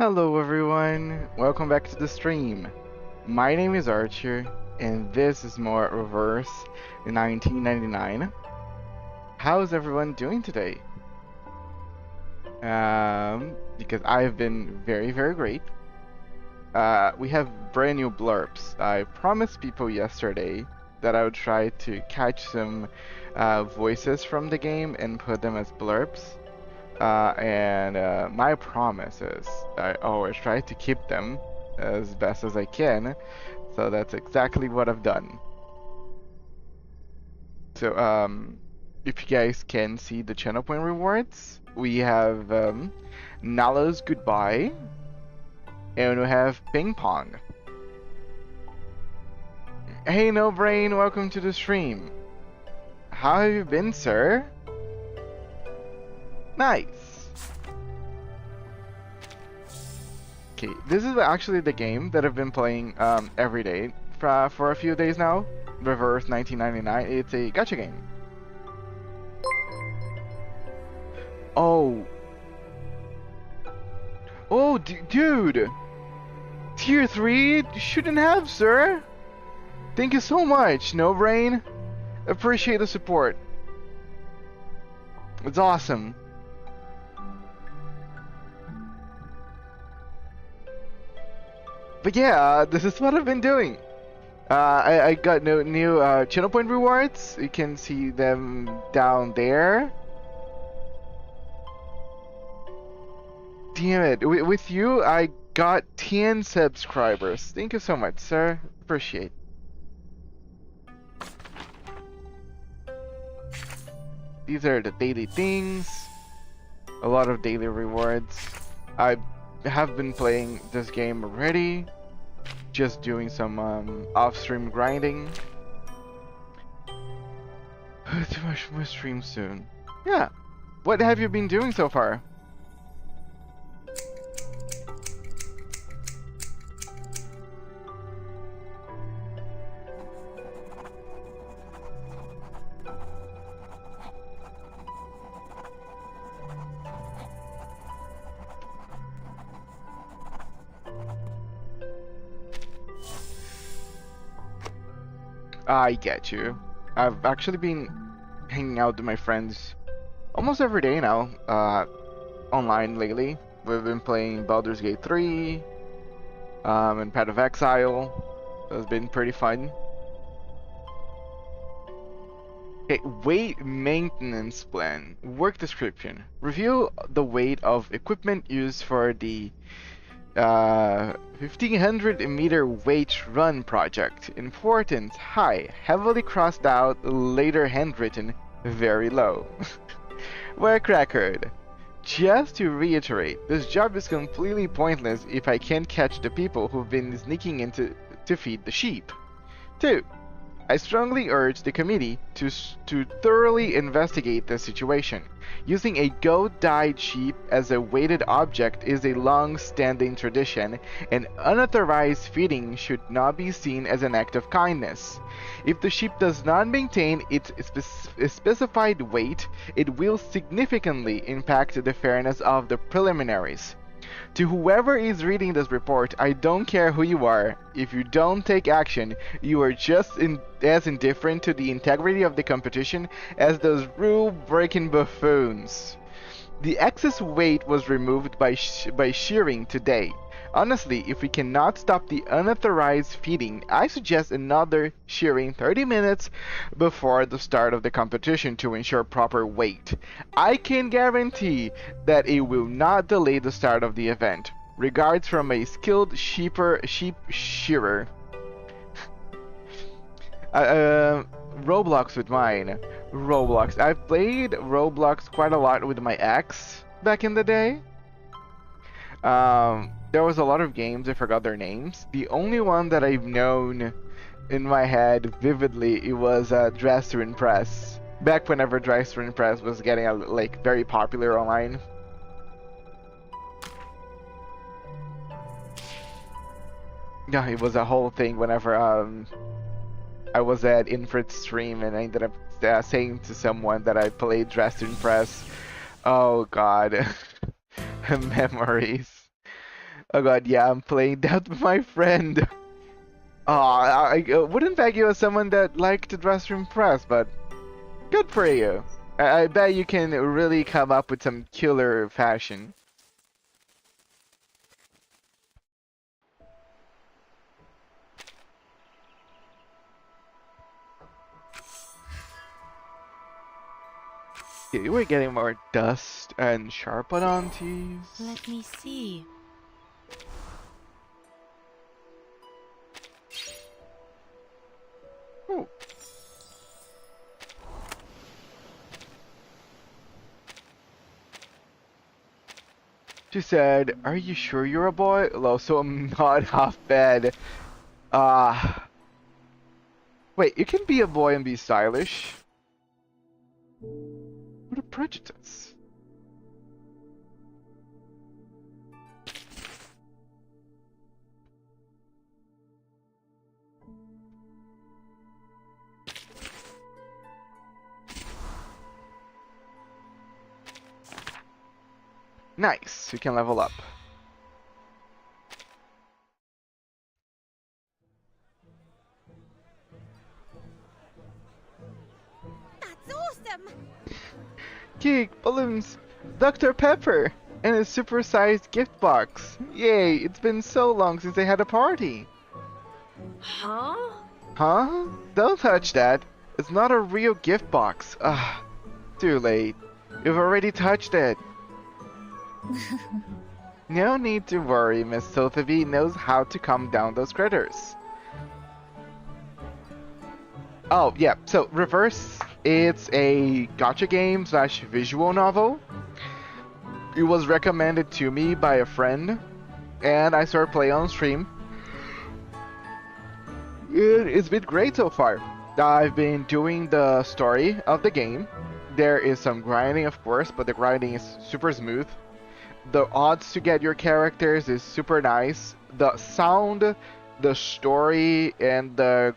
Hello everyone, welcome back to the stream. My name is Archer, and this is more Reverse 1999. How's everyone doing today? Because I've been very great. We have brand new blurbs. I promised people yesterday that I would try to catch some voices from the game and put them as blurbs. And my promise is I always try to keep them as best as I can. So that's exactly what I've done. So if you guys can see the channel point rewards, we have Nalo's Goodbye, and we have Ping Pong. Hey No Brain, welcome to the stream. How have you been, sir? Nice. Okay, this is actually the game that I've been playing every day for a few days now. Reverse 1999. It's a gacha game. Oh. Oh, dude. Tier 3? Shouldn't have, sir. Thank you so much, No Brain. Appreciate the support. It's awesome. But yeah, this is what I've been doing. I got new channel point rewards. You can see them down there. Damn it. With you, I got 10 subscribers. Thank you so much, sir. Appreciate. These are the daily things. A lot of daily rewards. I have been playing this game already. Just doing some off-stream grinding. Too much more stream soon. Yeah. What have you been doing so far? I get you. I've actually been hanging out with my friends almost every day now, online lately. We've been playing Baldur's Gate 3, and Path of Exile. It's been pretty fun. Okay, weight maintenance plan. Work description. Review the weight of equipment used for the 1500 meter weight run project. Importance high, heavily crossed out, later handwritten very low. Work record. Just to reiterate, this job is completely pointless if I can't catch the people who've been sneaking in to feed the sheep. 2. I strongly urge the committee to thoroughly investigate the situation. Using a goat-dyed sheep as a weighted object is a long-standing tradition, and unauthorized feeding should not be seen as an act of kindness. If the sheep does not maintain its specified weight, it will significantly impact the fairness of the preliminaries. To whoever is reading this report, I don't care who you are. If you don't take action, you are just as indifferent to the integrity of the competition as those rule-breaking buffoons. The excess weight was removed by shearing today. Honestly, if we cannot stop the unauthorized feeding, I suggest another shearing 30 minutes before the start of the competition to ensure proper weight. I can guarantee that it will not delay the start of the event. Regards from a skilled sheep shearer. Roblox with mine. Roblox. I've played Roblox quite a lot with my ex back in the day. There was a lot of games, I forgot their names. The only one that I've known in my head vividly, it was Dress to Impress. Back whenever Dress to Impress was getting like very popular online. Yeah, it was a whole thing whenever I was at Infrared's stream and I ended up saying to someone that I played Dress to Impress. Oh god. Memories. Oh god, yeah, I'm playing that with my friend. Oh, I wouldn't peg you as someone that liked to dress to impress, but good for you. I bet you can really come up with some killer fashion. Yeah, we're getting more dust and sharpen on these. Let me see. Ooh. She said, "Are you sure you're a boy?" Well, so I'm not half bad. Uh, wait, you can be a boy and be stylish? What a prejudice. Nice, you can level up. That's awesome! Cake, balloons, Dr. Pepper, and a super-sized gift box. Yay, it's been so long since I had a party. Huh? Huh? Don't touch that. It's not a real gift box. Ah, too late. You've already touched it. No need to worry, Miss Sotheby knows how to calm down those critters. Oh, yeah, so Reverse, it's a gacha game slash visual novel. It was recommended to me by a friend, and I started playing on stream. It's been great so far. I've been doing the story of the game. There is some grinding, of course, but the grinding is super smooth. The odds to get your characters is super nice. The sound, the story, and the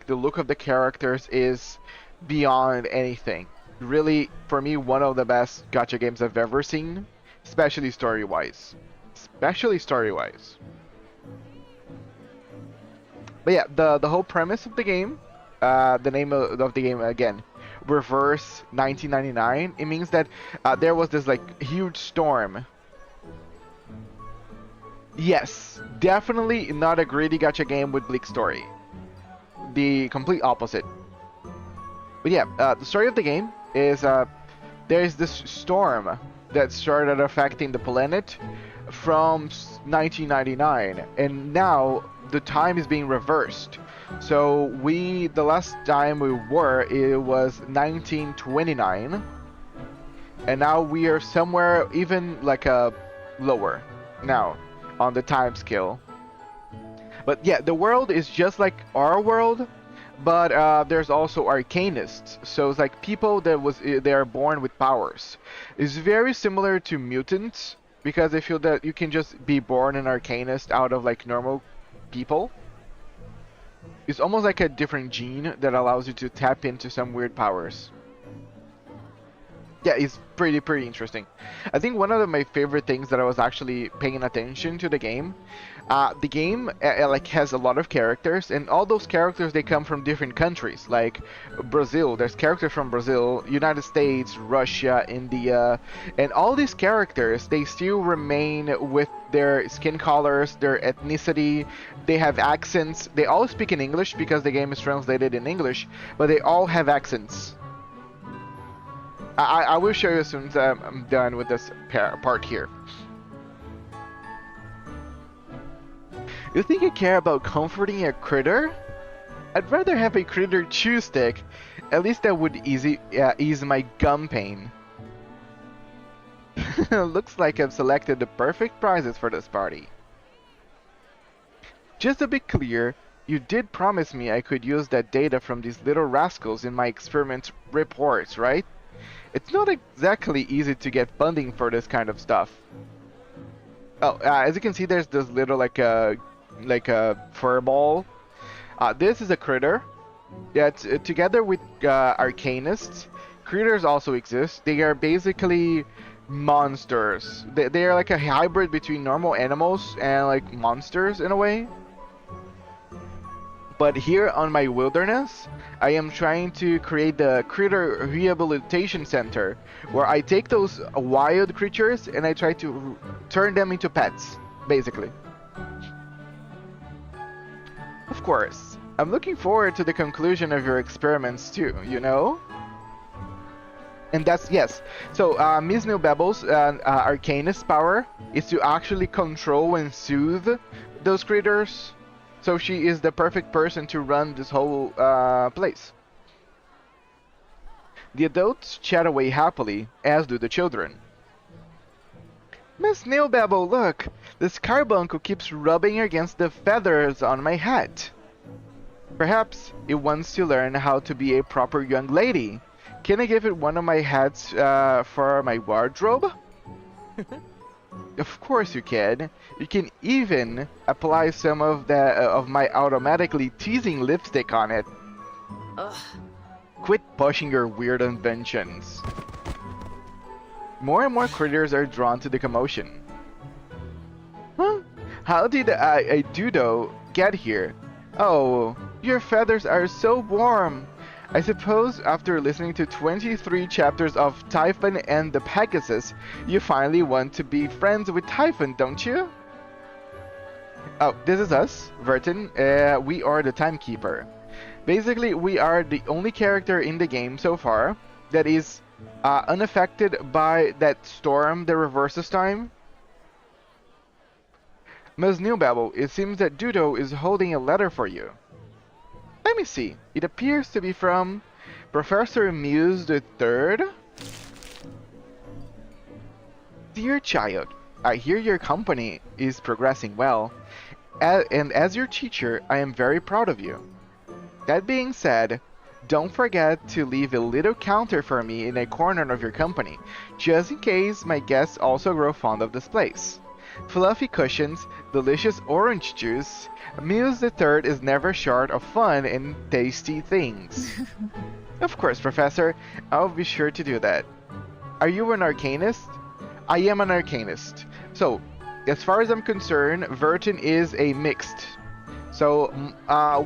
look of the characters is beyond anything. Really, for me, one of the best gacha games I've ever seen, especially story-wise. Especially story-wise. But yeah, the whole premise of the game, the name of the game again, Reverse 1999. It means that there was this like huge storm. Yes, definitely not a greedy gacha game with bleak story. The complete opposite. But yeah, the story of the game is there's this storm that started affecting the planet from 1999, and now the time is being reversed. So the last time we were, it was 1929, and now we are somewhere even like lower now on the time scale. But yeah, the world is just like our world, but there's also arcanists. So it's like people they are born with powers. It's very similar to mutants because I feel that you can just be born an arcanist out of like normal people. It's almost like a different gene that allows you to tap into some weird powers. Yeah, it's pretty interesting. I think one of my favorite things that I was actually paying attention to the game like has a lot of characters, and all those characters they come from different countries. Like Brazil, there's characters from Brazil, United States, Russia, India, and all these characters they still remain with their skin colors, their ethnicity. They have accents. They all speak in English because the game is translated in English, but they all have accents. I will show you as soon as I'm done with this part here. You think I care about comforting a critter? I'd rather have a critter chew stick. At least that would ease my gum pain. Looks like I've selected the perfect prizes for this party. Just to be clear, you did promise me I could use that data from these little rascals in my experiment reports, right? It's not exactly easy to get funding for this kind of stuff. Oh, as you can see, there's this little like a fur ball. This is a critter. Yeah, together with arcanists, critters also exist. They are basically monsters. They are like a hybrid between normal animals and like monsters in a way. But here on my wilderness, I am trying to create the critter rehabilitation center where I take those wild creatures and I try to turn them into pets, basically. Of course, I'm looking forward to the conclusion of your experiments too, you know? And that's, yes. So, Miss New Bebble's Arcanist power is to actually control and soothe those critters. So she is the perfect person to run this whole place. The adults chat away happily, as do the children. Miss Neobabble, look! This carbuncle keeps rubbing against the feathers on my hat. Perhaps it wants to learn how to be a proper young lady. Can I give it one of my hats for my wardrobe? Of course you can. You can even apply some of my automatically teasing lipstick on it. Ugh. Quit pushing your weird inventions. More and more critters are drawn to the commotion. Huh? How did a dodo get here? Oh, your feathers are so warm. I suppose after listening to 23 chapters of Typhon and the Pegasus, you finally want to be friends with Typhon, don't you? Oh, this is us, Vertin. We are the Timekeeper. Basically, we are the only character in the game so far that is unaffected by that storm that reverses time. Ms. Newbabble, it seems that Dudo is holding a letter for you. Let me see. It appears to be from Professor Muse the Third. Dear child, I hear your company is progressing well, and as your teacher, I am very proud of you. That being said, don't forget to leave a little counter for me in a corner of your company, just in case my guests also grow fond of this place. Fluffy cushions, delicious orange juice. Muse the Third is never short of fun and tasty things. Of course, Professor. I'll be sure to do that. Are you an arcanist? I am an arcanist. So, as far as I'm concerned, Vertin is a mixed. So,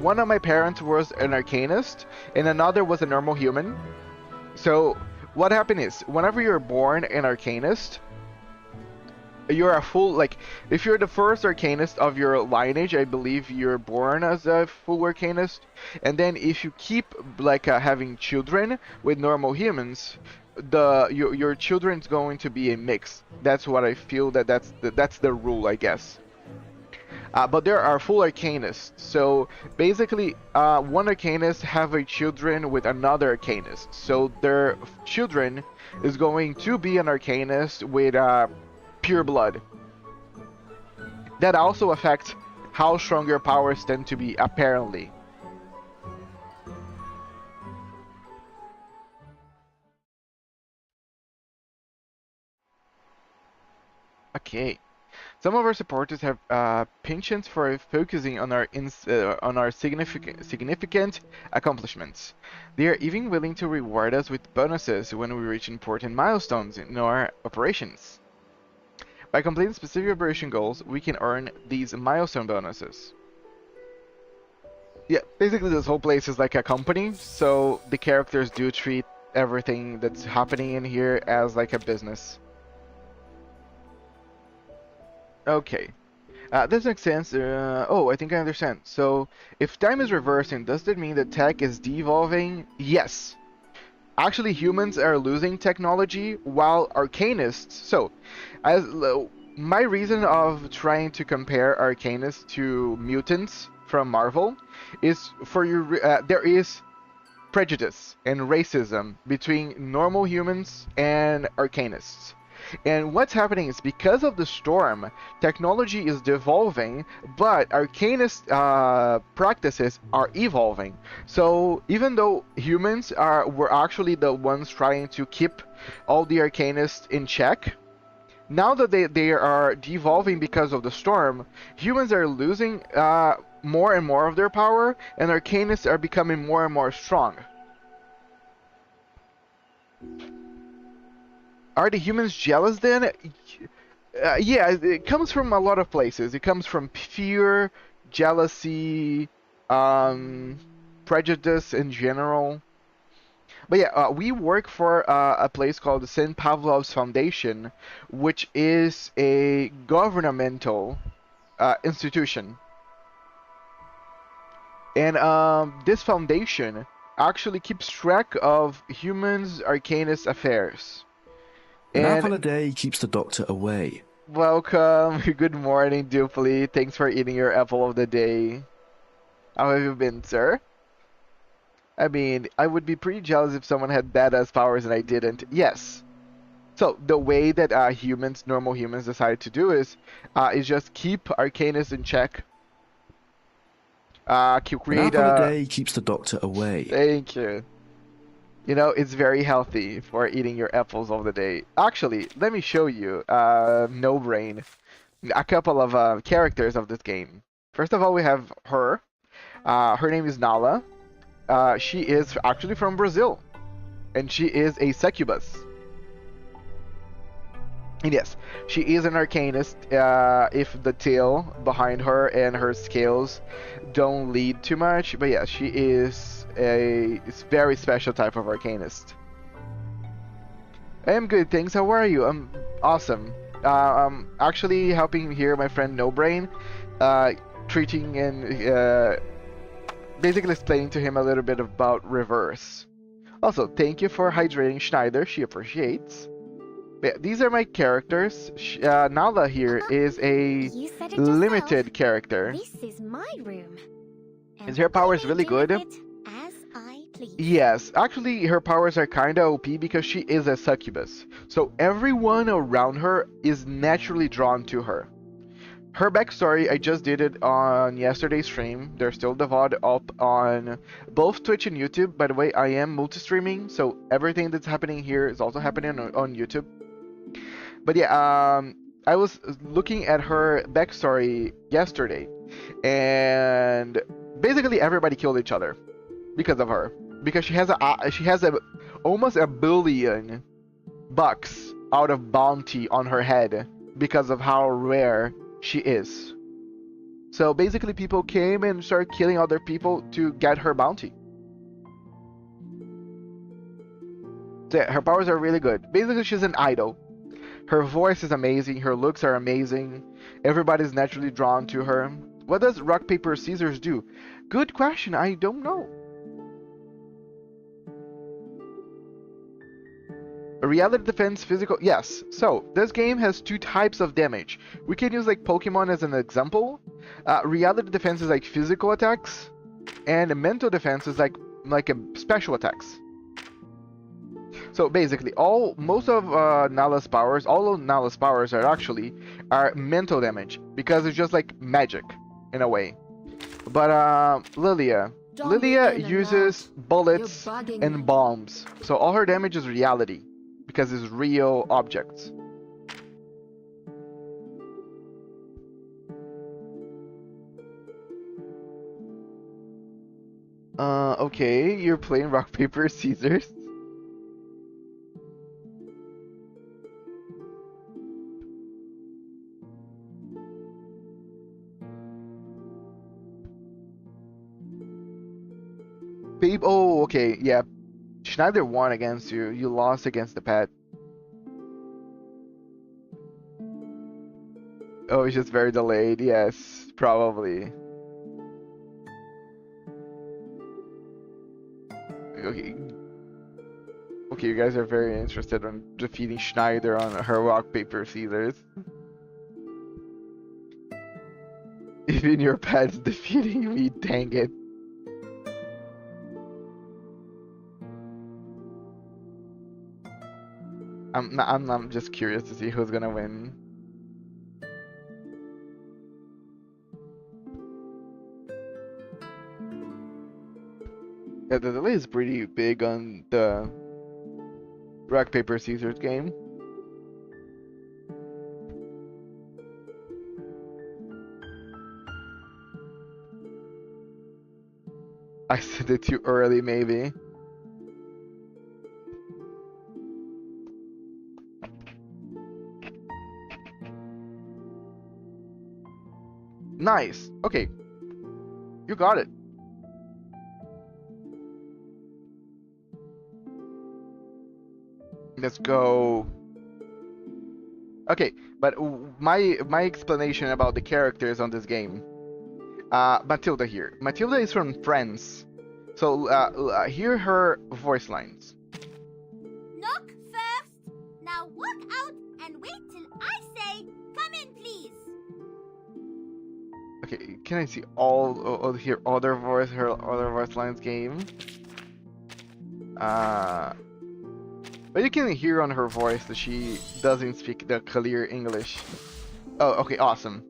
one of my parents was an arcanist, and another was a normal human. So, what happened is, whenever you're born an arcanist, you're a full, like, if you're the first arcanist of your lineage, I believe you're born as a full arcanist. And then if you keep, like, having children with normal humans, your children's going to be a mix. That's what I feel, that's the rule, I guess. But there are full arcanists. So basically, one arcanist have a children with another arcanist. So their children is going to be an arcanist with pure blood. That also affects how strong your powers tend to be, apparently. Okay. Some of our supporters have penchants for focusing on our significant accomplishments. They are even willing to reward us with bonuses when we reach important milestones in our operations. By completing specific operation goals, we can earn these milestone bonuses. Yeah, basically this whole place is like a company, so the characters do treat everything that's happening in here as like a business. Okay. This makes sense. Oh, I think I understand. So, if time is reversing, does that mean that tech is devolving? Yes. Actually, humans are losing technology while arcanists. So, as my reason of trying to compare arcanists to mutants from Marvel is for you. There is prejudice and racism between normal humans and arcanists. And what's happening is because of the storm, technology is devolving, but arcanist practices are evolving. So even though humans were actually the ones trying to keep all the arcanists in check, now that they are devolving because of the storm, humans are losing more and more of their power, and arcanists are becoming more and more strong. Are the humans jealous then? Yeah, it comes from a lot of places. It comes from fear, jealousy, um, prejudice in general. But yeah, we work for a place called the St. Pavlov's Foundation, which is a governmental institution. And this foundation actually keeps track of humans' arcanist affairs. An And apple a day keeps the doctor away. welcome, good morning, Dupli. Thanks for eating your apple of the day. How have you been, sir? I mean, I would be pretty jealous if someone had badass powers and I didn't. Yes. So the way that normal humans, decide to do is just keep Arcanus in check. An Create apple a a. day keeps the doctor away. Thank you. You know, it's very healthy for eating your apples of the day. Actually, let me show you, No Brain, a couple of characters of this game. First of all, we have her. Her name is Nala. She is actually from Brazil, and she is a succubus. And yes, she is an arcanist if the tail behind her and her scales don't lead too much. But yeah, she is a very special type of arcanist. I am good, thanks. How are you? I'm awesome. I'm actually helping here my friend No Brain, treating and basically explaining to him a little bit about reverse. Also, thank you for hydrating Schneider. She appreciates. Yeah, these are my characters. Nala here is a You said it limited yourself. character. This is my room. Is her powers I really do good? with it as I please. Yes, actually her powers are kinda OP because she is a succubus. So everyone around her is naturally drawn to her. Her backstory, I just did it on yesterday's stream. There's still the VOD up on both Twitch and YouTube. By the way, I am multi-streaming, so everything that's happening here is also happening on YouTube. But yeah, I was looking at her backstory yesterday, and basically everybody killed each other because of her. Because she has almost a billion bucks out of bounty on her head because of how rare she is. So basically, people came and started killing other people to get her bounty. So yeah, her powers are really good. Basically, she's an idol. Her voice is amazing, her looks are amazing, everybody's naturally drawn to her. What does rock, paper, scissors do? Good question, I don't know. Reality defense, physical, yes. So, this game has two types of damage. We can use like Pokemon as an example. Reality defense is like physical attacks, and mental defense is like a special attacks. So basically, most of Nala's powers, all of Nala's powers are mental damage because it's just like magic in a way. But Lilia uses bullets and bombs, so all her damage is reality because it's real objects. Okay, you're playing rock, paper, scissors. Babe, oh, okay, yeah. Schneider won against you. You lost against the pet. Oh, it's just very delayed. Yes, probably. Okay. Okay, you guys are very interested in defeating Schneider on her rock, paper, scissors. Even your pet's defeating me, dang it. I'm just curious to see who's gonna win. Yeah, the delay is pretty big on the rock, paper, scissors game. I said it too early, maybe. Nice. Okay. You got it. Let's go. Okay, but my explanation about the characters on this game. Matilda here. Matilda is from France. So hear her voice lines. Knock first. Now walk out and wait till I say, come in, please. Okay, can I see all hear other voice lines game? But you can hear on her voice that she doesn't speak the clear English. Oh, okay, awesome.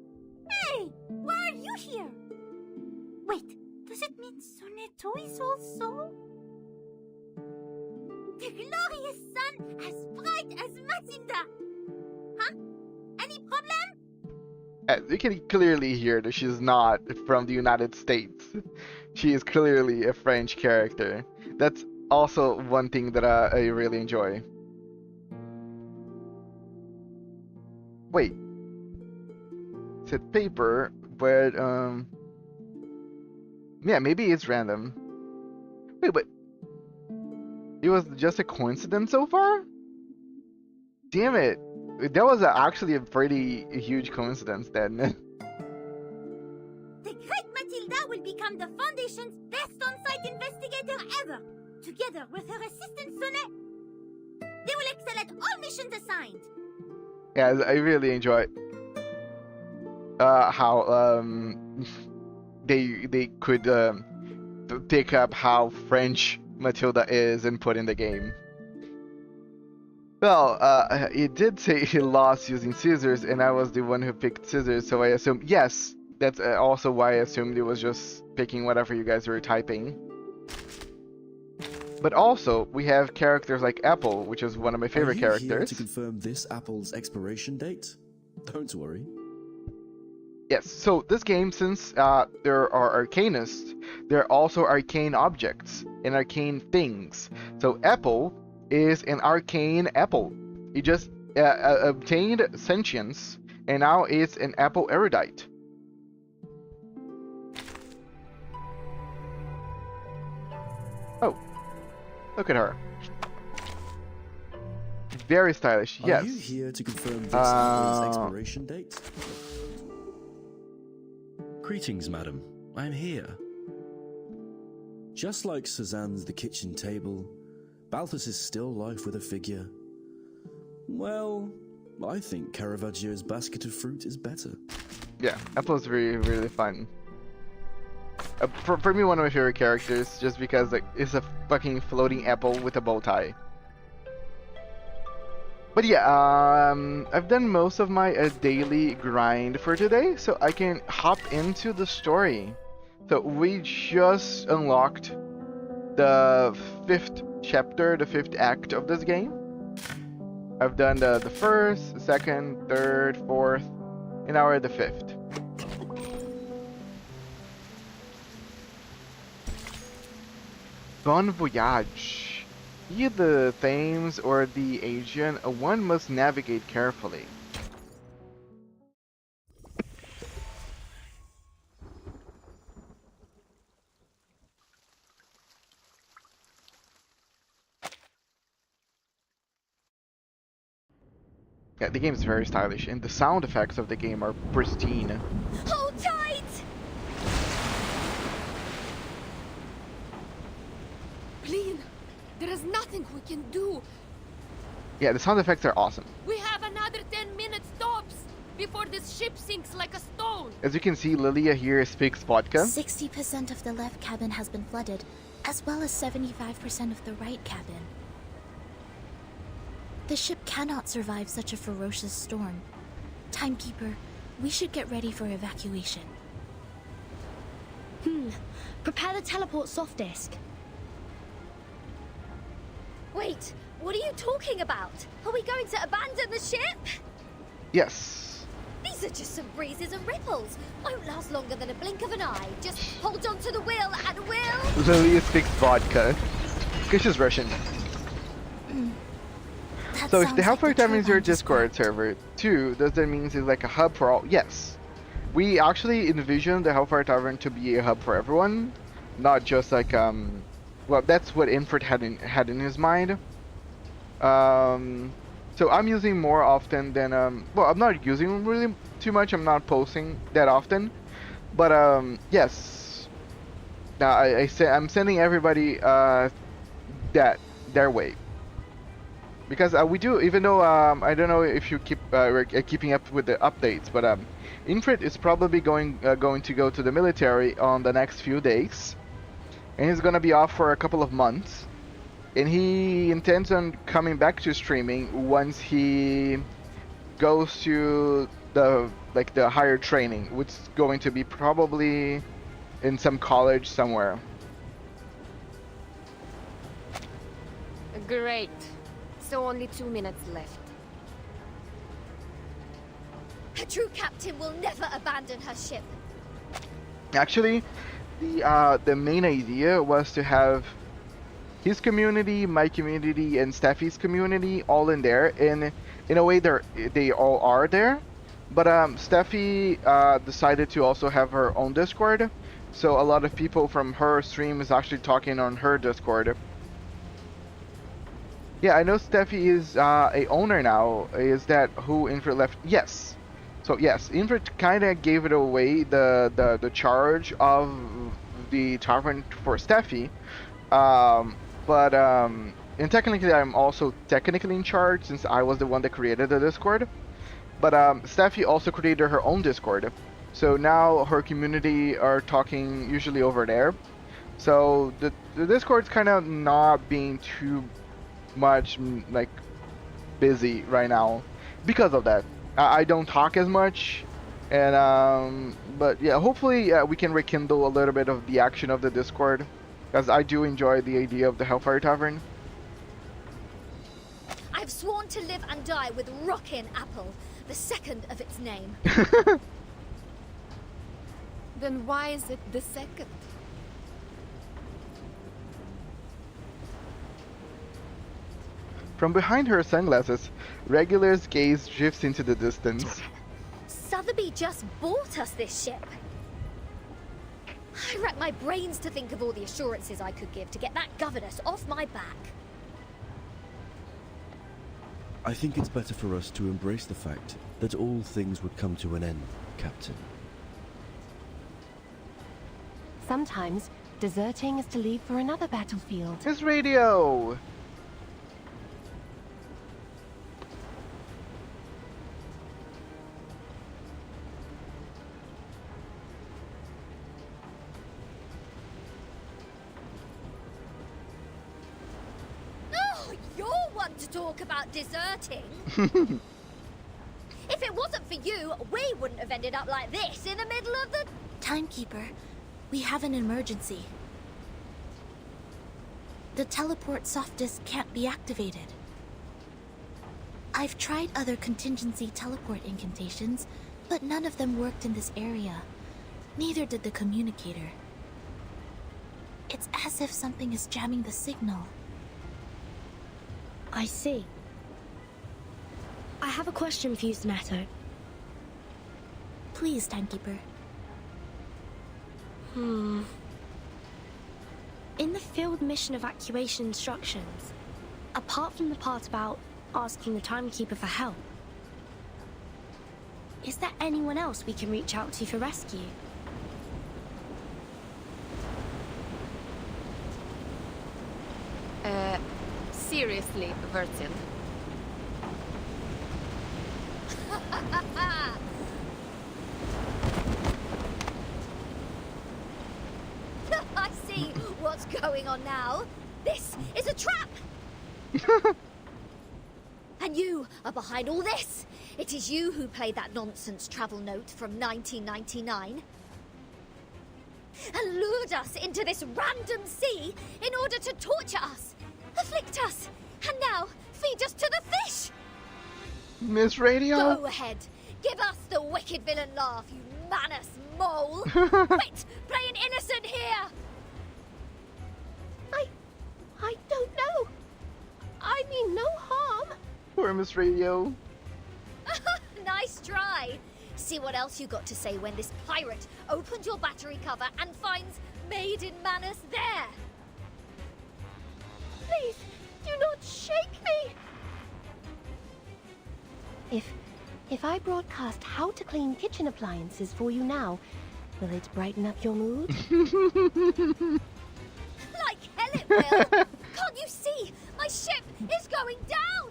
Hey, why are you here? Wait, does it mean Soneto is also? The glorious sun as bright as Matilda. Huh? Any problem? You can clearly hear that she's not from the United States. She is clearly a French character. That's also one thing that I really enjoy. Wait. It said paper, but yeah, maybe it's random. Wait, but it was just a coincidence so far? Damn it. That was actually a pretty huge coincidence then. The great Matilda will become the Foundation's best on-site investigator ever. Together with her assistant Sonnet, they will excel at all missions assigned. Yeah, I really enjoy how they could pick up how French Matilda is and put in the game. Well, it did say he lost using scissors, and I was the one who picked scissors, so I assumed yes. That's also why I assumed it was just picking whatever you guys were typing. But also, we have characters like Apple, which is one of my favorite Are you characters. Here to confirm this apple's expiration date? Don't worry. Yes, so this game, since there are arcanists, there are also arcane objects and arcane things. So Apple is an arcane apple. It just obtained sentience, and now it's an apple erudite. Oh, look at her. Very stylish, yes. Are you here to confirm this apple's expiration date? Greetings, madam. I'm here. Just like Cezanne's the kitchen table, Balthus's still life with a figure. Well, I think Caravaggio's basket of fruit is better. Yeah, Apple's really, really fun. For me, one of my favorite characters, just because like it's a fucking floating apple with a bow tie. But yeah, I've done most of my daily grind for today, so I can hop into the story. So we just unlocked the 5th chapter, the 5th act of this game. I've done the 1st, 2nd, 3rd, 4th, and now we're at the 5th. Bon voyage. Be the Thames or the Aegean, one must navigate carefully. Yeah, the game is very stylish, and the sound effects of the game are pristine. Hold tight! Please, there is nothing we can do. Yeah, the sound effects are awesome. We have another 10 minutes tops before this ship sinks like a stone. As you can see, Lilia here speaks vodka. 60% of the left cabin has been flooded, as well as 75% of the right cabin. The ship cannot survive such a ferocious storm. Timekeeper, we should get ready for evacuation. Prepare the teleport soft disk. Wait, what are you talking about? Are we going to abandon the ship? Yes. These are just some breezes and ripples. Won't last longer than a blink of an eye. Just hold on to the wheel at will. Lilia speaks vodka. Because she's Russian. So if the Hellfire Tavern is your Discord server, too, does that mean it's like a hub for all? Yes. we actually envision the Hellfire Tavern to be a hub for everyone, not just like well, that's what Infert had in his mind. So I'm using more often than well, I'm not using really too much. I'm not posting that often, but yes. Now I'm sending everybody that their way. Because we do, even though I don't know if you we're keeping up with the updates, but Infrit is probably going to go to the military on the next few days, and he's gonna be off for a couple of months, and he intends on coming back to streaming once he goes to the higher training, which is going to be probably in some college somewhere. Great. So only 2 minutes left. A true captain will never abandon her ship. Actually, the main idea was to have his community, my community, and Steffi's community all in there. And in a way, they all are there. But Steffi decided to also have her own Discord, so a lot of people from her stream is actually talking on her Discord. Yeah, I know Steffi is a owner now. Is that who Infert left? Yes. So yes, Infert kind of gave it away, the charge of the tavern for Steffi. And technically I'm also technically in charge since I was the one that created the Discord. But Steffi also created her own Discord. So now her community are talking usually over there. So the Discord's kind of not being too much like busy right now because of that. I don't talk as much, and but yeah, hopefully we can rekindle a little bit of the action of the Discord, because I do enjoy the idea of the Hellfire Tavern. I've sworn to live and die with Rockin' Apple, the second of its name. Then why is it the second? From behind her sunglasses, Regular's gaze drifts into the distance. Sotheby just bought us this ship. I racked my brains to think of all the assurances I could give to get that governess off my back. I think it's better for us to embrace the fact that all things would come to an end, Captain. Sometimes, deserting is to leave for another battlefield. His radio! To talk about deserting. If it wasn't for you, we wouldn't have ended up like this in the middle of the... Timekeeper, we have an emergency. The teleport soft disk can't be activated. I've tried other contingency teleport incantations, but none of them worked in this area. Neither did the communicator. It's as if something is jamming the signal. I see. I have a question for you, Snato. Please, Timekeeper. In the field mission evacuation instructions, apart from the part about asking the Timekeeper for help, is there anyone else we can reach out to for rescue? Seriously, Vertin. I see what's going on now. This is a trap! And you are behind all this. It is you who played that nonsense travel note from 1999 and lured us into this random sea in order to torture us, afflict us, and now feed us to the fish! Miss Radio? Go ahead. Give us the wicked villain laugh, you manus mole! Quit playing innocent here! I don't know. I mean no harm. Poor Miss Radio. Nice try. See what else you got to say when this pirate opened your battery cover and finds Maiden Manus there. Please, do not shake me! If I broadcast how to clean kitchen appliances for you now, will it brighten up your mood? Like hell it will! Can't you see? My ship is going down!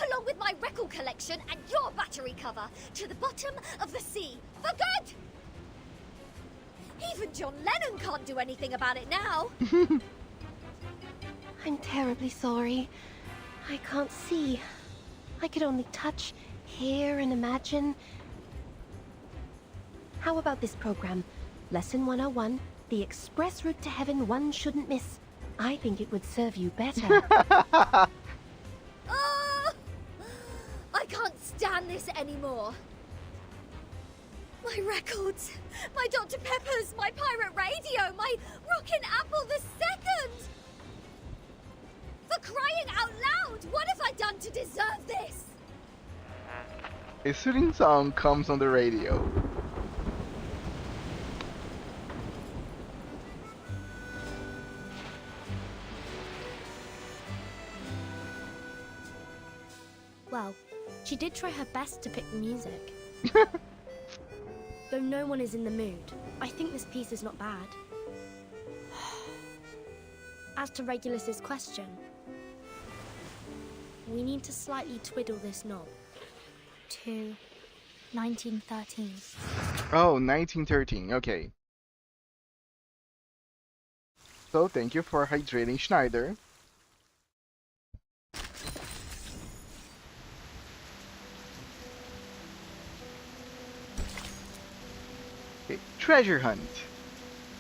Along with my record collection and your battery cover to the bottom of the sea for good! Even John Lennon can't do anything about it now. I'm terribly sorry. I can't see. I could only touch, hear, and imagine. How about this program? Lesson 101, the express route to heaven one shouldn't miss. I think it would serve you better. I can't stand this anymore. My records, my Dr. Peppers, my pirate radio, my Rockin' Apple II. For crying out loud, what have I done to deserve this? A soothing song comes on the radio. Well, she did try her best to pick the music. Though no one is in the mood, I think this piece is not bad. As to Regulus's question, we need to slightly twiddle this knob To 1913. Oh, 1913, okay. So thank you for hydrating Schneider. Okay, treasure hunt.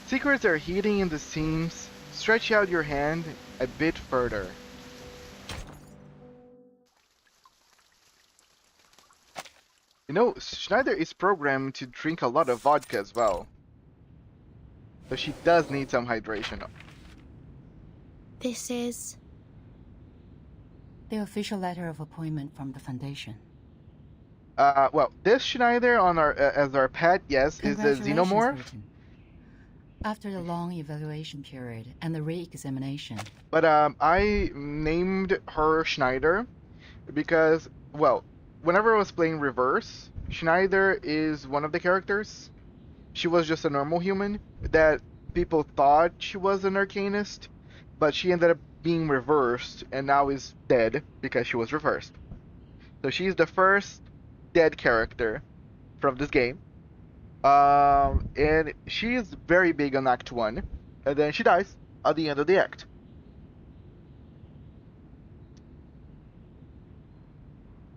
Secrets are hidden in the seams. Stretch out your hand a bit further. You know, Schneider is programmed to drink a lot of vodka as well. So she does need some hydration. This is... the official letter of appointment from the Foundation. Well, this Schneider on our as our pet, yes, is a Congratulations, xenomorph. Burton. After the long evaluation period and the re-examination, But I named her Schneider because, well, whenever I was playing Reverse, Schneider is one of the characters. She was just a normal human that people thought she was an arcanist, but she ended up being reversed and now is dead because she was reversed. So she's the first dead character from this game. And she is very big on Act 1, and then she dies at the end of the act.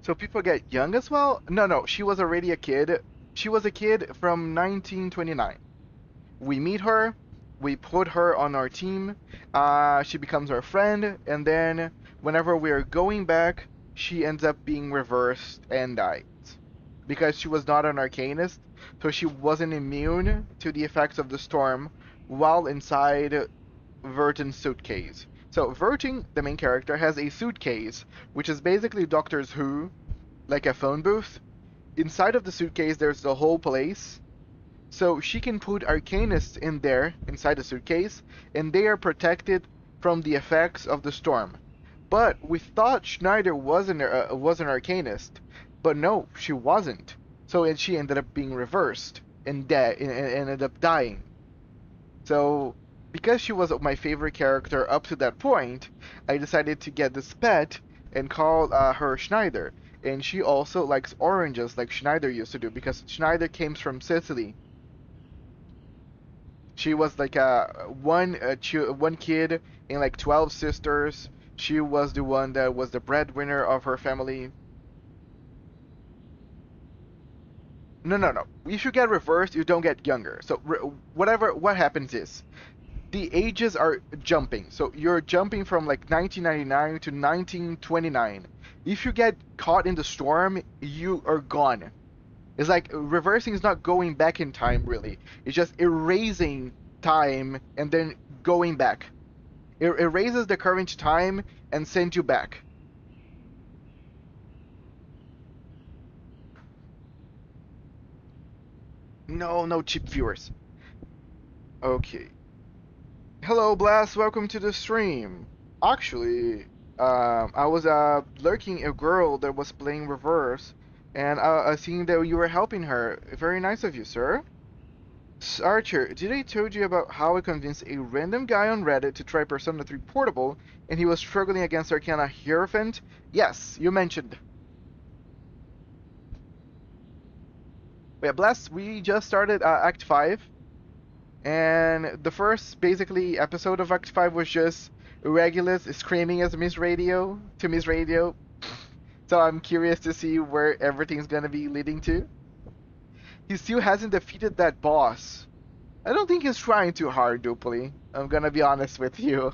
So people get young as well? No, she was already a kid. She was a kid from 1929. We meet her, we put her on our team, she becomes our friend, and then whenever we are going back, she ends up being reversed and dies. Because she was not an arcanist, so she wasn't immune to the effects of the storm while inside Vertin's suitcase. So Vertin, the main character, has a suitcase, which is basically Doctor Who, like a phone booth. Inside of the suitcase there's the whole place, so she can put arcanists in there, inside the suitcase, and they are protected from the effects of the storm. But we thought Schneider was an arcanist, but no, she wasn't. So she ended up being reversed and ended up dying. So because she was my favorite character up to that point, I decided to get this pet and call her Schneider. And she also likes oranges like Schneider used to do, because Schneider came from Sicily. She was like one kid and like 12 sisters. She was the one that was the breadwinner of her family. No. If you get reversed, you don't get younger. So what happens is, the ages are jumping. So you're jumping from like 1999 to 1929. If you get caught in the storm, you are gone. It's like reversing is not going back in time, really. It's just erasing time and then going back. It erases the current time and sends you back. No cheap viewers. Okay. Hello, Blast. Welcome to the stream. Actually, I was lurking a girl that was playing reverse, and I seen that you were helping her. Very nice of you, sir. Archer, did I told you about how I convinced a random guy on Reddit to try Persona 3 Portable, and he was struggling against Arcana Hierophant? Yes, you mentioned. Yeah, Blast, we just started Act 5, and the first, basically, episode of Act 5 was just Regulus screaming as Miss Radio, to Miss Radio. So I'm curious to see where everything's gonna be leading to. He still hasn't defeated that boss. I don't think he's trying too hard, Dupley. I'm gonna be honest with you.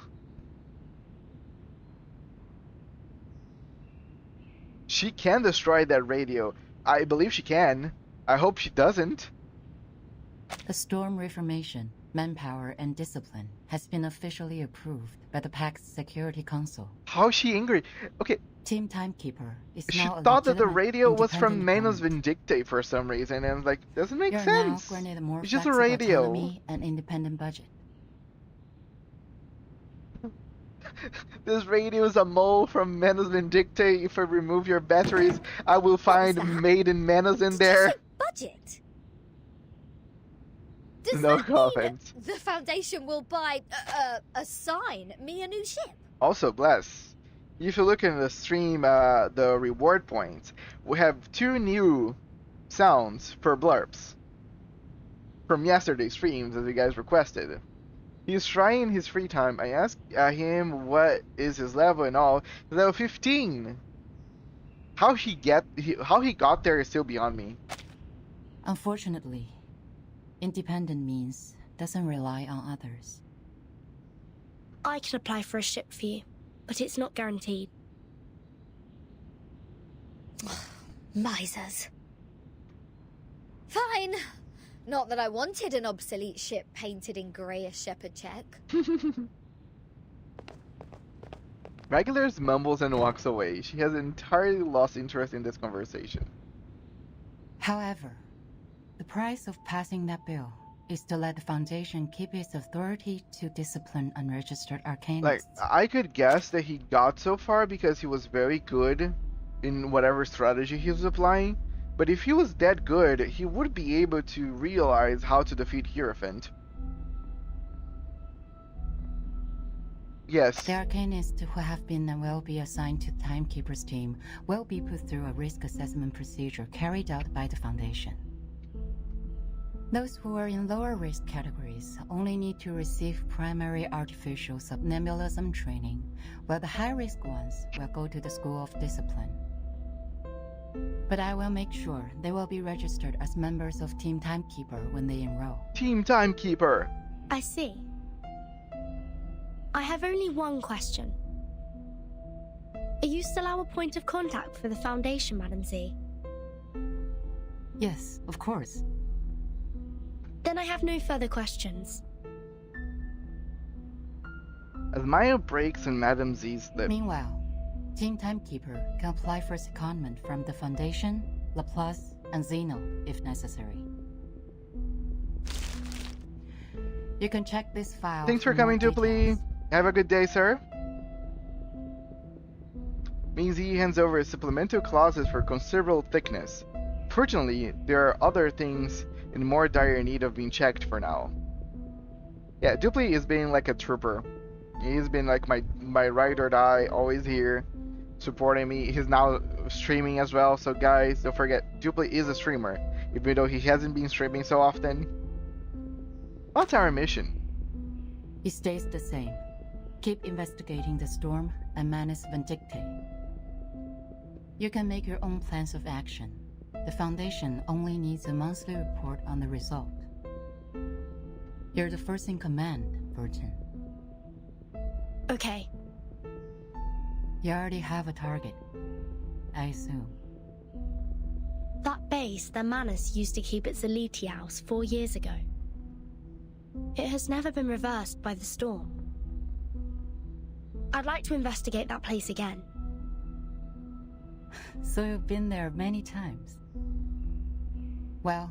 She can destroy that radio. I believe she can. I hope she doesn't. The Storm Reformation, Manpower, and Discipline has been officially approved by the Pact's Security Council. How's she angry? Okay, Team Timekeeper is she now a thought that the legitimate, radio was from independent Manus government. Vindicte for some reason, and like, doesn't make You're sense. now granted a more It's just a flexible radio. autonomy and independent budget. This radio is a mole from Manus Vindicte. If I remove your batteries, I will find that? Maiden Manus in Did you there. say budget? Does No that comment. mean the Foundation will buy, assign me a new ship? Also, Bless, if you look in the stream, the reward points, we have 2 new sounds for blurbs from yesterday's streams, as you guys requested. He's trying his free time. I asked him what is his level and all. He's level 15. How he got there is still beyond me. Unfortunately, independent means doesn't rely on others. I can apply for a ship for you, but it's not guaranteed. Misers. Fine. Not that I wanted an obsolete ship painted in greyish shepherd check. Regulars mumbles and walks away. She has entirely lost interest in this conversation. However, the price of passing that bill is to let the Foundation keep its authority to discipline unregistered arcanists. Like, I could guess that he got so far because he was very good in whatever strategy he was applying, but if he was that good, he would be able to realize how to defeat Hierophant. Yes. The arcanists who have been and will be assigned to Timekeeper's team will be put through a risk assessment procedure carried out by the Foundation. Those who are in lower risk categories only need to receive primary artificial subnebulism training, while the high risk ones will go to the School of Discipline. But I will make sure they will be registered as members of Team Timekeeper when they enroll. Team Timekeeper. I see. I have only one question. Are you still our point of contact for the Foundation, Madam Z? Yes, of course. Then I have no further questions. As Maya breaks in Madame Z's lip. Meanwhile, Team Timekeeper can apply for secondment from the Foundation, Laplace, and Zeno if necessary. You can check this file. Thanks for more coming, Dupley. details. Have a good day, sir. Mizi hands over supplemental clauses for considerable thickness. Fortunately, there are other things in more dire need of being checked for now. Yeah, Dupley is being like a trooper. He's been like my ride or die, always here, supporting me. He's now streaming as well, so guys, don't forget, Dupley is a streamer, even though he hasn't been streaming so often. What's our mission? It stays the same. Keep investigating the storm and Manus Vindicte. You can make your own plans of action. The Foundation only needs a monthly report on the result. You're the first in command, Virgin. Okay. You already have a target, I assume. That base that Manus used to keep its Elite house 4 years ago. It has never been reversed by the storm. I'd like to investigate that place again. So you've been there many times. Well,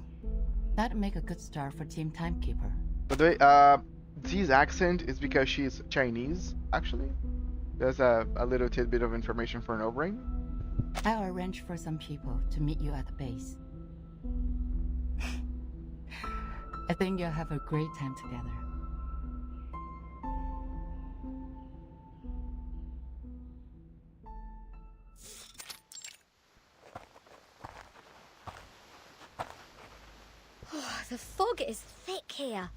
That'd make a good start for Team Timekeeper. By the way, Z's accent is because she's Chinese, actually. There's a little tidbit of information for no brain. I'll arrange for some people to meet you at the base. I think you'll have a great time together. Oh, the fog is thick here.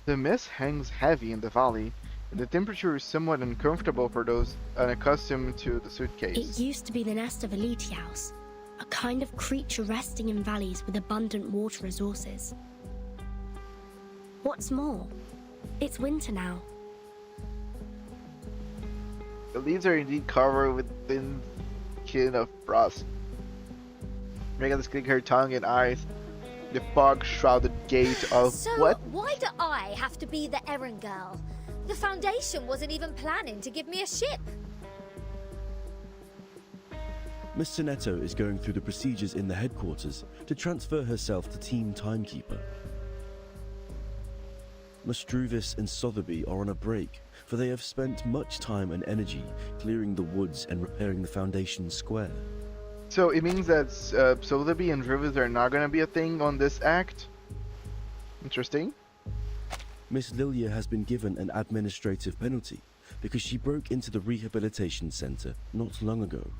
The mist hangs heavy in the valley, and the temperature is somewhat uncomfortable for those unaccustomed to the suitcase. It used to be the nest of a Elitiaus, a kind of creature resting in valleys with abundant water resources. What's more, it's winter now. The leaves are indeed covered with thin skin of frost. Megan clicking her tongue and eyes. The fog-shrouded gate of So, what? why do I have to be the errand girl? The Foundation wasn't even planning to give me a ship. Miss Sonetto is going through the procedures in the headquarters to transfer herself to Team Timekeeper. Mustruvis and Sotheby are on a break, for they have spent much time and energy clearing the woods and repairing the Foundation square. So it means that Sotheby and Druvis are not going to be a thing on this act? Interesting. Miss Lilia has been given an administrative penalty because she broke into the rehabilitation center not long ago.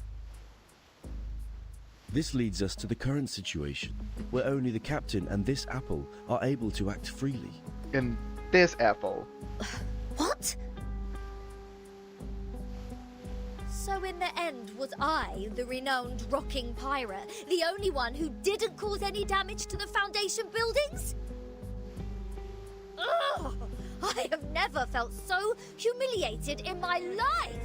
This leads us to the current situation, where only the captain and this apple are able to act freely. In this apple. What? So in the end, was I, the renowned rocking pirate, the only one who didn't cause any damage to the Foundation buildings? Ugh! I have never felt so humiliated in my life!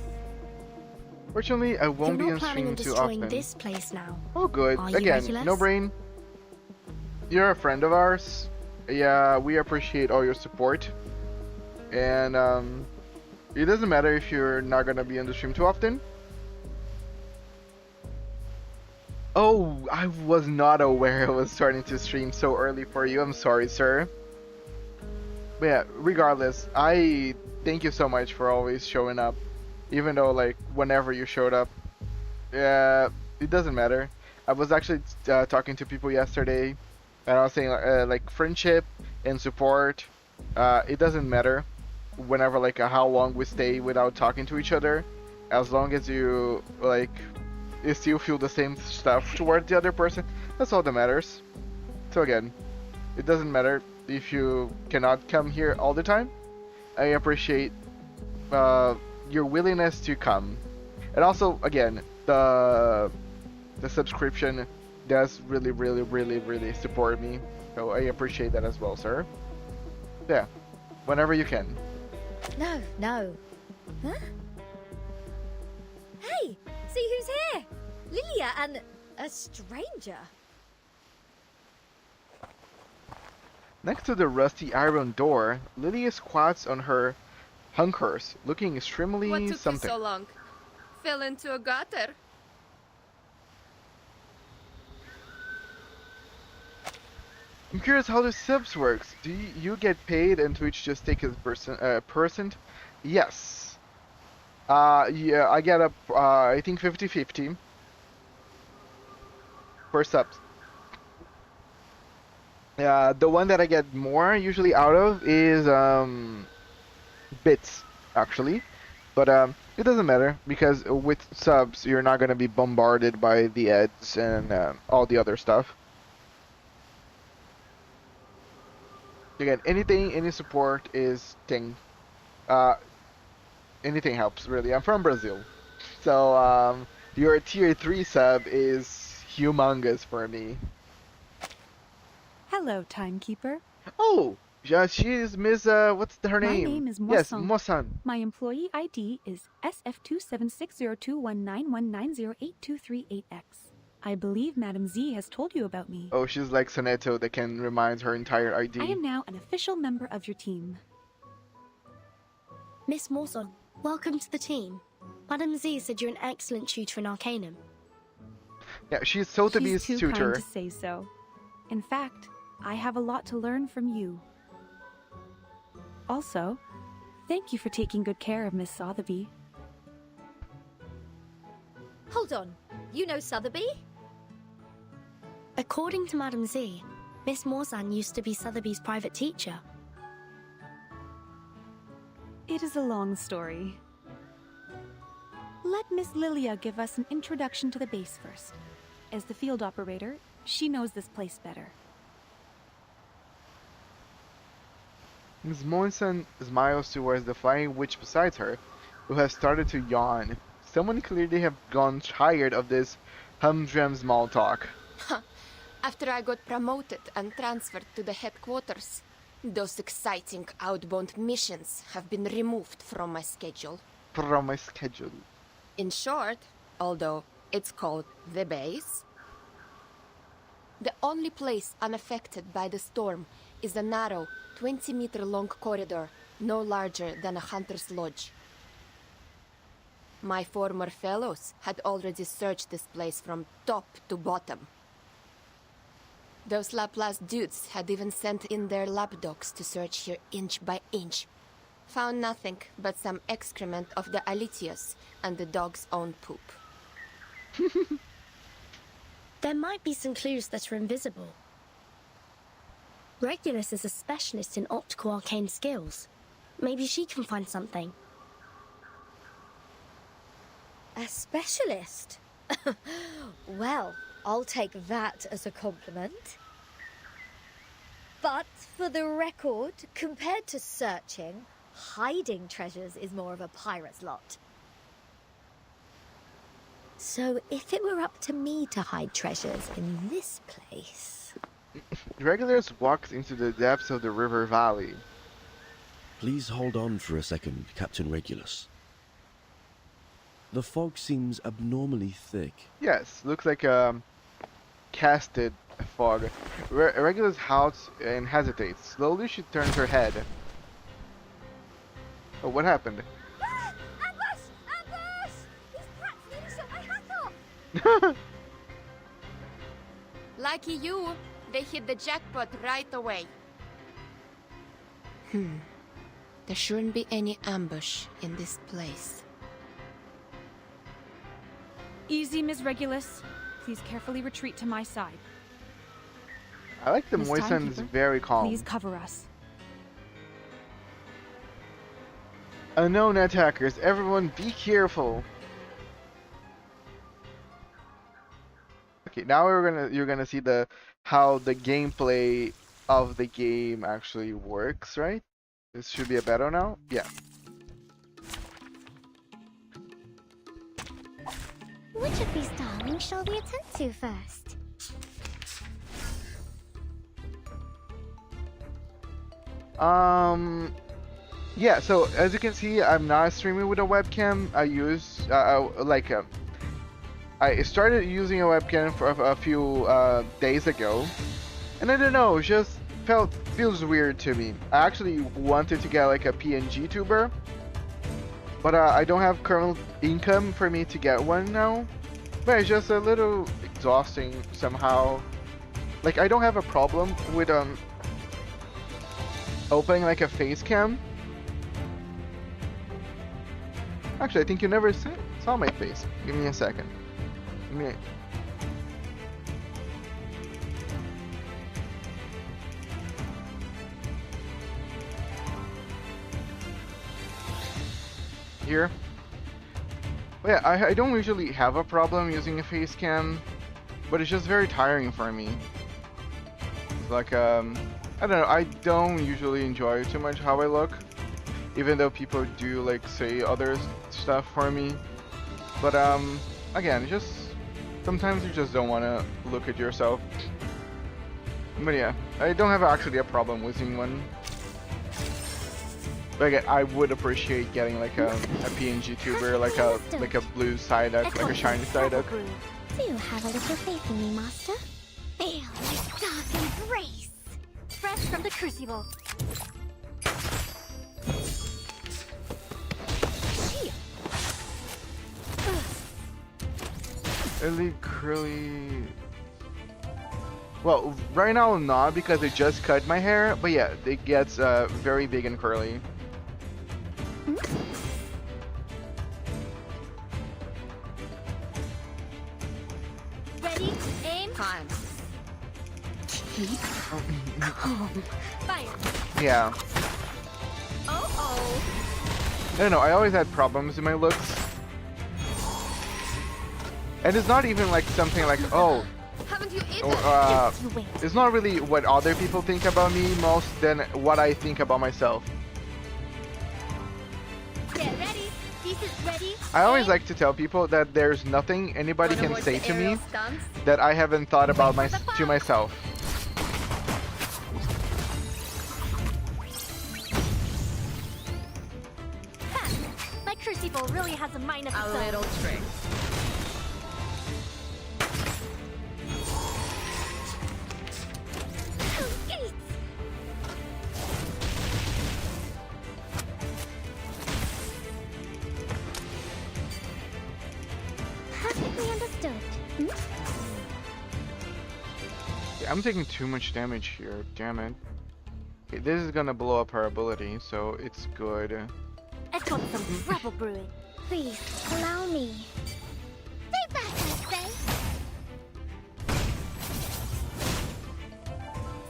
Fortunately, I won't be You're on not planning on stream too destroying often. this place now. Oh good. Are you Again, regulars? no brain. You're a friend of ours. Yeah, we appreciate all your support. And it doesn't matter if you're not gonna be on the stream too often. Oh, I was not aware I was starting to stream so early for you. I'm sorry, sir. But yeah, regardless, I thank you so much for always showing up. Even though, like, whenever you showed up, yeah, it doesn't matter. I was actually talking to people yesterday, and I was saying, like, friendship and support, it doesn't matter whenever, like, how long we stay without talking to each other, as long as you, like, you still feel the same stuff toward the other person, that's all that matters. So again, it doesn't matter if you cannot come here all the time. I appreciate your willingness to come. And also, again, the subscription does really support me. So I appreciate that as well, sir. Yeah, whenever you can. No. Huh? Hey, see who's here? Lilia and a stranger. Next to the rusty iron door, Lilia squats on her hunkers, looking extremely What took something. you so long? Fell into a gutter. I'm curious how the subs works. Do you get paid and Twitch just take a percent? Yes. Yeah, I get I think 50-50 for subs. The one that I get more usually out of is bits, actually. But it doesn't matter because with subs you're not gonna be bombarded by the ads and all the other stuff. Again, any support is thing. Anything helps, really. I'm from Brazil, so your tier 3 sub is humongous for me. Hello, Timekeeper. Oh, yeah, she is Miss, what's her My name? name is Yes, Moisson. Moisson. My employee ID is SF27602191908238X. I believe Madam Z has told you about me. Oh, she's like Sonetto that can remind her entire ID. I am now an official member of your team. Miss Morson, welcome to the team. Madam Z said you're an excellent tutor in Arcanum. Yeah, she's Sotheby's She's too kind tutor. to say so. In fact, I have a lot to learn from you. Also, thank you for taking good care of Miss Sotheby. Hold on. You know Sotheby? According to Madam Z, Miss Morzan used to be Sotheby's private teacher. It is a long story. Let Miss Lilia give us an introduction to the base first. As the field operator, she knows this place better. Ms. Monson smiles towards the flying witch beside her, who has started to yawn. Someone clearly have gone tired of this humdrum small talk. After I got promoted and transferred to the headquarters, those exciting outbound missions have been removed from my schedule. From my schedule. In short, although it's called the base, the only place unaffected by the storm is a narrow, 20-meter-long corridor, no larger than a hunter's lodge. My former fellows had already searched this place from top to bottom. Those Laplace dudes had even sent in their lapdogs to search here inch by inch. Found nothing but some excrement of the Alitius and the dog's own poop. There might be some clues that are invisible. Regulus is a specialist in optical arcane skills. Maybe she can find something. A specialist? Well, I'll take that as a compliment. But for the record, compared to searching, hiding treasures is more of a pirate's lot. So if it were up to me to hide treasures in this place... Regulus walks into the depths of the river valley. Please hold on for a second, Captain Regulus. The fog seems abnormally thick. Yes, looks like a casted fog. Regulus halts and hesitates. Slowly she turns her head. Oh, what happened? Ah! Ambush! Ambush! These brats nearly shot my hat off! Lucky you, they hit the jackpot right away. There shouldn't be any ambush in this place. Easy, Ms. Regulus. Please carefully retreat to my side. I like the Miss Moisan is Timekeeper, very calm. Please cover us. Unknown attackers, everyone be careful. Okay, now you're gonna see how the gameplay of the game actually works, right? This should be a better now? Yeah. Which of these darlings shall we attend to first? Yeah, so as you can see, I'm not streaming with a webcam. I use I started using a webcam for a few days ago, and I don't know, it just feels weird to me. I actually wanted to get like a PNG tuber, but I don't have current income for me to get one now. But it's just a little exhausting somehow. Like, I don't have a problem with opening like a face cam. Actually, I think you never saw my face. Give me a second. Give me here. But yeah, I don't usually have a problem using a face cam, but it's just very tiring for me. It's like, I don't know, I don't usually enjoy too much how I look, even though people do like say other stuff for me. But again, just sometimes you just don't want to look at yourself. But yeah, I don't have actually a problem using one. But again, I would appreciate getting like a PNG tuber, like a blue Psyduck, like a shiny Psyduck. Do you have a little faith in me, Master? Feel my dark embrace! Fresh from the crucible. Really curly. Well, right now not because I just cut my hair, but yeah, it gets very big and curly. Ready, aim, Time. keep calm. Fire. Yeah. Oh. I don't know, I always had problems in my looks. And it's not even like something like, oh, Haven't you eaten? Just you wait. it's not really what other people think about me most than what I think about myself. Get ready. Pieces ready. I always aim. like to tell people that there's nothing anybody Wanna can watch say the to me aerial stunts? that I haven't thought about to myself. My crucible really has a mind of its A own. little trick. Eat. Perfectly understood. I'm taking too much damage here, damn it. Okay, this is gonna blow up her ability, so it's good. I've got some trouble brewing. Please, allow me. Stay back, I say.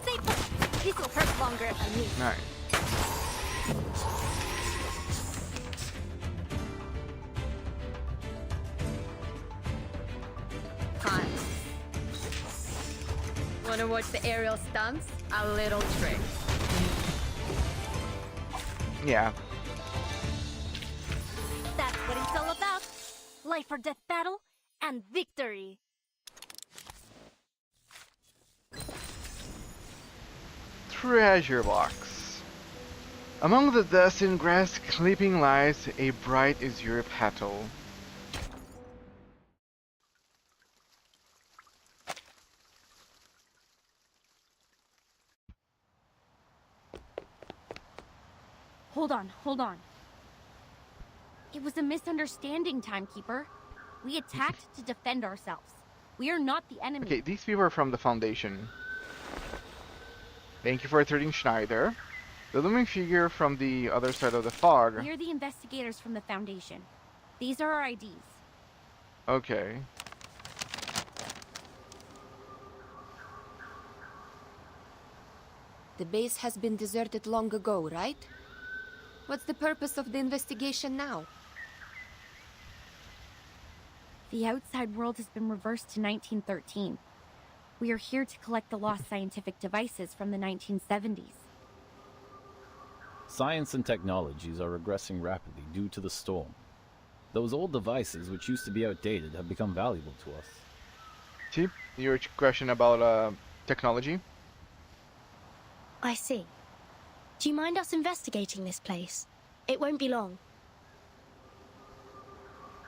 Stay put. This will hurt longer if I move. Nice. Time. Wanna watch the aerial stunts? A little trick. Yeah. That's what it's all about. Life or death battle and victory. Treasure box. Among the dust and grass clipping lies a bright azure petal. Hold on. It was a misunderstanding, Timekeeper. We attacked to defend ourselves. We are not the enemy. Okay, these people are from the Foundation. Thank you for 13 Schneider. The looming figure from the other side of the fog. We are the investigators from the Foundation. These are our IDs. Okay. The base has been deserted long ago, right? What's the purpose of the investigation now? The outside world has been reversed to 1913. We are here to collect the lost scientific devices from the 1970s. Science and technologies are regressing rapidly due to the storm. Those old devices, which used to be outdated, have become valuable to us. See, your question about technology? I see. Do you mind us investigating this place? It won't be long.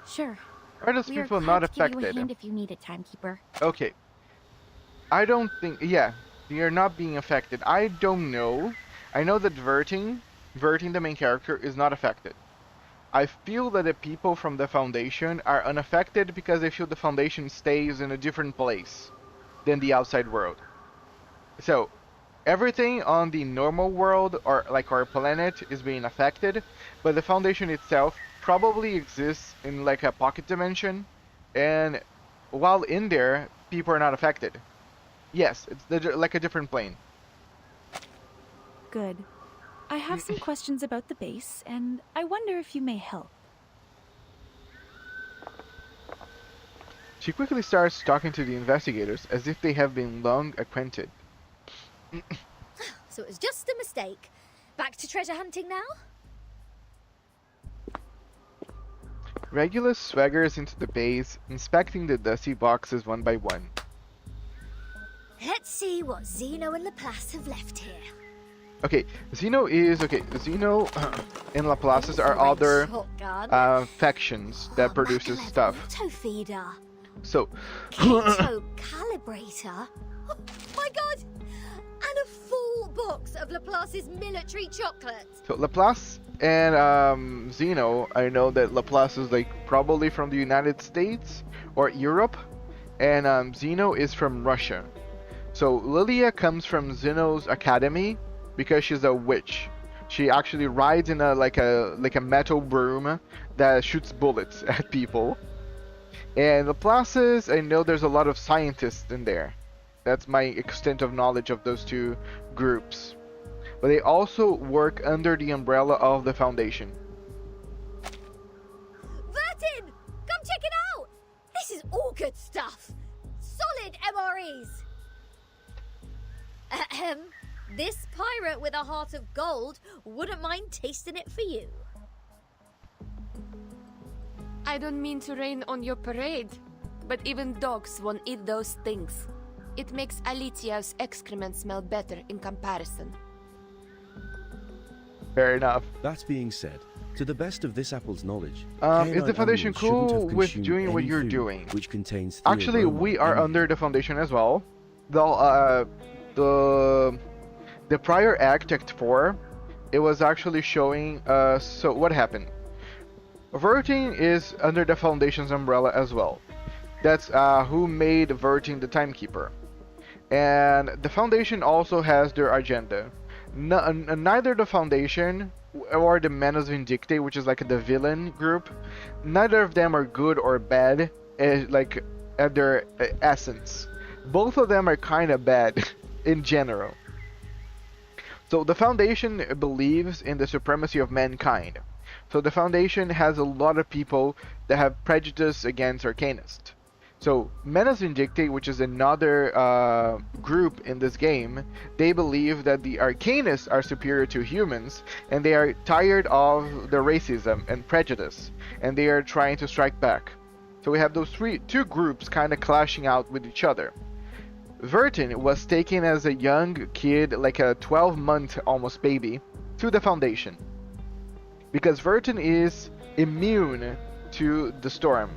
Sure. Are those We are people glad not to give you a affected? hand if you need it, Timekeeper. Okay. I don't think, yeah, they are not being affected. I don't know. I know that Verting, the main character, is not affected. I feel that the people from the Foundation are unaffected because they feel the Foundation stays in a different place than the outside world. So, everything on the normal world, or like our planet, is being affected, but the Foundation itself probably exists in like a pocket dimension, and while in there, people are not affected. Yes, it's like a different plane. Good. I have some questions about the base, and I wonder if you may help. She quickly starts talking to the investigators as if they have been long acquainted. So it was just a mistake. Back to treasure hunting now? Regulus swaggers into the base, inspecting the dusty boxes one by one. Let's see what Zeno and Laplace have left here. Okay, Zeno and Laplaces are other factions that produces stuff. Auto feeder. So, Keto calibrator. Oh my god! And a full box of Laplace's military chocolates. so Laplace and Zeno, I know that Laplace is like probably from the United States or Europe, and Zeno is from Russia. So Lilia comes from Zeno's academy because she's a witch. She actually rides in a metal broom that shoots bullets at people. And Laplace's, I know there's a lot of scientists in there. That's my extent of knowledge of those two groups. But they also work under the umbrella of the Foundation. Vertin! Come check it out! This is all good stuff. Solid MREs. Ahem. This pirate with a heart of gold wouldn't mind tasting it for you. I don't mean to rain on your parade, but even dogs won't eat those things. It makes Alitia's excrement smell better in comparison. Fair enough. That being said, to the best of this apple's knowledge, is the Foundation cool with doing what you're doing? Which contains actually, we are under the Foundation as well. The prior act, Act 4, it was actually showing. So what happened? Vertin is under the Foundation's umbrella as well. That's who made Vertin the Timekeeper. And the Foundation also has their agenda. Neither the Foundation or the Manus Vindictae, which is like the villain group, neither of them are good or bad, like at their essence. Both of them are kind of bad in general. So the Foundation believes in the supremacy of mankind. So the Foundation has a lot of people that have prejudice against Arcanists. So Manus Vindictae, which is another group in this game, they believe that the Arcanists are superior to humans, and they are tired of the racism and prejudice, and they are trying to strike back. So we have those two groups kind of clashing out with each other. Vertin was taken as a young kid, like a 12-month almost baby, to the Foundation. Because Vertin is immune to the storm.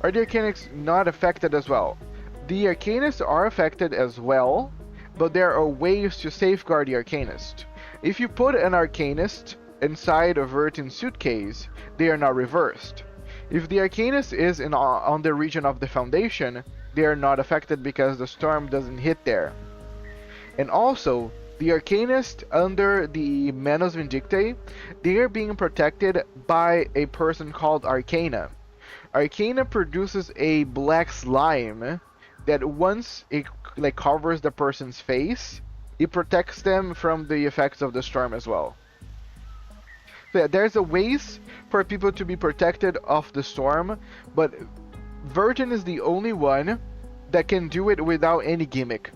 Are the Arcanists not affected as well? The Arcanists are affected as well, but there are ways to safeguard the Arcanist. If you put an Arcanist inside a Vertin's suitcase, they are not reversed. If the Arcanist is on the region of the Foundation, they are not affected because the storm doesn't hit there. And also, the Arcanist under the Manus Vindictae, they are being protected by a person called Arcana. Arcana produces a black slime that once it covers the person's face, it protects them from the effects of the storm as well. So yeah, there's a ways for people to be protected of the storm, but Vertin is the only one that can do it without any gimmick.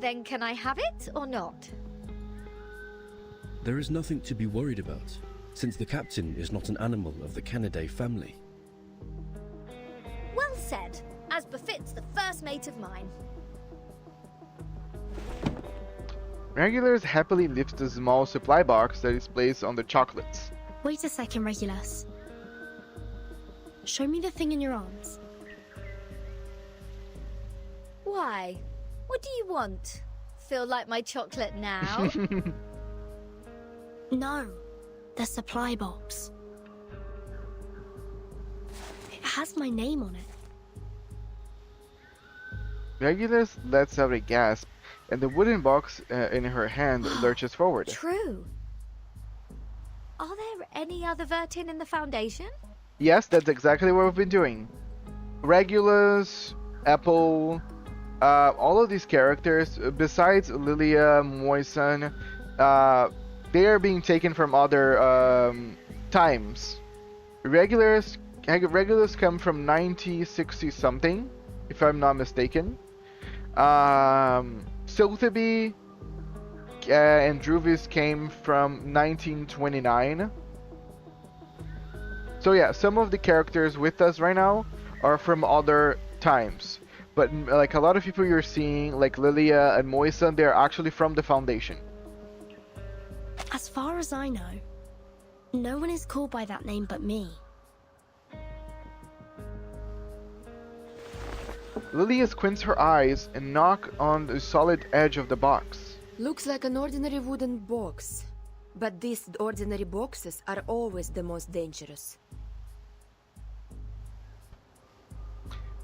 Then can I have it or not? There is nothing to be worried about, since the captain is not an animal of the Canidae family. Well said, as befits the first mate of mine. Regulus happily lifts the small supply box that is placed on the chocolates. Wait a second, Regulus. Show me the thing in your arms. Why? What do you want? Feel like my chocolate now? No, the supply box. It has my name on it. Regulus lets out a gasp, and the wooden box in her hand lurches forward. True. Are there any other Vertin in the Foundation? Yes, that's exactly what we've been doing. Regulus, Apple, all of these characters, besides Lilia, Moisen, they are being taken from other times. Regulus come from 1960 something, if I'm not mistaken. Silthaby and Druvis came from 1929. So yeah, some of the characters with us right now are from other times. But like a lot of people you're seeing, like Lilia and Moisen, they're actually from the Foundation. As far as I know, no one is called by that name but me. Lilia squints her eyes and knock on the solid edge of the box. Looks like an ordinary wooden box. But these ordinary boxes are always the most dangerous.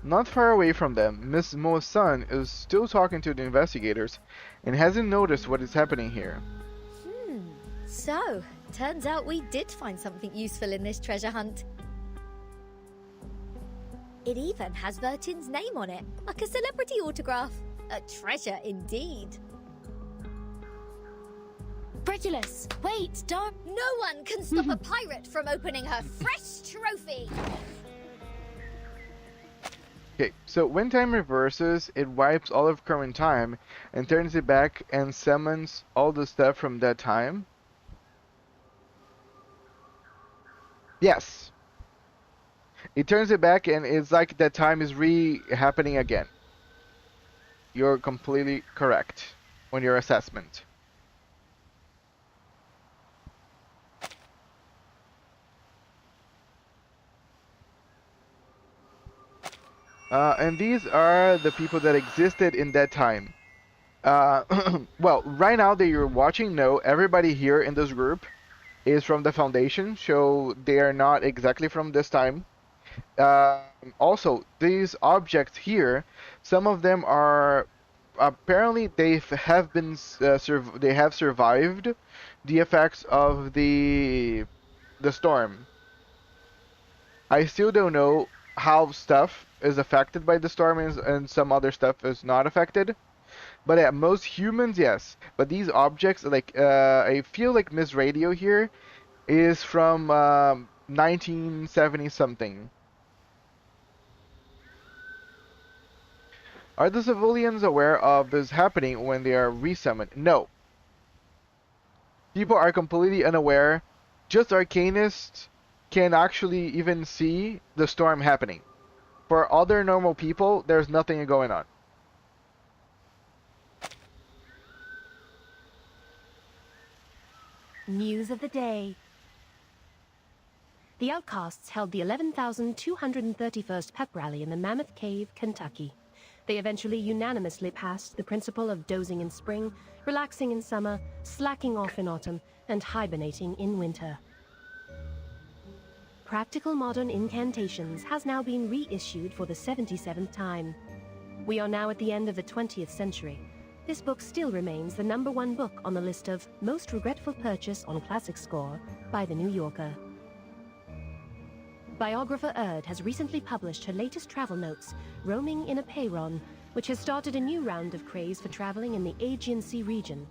Not far away from them, Miss Mo's son is still talking to the investigators and hasn't noticed what is happening here. So, turns out we did find something useful in this treasure hunt. It even has Vertin's name on it, like a celebrity autograph. A treasure indeed. Bridulus, wait, don't... No one can stop a pirate from opening her fresh trophy! Okay, so when time reverses, it wipes all of current time and turns it back and summons all the stuff from that time. Yes. It turns it back and it's like that time is re-happening again. You're completely correct on your assessment. And these are the people that existed in that time. Well, right now that you're watching, no, everybody here in this group is from the Foundation, so they are not exactly from this time. Also, these objects here, some of them are apparently they have been they have survived the effects of the storm. I still don't know how stuff is affected by the storm and some other stuff is not affected. But yeah, most humans, yes. But these objects, like, I feel like Miss Radio here is from 1970 something. Are the civilians aware of this happening when they are resummoned? No. People are completely unaware. Just Arcanists can actually even see the storm happening. For other normal people, there's nothing going on. News of the day. The Outcasts held the 11,231st Pep Rally in the Mammoth Cave, Kentucky. They eventually unanimously passed the principle of dozing in spring, relaxing in summer, slacking off in autumn, and hibernating in winter. Practical Modern Incantations has now been reissued for the 77th time. We are now at the end of the 20th century. This book still remains the #1 book on the list of most regretful purchase on Classic Score by The New Yorker. Biographer Erd has recently published her latest travel notes, Roaming in a Peyron, which has started a new round of craze for traveling in the Aegean Sea region.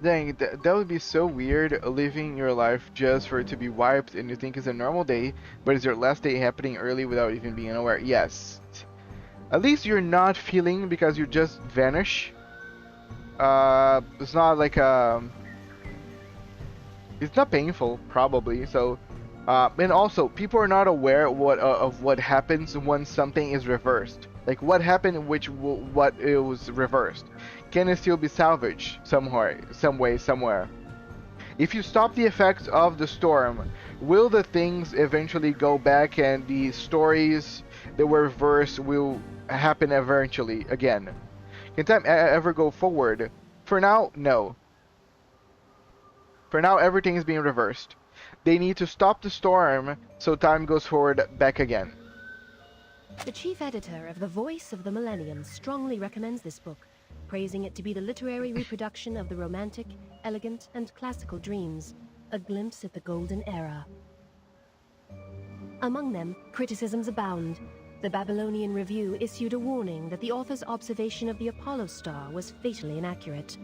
Dang, that would be so weird, living your life just for it to be wiped and you think it's a normal day, but it's your last day happening early without even being aware. Yes. At least you're not feeling because you just vanish. It's not like it's not painful, probably. So, and also people are not aware of what happens when something is reversed. Like what happened, what it was reversed. Can it still be salvaged somewhere, some way, somewhere? If you stop the effects of the storm, will the things eventually go back and the stories that were reversed will happen eventually again? Can time ever go forward? For now, no. For now, everything is being reversed. They need to stop the storm so time goes forward back again. The chief editor of The Voice of the Millennium strongly recommends this book, praising it to be the literary reproduction of the romantic, elegant, and classical dreams, a glimpse at the golden era. Among them, criticisms abound. The Babylonian Review issued a warning that the author's observation of the Apollo star was fatally inaccurate.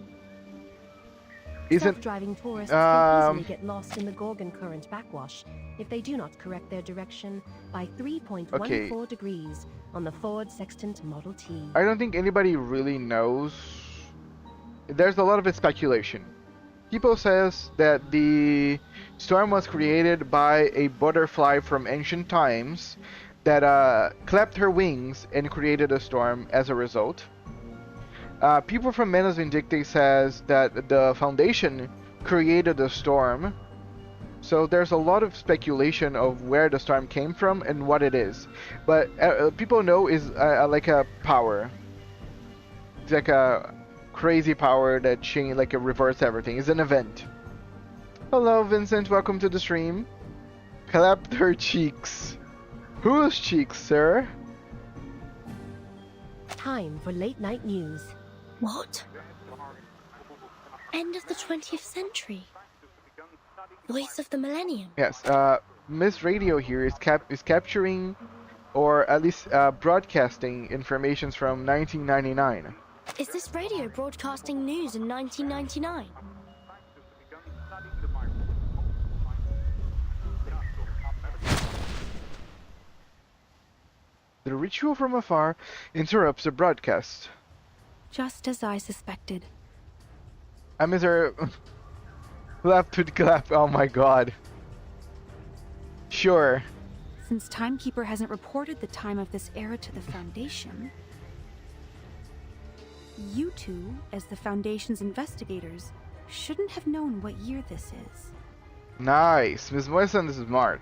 Self-driving tourists can easily get lost in the Gorgon current backwash if they do not correct their direction by 3.14 degrees on the Ford Sextant Model T. I don't think anybody really knows. There's a lot of speculation. People says that the storm was created by a butterfly from ancient times that clapped her wings and created a storm as a result. People from Manus Vindicta says that the Foundation created the storm. So there's a lot of speculation of where the storm came from and what it is. But people know is like a power. It's like a crazy power that like reverse everything. It's an event. Hello Vincent, welcome to the stream. Clapped her cheeks. Whose cheeks, sir? time for late night news. What? End of the 20th century. Voice of the millennium. Yes, Miss Radio here is capturing, or at least broadcasting information from 1999. Is this radio broadcasting news in 1999? The ritual from afar interrupts the broadcast. Just as I suspected. I miss her. Clap to clap. Oh my god. Sure. Since Timekeeper hasn't reported the time of this era to the Foundation, you two, as the Foundation's investigators, shouldn't have known what year this is. Nice. Miss Moisen is smart.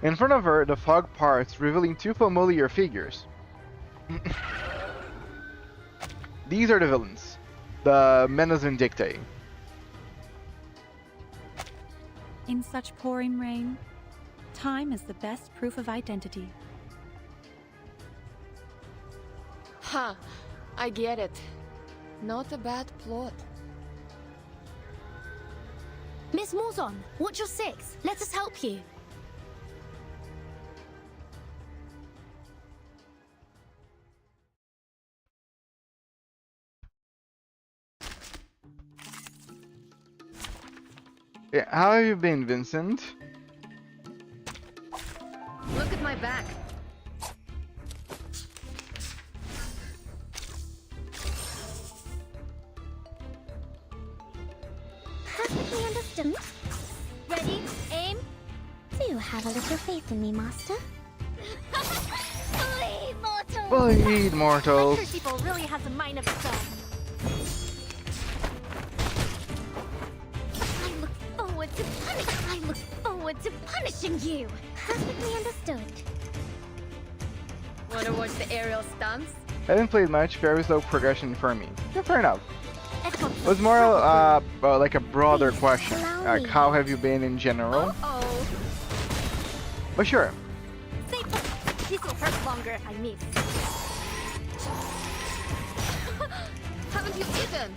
In front of her, the fog parts, revealing two familiar figures. These are the villains. The Menace Vindictae. In such pouring rain, time is the best proof of identity. Huh, I get it. Not a bad plot. Miss Morzon, watch your six. Let us help you. Yeah, how have you been, Vincent? Look at my back. Perfectly understood. Ready? Aim? Do you have a little faith in me, Master? Bleed, mortals! Bleed, mortals! My crucible really has a mind of its own. I look forward to punishing you. Perfectly understood. Wanna watch the aerial stunts? Haven't played much, very slow progression for me. Yeah, fair enough. It It was more like a broader question. Like, how have you been in general? Oh. But sure. This will hurt longer if I miss. Haven't you eaten?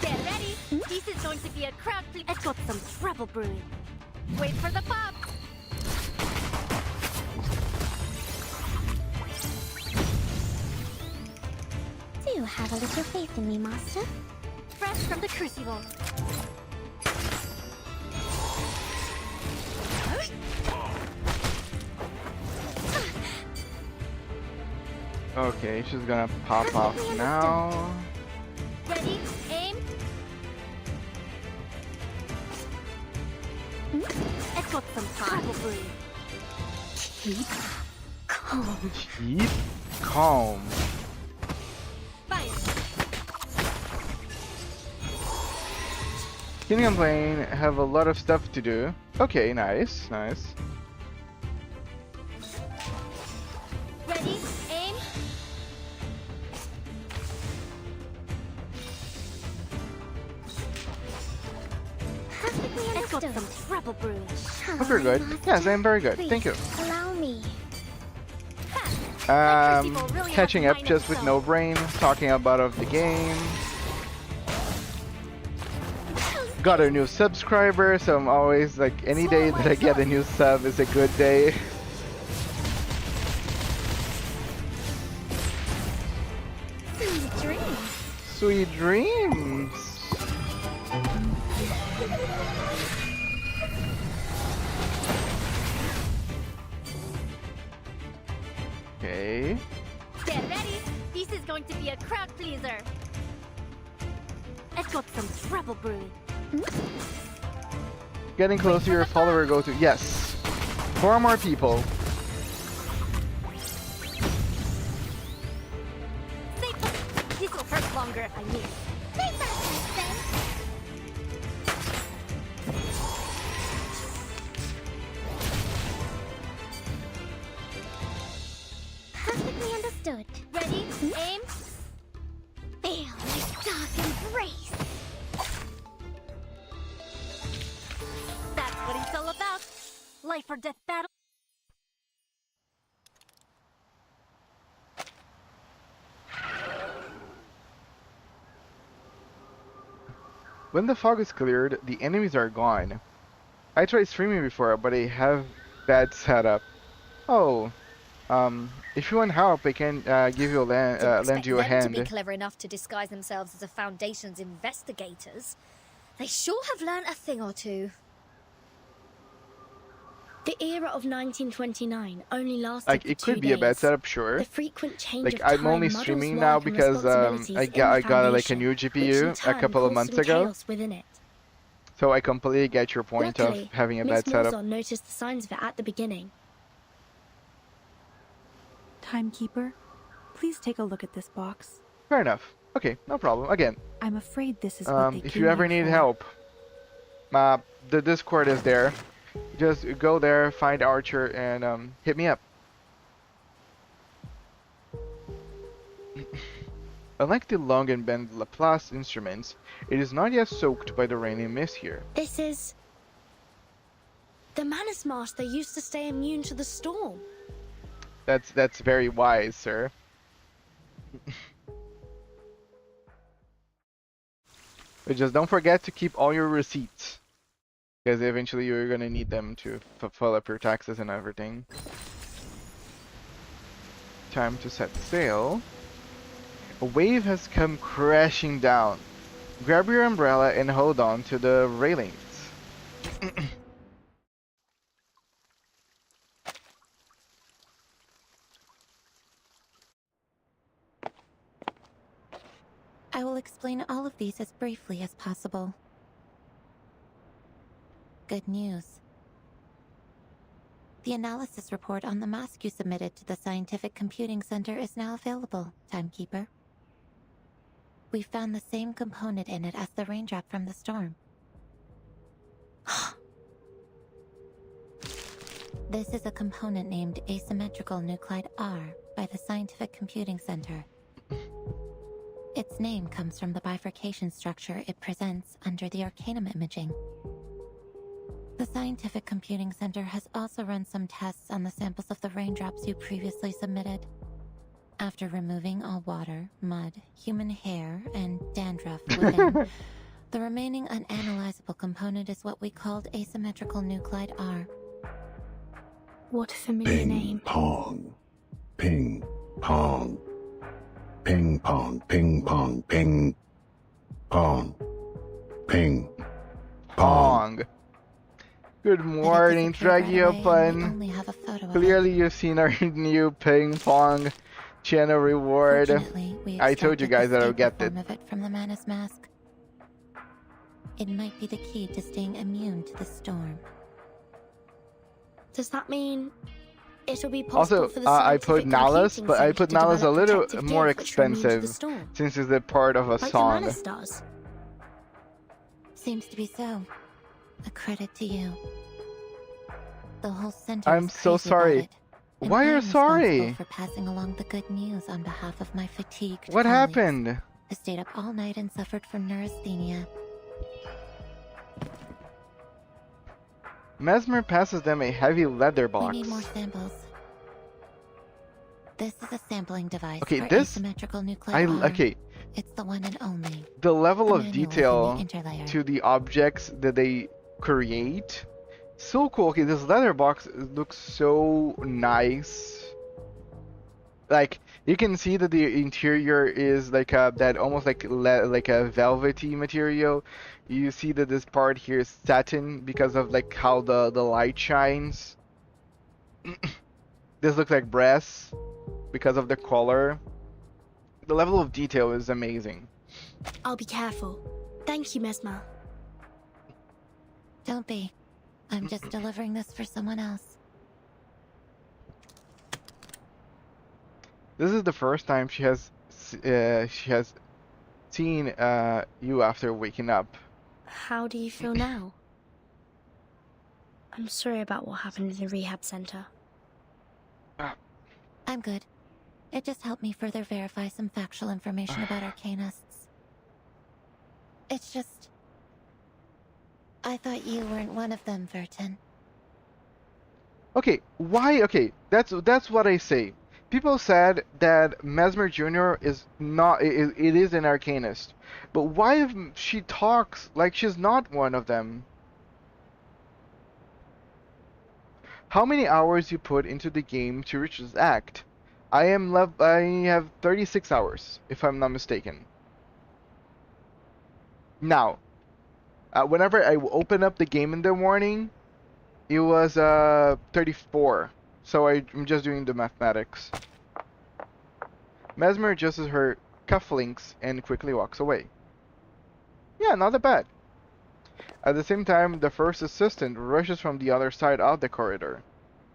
Get ready. This is going to be a crowd please. I've got some trouble brewing. Wait for the pop. Do you have a little faith in me, Master? Fresh from the crucible. Okay, she's gonna pop off now. Ready? Aim. I've got some trouble brewing. Keep calm. Keep calm. Fire. Can't complain, have a lot of stuff to do. Okay, nice, nice. Ready? Aim. Perfectly understood. I've got some trouble brewing. Oh, very good. Yes, I'm very good. Thank you. Allow me. Catching up just with no brain, talking about of the game. Got a new subscriber, so I'm always like, any day that I get a new sub is a good day. Sweet dreams. Sweet dreams. Okay. Get ready. This is going to be a crowd pleaser. I've got some trouble brewing. Getting close to your follower go to yes. 4 more people. This will hurt longer if I miss. Stay fast, then. Perfectly understood. Ready? Aim. Feel my dark embrace. That's what it's all about. Life or death battle. When the fog is cleared, the enemies are gone. I tried streaming before, but I have bad setup. Oh, if you want help, I can give you a Didn't lend expect you a them to be hand. clever enough to disguise themselves as a Foundation's investigators. They sure have learnt a thing or two. The era of 1929 only lasted Like, for it 2 could be a bad days. setup, sure. The frequent change Like, of I'm time only muddles streaming work now and because responsibilities I in the got like a Foundation, new which in GPU a turn couple of caused months some ago. chaos within it. So I completely get your point of Luckily, having a Miss bad setup. Malzahn noticed the signs of it at the beginning. Timekeeper, please take a look at this box. Fair enough. Okay, no problem. Again, I'm afraid this is what they if came you ever here need for. help, the Discord is there. Just go there, find Archer, and hit me up. Unlike the long and bent Laplace instruments, it is not yet soaked by the rain and mist here. This is... the Manus Master used to stay immune to the storm. That's very wise, sir. But just don't forget to keep all your receipts, because eventually you're gonna need them to fill up your taxes and everything. Time to set sail. A wave has come crashing down. Grab your umbrella and hold on to the railings. I will explain all of these as briefly as possible. Good news. The analysis report on the mask you submitted to the Scientific Computing Center is now available, Timekeeper. We found the same component in it as the raindrop from the storm. This is a component named asymmetrical nuclide R by the Scientific Computing Center. Its name comes from the bifurcation structure it presents under the Arcanum imaging. The Scientific Computing Center has also run some tests on the samples of the raindrops you previously submitted. After removing all water, mud, human hair, and dandruff within, the remaining unanalyzable component is what we called asymmetrical nuclide R. What a familiar name. Ping pong. Ping pong. Ping pong, ping pong, ping pong. Ping pong. Good morning, Dragiopan. Clearly you've seen our new ping pong channel reward. I told you guys that I'll get it. Of it from the Manus mask. It might be the key to staying immune to the storm. Does that mean it'll be possible Also, for the I put Scientific Nalus, Computing but I Center put to Nalus a develop little protective more gear which will immune to the expensive, storm? since it's a part of a Like the song. Manus does. Seems to be so. A credit to you. The whole center I'm is so crazy sorry. about it, and Why I'm are sorry? responsible for passing along the good news on behalf of my fatigued What colleagues happened? who stayed up all night and suffered from neurasthenia. Mesmer passes them a heavy leather We box. need more samples. This is a sampling device Okay, for this- asymmetrical nuclide R. okay. It's the one and only. The level A of manual detail within the interlayer. to the objects that they create, so cool. Okay, this leather box looks so nice. Like, you can see that the interior is like that almost like a velvety material. You see that this part here is satin because of like how the light shines. This looks like brass because of the color. The level of detail is amazing. I'll be careful. Thank you, Mesmer. Don't be. I'm just delivering this for someone else. This is the first time she has seen you after waking up. How do you feel now? I'm sorry about what happened in the rehab center. I'm good. It just helped me further verify some factual information about Arcanists. It's just... I thought you weren't one of them, Vertin. Okay, why? Okay, that's what I say. People said that Mesmer Jr. is not. It is an arcanist, but why if she talks like she's not one of them? How many hours you put into the game to reach this act? I have 36 hours, if I'm not mistaken. Now, whenever I open up the game in the morning, it was 34. So I'm just doing the mathematics. Mesmer adjusts her cufflinks and quickly walks away. Yeah, not that bad. At the same time, the first assistant rushes from the other side of the corridor.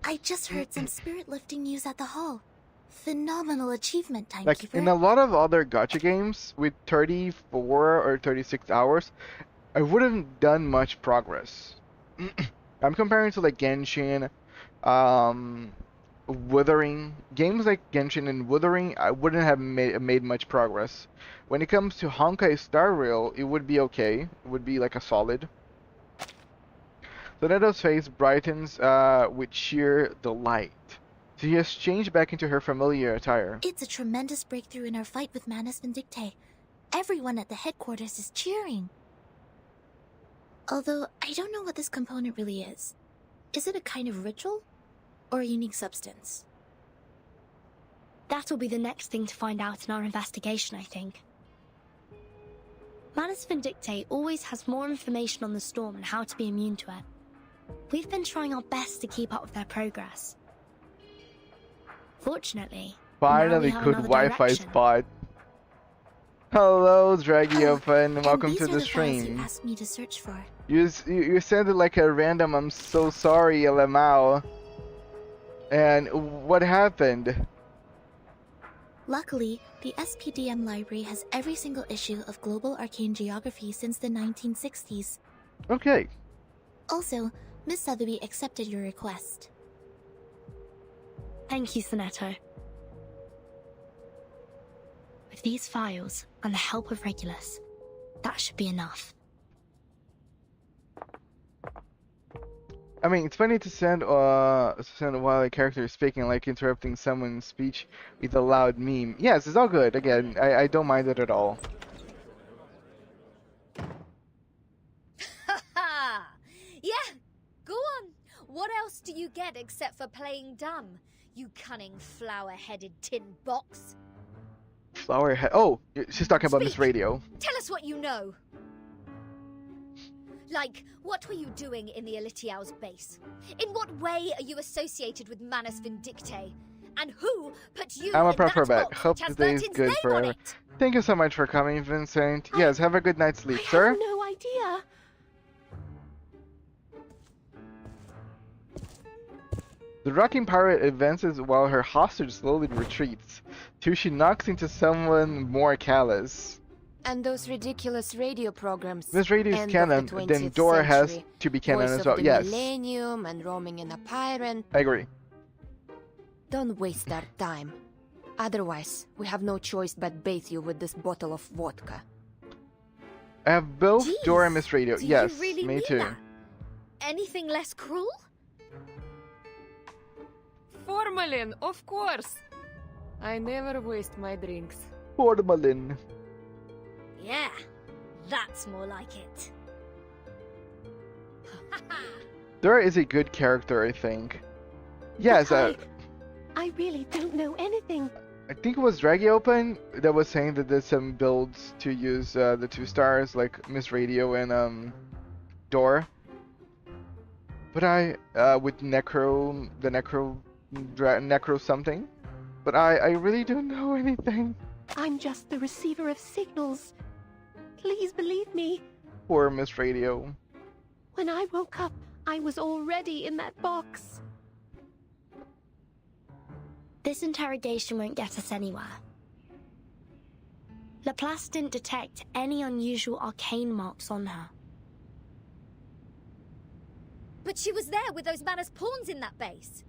I just heard some spirit lifting news at the hall. Phenomenal achievement, Timekeeper. Like, in a lot of other gacha games, with 34 or 36 hours, I wouldn't have done much progress. I'm comparing to, like, Genshin, Wuthering. Games like Genshin and Wuthering, I wouldn't have made much progress. When it comes to Honkai Star Rail, it would be okay. It would be, like, a solid. Soneta's face brightens with sheer delight. She has changed back into her familiar attire. It's a tremendous breakthrough in our fight with Manus Vindicte. Everyone at the headquarters is cheering. Although, I don't know what this component really is. Is it a kind of ritual? Or a unique substance? That'll be the next thing to find out in our investigation, I think. Manus Vindicte always has more information on the storm and how to be immune to it. We've been trying our best to keep up with their progress. Fortunately, Finally, good Wi-Fi spot. Hello, Dragiopen, and welcome to the stream. You asked me to search for. You sounded like a random. I'm so sorry, LMAO. And what happened? Luckily, the SPDM library has every single issue of Global Arcane Geography since the 1960s. Okay. Also, Miss Sotheby accepted your request. Thank you, Soneto. With these files and the help of Regulus, that should be enough. I mean, it's funny to send while a character is speaking, like interrupting someone's speech with a loud meme. Yes, it's all good. Again, I don't mind it at all. Ha! Yeah, go on. What else do you get except for playing dumb, you cunning flower-headed tin box? Flowerhead. Oh, she's talking about Speak. Miss Radio. Tell us what you know. Like, what were you doing in the Elitiao's base? In what way are you associated with Manus Vindicte? And who put you I'm a in proper that bet. box Hope which has the day is Bertin's good name on forever. it? Thank you so much for coming, Vincent. Yes, have a good night's sleep, sir. I have no idea. The rocking pirate advances while her hostage slowly retreats, till she knocks into someone more callous. And those ridiculous radio programs. This radio is End canon, of the then 20th Door has century. to be canon Voice as well. of the Yes, Millennium and Roaming in a Pirate. I agree. Don't waste our time. Otherwise, we have no choice but bathe you with this bottle of vodka. I have both Jeez, Door and Miss Radio. do Yes, you really me mean too. that? Anything less cruel? Formalin, of course. I never waste my drinks. Formalin. Yeah, that's more like it. Door is a good character, I think. Yes, I really don't know anything. I think it was Dragiopen that was saying that there's some builds to use the 2 stars, like Miss Radio and Door. But with Necro, the Necro something. But I really don't know anything. I'm just the receiver of signals. Please believe me. Poor Miss Radio. When I woke up, I was already in that box. This interrogation won't get us anywhere. Laplace didn't detect any unusual arcane marks on her. But she was there with those Manus pawns in that base.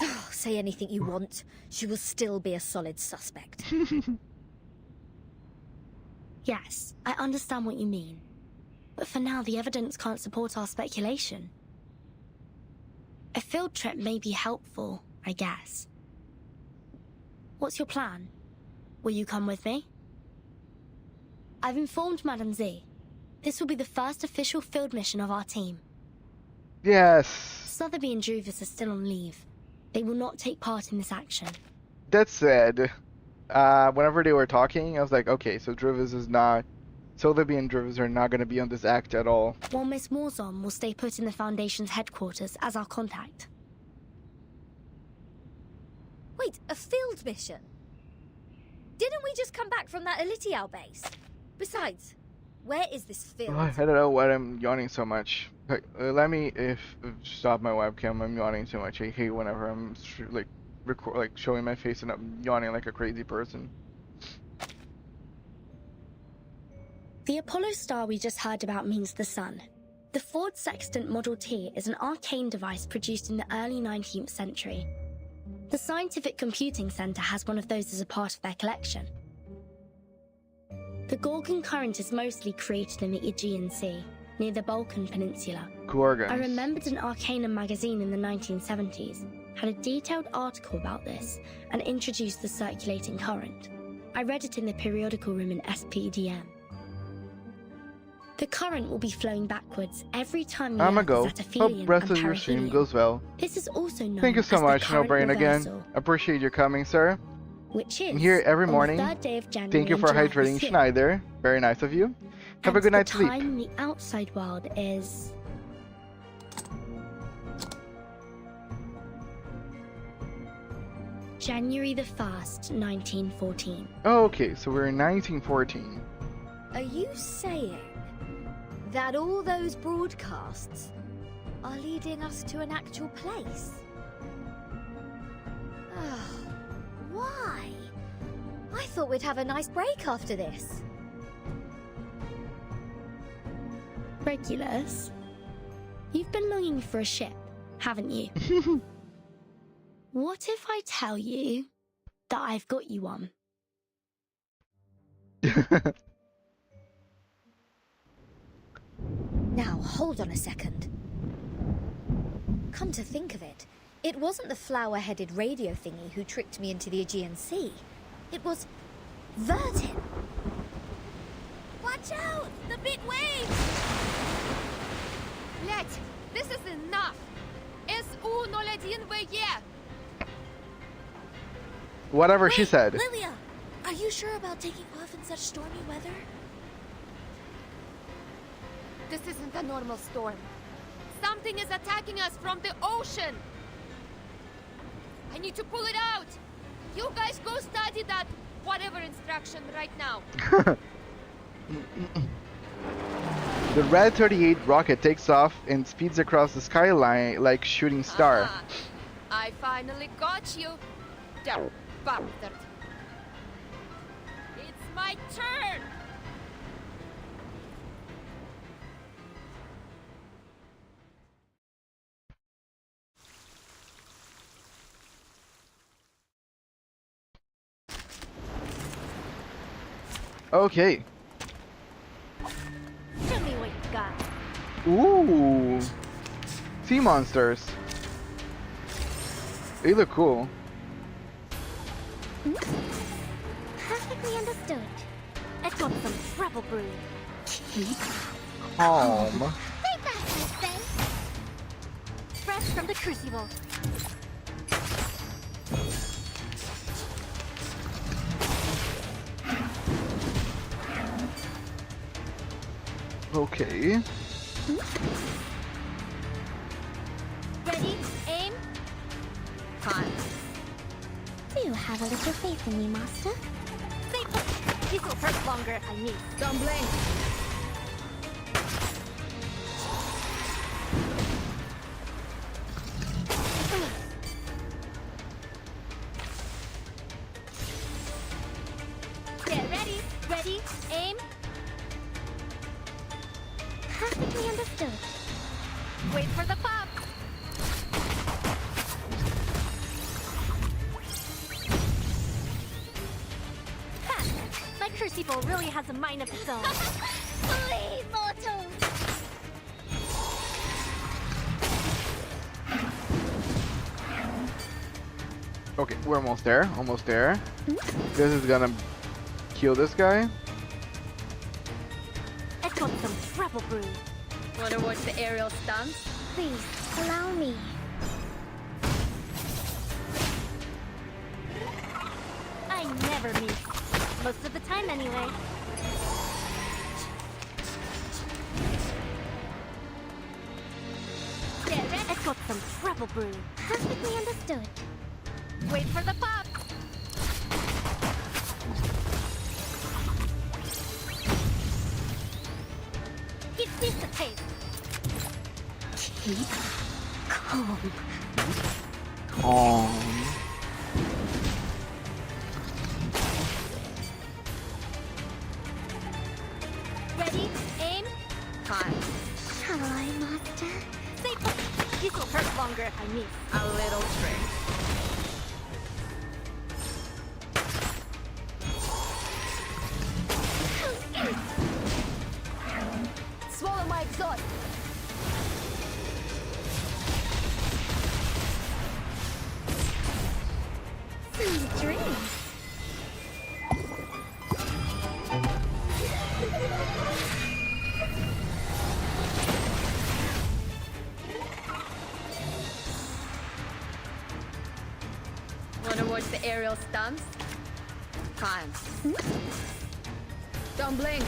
Oh, say anything you want. She will still be a solid suspect. Yes, I understand what you mean. But for now, the evidence can't support our speculation. A field trip may be helpful, I guess. What's your plan? Will you come with me? I've informed Madame Z. This will be the first official field mission of our team. Yes. Sotheby and Druvis are still on leave. They will not take part in this action. That said, whenever they were talking, I was like, okay, so Druvis is not... Sotheby and Druvis are not going to be on this act at all. While Miss Morzon will stay put in the Foundation's headquarters as our contact. Wait, a field mission? Didn't we just come back from that Elitial base? Besides, where is this field? I don't know why I'm yawning so much. Let me stop my webcam. I'm yawning too much. I hate whenever I'm showing my face and I'm yawning like a crazy person. The Apollo star we just heard about means the sun. The Ford Sextant Model T is an arcane device produced in the early 19th century. The Scientific Computing Center has one of those as a part of their collection. The Gorgon current is mostly created in the Aegean Sea, near the Balkan Peninsula. Gorgons. I remembered an Arcanum magazine in the 1970s had a detailed article about this and introduced the circulating current. I read it in the periodical room in SPDM. The current will be flowing backwards every time the Earth is at aphelion Hope rest and of your stream perihelion. goes well. This is also known Thank you so as the much, No current Brain again. reversal, Appreciate your coming, sir. which is I'm here every on morning. the 3rd day of January Thank you for in July hydrating this year. Schneider. Very nice of you. Have a good night's The sleep. time in the outside world is January the 1st, 1914. Oh, okay, so we're in 1914. Are you saying that all those broadcasts are leading us to an actual place? Oh, why? I thought we'd have a nice break after this. Regulus, you've been longing for a ship, haven't you? What if I tell you that I've got you one? Now, hold on a second. Come to think of it, it wasn't the flower-headed radio thingy who tricked me into the Aegean Sea. It was Verdin. Watch out! The big waves! Let! This is enough! S.U. no ledin veje! Whatever she said. Lilia, are you sure about taking off in such stormy weather? This isn't a normal storm. Something is attacking us from the ocean! I need to pull it out! You guys go study that whatever instruction right now. The Red 38 rocket takes off and speeds across the skyline like shooting star. Ah, I finally got you. Damn bastard. It's my turn! Okay. Show me what you got. Ooh. Sea monsters. They look cool. Perfectly understood. Let's go some trouble brew. Keep calm. Stay back, I say. Fresh from the crucible. Okay. Ready? Aim? Time. Do have a little faith in me, Master. Stay put. This will hurt longer if I miss. Don't blame. Get ready. Ready? Aim? Perfectly understood. Wait for the pop. My crucible really has a mind of its own. Flee, mortals! Okay, we're almost there. Almost there. This is gonna kill this guy. I've got some trouble brew. Wanna watch the aerial stunts? Please, allow me. I never miss. Most of the time, anyway. Get it? I've got some trouble brew. Perfectly understood. Wait for the pop! It dissipates. Keep calm. Oh. Ready? Aim? Time. Shall I, Master? Stay put. This'll hurt longer if I miss. A little trick. Swallow my exhaust. Sweet dreams. Wanna watch the aerial stunts? Time. Don't blink.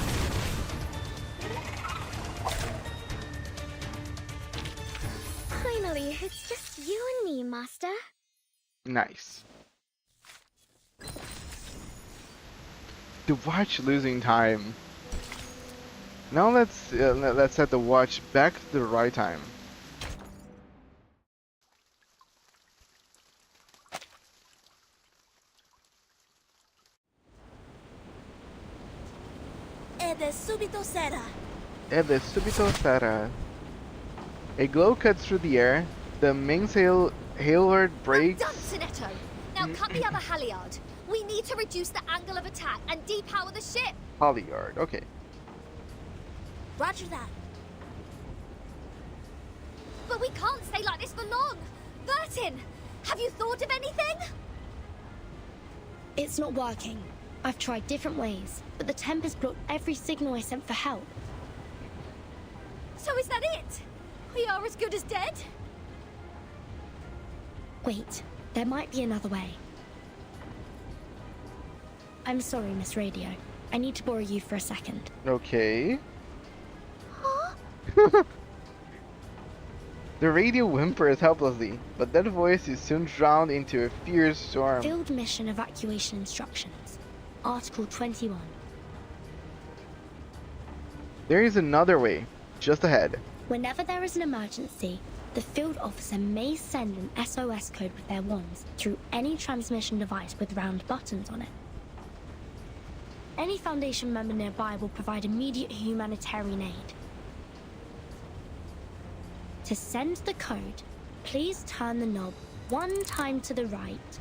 Finally, it's just you and me, Master. Nice. The watch losing time. Now let's set the watch back to the right time. Ede subito sera. Ede subito sarà. A glow cuts through the air. The mainsail halyard breaks. Done, Sinetto. Now cut the other halyard. We need to reduce the angle of attack and depower the ship. Halyard. Okay. Roger that. But we can't stay like this for long. Burton, have you thought of anything? It's not working. I've tried different ways, but the Tempest blocked every signal I sent for help. So is that it? We are as good as dead? Wait, there might be another way. I'm sorry, Miss Radio. I need to borrow you for a second. Okay. The radio whimpers helplessly, but that voice is soon drowned into a fierce storm. Field Mission Evacuation Instructions. Article 21. There is another way, just ahead. Whenever there is an emergency, the field officer may send an SOS code with their wands through any transmission device with round buttons on it. Any Foundation member nearby will provide immediate humanitarian aid. To send the code, please turn the knob 1 time to the right,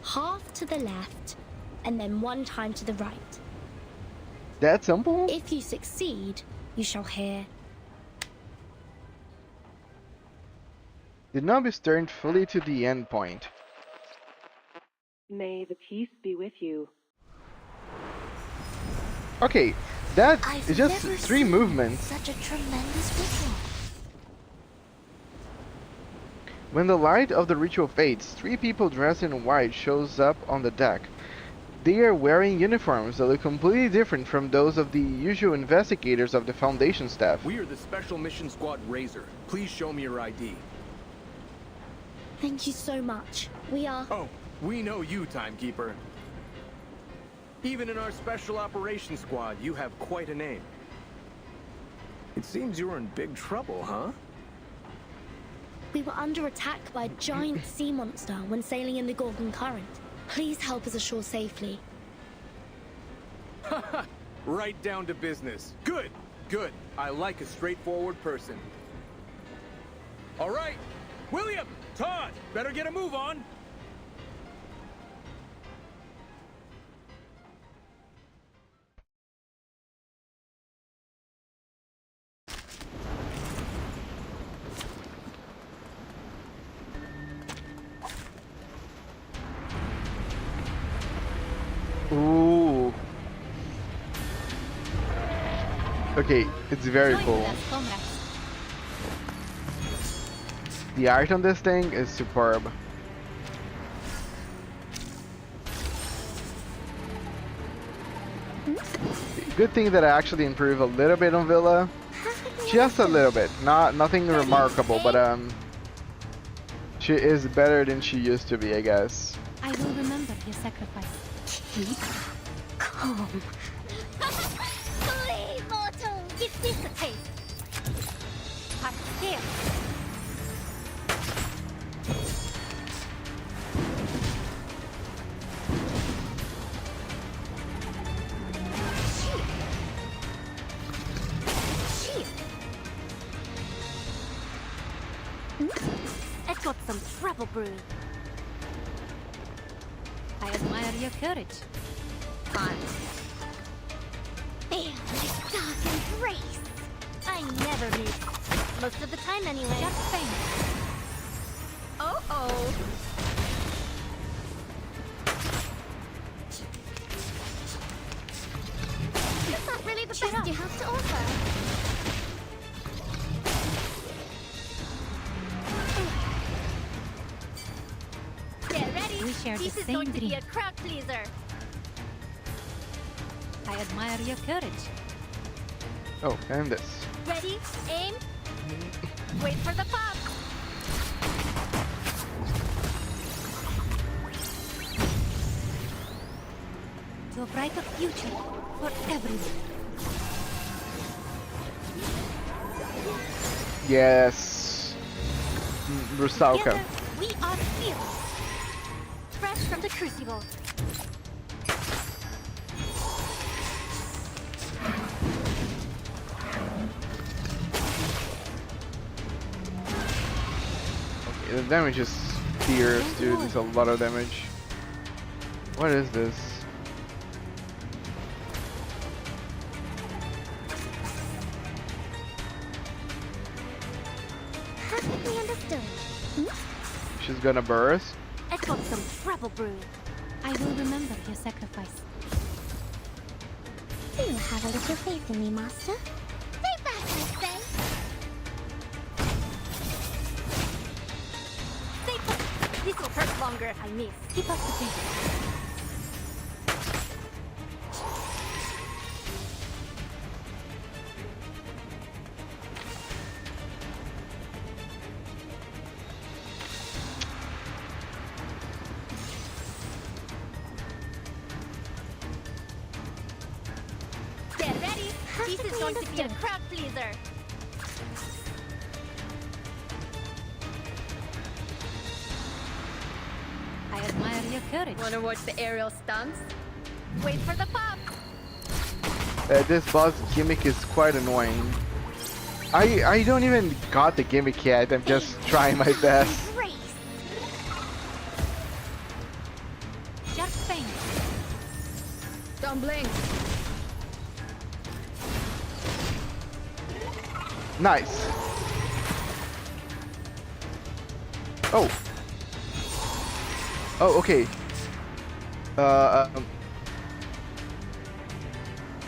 half to the left, and then 1 time to the right. That simple? If you succeed, you shall hear. The knob is turned fully to the end point. May the peace be with you. Okay, that I've is just never 3 seen movements. Such a tremendous ritual. When the light of the ritual fades, 3 people dressed in white shows up on the deck. They are wearing uniforms that look completely different from those of the usual investigators of the Foundation staff. We are the Special Mission Squad Razor. Please show me your ID. Thank you so much. We are... Oh, we know you, Timekeeper. Even in our Special Operations Squad, you have quite a name. It seems you're in big trouble, huh? We were under attack by a giant sea monster when sailing in the Gorgon Current. Please help us ashore safely. Right down to business. Good, good. I like a straightforward person. All right, William, Todd, better get a move on. Ooh. Okay, it's very Join cool. with us, comrades. The art on this thing is superb. Good thing that I actually improved a little bit on Villa. Just a little bit. Nothing remarkable, but she is better than she used to be, I guess. I will remember your sacrifice. Keep calm. Flee, mortal! Give this a taste. Hot here. I've got some trouble brewing. I admire your courage. Fine. Feel my dark embrace. I never miss. Most of the time anyway. Just faint. Oh. That's not really the best you have to offer. Get ready. We share the This is same going to be dream. a crowd pleaser. I admire your courage. Oh, and this. Ready? Aim. Wait for the pop. To a brighter future for everyone. Yes. Rusalka. Together, we are fearless. Fresh from the crucible. Okay, the damage is fierce, dude. It's a lot of damage. What is this? Perfectly understood. She's gonna burst? I've got some trouble brewing. I will remember your sacrifice. Do have a little faith in me, Master. Stay back, I say. Stay put. This will hurt longer if I miss. Keep up the pace. Get ready. This is going to be a crowd pleaser. I admire your courage. Wanna watch the aerial stunts? Wait for the pop. This boss gimmick is quite annoying. I don't even got the gimmick yet. I'm just trying my best. Just faint. Don't blink. Nice. Oh. Oh, okay. I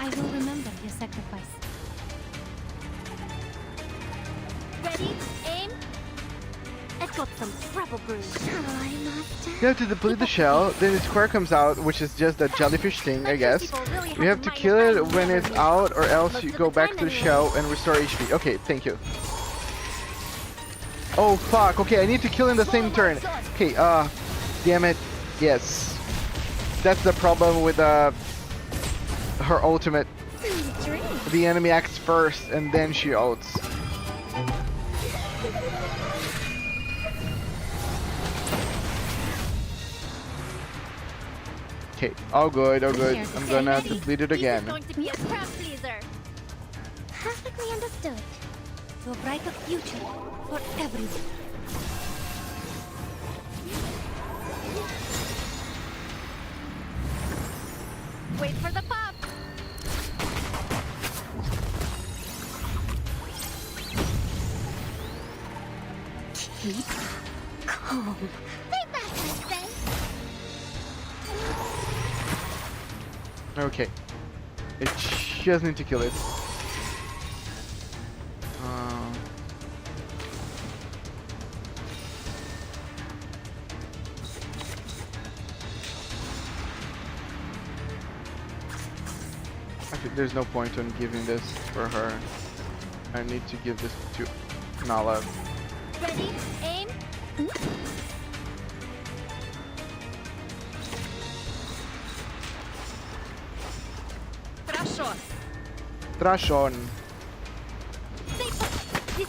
will remember your sacrifice. Ready? Aim. I've got some trouble brewing. Aye, Master. You have to deplete the shell, then the square comes out, which is just that jellyfish thing, I guess. You have to kill it when it's out, or else you go back to the shell and restore HP. Okay, thank you. Oh fuck, okay, I need to kill in the same turn. Okay, damn it. Yes. That's the problem with her ultimate. The enemy acts first and then she ults. Okay, all good, all good. I'm gonna deplete it again. This is going to be a crowd pleaser. Perfectly understood. To a brighter future for everyone. Wait for the pop. Keep calm. Stay back, I say. Okay. I just need to kill it. Actually, there's no point on giving this for her. I need to give this to Nala. Ready? Aim. Trash on. Trash on. This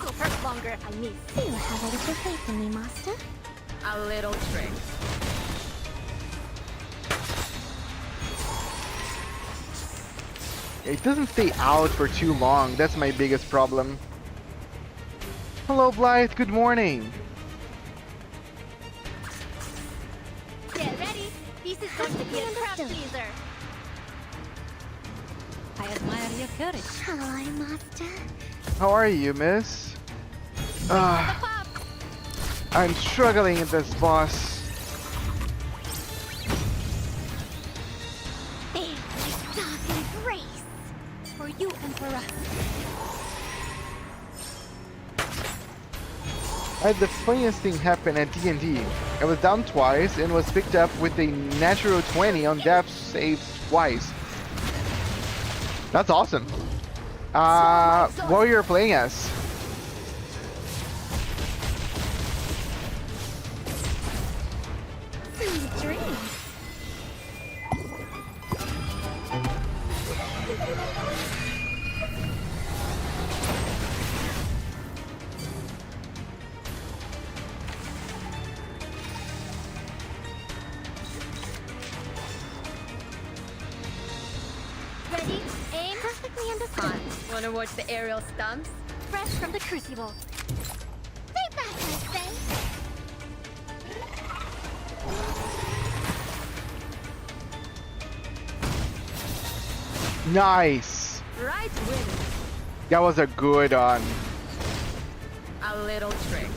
will hurt longer if I miss. You have a little faith in me, Master. A little trick. It doesn't stay out for too long. That's my biggest problem. Hello, Blythe. Good morning. Get ready. This is going to be a crowd pleaser. I admire your courage. Hello, Master. How are you, miss? I'm struggling at this boss. There, dark and grace. For you and for us. I had the funniest thing happen at D&D. I was down twice and was picked up with a natural 20 on death saves twice. That's awesome. What you're playing as? Sweet dreams. Ready? Aim. Perfectly understood. Wanna watch the aerial stunts? Fresh from the crucible. Stay back, I say. Nice. Right win. That was a good one. A little trick.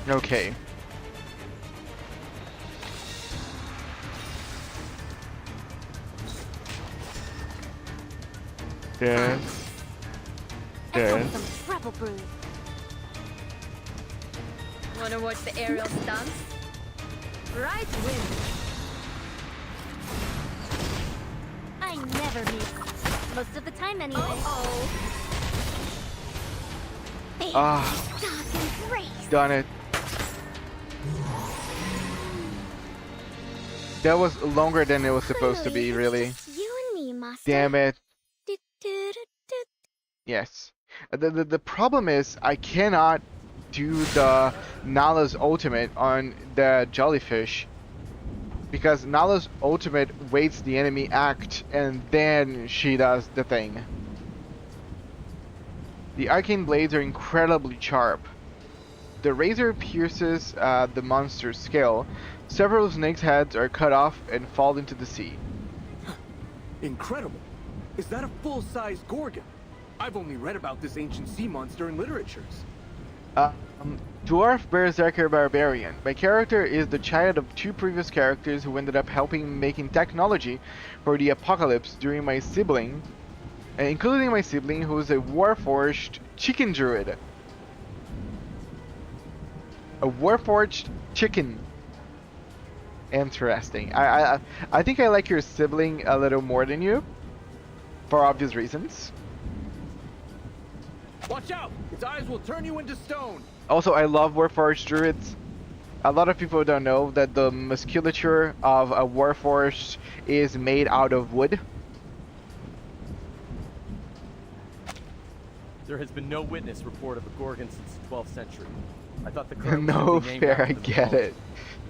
Okay. Yes. Yes. Some trouble brew. Wanna watch the aerial stunts? Right win. I never miss. Most of the time, anyway. Uh-oh. Ah, Dark and grace. done it. That was longer than it was supposed to be, really. You and me, Master. Damn it. Do-do-do-do. Yes. The problem is I cannot do the Nala's ultimate on the jellyfish because Nala's ultimate waits the enemy act and then she does the thing. The arcane blades are incredibly sharp. The razor pierces the monster's scale. Several snake's heads are cut off and fall into the sea. Incredible. Is that a full-size Gorgon? I've only read about this ancient sea monster in literatures. Dwarf Berserker Barbarian. My character is the child of two previous characters who ended up helping making technology for the apocalypse during my sibling, including my sibling who is a warforged chicken druid. A warforged chicken. Interesting. I think I like your sibling a little more than you, for obvious reasons. Watch out! Its eyes will turn you into stone! Also, I love warforged druids. A lot of people don't know that the musculature of a warforged is made out of wood. There has been no witness report of a Gorgon since the 12th century. I thought the current No, would be named fair, after I the get poem. it.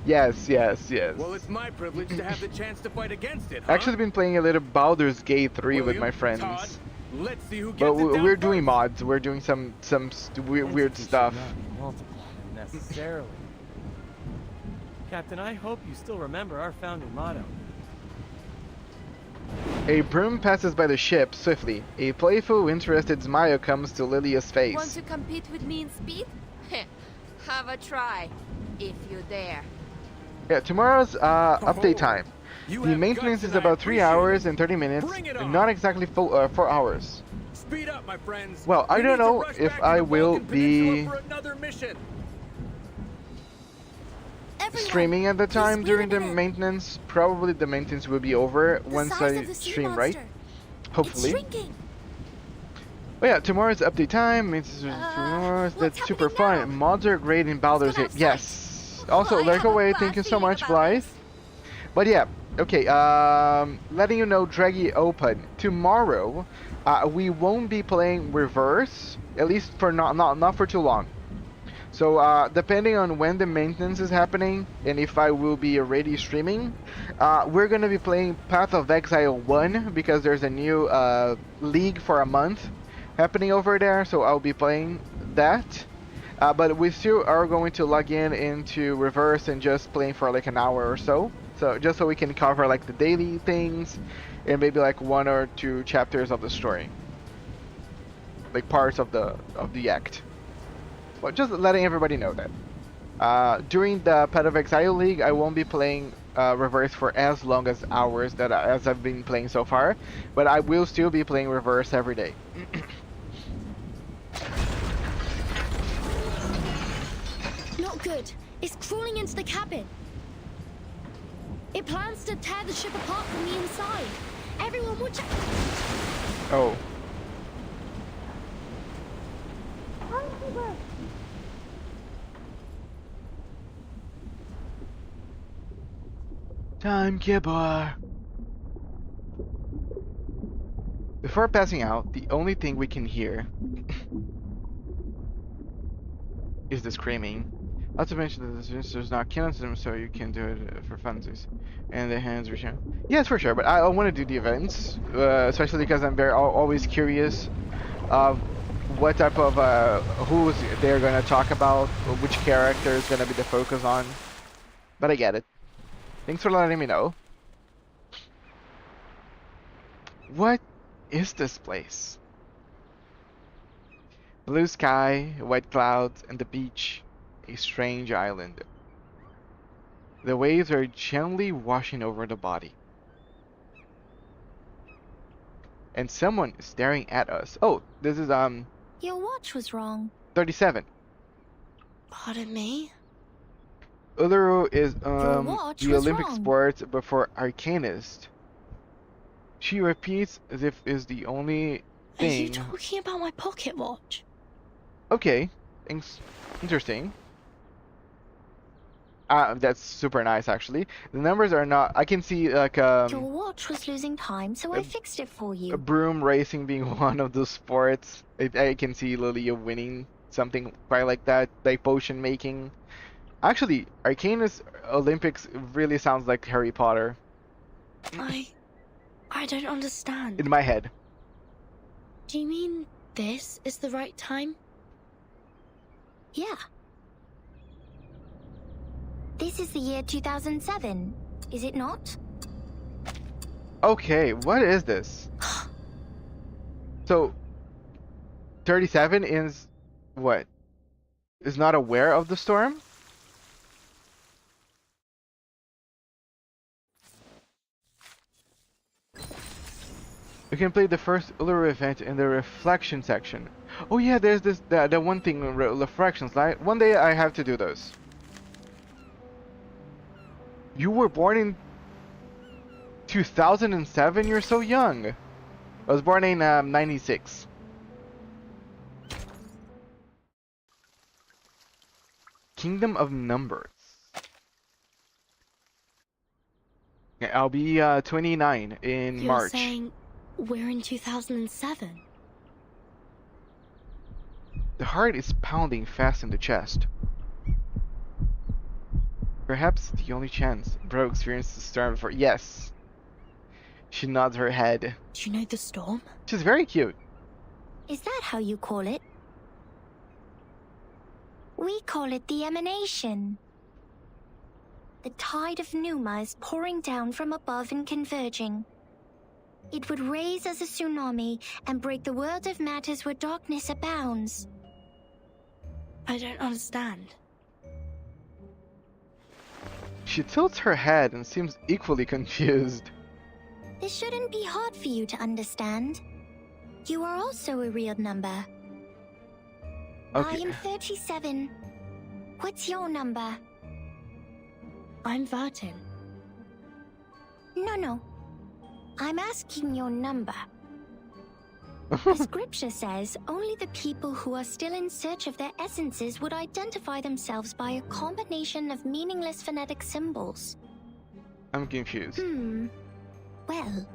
Yes, yes, yes. Well, it's my privilege to have the chance to fight against it, huh? Actually, been playing a little Baldur's Gate 3 with William, my friends. Todd, let's see who gets But it down we're first. doing mods. We're doing some weird stuff. Multiply them necessarily. Captain, I hope you still remember our founding motto. A broom passes by the ship swiftly. A playful, interested smile comes to Lilia's face. Want to compete with me in speed? Have a try, if you dare. Yeah, tomorrow's update time. The maintenance is about 3 hours and 30 minutes, not exactly full 4 hours. Speed up, my friends. Well, I don't know if I will be streaming at the time during the maintenance. Probably the maintenance will be over once I stream, right? Hopefully. Oh yeah, tomorrow's update time. That's super fun. Mods are great in Baldur's Gate. Yes. Also, like away. Thank you so much, Blythe. But yeah, okay. Letting you know, Draggy Open tomorrow. We won't be playing Reverse, at least for not for too long. So depending on when the maintenance is happening and if I will be already streaming, we're gonna be playing Path of Exile 1 because there's a new league for a month happening over there. So I'll be playing that. But we still are going to log into Reverse and just playing for like an hour or so. So just so we can cover like the daily things and maybe like 1 or 2 chapters of the story, like parts of the act. But just letting everybody know that during the Path of Exile League, I won't be playing Reverse for as long as hours as I've been playing so far, but I will still be playing Reverse every day. Not good. It's crawling into the cabin. It plans to tear the ship apart from the inside. Everyone watch out. Oh. Timekeeper. Before passing out, the only thing we can hear is the screaming. Not to mention that there's not killing them, so you can do it for funsies. And the hands are shown. Yes, for sure, but I want to do the events, especially because I'm always curious of what type of who they're gonna talk about, or which character is gonna be the focus on. But I get it. Thanks for letting me know. What is this place? Blue sky, white clouds, and the beach. A strange island. The waves are gently washing over the body. And someone is staring at us. Oh, this is Your watch was wrong. 37. Pardon me? Uluru is watch the was Olympic wrong. sport, but for arcanist. She repeats as if is the only Are you thing. talking about my pocket watch? Okay, thanks. Interesting. That's super nice, actually. The numbers are not. I can see like Your watch was losing time, so I fixed it for a you. broom racing being one of those sports. I can see Lilia winning something quite like that, like potion making. Actually, Arcanist Olympics really sounds like Harry Potter I don't understand. in my head. Do you mean this is the right time? Yeah. This is the year 2007, is it not? Okay, what is this? So, 37 is what? Is not aware of the storm? You can play the first Uluru event in the reflection section. Oh yeah, there's this the one thing, reflections. Like one day I have to do those. You were born in 2007. You're so young. I was born in 96. Kingdom of Numbers. Yeah, I'll be 29 in You're March. saying we're in 2007? The heart is pounding fast in the chest. Perhaps the only chance Bro experienced the storm before. Yes. She nods her head. Do you know the storm? She's very cute. Is that how you call it? We call it the emanation. The tide of Numa is pouring down from above and converging. It would raise as a tsunami and break the world of matters where darkness abounds. I don't understand. She tilts her head and seems equally confused. This shouldn't be hard for you to understand. You are also a real number. Okay. I am 37. What's your number? I'm Vartin. No. I'm asking your number. The scripture says only the people who are still in search of their essences would identify themselves by a combination of meaningless phonetic symbols. I'm confused. Well,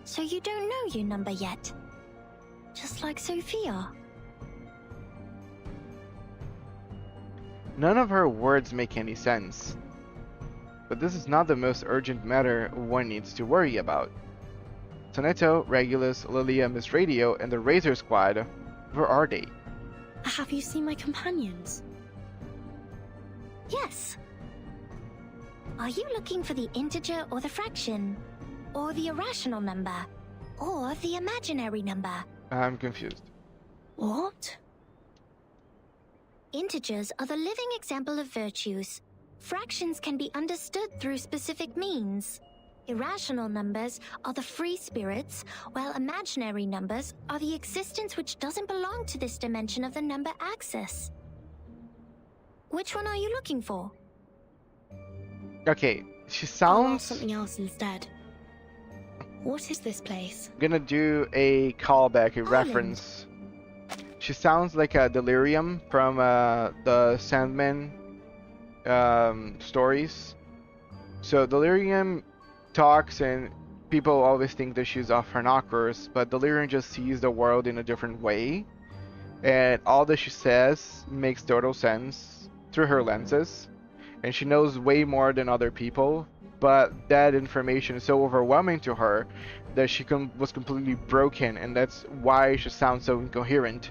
so you don't know your number yet. Just like Sophia. None of her words make any sense. But this is not the most urgent matter one needs to worry about. Sonetto, Regulus, Lilia, Miss Radio, and the Razor Squad, where are they? Have you seen my companions? Yes. Are you looking for the integer or the fraction? Or the irrational number? Or the imaginary number? I'm confused. What? Integers are the living example of virtues. Fractions can be understood through specific means. Irrational numbers are the free spirits, while imaginary numbers are the existence which doesn't belong to this dimension of the number axis. Which one are you looking for? Okay, she I'll sounds... ask something else instead. What is this place? I'm gonna do a callback, a reference. She sounds like a Delirium from the Sandman stories. So Delirium talks and people always think that she's off her knockers, but Delirium just sees the world in a different way. And all that she says makes total sense through her lenses. And she knows way more than other people, but that information is so overwhelming to her that she was completely broken, and that's why she sounds so incoherent.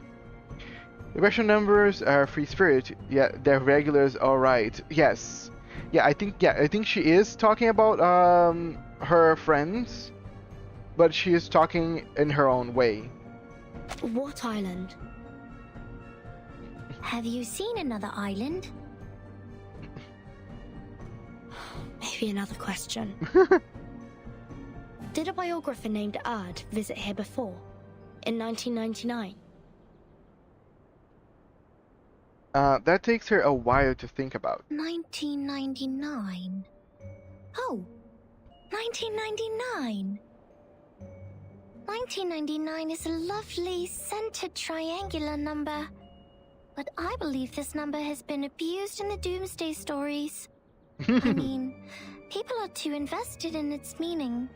Irrational numbers are free spirit, yeah, they're regulars, alright. Yes. Yeah, I think she is talking about her friends, but she is talking in her own way. What island? Have you seen another island? Maybe another question. Did a biographer named Ard visit here before? In 1999? That takes her a while to think about. 1999. Oh, 1999. 1999 is a lovely centered triangular number. But I believe this number has been abused in the Doomsday stories. I mean, people are too invested in its meaning.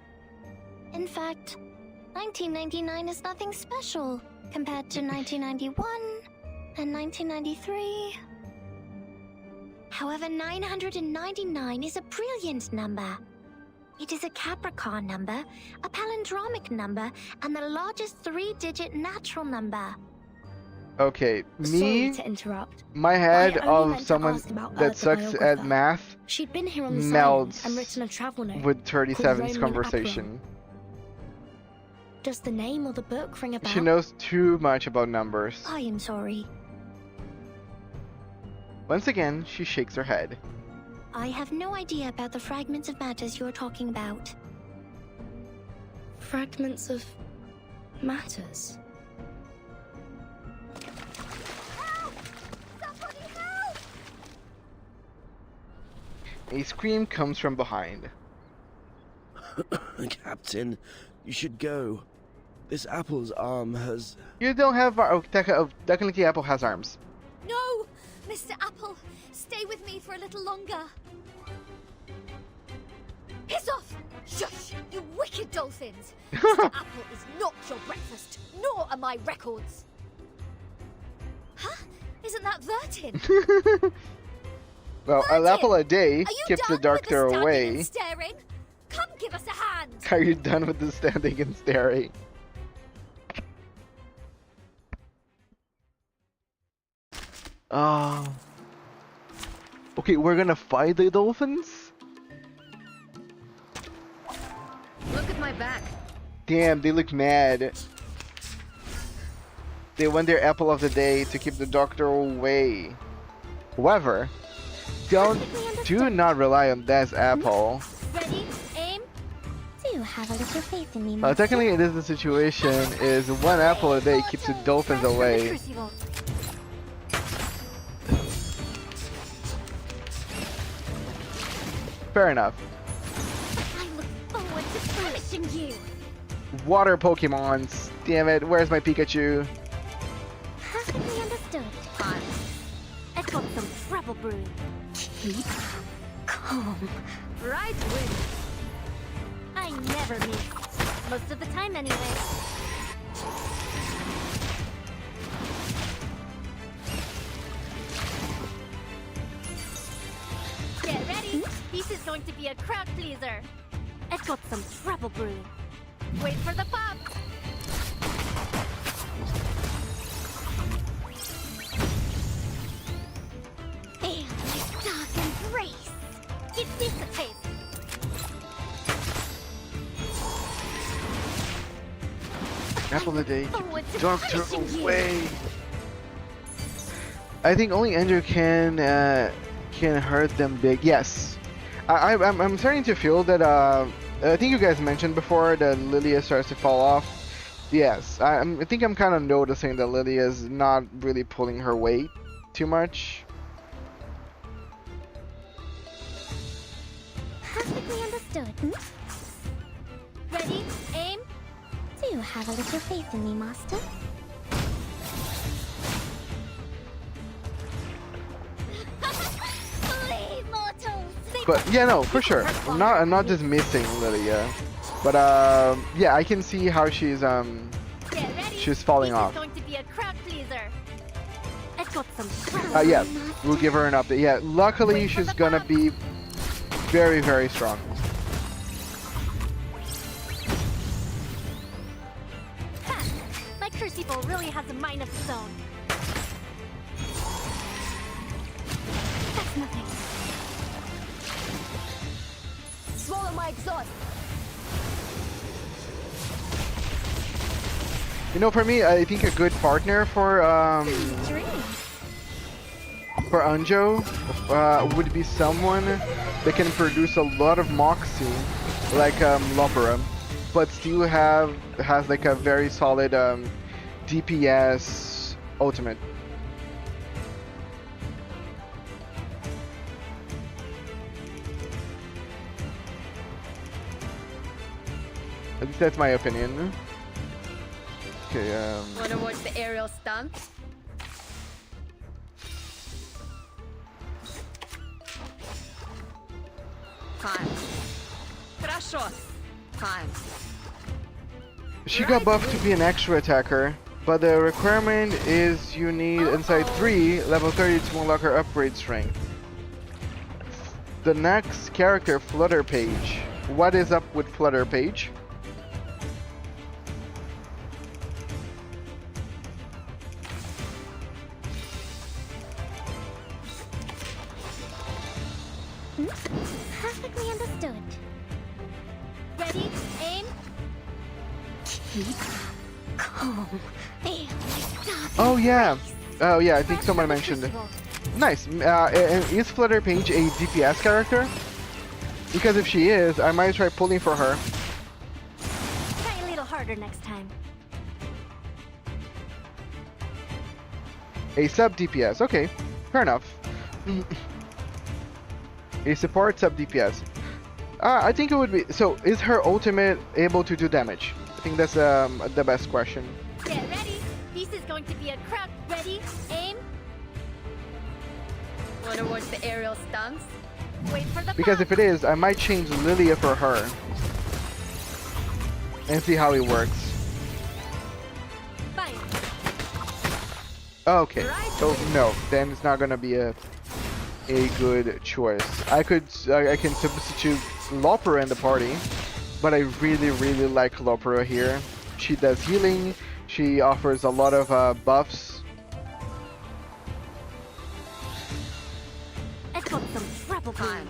In fact, 1999 is nothing special compared to 1991 and 1993. However, 999 is a brilliant number. It is a Capricorn number, a palindromic number, and the largest three-digit natural number. Okay, Sorry to interrupt. my head I only of meant to someone ask about that Ard the sucks at biographer. math She'd been here on this melts island and written a travel note with called 37's Roman conversation. Does the name or the book ring a bell? She knows too much about numbers. I am sorry. Once again, she shakes her head. I have no idea about the fragments of matters you're talking about. Fragments of matters? A scream comes from behind. Captain, you should go. This apple's arm has... You don't have... technically Apple has arms. No! Mr. Apple, stay with me for a little longer. Piss off! Shush! You wicked dolphins! Mr. Apple is not your breakfast, nor are my records. Huh? Isn't that Vertin? Well, an apple a day Are you keeps the done with doctor standing away. and staring? Come give us a hand! Are you done with the standing and staring? Okay, we're gonna fight the dolphins? Look at my back. Damn, they look mad. They want their apple of the day to keep the doctor away. However, Do not rely on this apple. Ready, aim. Do have a little faith in me, Master. Technically, it is the situation is one apple a day keeps the dolphins away. Fair enough. I look forward to punishing you. Water Pokemons. Damn it, where's my Pikachu? Perfectly understood. I've got some trouble brewing. Keep calm. Right win. I never miss. Most of the time anyway. Get ready. This is going to be a crowd pleaser. I've got some trouble brewing. Wait for the pop. And my dark embrace. Give this a taste. Apple a day Forward keeps to the doctor punishing you. away. I think only Andrew can hurt them big. Yes, I'm starting to feel that. I think you guys mentioned before that Lilia starts to fall off. Yes, I think I'm kind of noticing that Lilia is not really pulling her weight too much. Perfectly understood. Ready, aim. Do have a little faith in me, Master. Leave mortals. But yeah, no, for sure. I'm not just missing Lilia, but yeah, I can see how she's falling off. Going to be a crowd pleaser. I've got some. Yeah, we'll give her an update. Yeah, luckily she's gonna be very, very strong. Ha! My crucible really has a mind of its own. That's nothing. Swallow my exhaust. You know, for me, I think a good partner for Anjo would be someone that can produce a lot of Moxie, like Lopera, but still has like a very solid DPS ultimate. At least that's my opinion. Okay, Wanna watch the aerial stunts? Time. Хорошо. Time. she got buffed to be an extra attacker, but the requirement is you need inside 3 level 30 to unlock her upgrade strength. The next character, Flutter Page. What is up with Flutter Page? Perfectly understood. Ready, aim. Keep calm. Oh yeah. Oh yeah, I think someone mentioned it. Nice. Is Flutter Page a DPS character? Because if she is, I might try pulling for her. Try a little harder next time. A sub DPS. Okay, fair enough. A support sub DPS. I think it would be. So, is her ultimate able to do damage? I think that's the best question. Get ready. This is going to be a crowd. Ready, aim. Wanna watch the aerial stunts? Wait for the Because if it is, I might change Lilia for her and see how it works. Fire. Okay, so no, then it's not gonna be a good choice. I can substitute Lopera in the party, but I really like Lopera here. She does healing. She offers a lot of buffs. I've got some trouble time.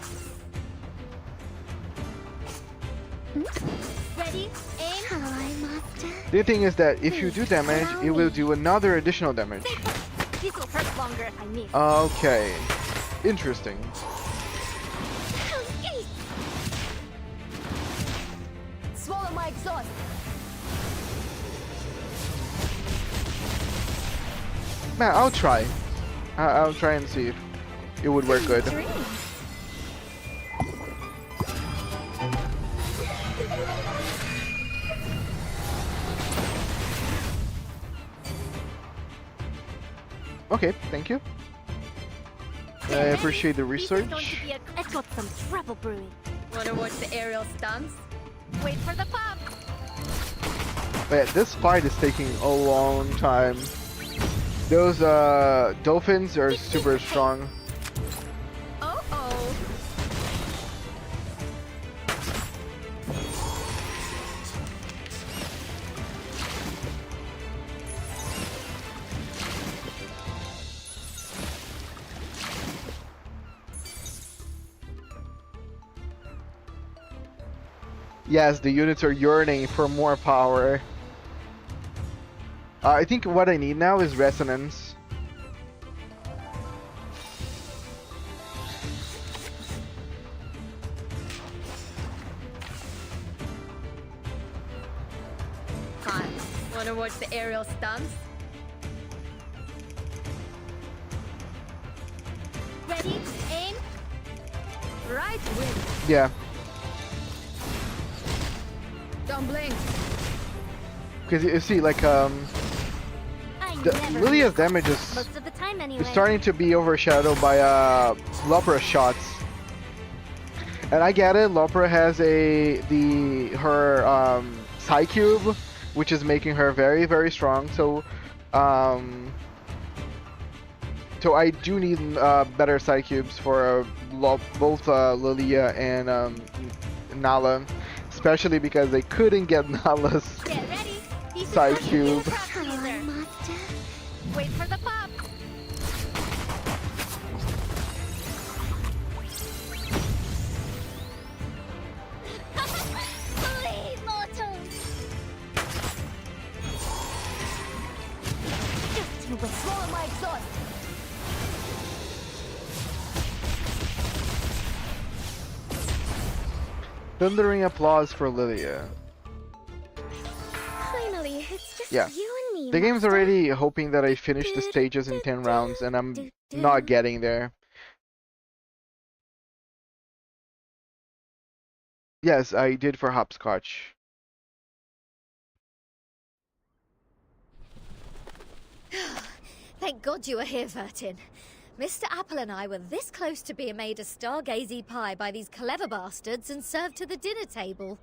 Ready, aim. Hi, Master. The thing is that if you do damage, it will do another additional damage. This will hurt longer if I miss. Okay. interesting. Swallow my exhaust. Man, I'll try. I'll try and see if it would work good. Okay, thank you. I appreciate the research. I've got some trouble brewing. Wanna watch the aerial stunts? Wait for the pop! But this fight is taking a long time. Those dolphins are super strong. Oh. Yes, the units are yearning for more power. I think what I need now is resonance. Fine. Wanna watch the aerial stunts? Ready, aim. Right wing. Yeah. Don't blink. Because you see, like, Lilia's damage is Most of the time anyway. starting to be overshadowed by Lopra shots. And I get it, Lopra has her Psy Cube, which is making her very, very strong. So I do need better Psy Cubes for both Lilia and Nala, especially because they couldn't get Nala's Psy Cube. Wait for the pop. Please, mortals. Just you wait. Swallow my exhaust. Thundering applause for Lilia. Finally, it's just Yeah. you and me. The game's Master. already hoping that I finish the stages in 10 rounds, and I'm not getting there. Yes, I did for hopscotch. Thank God you were here, Vertin. Mr. Apple and I were this close to being made a stargazy pie by these clever bastards and served to the dinner table.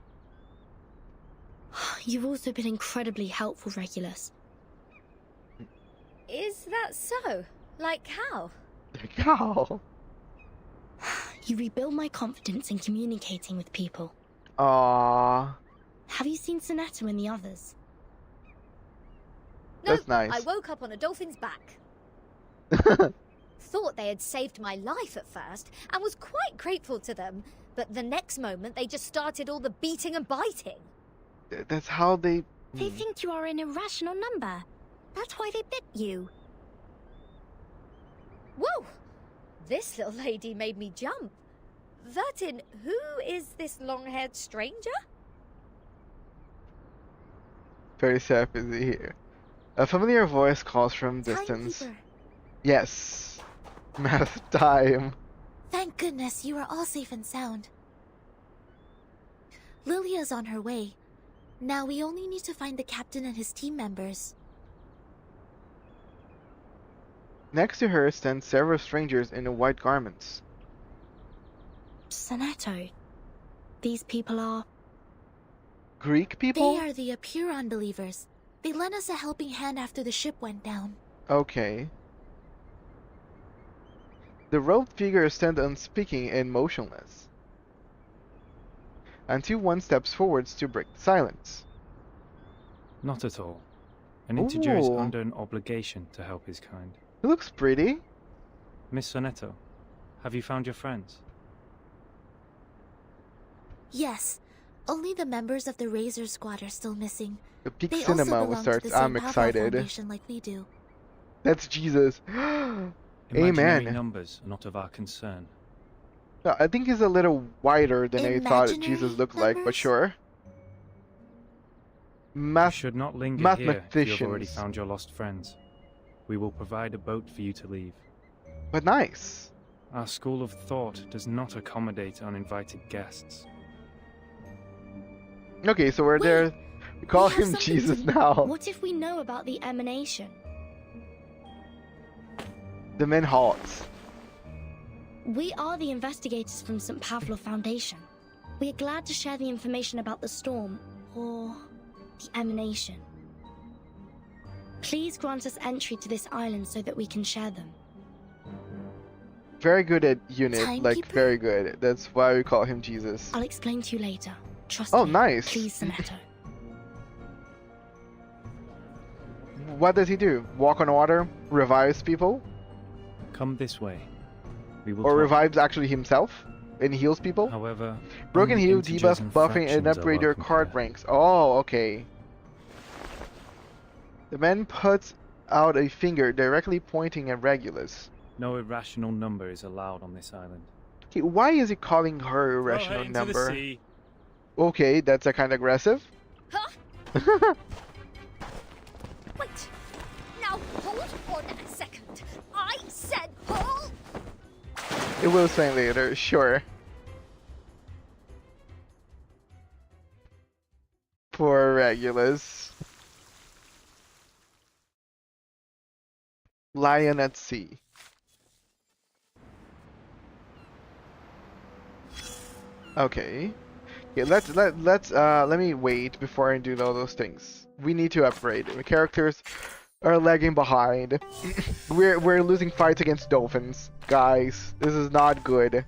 You've also been incredibly helpful, Regulus. Is that so? Like how? How? You rebuild my confidence in communicating with people. Aww. Have you seen Soneto and the others? No, That's nice. I woke up on a dolphin's back. Thought they had saved my life at first and was quite grateful to them, but the next moment they just started all the beating and biting. That's how they... They think you are an irrational number. That's why they bit you. Whoa! This little lady made me jump. Vertin, who is this long-haired stranger? Very sad is here. A familiar voice calls from distance. Timekeeper. Yes. Math time. Thank goodness you are all safe and sound. Lilia's on her way. Now we only need to find the captain and his team members. Next to her stand several strangers in white garments. Soneto. These people are... Greek people? They are the Apuron believers. They lent us a helping hand after the ship went down. Okay. The robed figures stand unspeaking and motionless, until one steps forwards to break the silence. Not at all. An integer is Ooh. under an obligation to help his kind. He looks pretty. Miss Soneto, have you found your friends? Yes, only the members of the Razor Squad are still missing. The peak They cinema also belong starts. to the same I'm Pavlov excited. Foundation like we do. That's Jesus. Imaginary Amen. numbers are not of our concern. No, I think he's a little wider than I thought Imaginary Jesus looked like, but numbers? sure. You should not linger here if you have already Mathematicians. found your lost friends. We will provide a boat for you to leave. But nice. Our school of thought does not accommodate uninvited guests. Okay, so we're Wait, there. We call We have him something Jesus to- now. What if we know about the emanation? The men halts. We are the investigators from St. Pavlov Foundation. We are glad to share the information about the storm, or the emanation. Please grant us entry to this island so that we can share them. Very good at unit, like Timekeeper? very good. That's why we call him Jesus. I'll explain to you later. Trust Oh, me. nice. Please, Sonetto. What does he do? Walk on water? Revives people? Come this way. We will Or talk. revives actually himself? And heals people? However, Broken only heal, integers debuff, and buffing, and fractions are upgrade your welcome card here. ranks. Oh, okay. The man puts out a finger directly pointing at Regulus. No irrational number is allowed on this island. Okay, why is he calling her irrational number? Okay, that's a kind of aggressive. Huh? Wait. Now hold on a second. I said hold. It will explain later, sure. Poor Regulus. Lion at sea. Okay. Yeah, let me wait before I do all those things. We need to upgrade. The characters are lagging behind. we're losing fights against dolphins, guys. This is not good.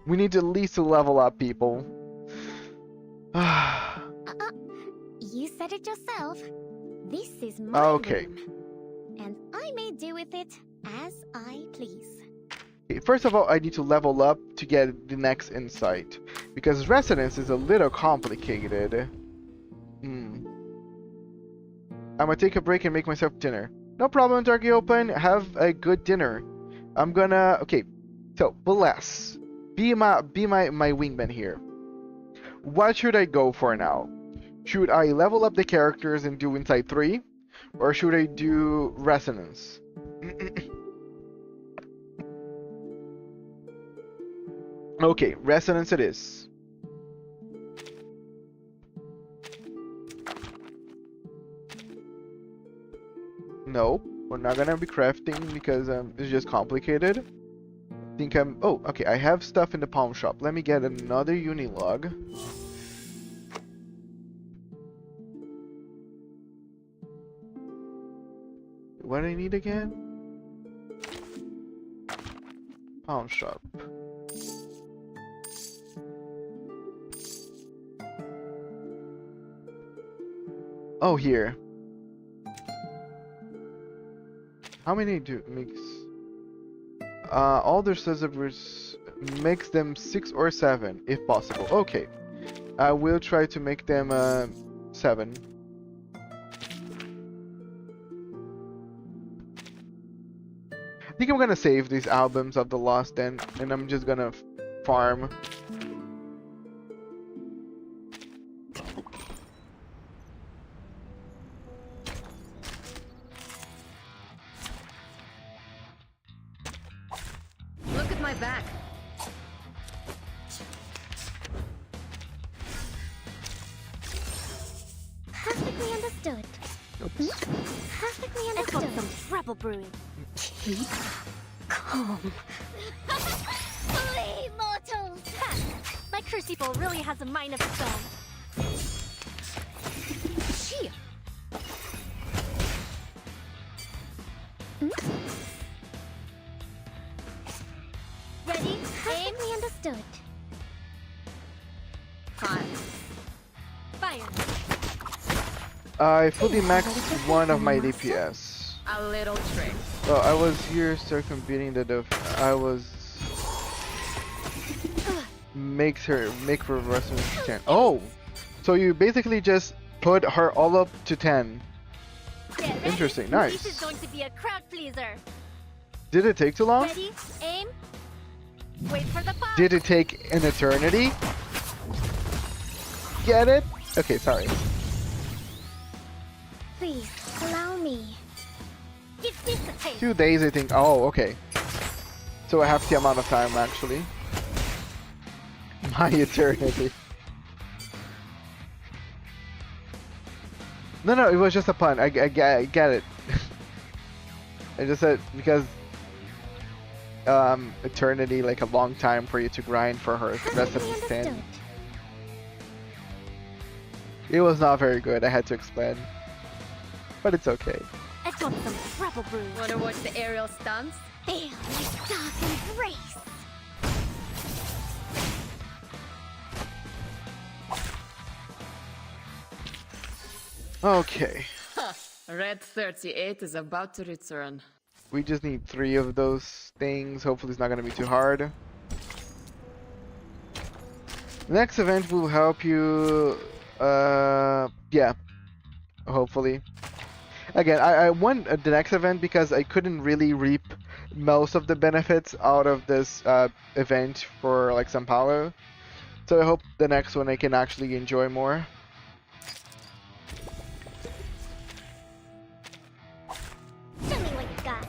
We need to at least level up, people. You said it yourself. This is my Okay. room, and I may do with it as I please. Okay, first of all, I need to level up to get the next insight, because resonance is a little complicated. I'm gonna take a break and make myself dinner. No problem, Darky Open. Have a good dinner. I'm gonna. Okay, so bless. Be my wingman here. What should I go for now? Should I level up the characters and do Insight 3, or should I do resonance? Okay, resonance it is. No, we're not gonna be crafting because it's just complicated. I think I'm. Oh, okay. I have stuff in the pawn shop. Let me get another Unilog. What do I need again? Pawn shop. Oh, here. How many do mix? All their scissors makes them 6 or 7, if possible. Okay. I will try to make them 7. I think I'm gonna save these albums of the Lost End, and I'm just gonna farm. Look at my back. Perfectly understood. Perfectly I understood. got some trouble brewing. Keep calm. Flee, mortals! Ha! My crucible really has a mind of its own. Cheer! Ready? Perfectly understood. Fire! I fully maxed one of my DPS. A little trick. Well, I was here circumventing the I was make for resonance 10. Oh, so you basically just put her all up to 10. Get ready. Interesting, This is nice. going to be a crowd pleaser. Did it take too long? Ready, aim, wait for the pop. Did it take an eternity? Get it? Okay, sorry. Please, allow me. Give this a taste. 2 days, I think. Oh, okay. So a half the amount of time, actually. My eternity. No, it was just a pun. I get it. I just said because eternity, like a long time for you to grind for her recipe stand. It was not very good. I had to explain, but it's okay. I got some trouble brew. Wanna watch the aerial stunts? Feel my dark embrace. Okay. Huh. Red 38 is about to return. We just need 3 of those things. Hopefully it's not gonna be too hard. Next event will help you, yeah, hopefully. Again, I won the next event because I couldn't really reap most of the benefits out of this event for like Sao Paulo. So I hope the next one I can actually enjoy more. Show me what you got.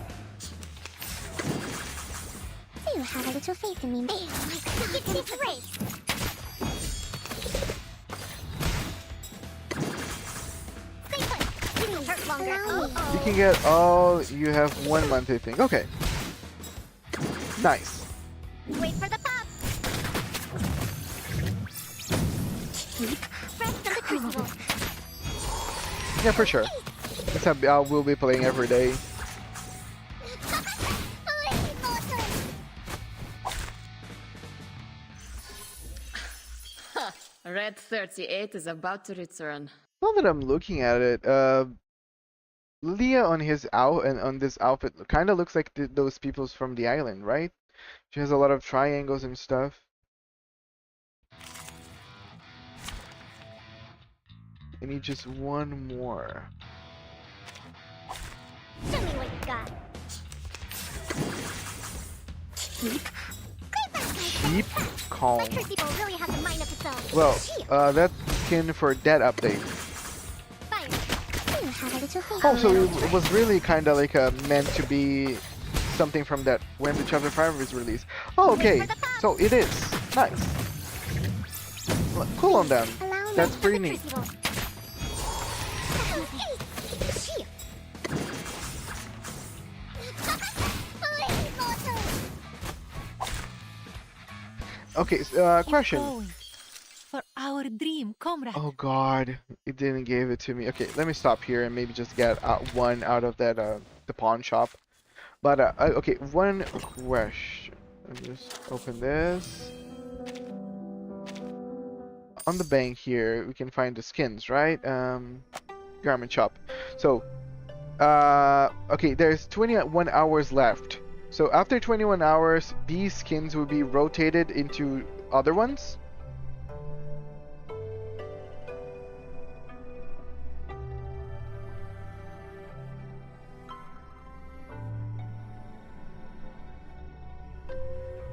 You have a little faith in me. Give this a race. Stay put. You don't hurt longer. You can get all, you have 1 month I think. Okay. Nice. Wait for the pop. Rest on the crucible. Yeah, for sure. That's how I will be playing every day. Huh. Red 38 is about to return. Now that I'm looking at it, Leah on his on this outfit kind of looks like those peoples from the island, right? She has a lot of triangles and stuff. I need just 1 more. Show me what you got. Keep calm. My crucible really has a mind of its own. Well, that's skin for that update. Fine. You have a little faith. Oh, so it was really kind of like meant to be something from that when the chapter 5 was released. Oh, okay. So it is. Nice. Cool on them. That's pretty neat. Okay, question. For our dream, comrade. Oh god, it didn't give it to me. Okay, let me stop here and maybe just get 1 out of that the pawn shop. But okay, 1 question. Let me just open this. On the bank here, we can find the skins, right? Garment shop. So, okay, there's 21 hours left. So after 21 hours, these skins will be rotated into other ones.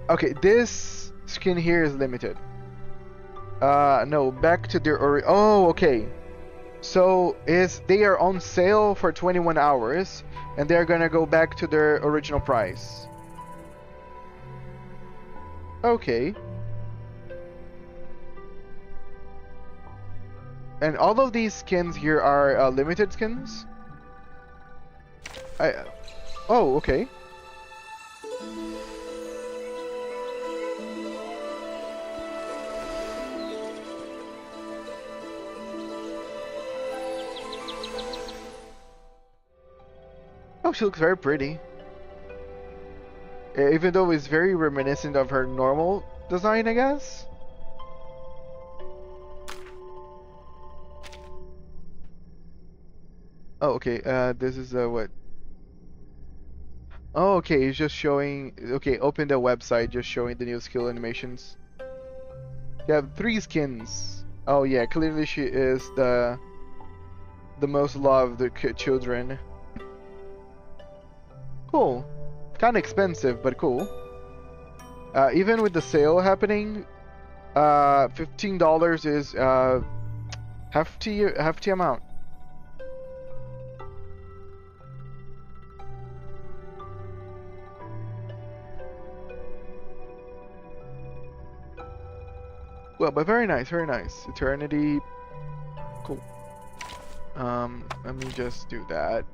Okay, this skin here is limited. No, back to their oh, okay. So they are on sale for 21 hours, and they're gonna go back to their original price. Okay. And all of these skins here are limited skins? Oh, okay. Oh, she looks very pretty. Even though it's very reminiscent of her normal design, I guess. Oh, okay. This is what? Oh, okay. It's just showing. Okay, open the website, just showing the new skill animations. You have 3 skins. Oh yeah, clearly she is the most loved children. Cool. Kind of expensive, but cool. Even with the sale happening, $15 is hefty amount. Well, but very nice, very nice. Eternity, cool. Let me just do that.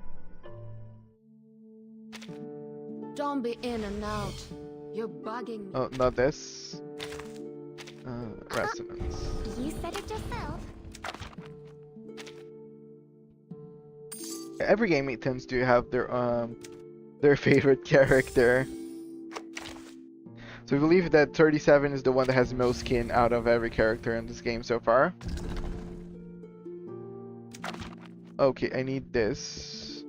Don't be in and out. You're bugging me. Oh, not this. Resonance. You said it yourself. Every game tends to have their favorite character. So I believe that 37 is the one that has the most skin out of every character in this game so far. Okay, I need this.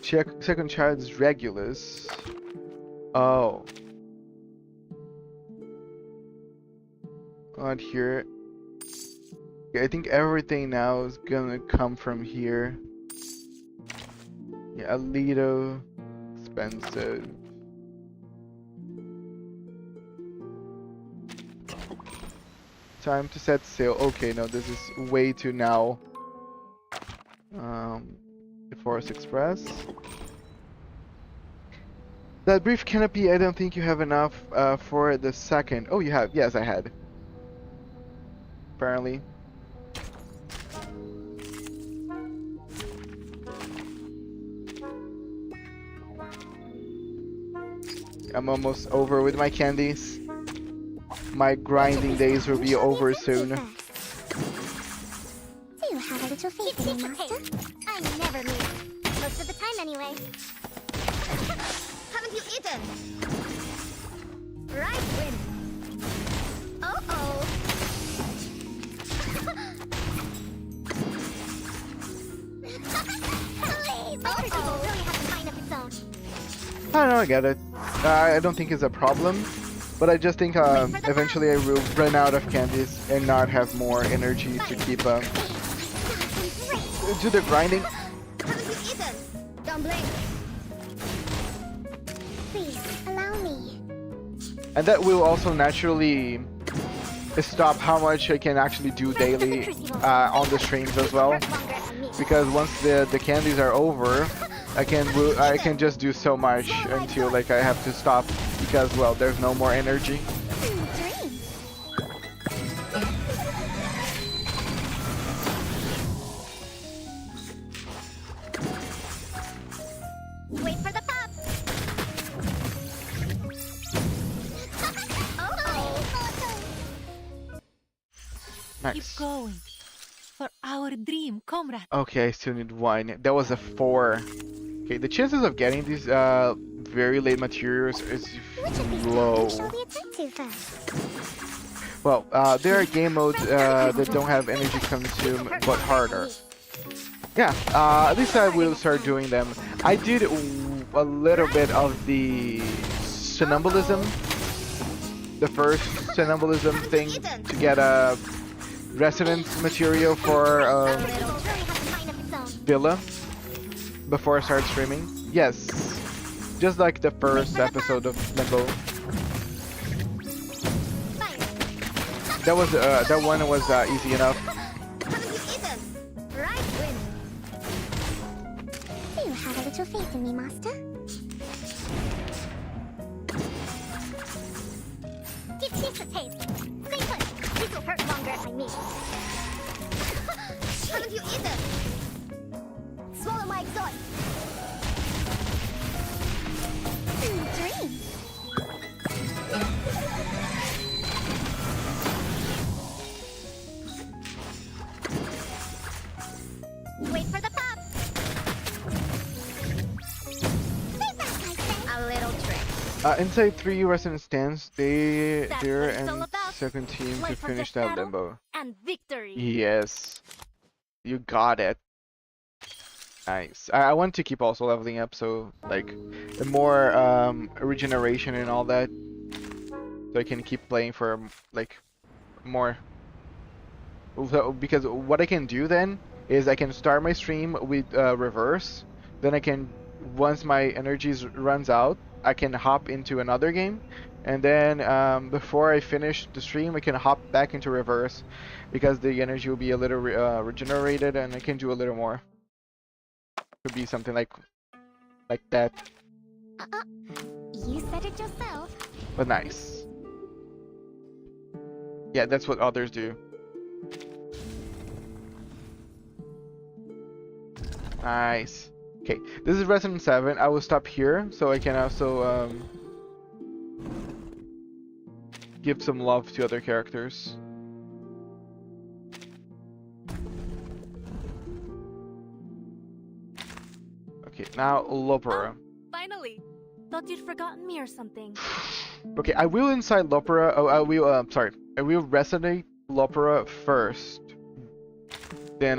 Check second child is Regulus. Oh. Not here. Okay, I think everything now is gonna come from here. Yeah, Alito, expensive. Time to set sail. Okay, no, this is way too now. The Forest Express. That brief canopy, I don't think you have enough for the second. Oh, you have. Yes, I had. Apparently. I'm almost over with my candies. My grinding days will be over soon. Do you have a little faith in me, Master? I never leave. Most of the time, anyway. Haven't you eaten? Right, win. Uh-oh. Please, uh-oh. Really have a mind of its own. I don't know, I get it. I don't think it's a problem, but I just think eventually I will run out of candies and not have more energy to keep do the grinding. Haven't you eaten? Don't blink. Please, allow me. And that will also naturally stop how much I can actually do daily on the streams as well. Because once the candies are over, I can just do so much until like I have to stop because well there's no more energy. Wait for the pop. Nice. Keep going. For our dream, comrade. Okay, I still need one. That was a 4. Okay, the chances of getting these very late materials is low. Well, there are game modes that don't have energy consume but harder. Yeah, at least I will start doing them. I did a little bit of the somnambulism, the first somnambulism thing to get a resonance material for Villa before I start streaming. Yes, just like the first episode of Limbo. That one was easy enough. Do you have a little faith in me, Master? Give cheese a taste. Stay put. This will hurt longer if I meet. Haven't you eaten? Swallow my exhaust. Dream. Wait for the pop. Stay back, I say. A little trick. Inside 3 resonance stands, they're and second team to finish that Limbo. And victory. Yes, you got it. Nice. I want to keep also leveling up, so like the more regeneration and all that. so I can keep playing for like more. So, because what I can do then is I can start my stream with reverse, then I can, once my energies runs out, I can hop into another game, and then before I finish the stream I can hop back into reverse, because the energy will be a little regenerated and I can do a little more. Could be something like that. You said it yourself. But nice. Yeah, that's what others do. Nice. Okay, this is Resident 7. I will stop here so I can also give some love to other characters. Okay, now Lopera. Finally! Thought you'd forgotten me or something. Okay, I will inside Lopera. Oh, I will. I will resonate Lopera first. Then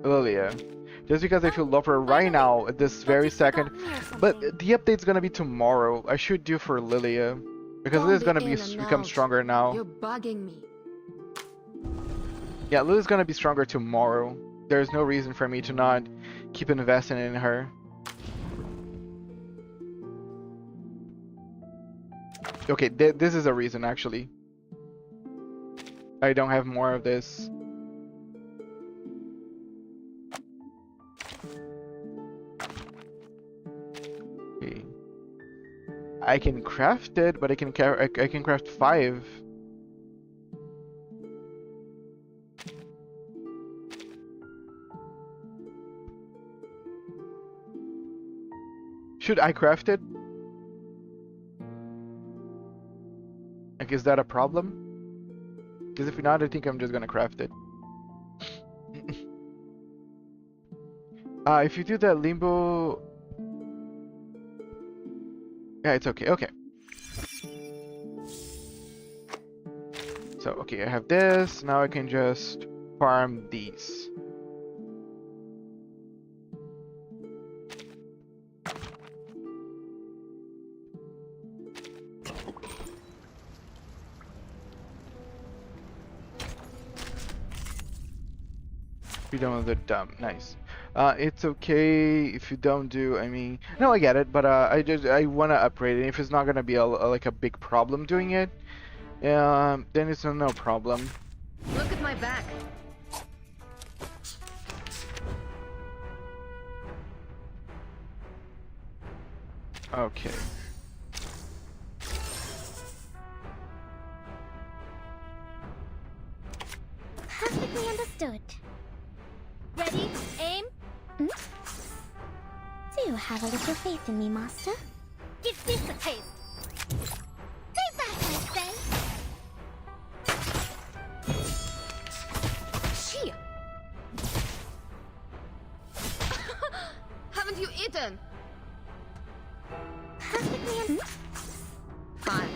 Lilia. Just because I feel Lopera right now at this very second. But the update's gonna be tomorrow. I should do for Lilia because Lilia's gonna become stronger now. You're bugging me. Yeah, Lilia's gonna be stronger tomorrow. There's no reason for me to not keep investing in her. Okay, this is a reason actually. I don't have more of this. Okay. I can craft it, but I can craft 5. Should I craft it? Like, is that a problem? Because if not, I think I'm just gonna craft it. If you do that limbo... Yeah, it's okay, okay. So, okay, I have this. Now I can just farm these. Be done with the dump. Nice. It's okay if you don't do. I mean, no, I get it, but I wanna upgrade it. If it's not gonna be like a big problem doing it, then it's no problem. Look at my back. Okay. Perfectly understood. Ready? Aim? Do have a little faith in me, Master. Give this a taste. Take that, I say. She. Haven't you eaten? Perfectly Fine.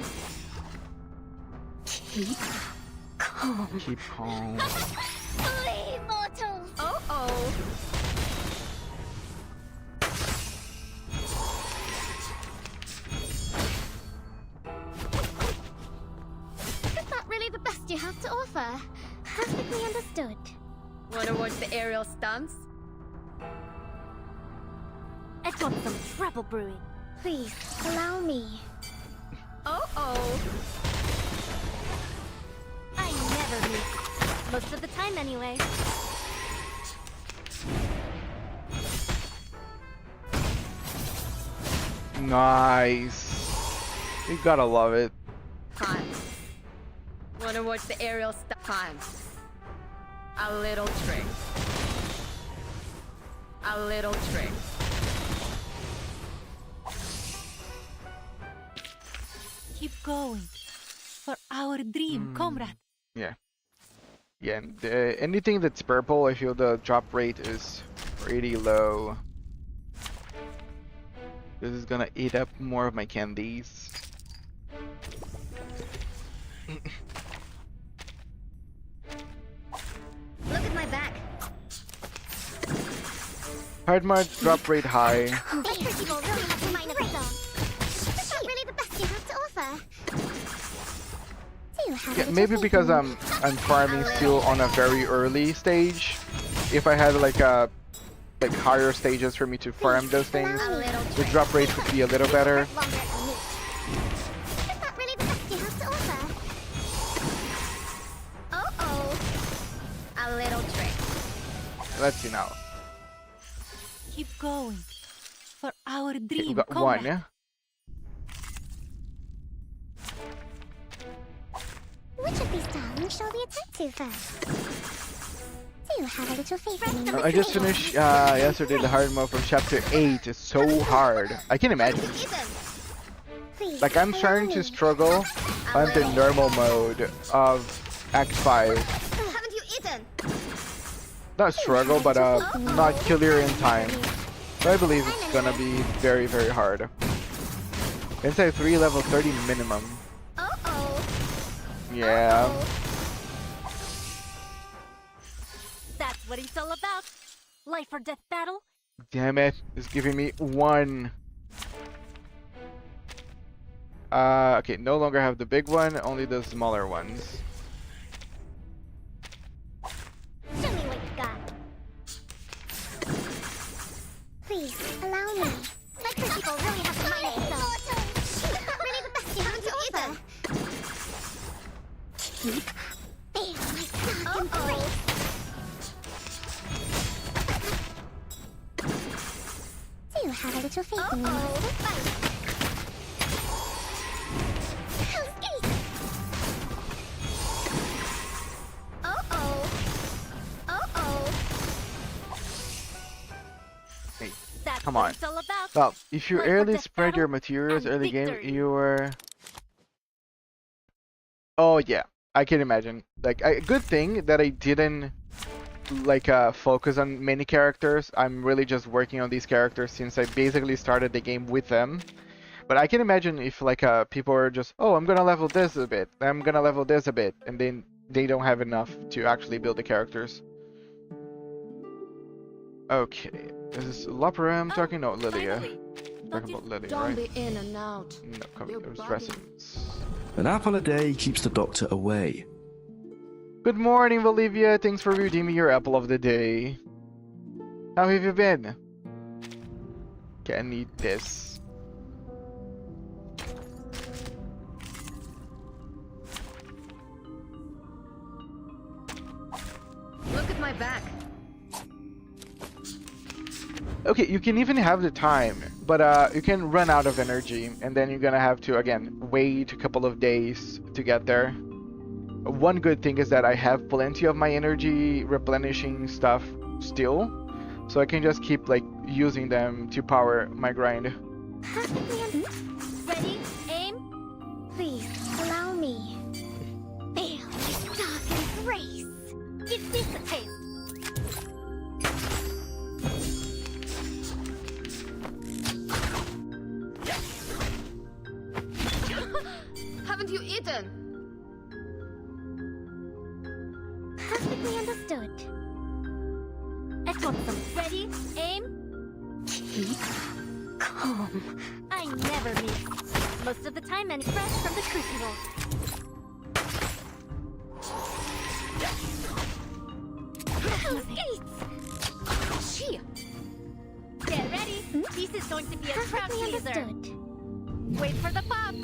Keep calm. Keep calm. Flee, mortals! Oh. Is that really the best you have to offer? Perfectly understood. Wanna watch the aerial stunts? I've got some trouble brewing. Please, allow me. Oh. I never miss. Most of the time, anyway. Nice. You gotta love it. Fine. Wanna watch the aerial stuff? Fine. A little trick. A little trick. Keep going. For our dream, comrade. Yeah. Yeah, and, anything that's purple, I feel the drop rate is pretty low. This is gonna eat up more of my candies. Look at my back. Hard march, drop rate high. This festival really has a mind of its own. Is that really the best you have to offer? Yeah, maybe because I'm farming still on a very early stage. If I had like higher stages for me to farm those things, the drop rate would be a little better. A little trick. Let's see now. Keep going. For our Okay, dream, we got comrade. one, yeah? Which of these darlings shall we attend to first? Do have a little faith in me. I just finished yesterday the hard mode from chapter 8. It's so hard. I can imagine. Like, I'm starting to struggle on the normal mode of Act 5. Haven't you eaten? Not struggle, but not clear in time. So I believe it's gonna be very, very hard. Inside 3, level 30 minimum. Yeah. That's what it's all about. Life or death battle. Damn it. It's giving me 1. Okay, no longer have the big one, only the smaller ones. Show me what you got. Please, allow me. My pretty people really have to mind themselves. Really the best you have to offer. Keep feel my dark embrace. Do you have a little faith in me? Come on. Well, if you early spread your materials early game, you were... Oh yeah, I can imagine. Like, a good thing that I didn't like focus on many characters. I'm really just working on these characters since I basically started the game with them. But I can imagine if like people are just, oh, I'm gonna level this a bit, I'm gonna level this a bit, and then they don't have enough to actually build the characters. Okay, this is Lopera I'm talking? No, Lilia. Talking about Lilia, Don't right? be in and out. No, come Your there's body- dressings. An apple a day keeps the doctor away. Good morning, Bolivia. Thanks for redeeming your apple of the day. How have you been? Okay, I need this. Look at my back. Okay, you can even have the time, but you can run out of energy, and then you're gonna have to, again, wait a couple of days to get there. One good thing is that I have plenty of my energy replenishing stuff still, so I can just keep, like, using them to power my grind. Ready? Aim? Please, allow me. Feel my dark embrace. Give this a taste. Haven't you eaten? Perfectly understood. I got some. Ready? Aim? Keep calm. I never miss. Most of the time and fresh from the crucible. Hell's Gates! Gee. Get ready. This is going to be a crowd pleaser. Wait for the pop.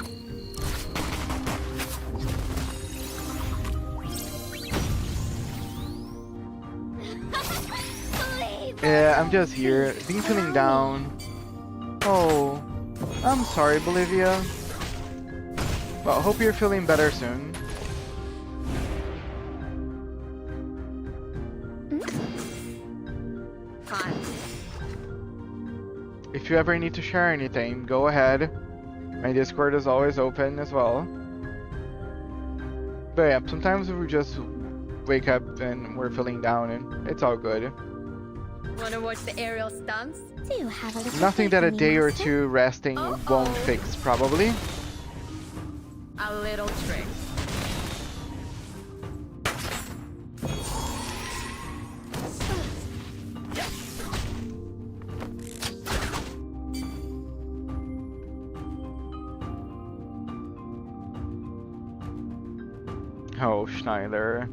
Yeah, I'm just here, been feeling down. Oh, I'm sorry, Bolivia. Well, hope you're feeling better soon. Fine. If you ever need to share anything, go ahead. My Discord is always open as well. But yeah, sometimes we just wake up and we're feeling down and it's all good. Wanna watch the aerial stunts? Do you have a little Nothing faith that a in me, day or master? two resting won't fix, probably. A little trick. Oh, Schneider.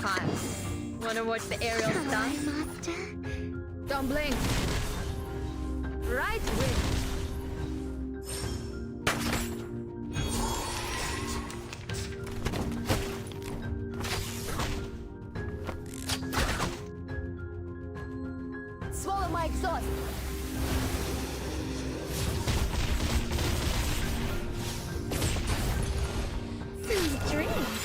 Hi. Wanna watch the aerial stunt? Master. Don't blink. Right wing. Swallow my exhaust. Sweet dreams.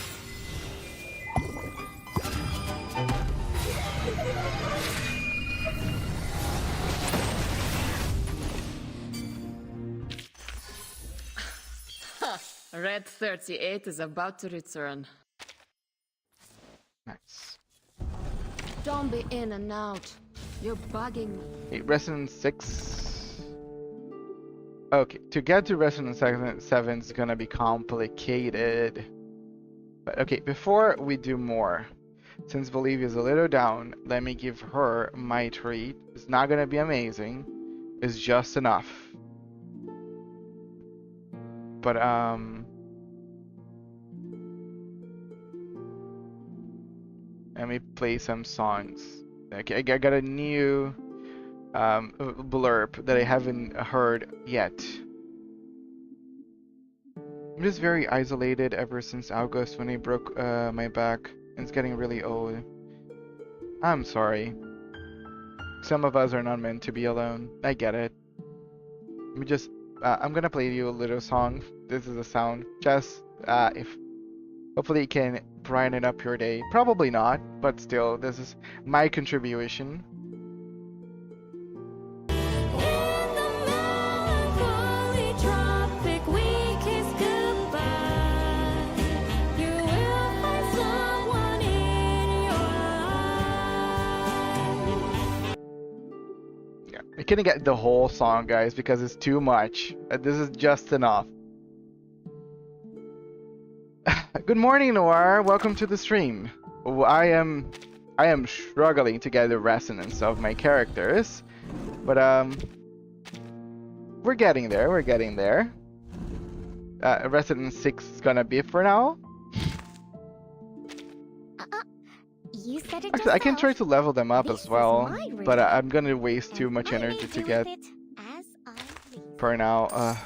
Red 38 is about to return. Nice. Don't be in and out. You're bugging me. Okay, Resonance 6. Okay, to get to Resonance 7 is gonna be complicated. But okay, before we do more, since Bolivia's a little down, let me give her my treat. It's not gonna be amazing. It's just enough. But let me play some songs. Okay, I got a new blurb that I haven't heard yet. I'm just very isolated ever since August when I broke my back. It's getting really old. I'm sorry. Some of us are not meant to be alone. I get it. Let me just I'm gonna play you a little song. This is a sound. Just if hopefully it can brighten up your day. Probably not, but still, this is my contribution. I couldn't get the whole song, guys, because it's too much. This is just enough. Good morning, Noir. Welcome to the stream. I am struggling to get the resonance of my characters, but we're getting there. We're getting there. Resonance 6 is gonna be for now. You said it Actually, I can try to level them up as well, but ring, I'm gonna waste too much energy to get for now.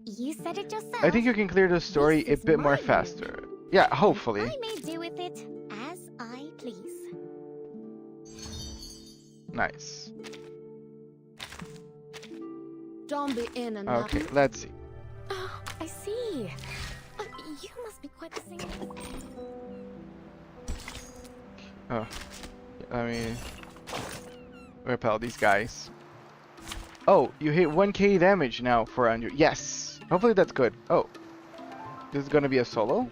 You said it yourself. I think you can clear the story a bit more faster. Yeah, hopefully. I may do with it as I please. Nice. Don't be in and out. Okay, let's see. Oh, I see. You must be quite the singer. Oh, let me repel these guys. Oh, you hit 1k damage now for 100. Yes! Hopefully that's good. Oh, this is gonna be a solo?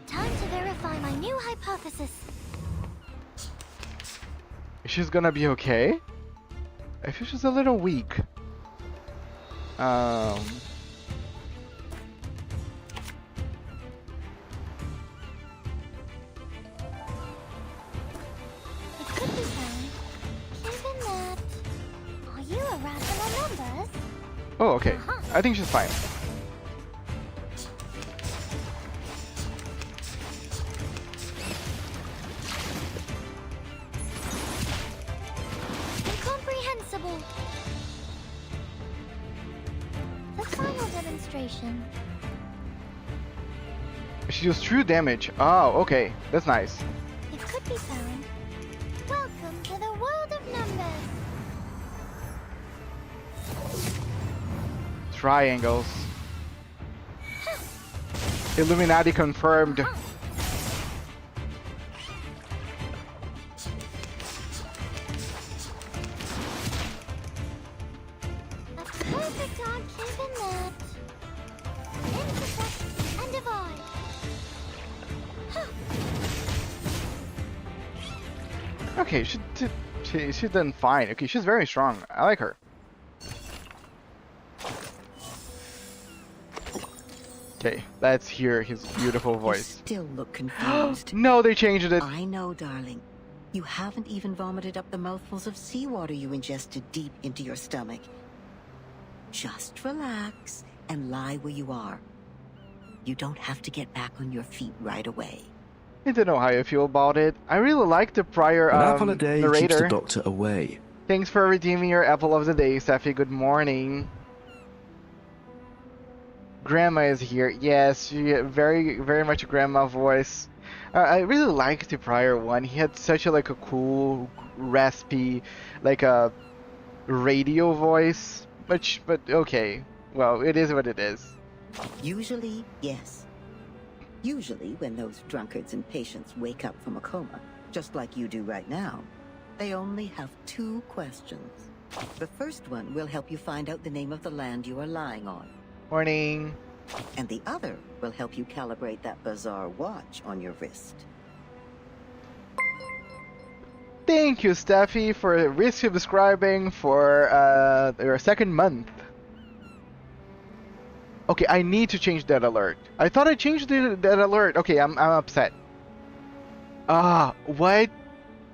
Time to verify my new hypothesis. She's gonna be okay? I feel she's a little weak. It could be found, given that... Are you a rational numbers? Oh, okay. I think she's fine. Incomprehensible. The final demonstration. She does true damage. Oh, okay. That's nice. It could be found. Welcome to the world of numbers. Triangles. Illuminati confirmed. A perfect arc given that. Intersect and divide. Okay, She's done fine. Okay, she's very strong. I like her. Okay, let's hear his beautiful You voice. still look confused. No, they changed it. I know, darling. You haven't even vomited up the mouthfuls of seawater you ingested deep into your stomach. Just relax and lie where you are. You don't have to get back on your feet right away. I don't know how you feel about it. I really like the prior An apple a day keeps narrator. the doctor away. Thanks for redeeming your apple of the day, Steffi. Good morning. Grandma is here. Yes, she very, very much a grandma voice. I really liked the prior one. He had such a like a cool, raspy, like a radio voice. But okay. Well, it is what it is. Usually, yes. Usually, when those drunkards and patients wake up from a coma, just like you do right now, they only have 2 questions. The first one will help you find out the name of the land you are lying on. Morning. And the other will help you calibrate that bizarre watch on your wrist. Thank you, Steffi, for resubscribing for your 2nd month. Okay, I need to change that alert. I thought I changed that alert. Okay, I'm upset. What?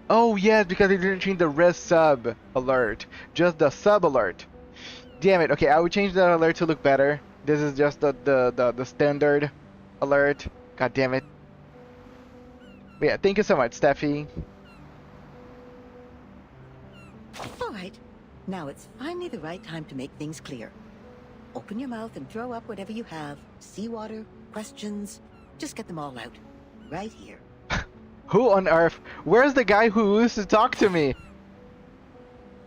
Oh, yes, because I didn't change the res sub alert. Just the sub alert. Damn it. Okay, I will change that alert to look better. This is just the standard alert. God damn it. But yeah, thank you so much, Steffi. Alright, now it's finally the right time to make things clear. Open your mouth and throw up whatever you have. Seawater, questions, just get them all out. Right here. Who on earth? Where's the guy who used to talk to me?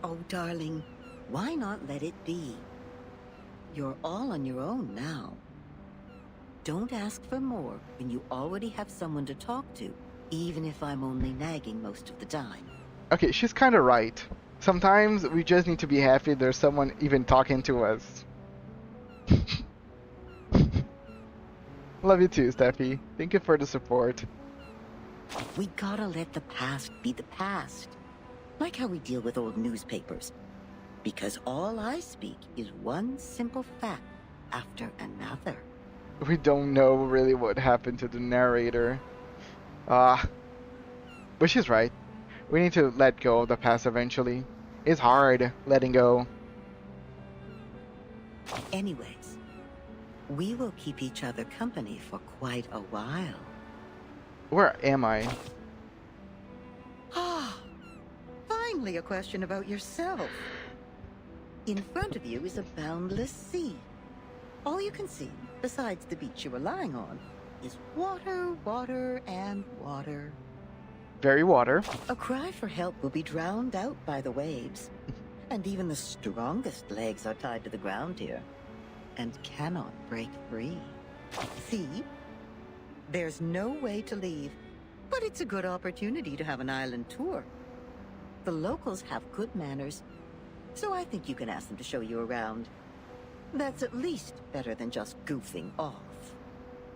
Oh, darling, why not let it be? You're all on your own now. Don't ask for more when you already have someone to talk to, even if I'm only nagging most of the time. Okay, she's kind of right. Sometimes we just need to be happy there's someone even talking to us. Love you too, Steffi. Thank you for the support. We gotta let the past be the past. Like how we deal with old newspapers. Because all I speak is one simple fact after another. We don't know really what happened to the narrator. But she's right. We need to let go of the past eventually. It's hard letting go. Anyways, we will keep each other company for quite a while. Where am I? Ah, finally a question about yourself. In front of you is a boundless sea. All you can see, besides the beach you were lying on, is water, water, and water. Very water. A cry for help will be drowned out by the waves. And even the strongest legs are tied to the ground here, and cannot break free. See? There's no way to leave, but it's a good opportunity to have an island tour. The locals have good manners, so I think you can ask them to show you around. That's at least better than just goofing off.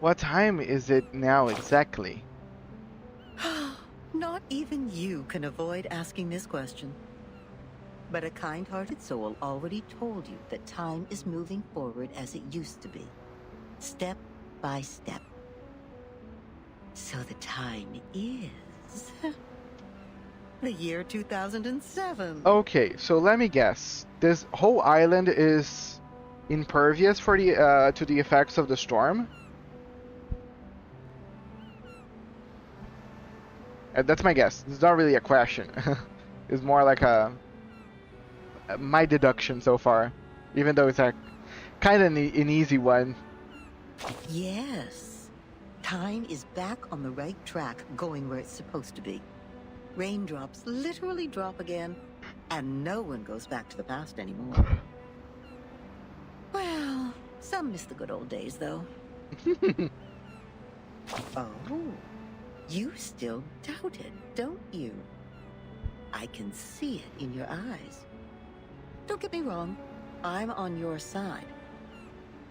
What time is it now exactly? Not even you can avoid asking this question. But a kind-hearted soul already told you that time is moving forward as it used to be. Step by step. So the time is... the year 2007. Okay, so let me guess. This whole island is impervious for the to the effects of the storm? That's my guess. It's not really a question. It's more like my deduction so far, even though it's a kind of an easy one. Yes. Time is back on the right track, going where it's supposed to be. Raindrops literally drop again, and no one goes back to the past anymore. Well, some miss the good old days, though. Oh, you still doubt it, don't you? I can see it in your eyes. Don't get me wrong, I'm on your side.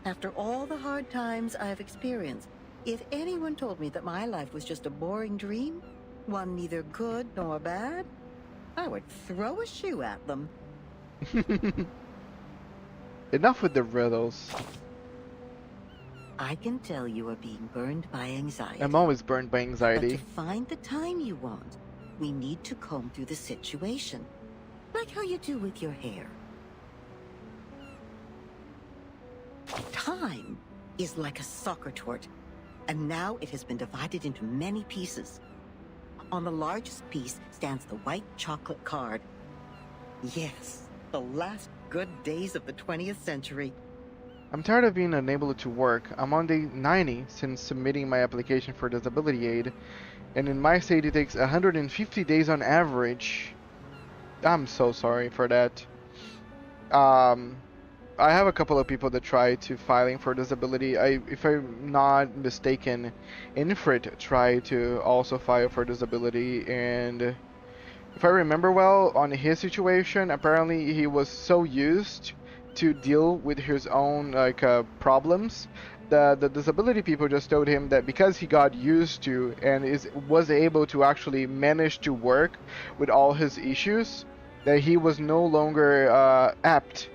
After all the hard times I've experienced, if anyone told me that my life was just a boring dream, one neither good nor bad, I would throw a shoe at them. Enough with the riddles. I can tell you are being burned by anxiety. I'm always burned by But anxiety. to find the time you want, we need to comb through the situation. Like how you do with your hair. Time is like a soccer court, and now it has been divided into many pieces. On the largest piece stands the white chocolate card. Yes, the last good days of the 20th century. I'm tired of being unable to work. I'm on day 90 since submitting my application for disability aid, and in my state it takes 150 days on average. I'm so sorry for that. I have a couple of people that try to filing for disability. If I'm not mistaken, Infrit tried to also file for disability, and if I remember well, on his situation, apparently he was so used to deal with his own problems. The disability people just told him that because he got used to and was able to actually manage to work with all his issues, that he was no longer apt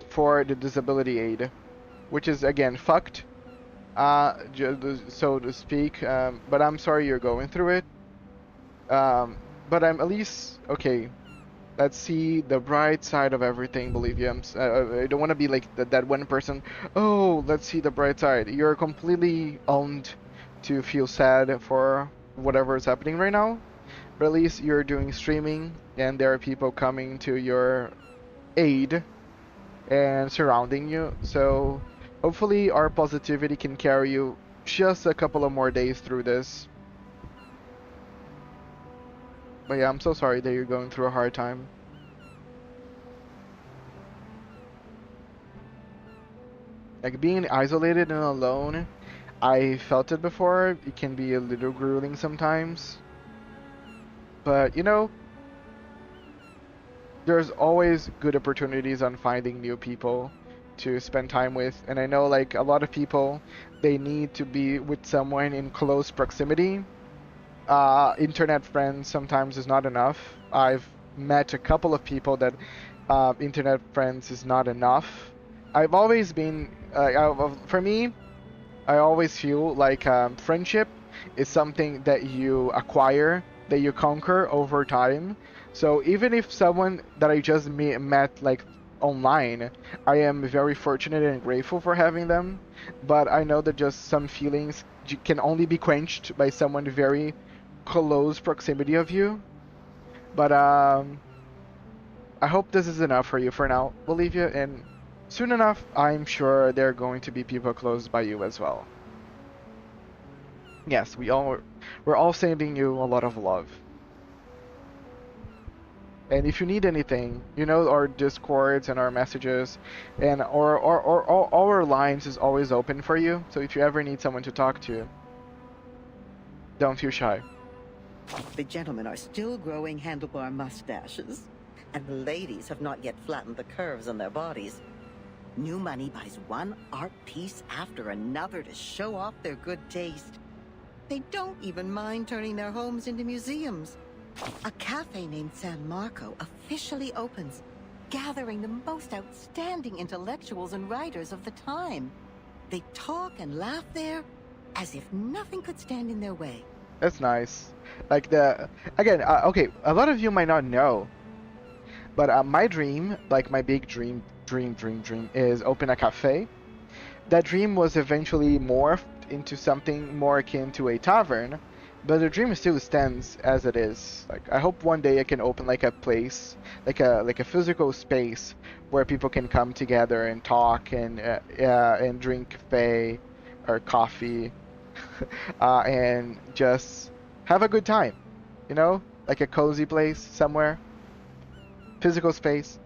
for the disability aid, which is again fucked, so to speak. But I'm sorry you're going through it. But I'm at least okay. Let's see the bright side of everything, Bolivia. I don't want to be like that one person. Oh, let's see the bright side. You're completely owned to feel sad for whatever is happening right now. But at least you're doing streaming, and there are people coming to your aid and surrounding you. So hopefully our positivity can carry you just a couple of more days through this. But yeah, I'm so sorry that you're going through a hard time. Like being isolated and alone, I felt it before. It can be a little grueling sometimes. But you know, there's always good opportunities on finding new people to spend time with. And I know like a lot of people, they need to be with someone in close proximity. Internet friends sometimes is not enough. I've met a couple of people that internet friends is not enough. I've always been, for me, I always feel like friendship is something that you acquire, that you conquer over time. So even if someone that I just met like online, I am very fortunate and grateful for having them. But I know that just some feelings can only be quenched by someone very close proximity of you. But I hope this is enough for you for now, Bolivia, and soon enough I'm sure there are going to be people close by you as well. Yes, we're all sending you a lot of love. And if you need anything, you know our discords and our messages and our lines is always open for you. So if you ever need someone to talk to, don't feel shy. The gentlemen are still growing handlebar mustaches, and the ladies have not yet flattened the curves on their bodies. New money buys one art piece after another to show off their good taste. They don't even mind turning their homes into museums. A cafe named San Marco officially opens, gathering the most outstanding intellectuals and writers of the time. They talk and laugh there as if nothing could stand in their way. That's nice. Like okay, a lot of you might not know, but my dream, like my big dream is open a cafe. That dream was eventually morphed into something more akin to a tavern, but the dream still stands as it is. Like I hope one day I can open like a place, like a physical space where people can come together and talk and drink cafe or coffee and just have a good time, you know, like a cozy place somewhere, physical space.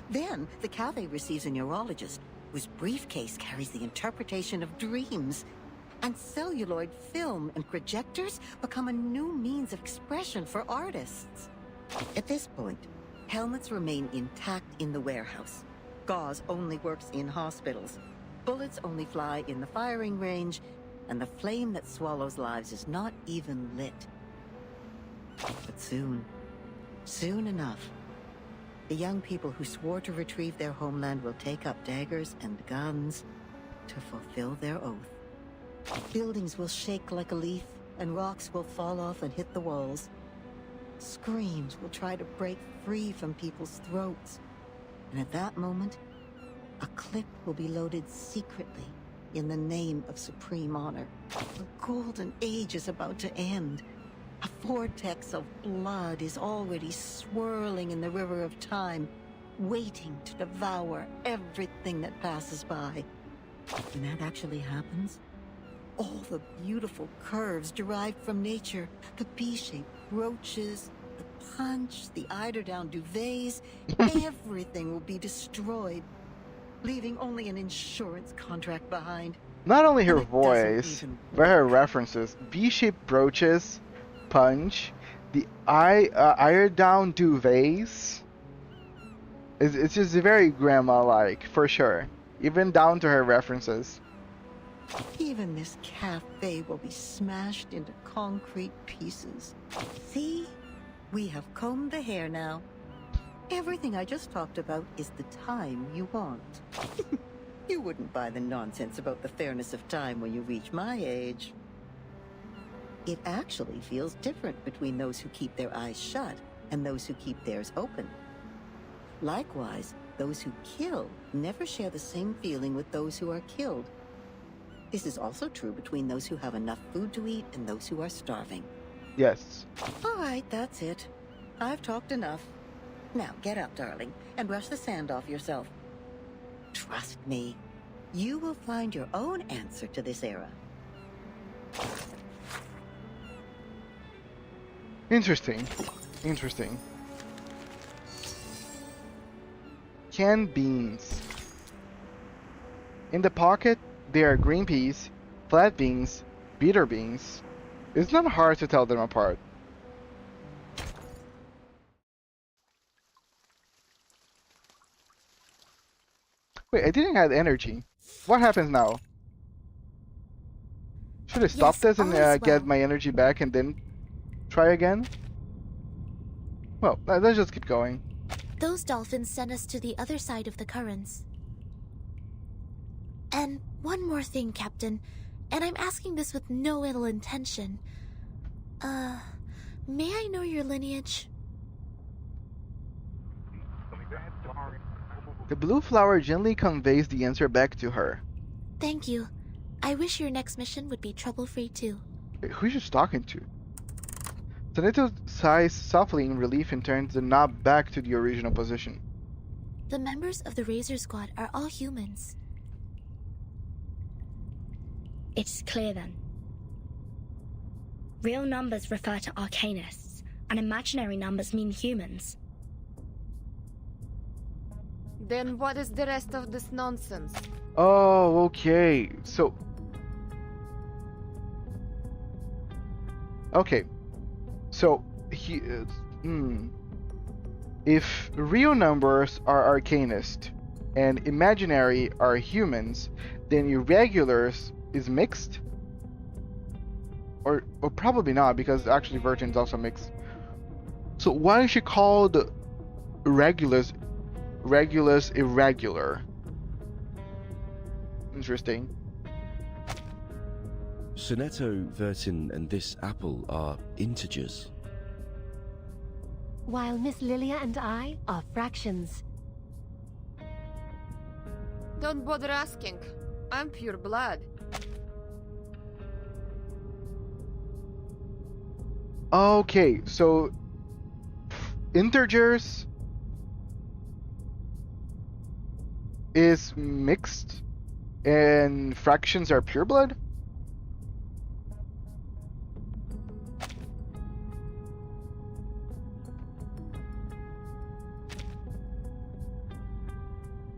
Then the cafe receives a neurologist whose briefcase carries the interpretation of dreams, and celluloid film and projectors become a new means of expression for artists. At this point, helmets remain intact in the warehouse. Gauze only works in hospitals. Bullets only fly in the firing range, and the flame that swallows lives is not even lit. But soon, Soon enough, the young people who swore to retrieve their homeland will take up daggers and guns to fulfill their oath. Buildings will shake like a leaf, and rocks will fall off and hit the walls. Screams will try to break free from people's throats. And at that moment, a clip will be loaded secretly in the name of supreme honor. The golden age is about to end. A vortex of blood is already swirling in the river of time, waiting to devour everything that passes by. When that actually happens, all the beautiful curves derived from nature, the B-shaped brooches, the punch, the eiderdown duvets, everything will be destroyed, leaving only an insurance contract behind. Not only her voice, but her references. V-shaped brooches, punch, the eiderdown duvets. It's just very grandma-like, for sure. Even down to her references. Even this cafe will be smashed into concrete pieces. See? We have combed the hair now. Everything I just talked about is the time you want. You wouldn't buy the nonsense about the fairness of time when you reach my age. It actually feels different between those who keep their eyes shut and those who keep theirs open. Likewise, those who kill never share the same feeling with those who are killed. This is also true between those who have enough food to eat and those who are starving. Yes. All right, that's it. I've talked enough. Now get up, darling, and brush the sand off yourself. Trust me, you will find your own answer to this era. Interesting. Interesting. Canned beans. In the pocket, there are green peas, flat beans, bitter beans. It's not hard to tell them apart. Wait, I didn't have energy. What happens now? Should I stop this and get my energy back and then try again? Well, let's just keep going. Those dolphins sent us to the other side of the currents. And one more thing, Captain, and I'm asking this with no ill intention. May I know your lineage? The blue flower gently conveys the answer back to her. Thank you. I wish your next mission would be trouble-free too. Wait, who is she talking to? Soneto sighs softly in relief and turns the knob back to the original position. The members of the Razor Squad are all humans. It's clear then. Real numbers refer to arcanists, and imaginary numbers mean humans. Then what is the rest of this nonsense? Oh, okay. So... Okay. So, if real numbers are arcanist and imaginary are humans, then irregulars is mixed? Or probably not, because actually Virgin's also mixed. So why is she called Regulus irregular? Interesting. Soneto, Vertin, and this apple are integers. While Miss Lilia and I are fractions. Don't bother asking. I'm pure blood. Okay, so integers is mixed and fractions are pure blood?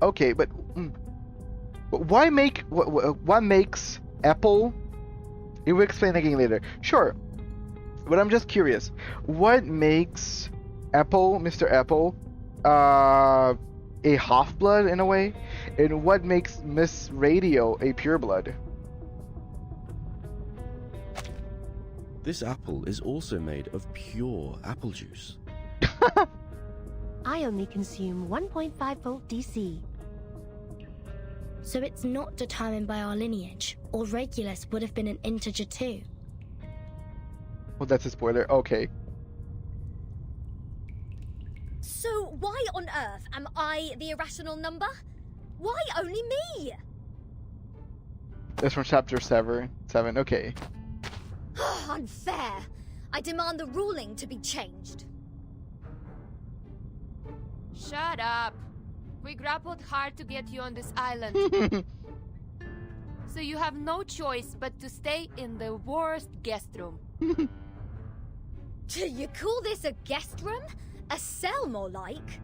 Okay, but why make what makes Apple? You will explain again later. Sure, but I'm just curious. What makes Apple, Mr. Apple, a half-blood in a way, and what makes Miss Radio a pure blood? This apple is also made of pure apple juice. I only consume 1.5 volt DC. So it's not determined by our lineage, or Regulus would have been an integer too. Well, that's a spoiler. Okay. So why on earth am I the irrational number? Why only me? That's from chapter 7. Okay. Unfair. I demand the ruling to be changed. Shut up. We grappled hard to get you on this island. So you have no choice but to stay in the worst guest room. Do you call this a guest room? A cell, more like?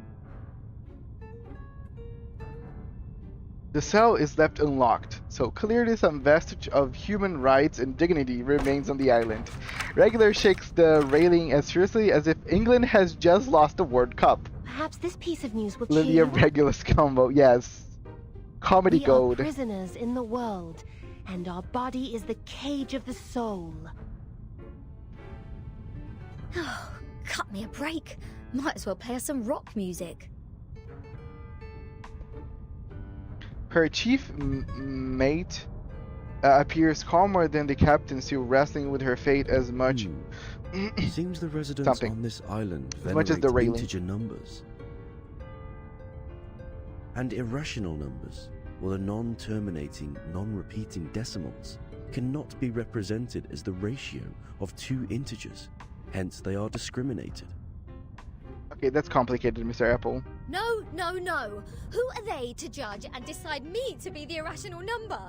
The cell is left unlocked, so clearly some vestige of human rights and dignity remains on the island. Regular shakes the railing as seriously as if England has just lost the World Cup. Perhaps this piece of news will Lydia cheer. Regulus combo, yes. Comedy We gold. are prisoners in the world, and our body is the cage of the soul. Oh, cut me a break. Might as well play us some rock music. Her chief mate appears calmer than the captain, still wrestling with her fate as much. Seems the residents Something. on this island As much as venerate the railing. integer numbers. And irrational numbers, or the non-terminating, non-repeating decimals, cannot be represented as the ratio of two integers. Hence, they are discriminated. Okay, that's complicated, Mr. Apple. No, no, no. Who are they to judge and decide me to be the irrational number?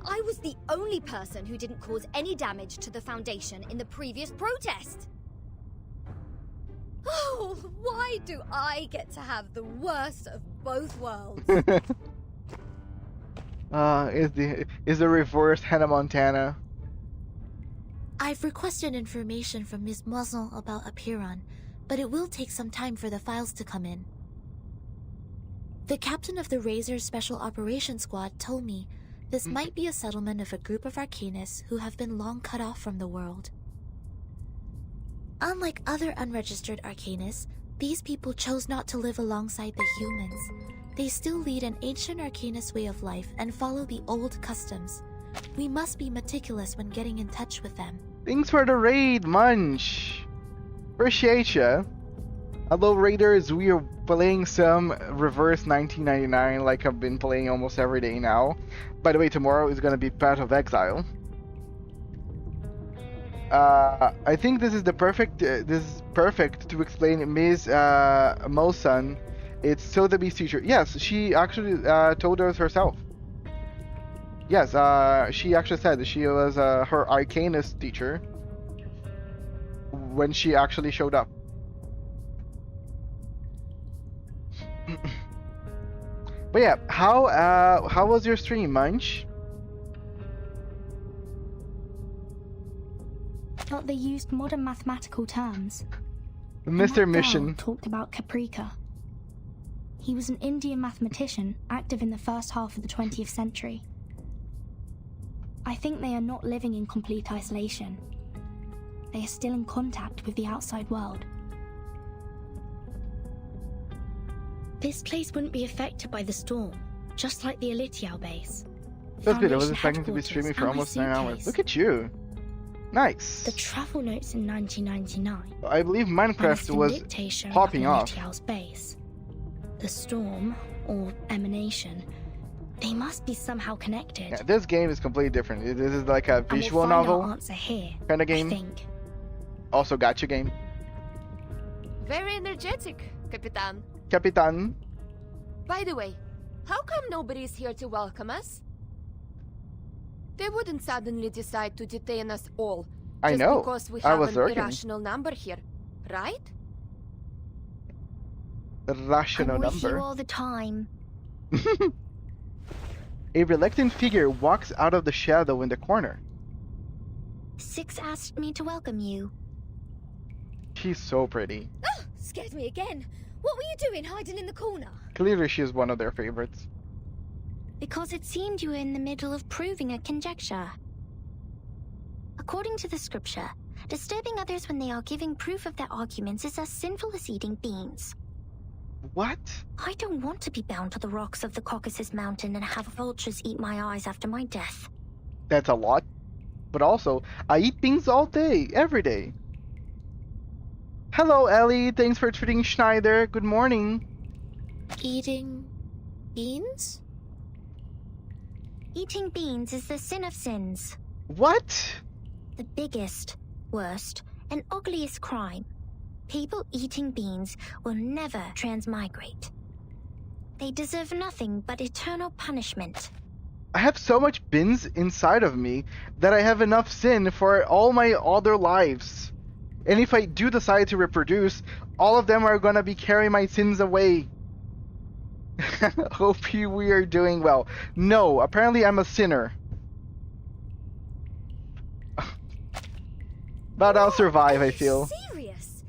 I was the only person who didn't cause any damage to the Foundation in the previous protest. Oh, why do I get to have the worst of both worlds? Is the reverse Hannah Montana? I've requested information from Ms. Muzzle about Apiron, but it will take some time for the files to come in. The captain of the Razor Special Operations Squad told me this might be a settlement of a group of Arcanists who have been long cut off from the world. Unlike other unregistered Arcanists, these people chose not to live alongside the humans. They still lead an ancient Arcanist way of life and follow the old customs. We must be meticulous when getting in touch with them. Thanks for the raid, Munch. Appreciate ya. Hello, Raiders. We are playing some Reverse 1999 like I've been playing almost every day now. By the way, tomorrow is gonna be Path of Exile. I think this is the perfect. This is perfect to explain Ms. Mosan. It's Sotheby's teacher. Yes, she actually told us herself. Yes, she actually said that she was her Arcanist teacher when she actually showed up. But yeah, how was your stream, Munch? But they used modern mathematical terms. Mr. Mission talked about Caprica. He was an Indian mathematician active in the first half of the 20th century. I think they are not living in complete isolation. They are still in contact with the outside world. This place wouldn't be affected by the storm, just like the Elitial base. That's good. I was Foundation expecting to be headquarters streaming for and my almost 9 hours. suitcase. Look at you. Nice. The travel notes in 1999. I believe Minecraft and was a dictation popping about off. Elitial's base. The storm, or emanation, they must be somehow connected. Yeah, this game is completely different. This is like a And we'll visual find novel our answer here, kind of game. I think. Also gacha game. Very energetic, Capitan. Capitan. By the way, how come nobody's here to welcome us? They wouldn't suddenly decide to detain us all I just know. because we I have was an lurking. irrational number here, right? Rational I'm with number. you all the time. A reluctant figure walks out of the shadow in the corner. Six asked me to welcome you. She's so pretty. Oh, scared me again. What were you doing hiding in the corner? Clearly she is one of their favorites. Because it seemed you were in the middle of proving a conjecture. According to the scripture, Disturbing others when they are giving proof of their arguments is as sinful as eating beans. What? I don't want to be bound to the rocks of the Caucasus Mountain and have vultures eat my eyes after my death. That's a lot. But also, I eat beans all day, every day. Hello, Ellie. Thanks for treating Schneider. Good morning. Eating beans? Eating beans is the sin of sins. What? The biggest, worst, and ugliest crime. People eating beans will never transmigrate. They deserve nothing but eternal punishment. I have so much beans inside of me that I have enough sin for all my other lives. And if I do decide to reproduce, all of them are gonna be carrying my sins away. Hope we are doing well. No, apparently I'm a sinner. But I'll survive, I feel. Serious?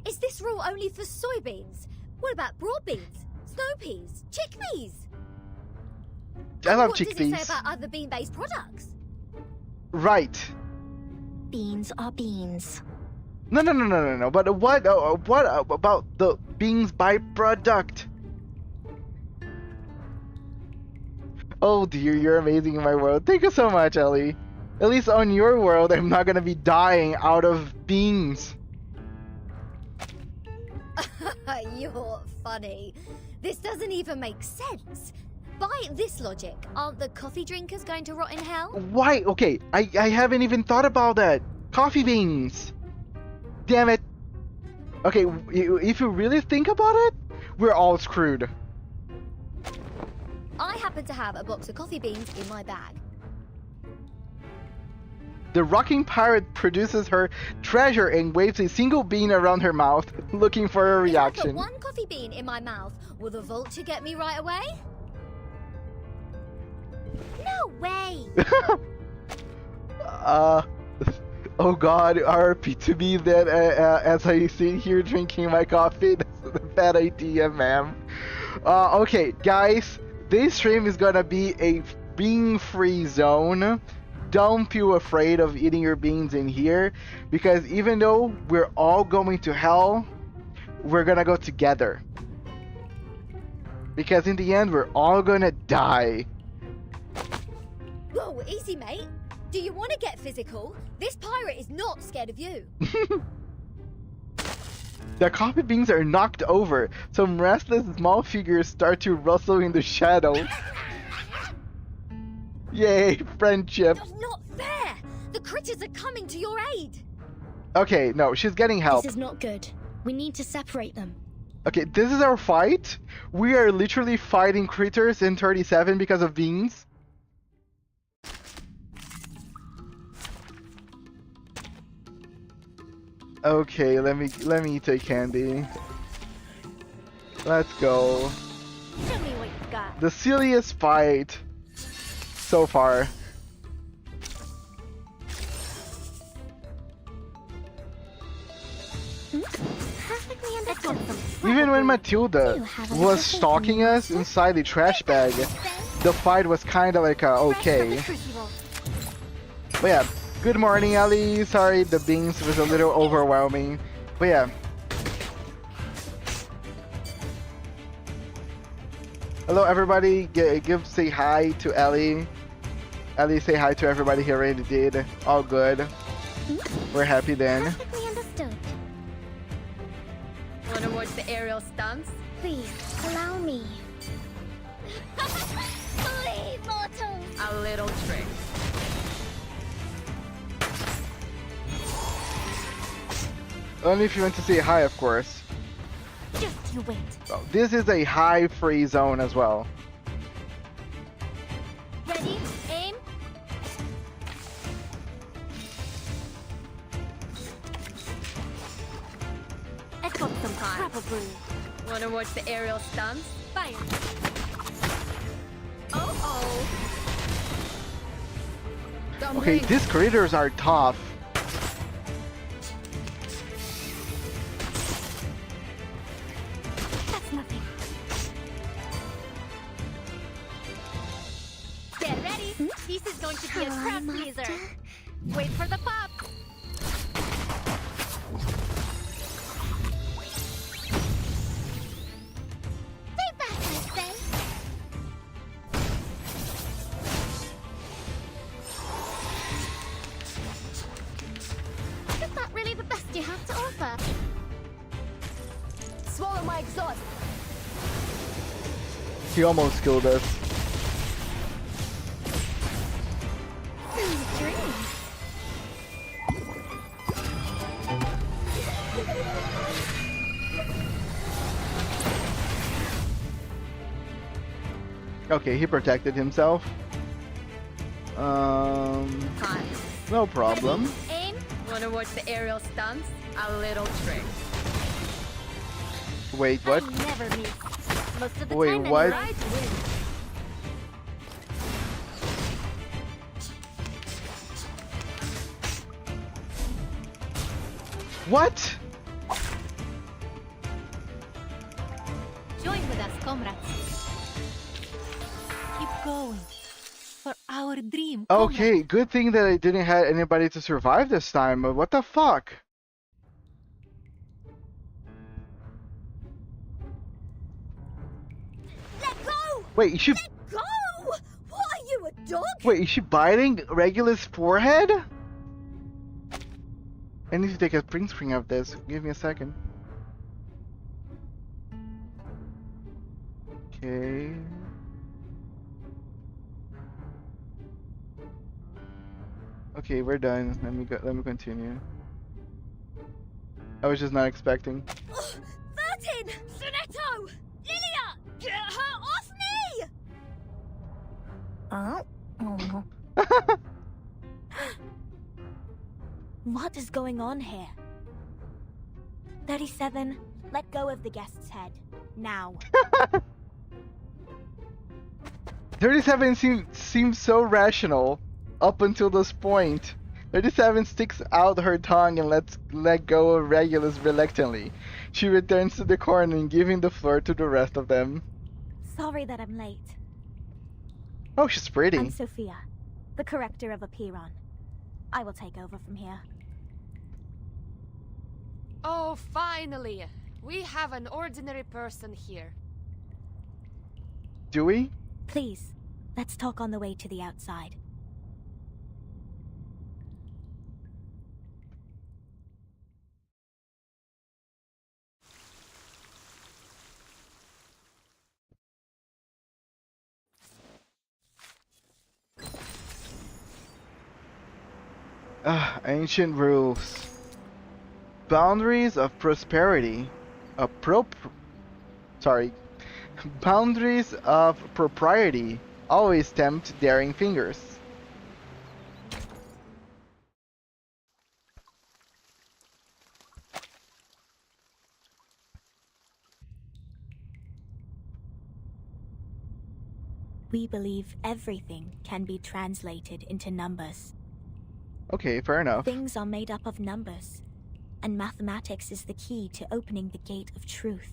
Is this rule only for soybeans? What about broad beans, snow peas, chickpeas? I love What does it chickpeas. say about other bean-based products? Right. Beans are beans. No. But what about the beans byproduct? Oh dear, you're amazing in my world. Thank you so much, Ellie. At least on your world, I'm not gonna be dying out of beans. You're funny. This doesn't even make sense. By this logic, aren't the coffee drinkers going to rot in hell? Why? Okay, I haven't even thought about that. Coffee beans. Damn it. Okay, if you really think about it, we're all screwed. I happen to have a box of coffee beans in my bag. The rocking pirate produces her treasure and waves a single bean around her mouth, looking for a If I reaction. put one coffee bean in my mouth, will the vulture get me right away? No way! Oh god, RP to me that as I sit here drinking my coffee, that's a bad idea, ma'am. Okay, guys, this stream is gonna be a bean-free zone. Don't feel afraid of eating your beans in here, because even though we're all going to hell, we're gonna go together. Because in the end, we're all gonna die. Whoa, easy, mate. Do you want to get physical? This pirate is not scared of you. The coffee beans are knocked over. Some restless small figures start to rustle in the shadows. Yay, friendship. Not fair! The critters are coming to your aid! Okay, no, she's getting help. This is not good. We need to separate them. Okay, this is our fight. We are literally fighting critters in 37 because of beans. Okay, let me eat a candy. Let's go. Show me what you got. The silliest fight so far. Perfectly understood. Even when Matilda was stalking us inside the trash bag, the fight was kinda like okay. But yeah, good morning, Ellie. Sorry, the beans was a little overwhelming. But yeah. Hello, everybody. Say hi to Ellie. Ellie, say hi to everybody he already did. All good. We're happy then. Perfectly understood. Wanna watch the aerial stunts? Please, allow me. Flee, mortals! A little trick. Only if you want to say hi, of course. Just you wait. Oh, this is a high free zone as well. Ready? Aim. I've got some trouble brew. Wanna watch the aerial stunts? Fire. Oh. Okay, these critters are tough. That's nothing. Get ready. This is going to be a crowd pleaser. Wait for the pop. Follow my exhaust. He almost killed us. Okay, he protected himself. No problem. Aim. Wanna watch the aerial stunts? A little trick. Wait, what? I never miss. Most of the Wait, time what? anyway. What? Join with us, comrades. Keep going. For our dream. Okay, good thing that I didn't have anybody to survive this time. But what the fuck? Let go! Wait, is she? Let go! What are you, a dog? Wait, is she biting Regulus' forehead? I need to take a print screen of this. Give me a second. Okay. Okay, we're done. Let me go. Let me continue. I was just not expecting. Vertin! Sonetto! Lilia! Get her off me! What is going on here? 37, let go of the guest's head. Now. 37 seems so rational up until this point. 37 sticks out her tongue and let go of Regulus reluctantly. She returns to the corner and giving the floor to the rest of them. Sorry that I'm late. Oh, she's pretty. I'm Sophia, the corrector of Apiron. I will take over from here. Oh, finally! We have an ordinary person here. Do we? Please, let's talk on the way to the outside. Ancient rules. Boundaries of prosperity. Boundaries of propriety always tempt daring fingers. We believe everything can be translated into numbers. Okay, fair enough. Things are made up of numbers, and mathematics is the key to opening the gate of truth.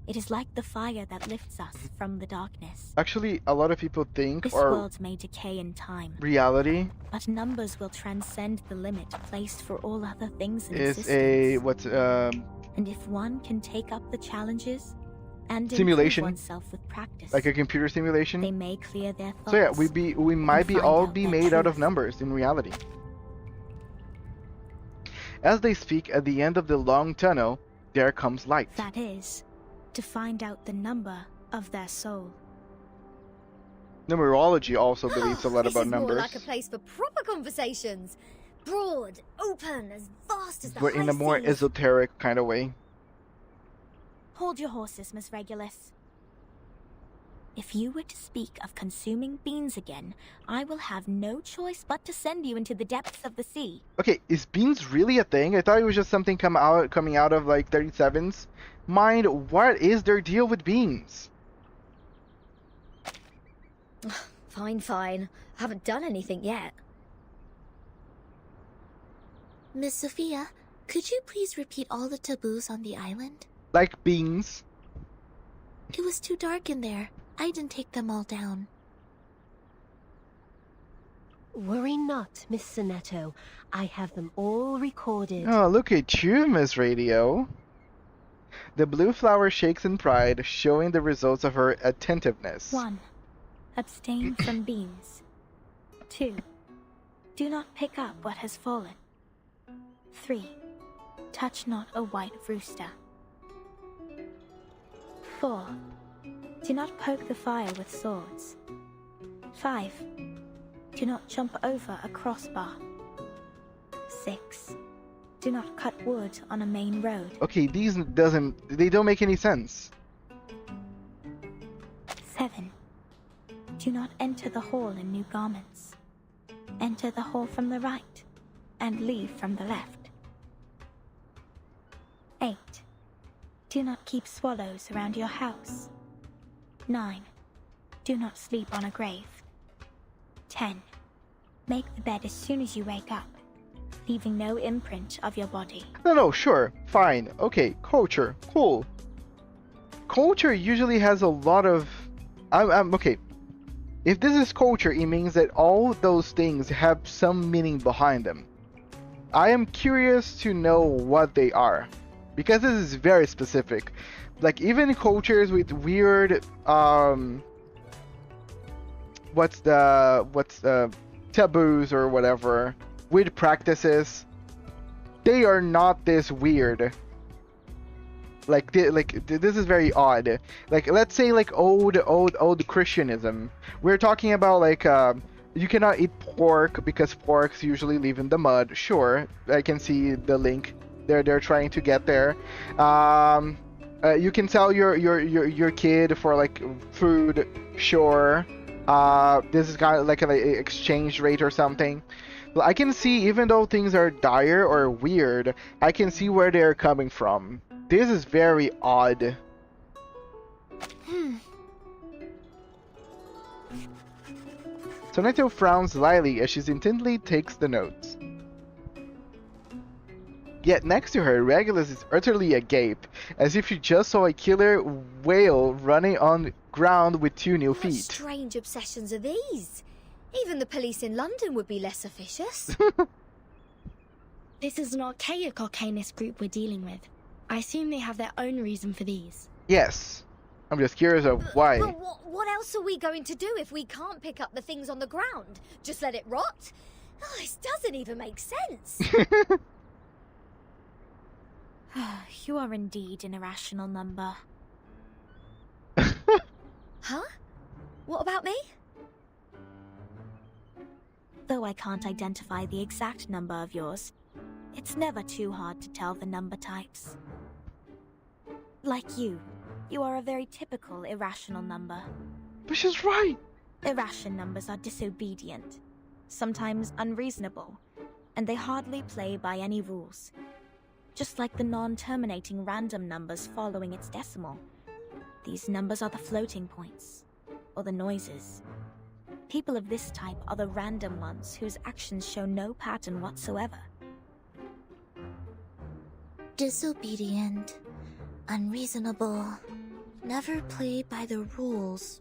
It is like the fire that lifts us from the darkness. Actually, a lot of people think This or world may decay in time, reality but numbers will transcend the limit placed for all other things in is existence. a And if one can take up the challenges and simulation, improve oneself with practice, like a computer simulation. they may clear their thoughts. So yeah, we might be all be made out of numbers in reality. As they speak at the end of the long tunnel, there comes light. That is, to find out the number of their soul. Numerology also believes a lot This about is numbers. more like a place for proper conversations. Broad, open, as vast as the But in high a more seas. esoteric kind of way. Hold your horses, Miss Regulus. If you were to speak of consuming beans again, I will have no choice but to send you into the depths of the sea. Okay, is beans really a thing? I thought it was just something coming out of like 37's mind. What is their deal with beans? Fine, fine. I haven't done anything yet. Miss Sophia, could you please repeat all the taboos on the island? Like beans. It was too dark in there. I didn't take them all down. Worry not, Miss Sonetto. I have them all recorded. Oh, look at you, Miss Radio. The blue flower shakes in pride, showing the results of her attentiveness. 1. Abstain from beans. 2. Do not pick up what has fallen. 3. Touch not a white rooster. 4. Do not poke the fire with swords. 5. Do not jump over a crossbar. 6. Do not cut wood on a main road. Okay, they don't make any sense. 7. Do not enter the hall in new garments. Enter the hall from the right and leave from the left. 8. Do not keep swallows around your house. 9. Do not sleep on a grave. 10. Make the bed as soon as you wake up, leaving no imprint of your body. No, sure, fine, okay, culture, cool. Culture usually has a lot of... okay. If this is culture, it means that all those things have some meaning behind them. I am curious to know what they are, because this is very specific. Like, even cultures with weird, what's the taboos or whatever, weird practices, they are not this weird. Like this is very odd. Like, let's say like old Christianism. We're talking about like you cannot eat pork because porks usually live in the mud. Sure, I can see the link. They're trying to get there. You can sell your kid for like food. Sure. This is kind of like an exchange rate or something. I can see, even though things are dire or weird, I can see where they're coming from. This is very odd. Sonetto frowns slyly as she intently takes the notes. Yet next to her, Regulus is utterly agape, as if she just saw a killer whale running on ground with 2 new feet. What strange obsessions are these? Even the police in London would be less officious. This is an archaic arcanist group we're dealing with. I assume they have their own reason for these. Yes. I'm just curious of why. But what else are we going to do if we can't pick up the things on the ground? Just let it rot? Oh, this doesn't even make sense. You are indeed an irrational number. Huh? What about me? Though I can't identify the exact number of yours, it's never too hard to tell the number types. Like you are a very typical irrational number. But she's right! Irrational numbers are disobedient, sometimes unreasonable, and they hardly play by any rules. Just like the non-terminating random numbers following its decimal. These numbers are the floating points, or the noises. People of this type are the random ones whose actions show no pattern whatsoever. Disobedient, unreasonable, never play by the rules.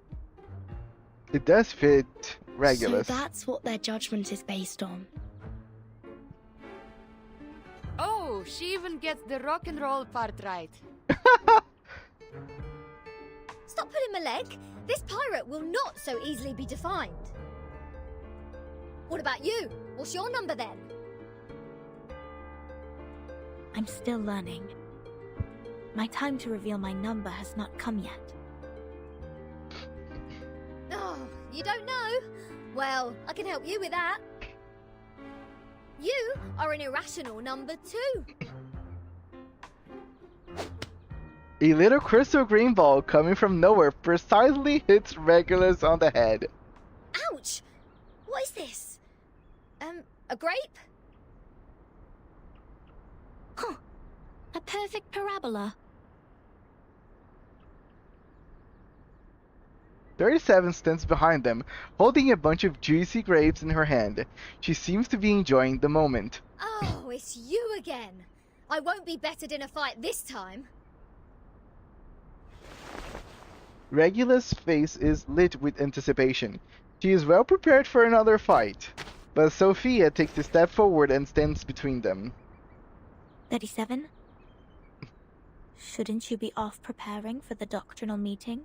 It does fit Regulus. So that's what their judgment is based on. Oh, she even gets the rock and roll part right. Stop pulling my leg. This pirate will not so easily be defined. What about you? What's your number then? I'm still learning. My time to reveal my number has not come yet. Oh, you don't know? Well, I can help you with that. You are an irrational number 2. A little crystal green ball coming from nowhere precisely hits Regulus on the head. Ouch! What is this? A grape? Huh. A perfect parabola. 37 stands behind them, holding a bunch of juicy grapes in her hand. She seems to be enjoying the moment. Oh, it's you again. I won't be bettered in a fight this time. Regulus' face is lit with anticipation. She is well prepared for another fight. But Sophia takes a step forward and stands between them. 37? Shouldn't you be off preparing for the doctrinal meeting?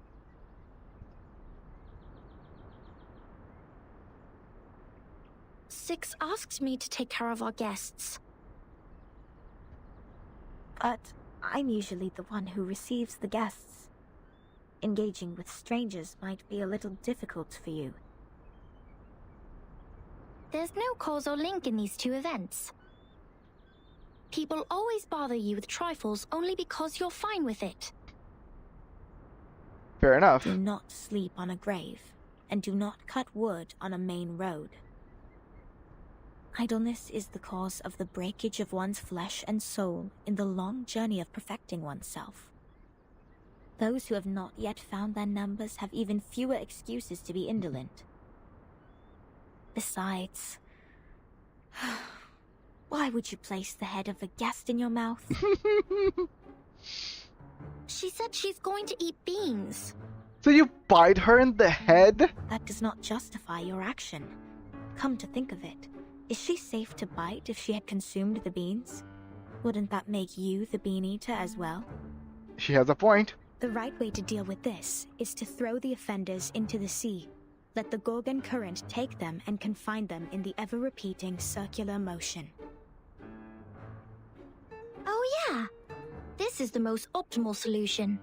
Six asked me to take care of our guests. But I'm usually the one who receives the guests. engaging with strangers might be a little difficult for you. There's no causal link in these two events. People always bother you with trifles only because you're fine with it. Fair enough. Do not sleep on a grave, and do not cut wood on a main road. Idleness is the cause of the breakage of one's flesh and soul in the long journey of perfecting oneself. Those who have not yet found their numbers have even fewer excuses to be indolent. Besides, why would you place the head of a guest in your mouth? She said she's going to eat beans. So you bite her in the head? That does not justify your action. Come to think of it, is she safe to bite if she had consumed the beans? Wouldn't that make you the bean eater as well? She has a point. The right way to deal with this is to throw the offenders into the sea. Let the Gorgon current take them and confine them in the ever-repeating circular motion. Oh yeah, this is the most optimal solution.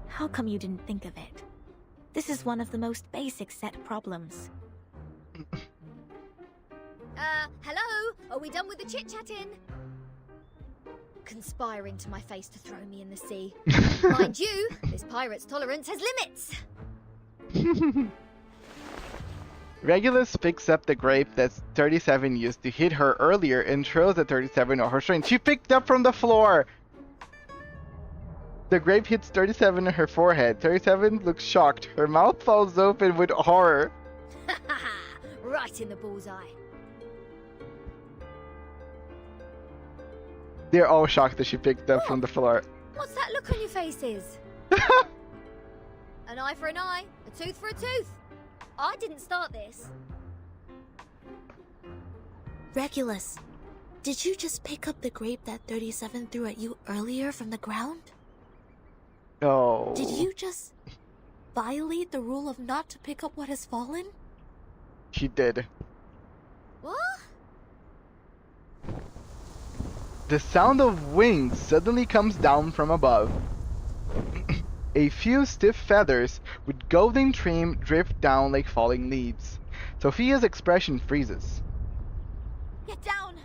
How come you didn't think of it? This is one of the most basic set problems. Hello? Are we done with the chit-chatting? Conspiring to my face to throw me in the sea. Mind you, this pirate's tolerance has limits. Regulus picks up the grape that 37 used to hit her earlier and throws at 37 on her strength. She picked up from the floor! The grape hits 37 on her forehead. 37 looks shocked. Her mouth falls open with horror. Right in the bullseye. They're all shocked that she picked up from the floor. What's that look on your faces? An eye for an eye, a tooth for a tooth. I didn't start this. Regulus, did you just pick up the grape that 37 threw at you earlier from the ground? Oh. Did you just violate the rule of not to pick up what has fallen? She did. What? The sound of wings suddenly comes down from above. A few stiff feathers with golden trim drift down like falling leaves. Sophia's expression freezes. Get down!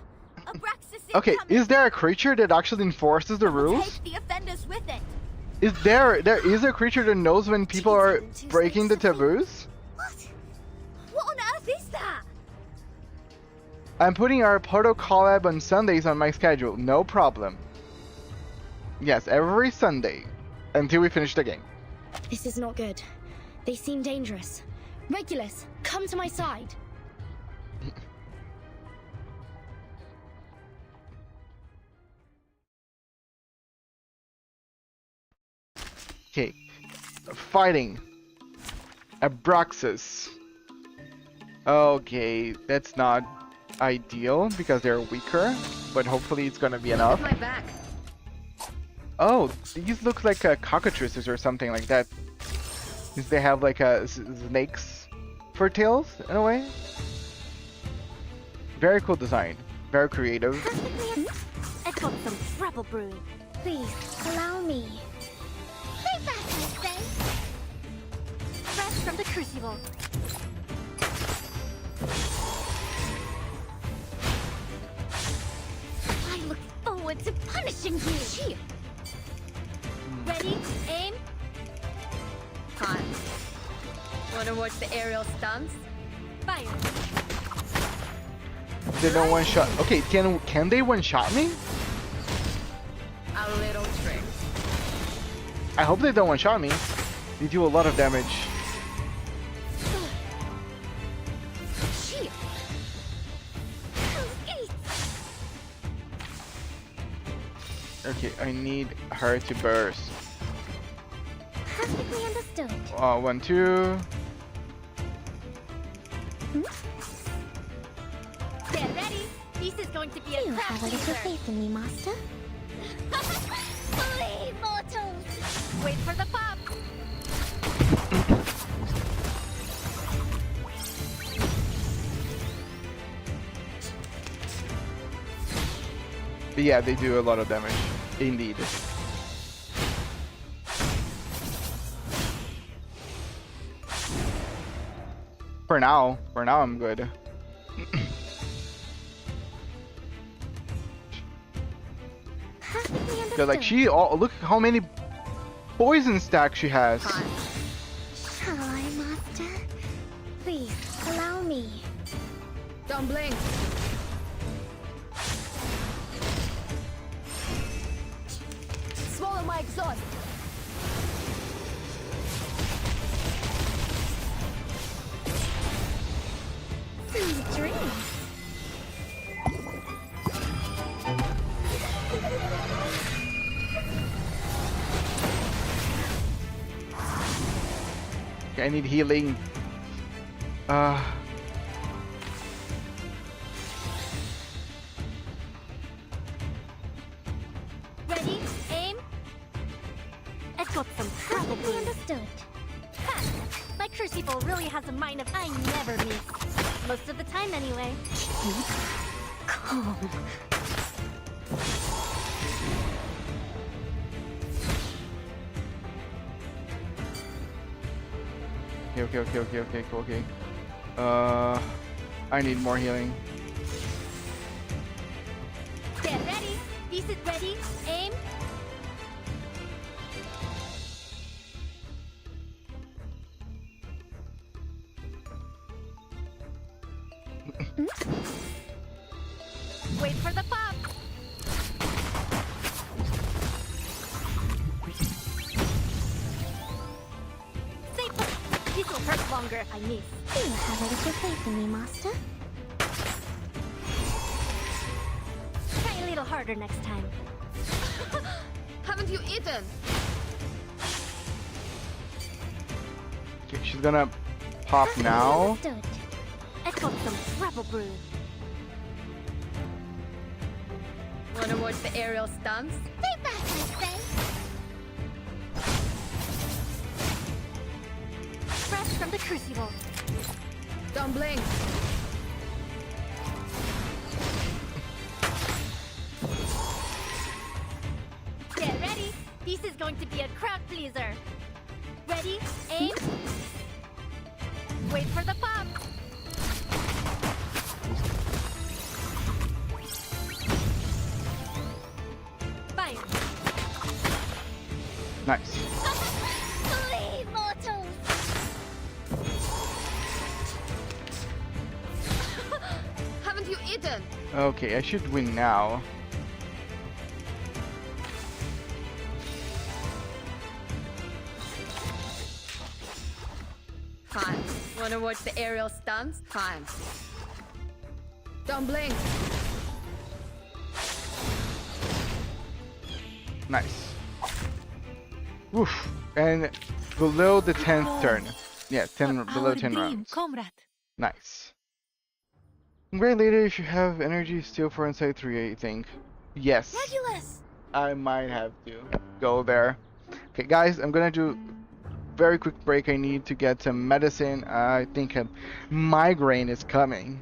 Abraxas Okay, incoming. is there a creature that actually enforces the rules? Take the offenders with it. Is there is a creature that knows when people are breaking the taboos? What on earth is that? I'm putting our Porto collab on Sundays on my schedule, no problem. Yes, every Sunday. Until we finish the game. This is not good. They seem dangerous. Regulus, come to my side. Okay. Fighting. Abraxas. Okay, that's not ideal because they're weaker, but hopefully it's gonna be enough. My back. Oh, these look like cockatrices or something like that. Since they have like snakes for tails in a way. Very cool design. Very creative. I got some trouble brewing. Please, allow me. Stay back, I say. Fresh from the crucible. I look forward to punishing you. Ready, aim. Hot. Wanna watch the aerial stunts? Fire. They don't one shot. Okay, can they one shot me? A little trick. I hope they don't one shot me. They do a lot of damage. Okay, I need her to burst. Perfectly understood. 1, 2. Get ready. This is going to be a You have a little faith in me, Master. Flee, mortals! Wait for the pop. But yeah, they do a lot of damage. Indeed. For now, I'm good. Cause like she, look how many poison stacks she has. Shall I, Master? Please, allow me. Don't blink. Swallow my exhaust. Sweet dreams. Okay, I need healing. Ready? Aim? I've got some trouble. Perfectly understood. Ha! My crucible really has a mind of I never miss. Most of the time, anyway. Calm. Okay. I need more healing. Get ready. Piece it ready. Aim. Wait for the pop. Stay put. This will hurt longer if I miss. You have a little faith in me, Master. Try a little harder next time. Haven't you eaten? Okay, she's gonna pop now. Understood. I've got some trouble brew. Wanna watch the aerial stunts? Stay back, I say. Fresh from the crucible. Don't blink. Get ready. This is going to be a crowd pleaser. Ready? Aim. Wait for the pop. Fire. Nice. Flee, mortals! Haven't you eaten? Okay, I should win now. Fine. Wanna watch the aerial stunts? Fine. Don't blink. Nice. Woof. And below the 10th turn. Yeah, 10 below 10 rounds. Comrade. Nice. Great later if you have energy still for inside 3, I think. Yes. Regulus! I might have to go there. Okay, guys, I'm gonna do very quick break. I need to get some medicine. I think a migraine is coming.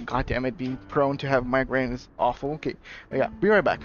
God damn it, being prone to have migraine is awful. Okay, yeah, be right back.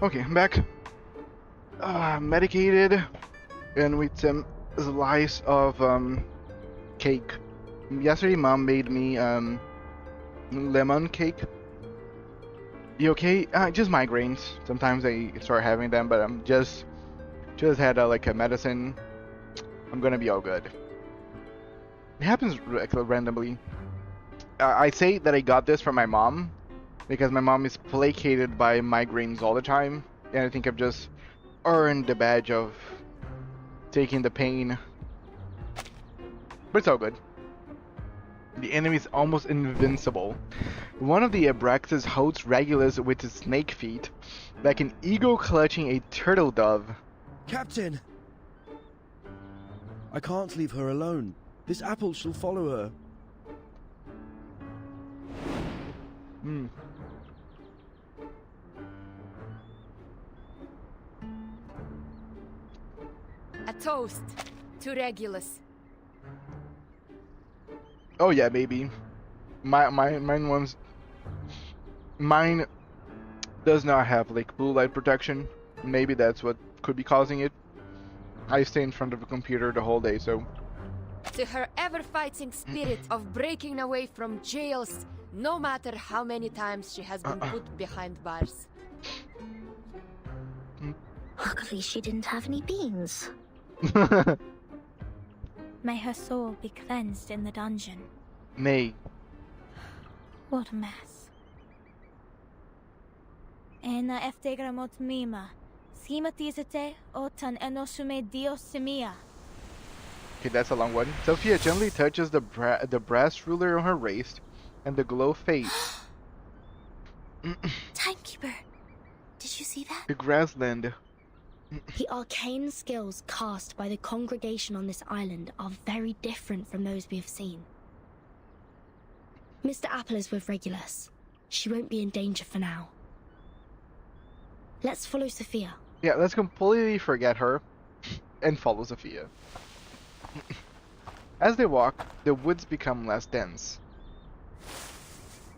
Okay, I'm back. Medicated, and with some slice of cake. Yesterday, Mom made me lemon cake. You okay? Just migraines. Sometimes I start having them, but I'm just had like a medicine. I'm gonna be all good. It happens randomly. I say that I got this from my mom because my mom is placated by migraines all the time, and I think I've just earned the badge of taking the pain. But it's all good. The enemy is almost invincible. One of the Abraxas holds Regulus with his snake feet, like an eagle clutching a turtle dove. Captain! I can't leave her alone. This apple shall follow her. A toast to Regulus. Oh yeah, maybe. Mine does not have like blue light protection. Maybe that's what could be causing it. I stay in front of a computer the whole day, so. To her ever-fighting spirit of breaking away from jails, no matter how many times she has been put behind bars. Luckily, she didn't have any beans. May her soul be cleansed in the dungeon. May. What a mess. Ena eftegramot mima. Schematizate otan enosume dios semia. Okay, that's a long one. Sophia gently touches the brass ruler on her wrist, and the glow fades. Timekeeper, did you see that? The grassland. The arcane skills cast by the congregation on this island are very different from those we have seen. Mr. Apple is with Regulus. She won't be in danger for now. Let's follow Sophia. Yeah, let's completely forget her and follow Sophia. As they walk, the woods become less dense.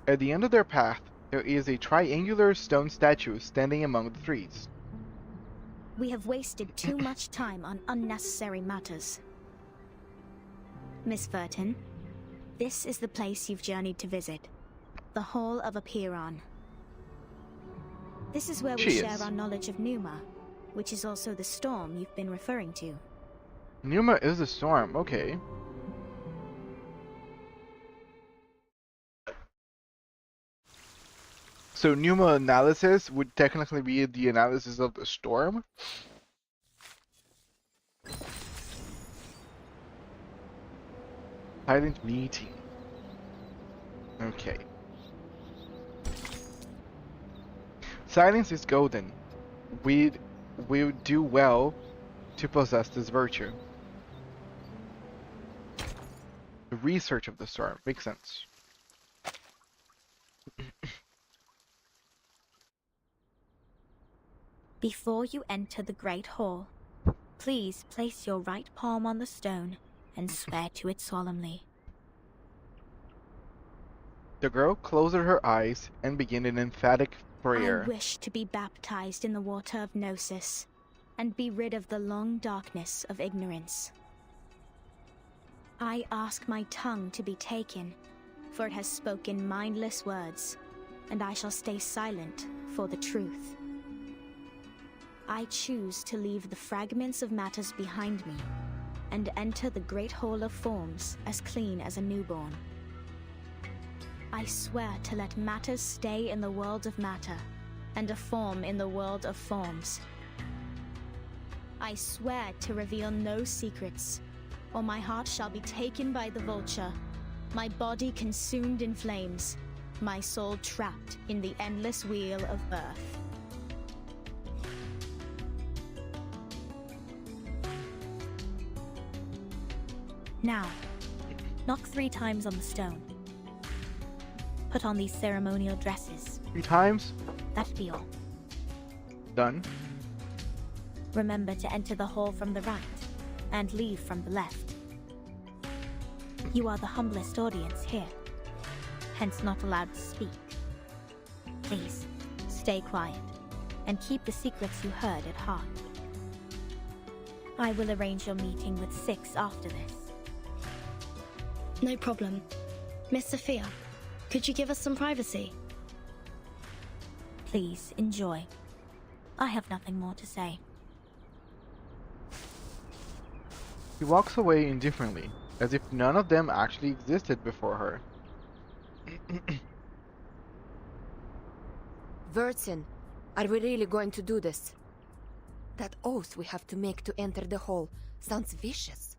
At the end of their path, there is a triangular stone statue standing among the trees. We have wasted too much time on unnecessary matters. Miss Furton, this is the place you've journeyed to visit. The Hall of Apiron. This is where we share our knowledge of Numa, which is also the storm you've been referring to. Numa is the storm, okay. So Numa analysis would technically be the analysis of the storm? Silent meeting. Okay. Silence is golden. We do well to possess this virtue. The research of the storm makes sense. Before you enter the Great Hall, please place your right palm on the stone and swear to it solemnly. The girl closed her eyes and began an emphatic prayer. I wish to be baptized in the water of Gnosis, and be rid of the long darkness of ignorance. I ask my tongue to be taken, for it has spoken mindless words, and I shall stay silent for the truth. I choose to leave the fragments of matters behind me, and enter the Great Hall of Forms as clean as a newborn. I swear to let matters stay in the world of matter, and a form in the world of forms. I swear to reveal no secrets, or my heart shall be taken by the vulture, my body consumed in flames, my soul trapped in the endless wheel of birth. Now, knock 3 times on the stone. Put on these ceremonial dresses. 3 times? That'd be all. Done. Remember to enter the hall from the right, and leave from the left. You are the humblest audience here, hence not allowed to speak. Please, stay quiet, and keep the secrets you heard at heart. I will arrange your meeting with 6 after this. No problem. Miss Sophia, could you give us some privacy? Please, enjoy. I have nothing more to say. He walks away indifferently, as if none of them actually existed before her. Wurzen, are we really going to do this? That oath we have to make to enter the hall sounds vicious.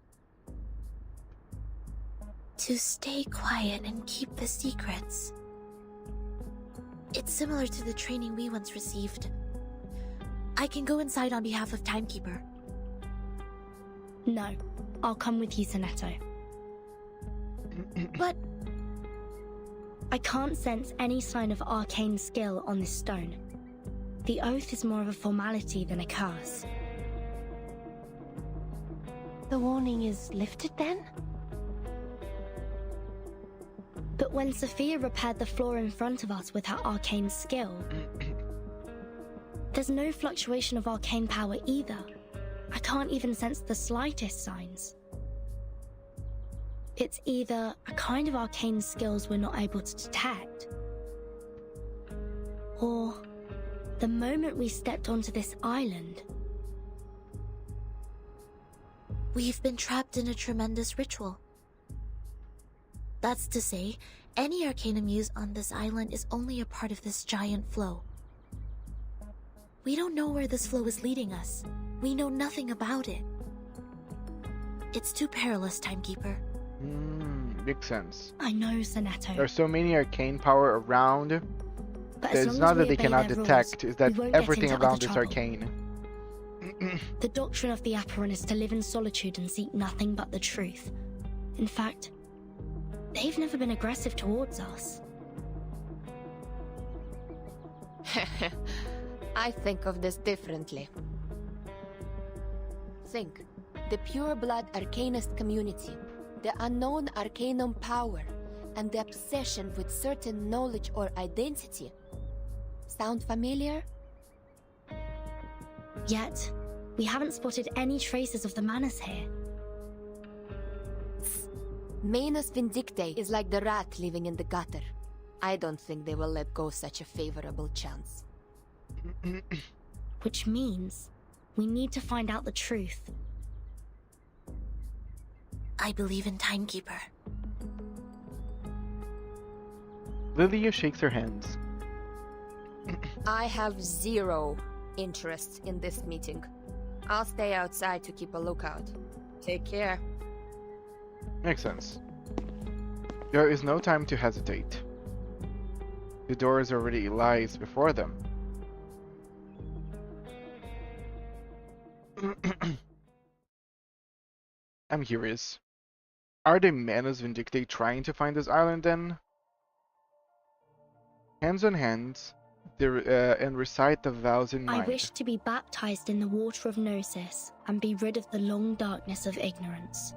To stay quiet and keep the secrets. It's similar to the training we once received. I can go inside on behalf of Timekeeper. No, I'll come with you, Sonetto. But I can't sense any sign of arcane skill on this stone. The oath is more of a formality than a curse. The warning is lifted then? But when Sophia repaired the floor in front of us with her arcane skill, there's no fluctuation of arcane power either. I can't even sense the slightest signs. It's either a kind of arcane skills we're not able to detect, or the moment we stepped onto this island, we've been trapped in a tremendous ritual. That's to say, any arcanum used on this island is only a part of this giant flow. We don't know where this flow is leading us. We know nothing about it. It's too perilous, Timekeeper. Makes sense. I know, Sonetto. There's so many arcane power around. But It's not that they cannot detect, it's that everything around is arcane. The doctrine of the Aperon is to live in solitude and seek nothing but the truth. In fact, they've never been aggressive towards us. I think of this differently. Think. The pure-blood arcanist community, the unknown arcanum power, and the obsession with certain knowledge or identity. Sound familiar? Yet, we haven't spotted any traces of the Manus here. Manus Vindictae is like the rat living in the gutter. I don't think they will let go such a favorable chance. Which means we need to find out the truth. I believe in Timekeeper. Lilia shakes her hands. I have 0 interest in this meeting. I'll stay outside to keep a lookout. Take care. Makes sense. There is no time to hesitate. The doors already lies before them. I'm curious. Are the Manus Vindictae trying to find this island then? Hands on hands, and recite the vows in mind. I wish to be baptized in the water of Gnosis and be rid of the long darkness of ignorance.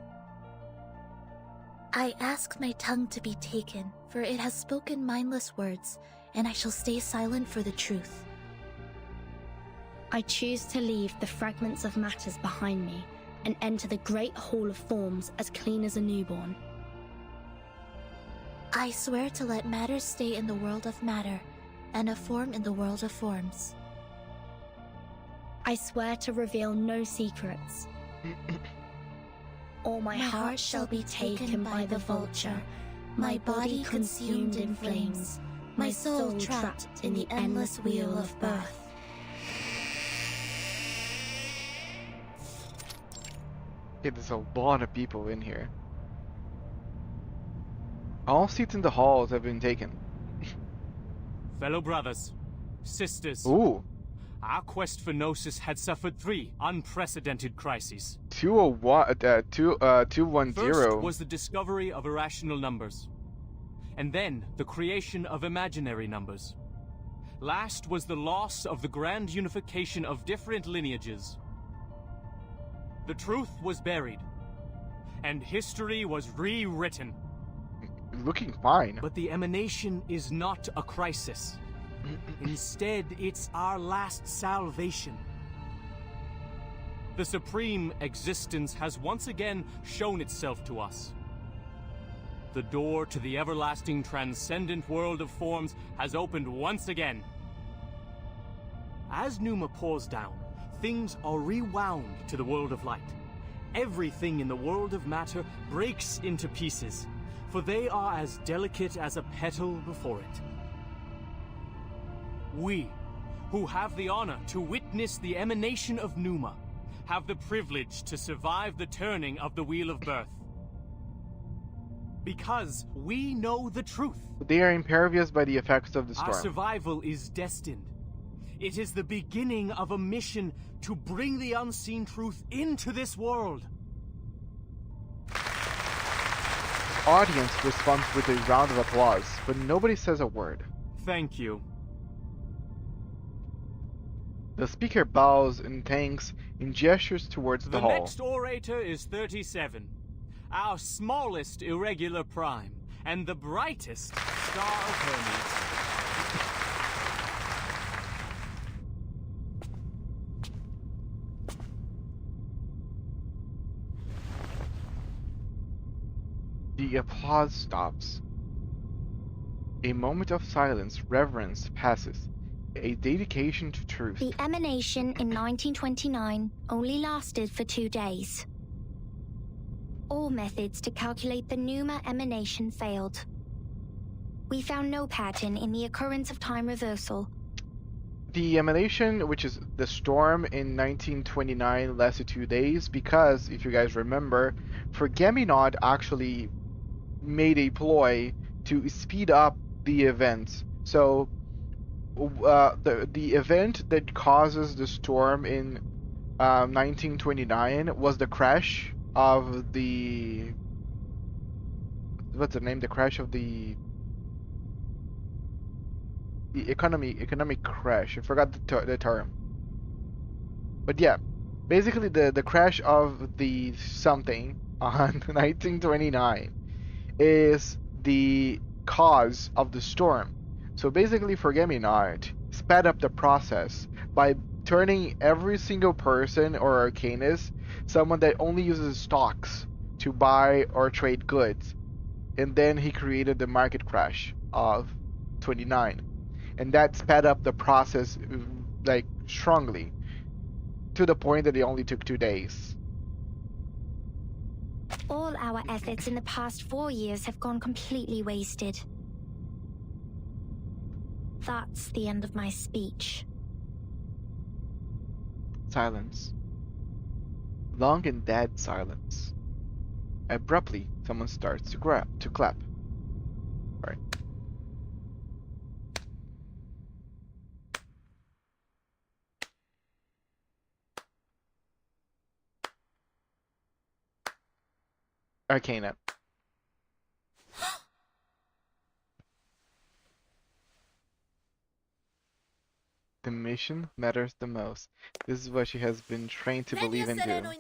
I ask my tongue to be taken, for it has spoken mindless words, and I shall stay silent for the truth. I choose to leave the fragments of matters behind me and enter the great hall of forms as clean as a newborn. I swear to let matter stay in the world of matter, and a form in the world of forms. I swear to reveal no secrets. Or my heart shall be taken by the vulture, my body consumed in flames, my soul trapped in the endless wheel of birth. Okay, there's a lot of people in here. All seats in the halls have been taken. Fellow brothers, sisters. Ooh. Our quest for Gnosis had suffered 3 unprecedented crises. 210. First was the discovery of irrational numbers, and then the creation of imaginary numbers. Last was the loss of the grand unification of different lineages. The truth was buried, and history was rewritten. Looking fine. But the emanation is not a crisis. Instead, it's our last salvation. The supreme existence has once again shown itself to us. The door to the everlasting transcendent world of forms has opened once again. As Numa pours down, things are rewound to the world of light. Everything in the world of matter breaks into pieces, for they are as delicate as a petal before it. We, who have the honor to witness the emanation of Numa, have the privilege to survive the turning of the Wheel of Birth. Because we know the truth. They are impervious by the effects of the storm. Our survival is destined. It is the beginning of a mission to bring the unseen truth into this world. Audience responds with a round of applause, but nobody says a word. Thank you. The speaker bows and thanks and gestures towards the hall. The next orator is 37, our smallest irregular prime, and the brightest star of Hermes. The applause stops. A moment of silence, reverence passes. A dedication to truth. The emanation in 1929 only lasted for 2 days. All methods to calculate the Numa emanation failed. We found no pattern in the occurrence of time reversal. The emanation, which is the storm in 1929, lasted 2 days because, if you guys remember, Forget-Me-Not actually made a ploy to speed up the event. So the event that causes the storm in 1929 was the crash of the the crash of the economic crash. I forgot the term, but yeah, basically the crash of the something on 1929 is the cause of the storm. So basically, Forget-Me-Not sped up the process by turning every single person or arcanist someone that only uses stocks to buy or trade goods. And then he created the market crash of 29. And that sped up the process like strongly to the point that it only took 2 days. All our efforts in the past 4 years have gone completely wasted. That's the end of my speech. Silence. Long and dead silence. Abruptly, someone starts to clap. Right. Arcana. The mission matters the most. This is what she has been trained to believe and do.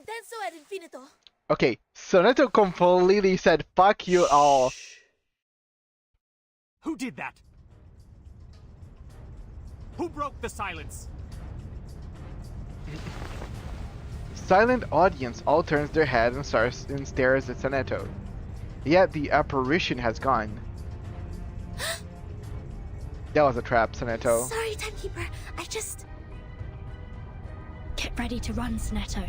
Okay, Soneto completely said, fuck you all. Who did that? Who broke the silence? Silent audience all turns their head and stares at Soneto. Yet the apparition has gone. That was a trap, Soneto. Sorry, Timekeeper. I just... Get ready to run, Soneto.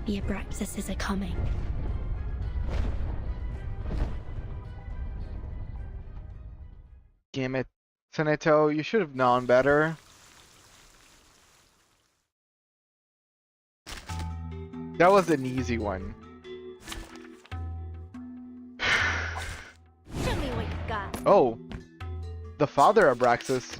The Abraxases are coming. Damn it. Soneto, you should have known better. That was an easy one. Show me what you got. Oh. The father Abraxas.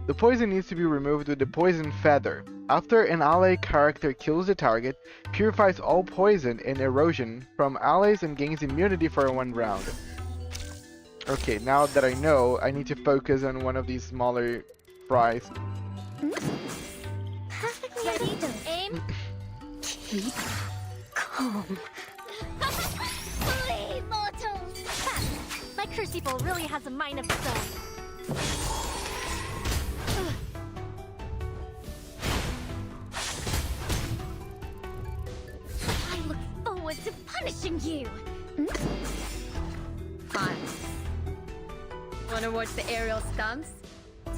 The poison needs to be removed with the poison feather. After an ally character kills the target, purifies all poison and erosion from allies and gains immunity for 1 round. Okay, now that I know, I need to focus on one of these smaller fries. Perfectly ready to aim. Keep calm. Flee, mortals! Ha! My Crucible really has a mind of its own. I look forward to punishing you. Fun. Wanna watch the aerial stunts?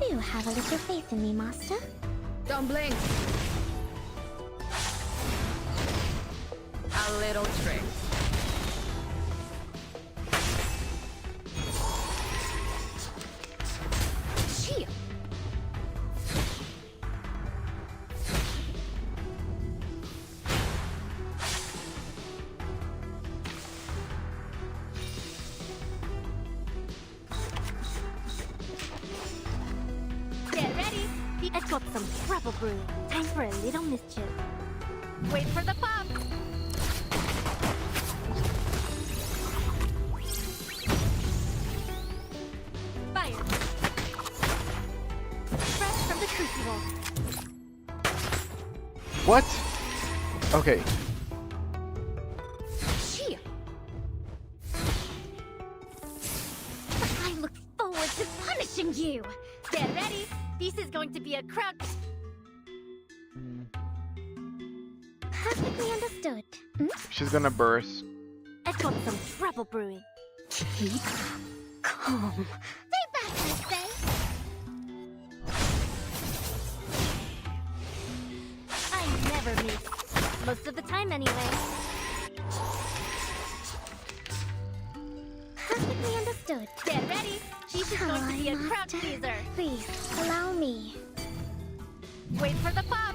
Do have a little faith in me, Master. Don't blink. A little trick. Shield. Get ready. I've got some trouble brewing. Time for a little mischief. Wait for the pop. Fire. Fresh from the crucible. What? Okay. Shield. I look forward to punishing you. Get ready. This is going to be a crowd. Perfectly understood. She's gonna burst. I've got some trouble brewing. Keep calm. Stay back, I say. I never miss. Most of the time, anyway. Perfectly understood. Get ready. This is going to be a crowd pleaser. Please, allow me. Wait for the pop.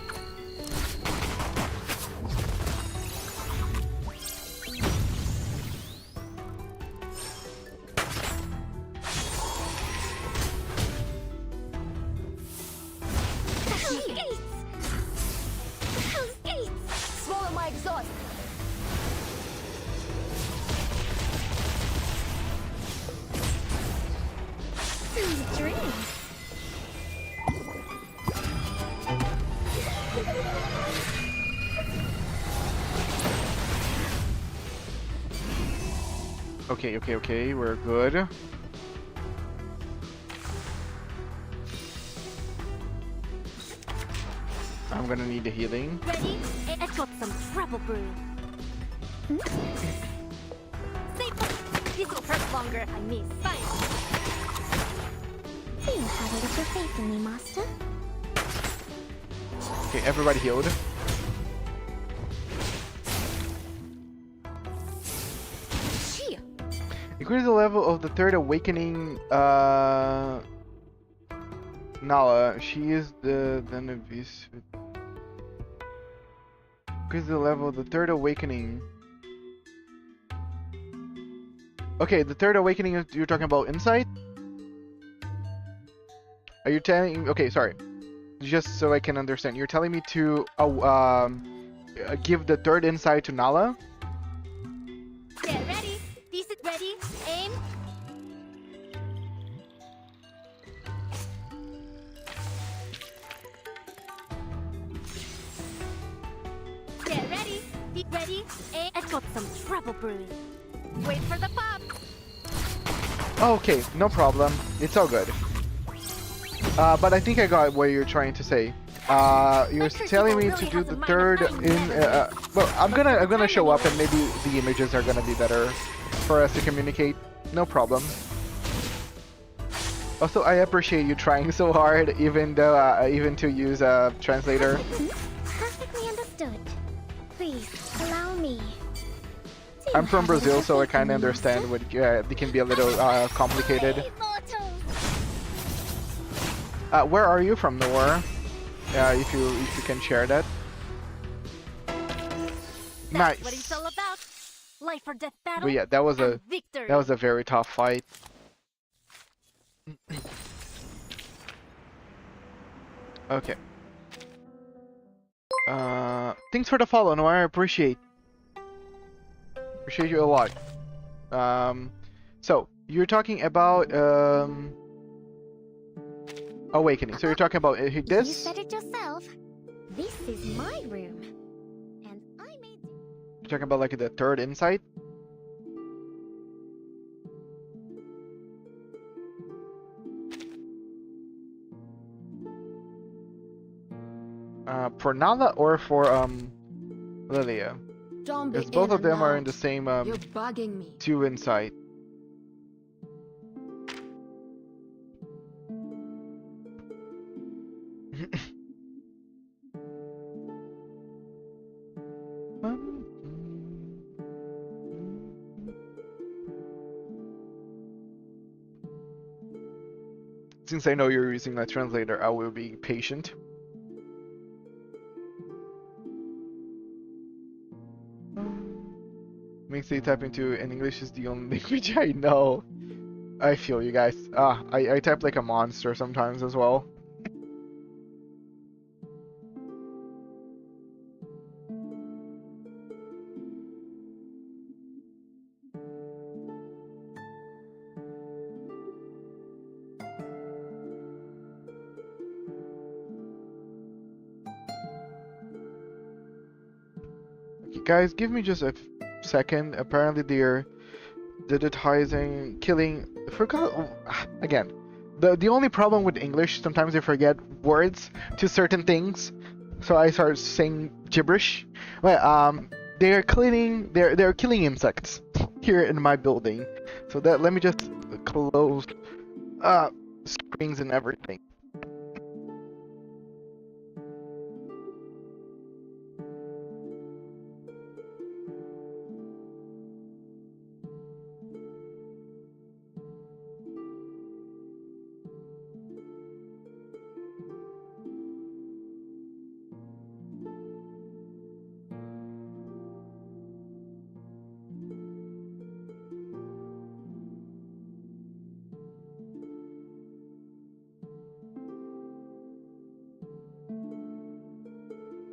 Swallow my exhaust. Sweet dreams. Okay, we're good. I'm gonna need the healing. Ready? I've got some trouble brewing. Stay put. This will hurt longer if I miss. Fire. Do you have a little faith in me, Master? Okay, everybody healed. Increase the level of the third awakening, Nala. She is the Nevis. Increase the level of the third awakening. Okay, the third awakening is you're talking about insight? Are you telling? Okay, sorry. Just so I can understand, you're telling me to give the third insight to Nala? Get ready. This is ready. Aim. Get ready. Be ready. Aim. I've got some trouble brewing. Wait for the pop. Okay, no problem. It's all good. But I think I got what you're trying to say. You're telling me to do the third in. Well, I'm gonna show up, and maybe the images are gonna be better for us to communicate. No problem. Also, I appreciate you trying so hard, even though even to use a translator. Perfectly understood. Please allow me. I'm from Brazil, so I kind of understand what they can be a little complicated. Where are you from, Noor? If you can share that. Nice. What it's all about. Life or death battle. But yeah, that was victory. a very tough fight. Okay. Thanks for the follow, Noir. I appreciate you a lot. So you're talking about awakening. So you're talking about this. You said it yourself. This is my room, and I made. You're talking about like the third insight. For Nala or for Lilia? Don't be Because both in of them and are out. in the same You're bugging me. 2 insight. Since I know you're using a translator, I will be patient. Makes they type into, and English is the only language I know. I feel you guys. I type like a monster sometimes as well. Okay, guys, give me just a second. Apparently they're digitizing, killing. Forgot again. The only problem with English, sometimes I forget words to certain things, so I start saying gibberish. Well, they're cleaning. They're killing insects here in my building. So that let me just close screens and everything.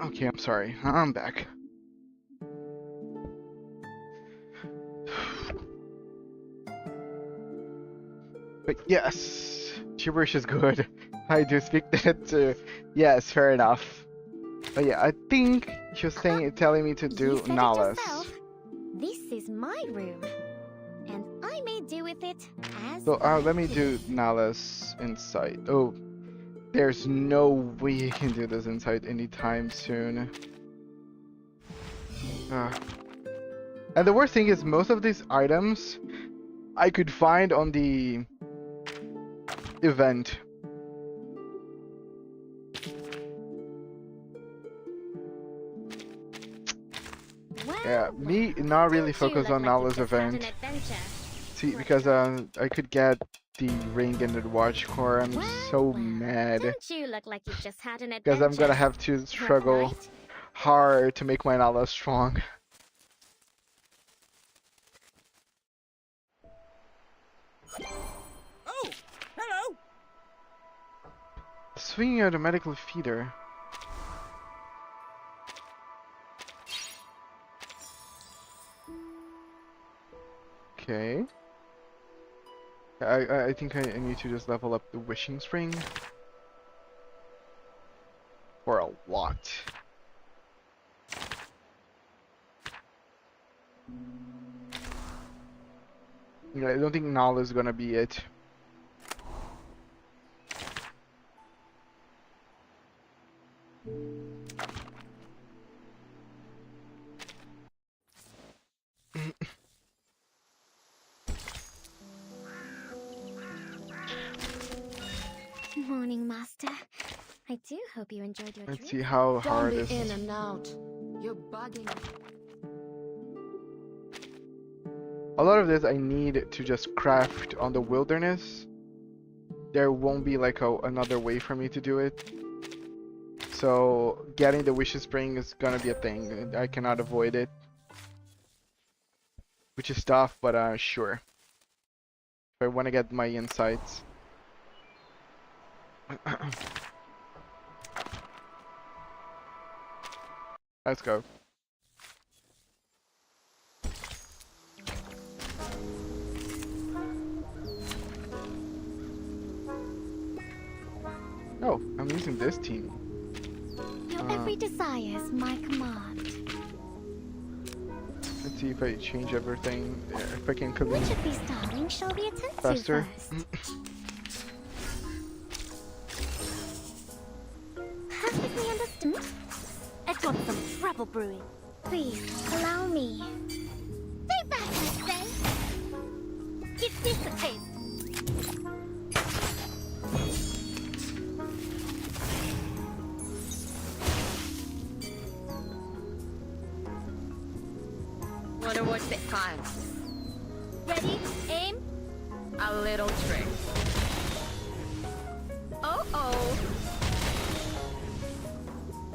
Okay, I'm sorry. I'm back. But yes, gibberish is good. I do speak that too. Yes, fair enough. But yeah, I think you're telling me to do Nalas. This is my room, and I may do with it as So let me do Nalas Insight. Oh, there's no way you can do this Insight anytime soon. And the worst thing is most of these items I could find on the event. Yeah, me not really focus on Nala's event. See, because I could get the ring and the watch core. I'm so mad. Don't you look like you've just had an adventure? Because I'm gonna have to struggle hard to make my Nala strong. Oh, hello. Swinging automatically feeder. Okay. I think I need to just level up the wishing spring for a lot. Yeah, I don't think Nala is gonna be it. Morning, Master. I do hope you enjoyed your Let's trip. see how hard Don't this be in is. and out. You're bugging me. A lot of this I need to just craft on the wilderness. There won't be like another way for me to do it. So getting the wishing spring is gonna be a thing. I cannot avoid it. Which is tough, but sure. If I want to get my insights. Let's go. Oh, I'm using this team. Your every desire is my command. Let's see if I change everything. If I can clean Which of these darlings shall we attend faster. to first? Perfectly understood. Let's want some trouble brewing. Please, allow me. Stay back, I say! Give this a taste. Wanna watch the time? Ready? Aim? A little trick. Oh.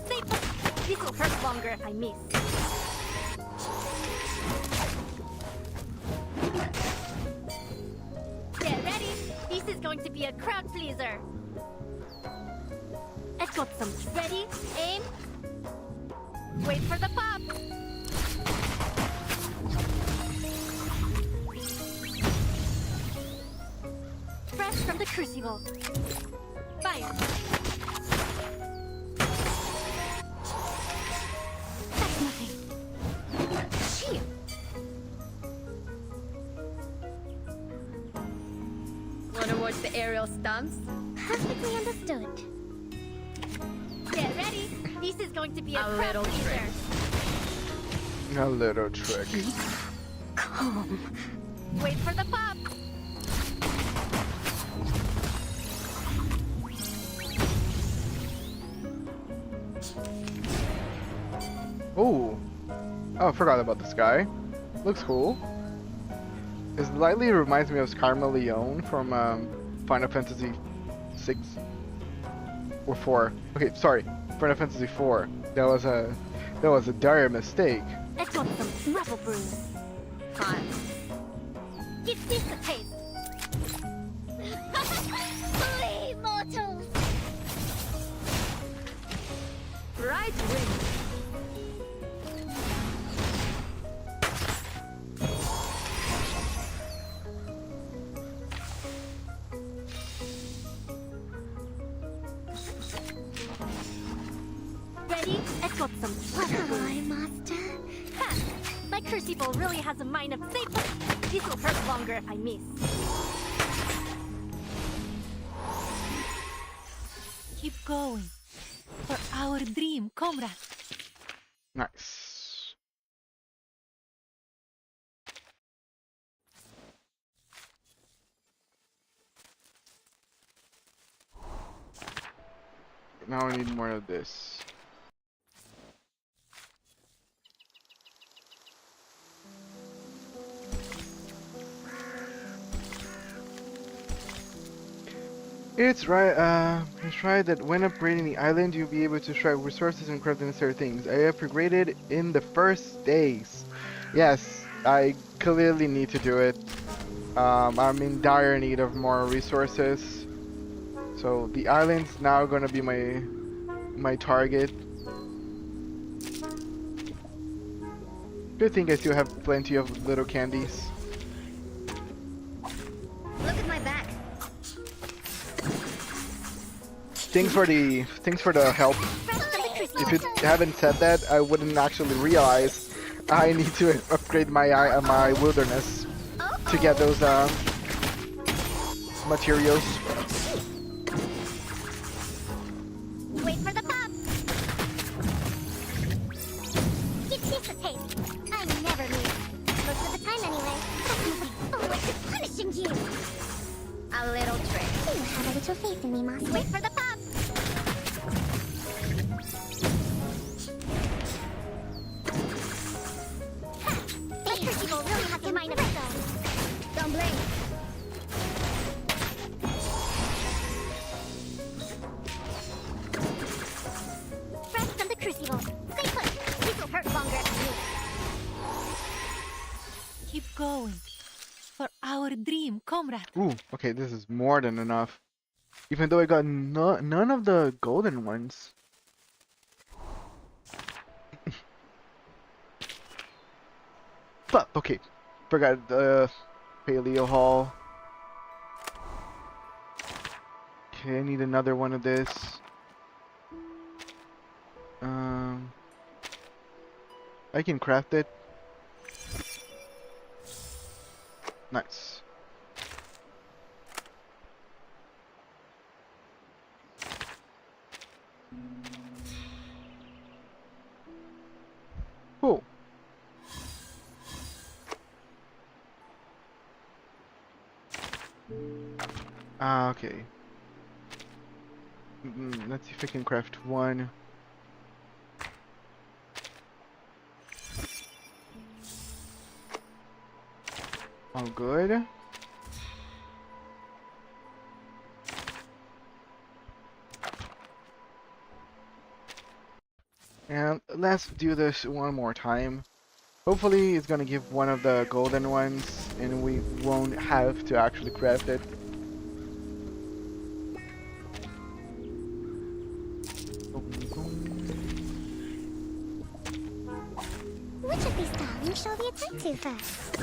Stay put. This will hurt longer if I miss. Get ready. This is going to be a crowd pleaser. Let's got some. Ready? Aim. Wait for the pop. Fresh from the crucible. Fire. That's nothing. Shit. Wanna watch the aerial stunts? Perfectly understood. Get ready. This is going to be a crowd little pleaser. A little trick. Calm. Wait for the pop. Oh, I forgot about this guy. Looks cool. It slightly reminds me of Carmeleon from Final Fantasy 6 or 4. Okay, sorry, Final Fantasy 4. That was a dire mistake. Let's want some trouble brew. Time. Give this a taste. Flee, mortals! Right wing. Ready? Let's got some trouble brew. Hi, master. Ha! My crucible really has a mind of safe. This will hurt longer if I miss. Keep going. For our dream, comrade. Nice. Now I need more of this. It's right that when upgrading the island, you'll be able to extract resources and craft the necessary things. I upgraded in the first days. Yes, I clearly need to do it. I'm in dire need of more resources. So the island's now gonna be my target. Good thing I still have plenty of little candies. Look at my back. Thanks for the help. If you haven't said that, I wouldn't actually realize I need to upgrade my my wilderness to get those materials. Wait for the pop! Give this a taste. I never miss. Most of the time anyway. I'm looking forward to punishing you. A little trick. You have a little faith in me, master. Wait for the pop. My crucible really has a mind of its own. Don't blame. Fresh from the crucible. Stay put. This will hurt longer if I miss. Keep going. For our dream, comrade. Ooh, okay, this is more than enough. Even though I got none of the golden ones. But okay, forgot the Paleo Hall. Okay, I need another one of this. I can craft it. Nice. Ah, okay. Let's see if I can craft one. All good. And let's do this one more time. Hopefully it's gonna give one of the golden ones and we won't have to actually craft it. Which of these darlings shall we attend to first?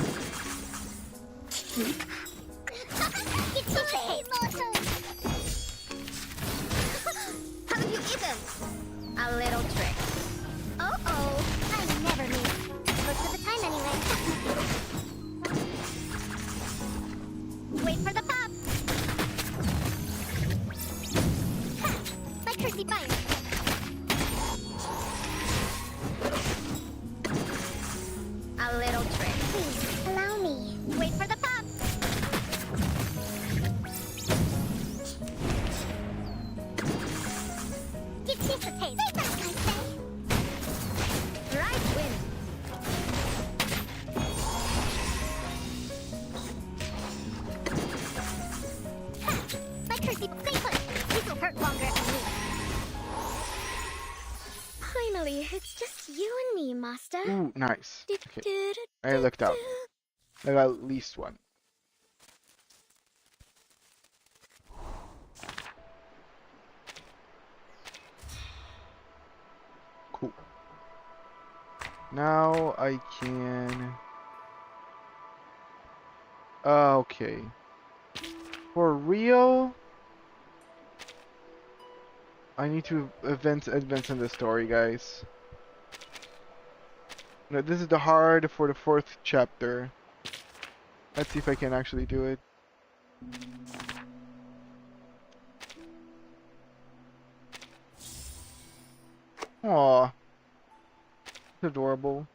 It's okay, mortal! Haven't you eaten? A little trick. Oh, I never miss. Most of the time, anyway. Wait for the pop. Ha! My cursey bite. A little trick. Please, allow me. Wait for the pop. Give this a taste. Stay back, I say. Right wind. Ha! My cursey, stay put. This will hurt longer at me. Finally, it's just you and me, Master. Ooh, nice. Okay. I looked out. I got at least one. Cool. Now I can... Okay. For real? I need to advance in the story, guys. No, this is the hard for the 4th chapter. Let's see if I can actually do it. Aw. It's adorable.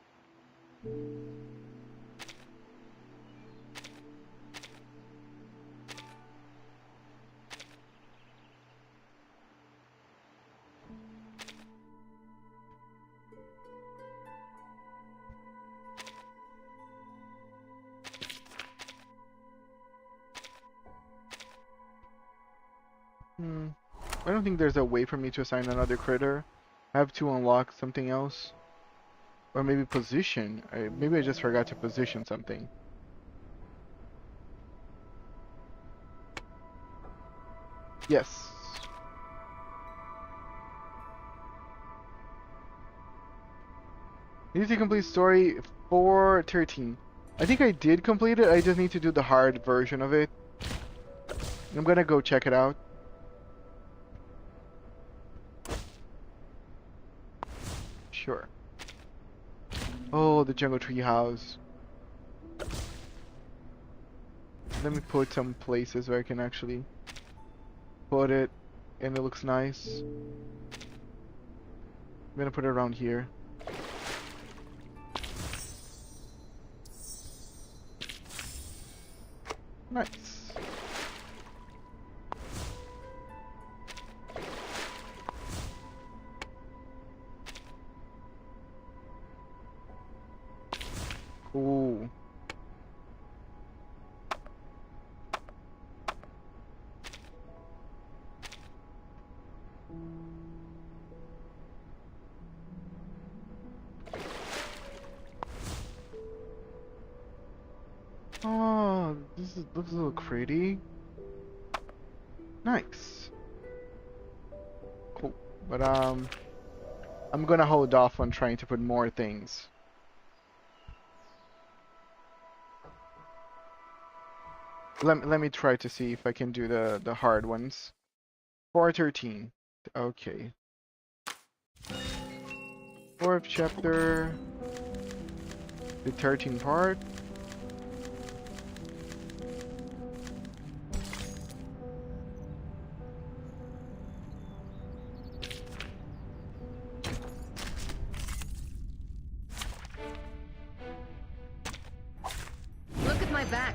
I don't think there's a way for me to assign another critter. I have to unlock something else. Or maybe position. Maybe I just forgot to position something. Yes. Need to complete story 413. I think I did complete it. I just need to do the hard version of it. I'm gonna go check it out. Sure. Oh, the jungle tree house. Let me put some places where I can actually put it and it looks nice. I'm gonna put it around here. Nice. Ooh. Oh, looks a little pretty. Nice. Cool. But I'm gonna hold off on trying to put more things. Let me try to see if I can do the hard ones. 413. Okay. 4th chapter. The 13th part. Look at my back.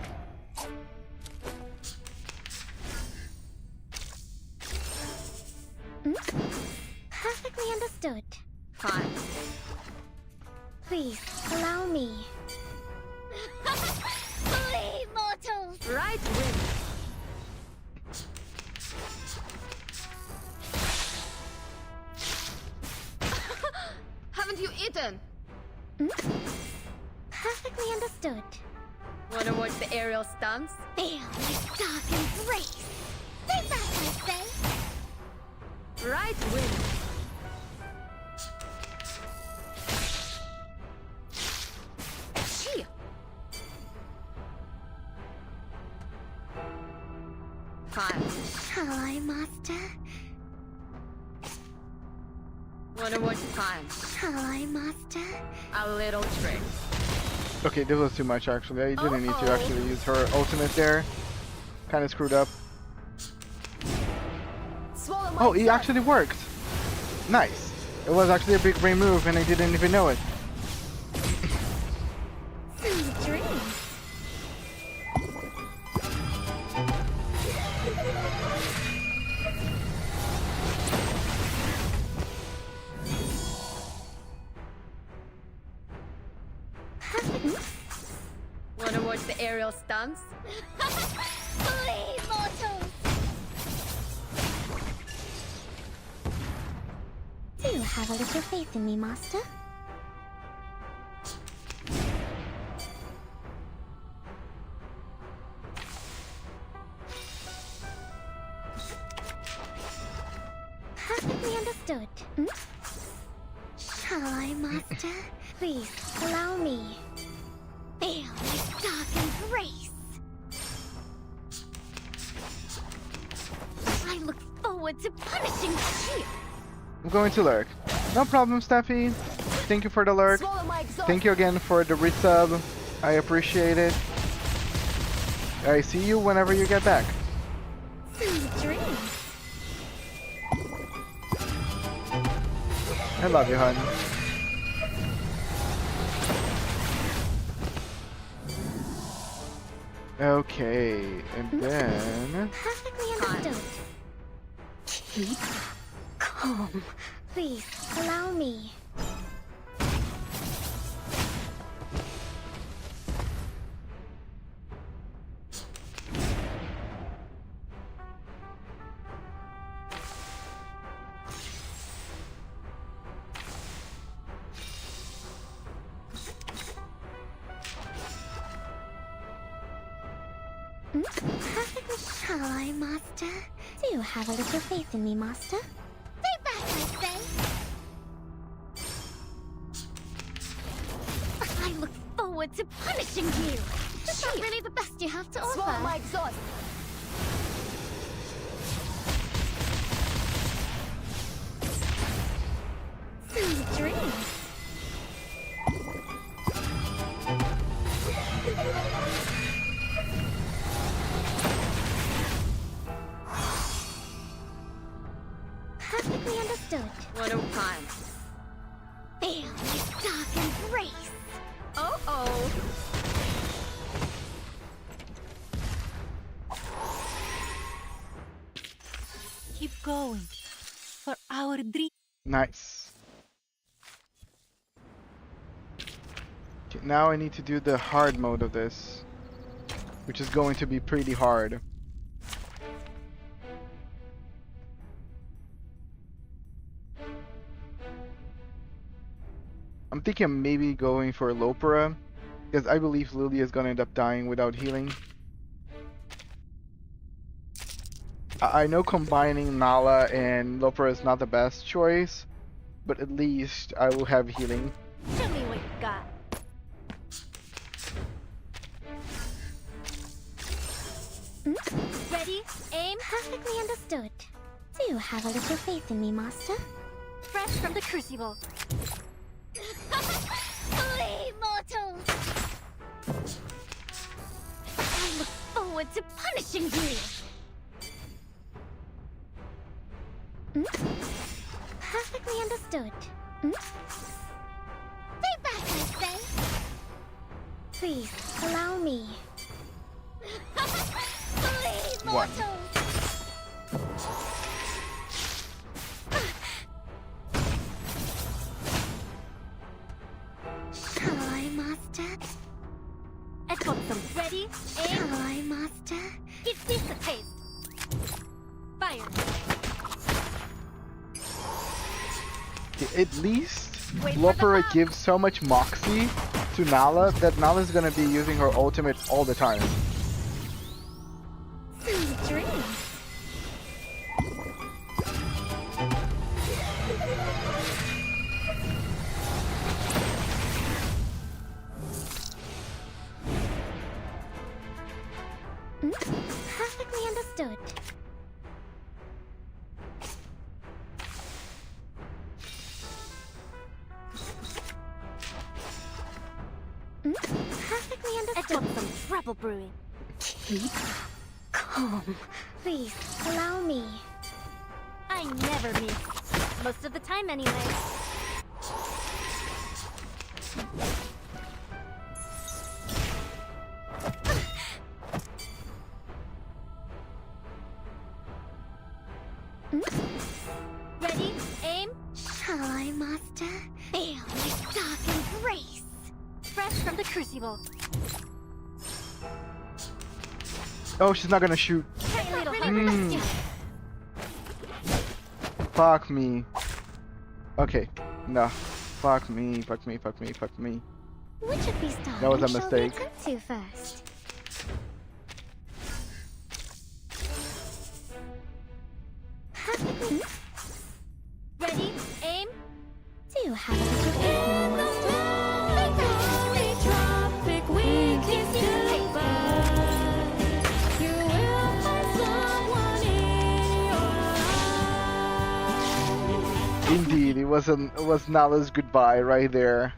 Perfectly understood. Fine. Please, allow me. Flee, mortals! Right wing. Haven't you eaten? Perfectly understood. Wanna watch the aerial stunts? Feel my dark embrace. Stay back, I say. Right wing. Gee. Fine. Shall I, master? Wanna watch time? Shall I, master? A little trick. Okay, this was too much actually. I didn't need to actually use her ultimate there. Kinda screwed up. Oh, it actually worked! Nice. It was actually a big brain move and I didn't even know it. Sweet dreams. Wanna watch the aerial stunts? Flee, mortals! Do have a little faith in me, master. Perfectly understood. Shall I, master? Please, allow me. Feel my dark embrace. I look forward to punishing you. I'm going to lurk. No problem, Steffi. Thank you for the lurk. Thank you again for the resub. I appreciate it. I see you whenever you get back. Sweet dreams. I love you, hon. Okay, and then... Perfectly understood. Keep calm. Please, allow me. Perfectly. Shall I, master? Do have a little faith in me, master. Stay back, I say. I look forward to punishing you. Is that really the best you have to offer? Swallow my exhaust. Sweet dreams. Perfectly understood. What a time. Feel my dark embrace. Oh. Keep going. For our dream. Nice. Okay, now I need to do the hard mode of this, which is going to be pretty hard. I'm thinking of maybe going for Lopera, because I believe Lily is going to end up dying without healing. I know combining Nala and Lopera is not the best choice, but at least I will have healing. Show me what you got. Ready? Aim. Perfectly understood. Do have a little faith in me, master. Fresh from the crucible. Flee, mortals! I look forward to punishing you. Perfectly understood. Stay back, I say. Please, allow me. Flee, mortals! Give this a taste. Fire. At least Wait for the Lopera pop. gives so much moxie to Nala that Nala's gonna be using her ultimate all the time. Sweet dreams. Perfectly understood. Perfectly I understood. got some trouble brewing. Keep calm. Please, allow me. I never miss. Most of the time anyway. Ready? Aim? Shall I, Master? Feel my dark embrace. Fresh from the crucible. Oh, she's not gonna shoot. Try a little Mm. harder. Fuck me. Okay. No. Fuck me. Fuck me. Fuck me. Fuck me. Which of these That was a darlings shall we mistake. attempt to first? Perfectly. Ready? Aim? Do have a little faith in me, Master. Indeed, it was Nala's goodbye right there.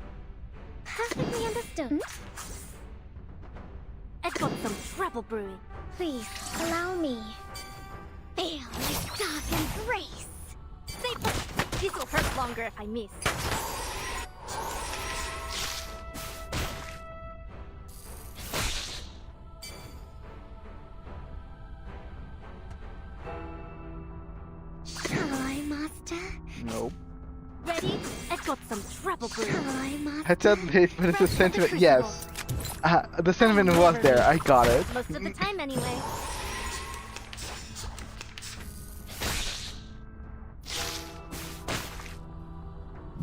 Perfectly understood. I've got some trouble brewing. Please, allow me. Feel my dark embrace. Stay put. This'll hurt longer if I miss. Shall I, Master? Nope. Ready? I've got some trouble brewing. Shall I, Master? I said late, but it's a sentiment. Yes. The sentiment was there. I got it. Most of the time anyway.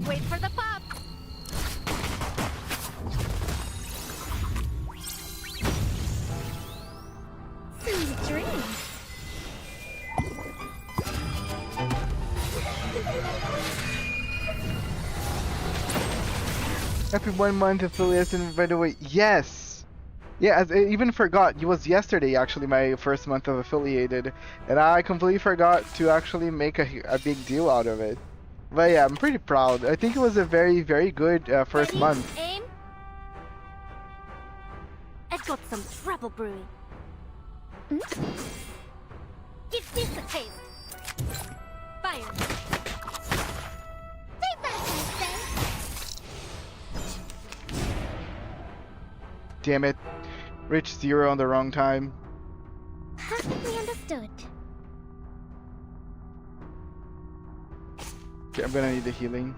Wait for the pop. Sweet dreams. Happy 1 month affiliate, and by the way, yes! Yeah, I even forgot. It was yesterday, actually, my first month of affiliated. And I completely forgot to actually make a big deal out of it. But yeah, I'm pretty proud. I think it was a very, very good first Ready? month. Aim. I've got some trouble brewing. Give this a taste. Fire. Stay back, I say. Damn it. Reached 0 on the wrong time. Perfectly understood. Okay, I'm gonna need the healing.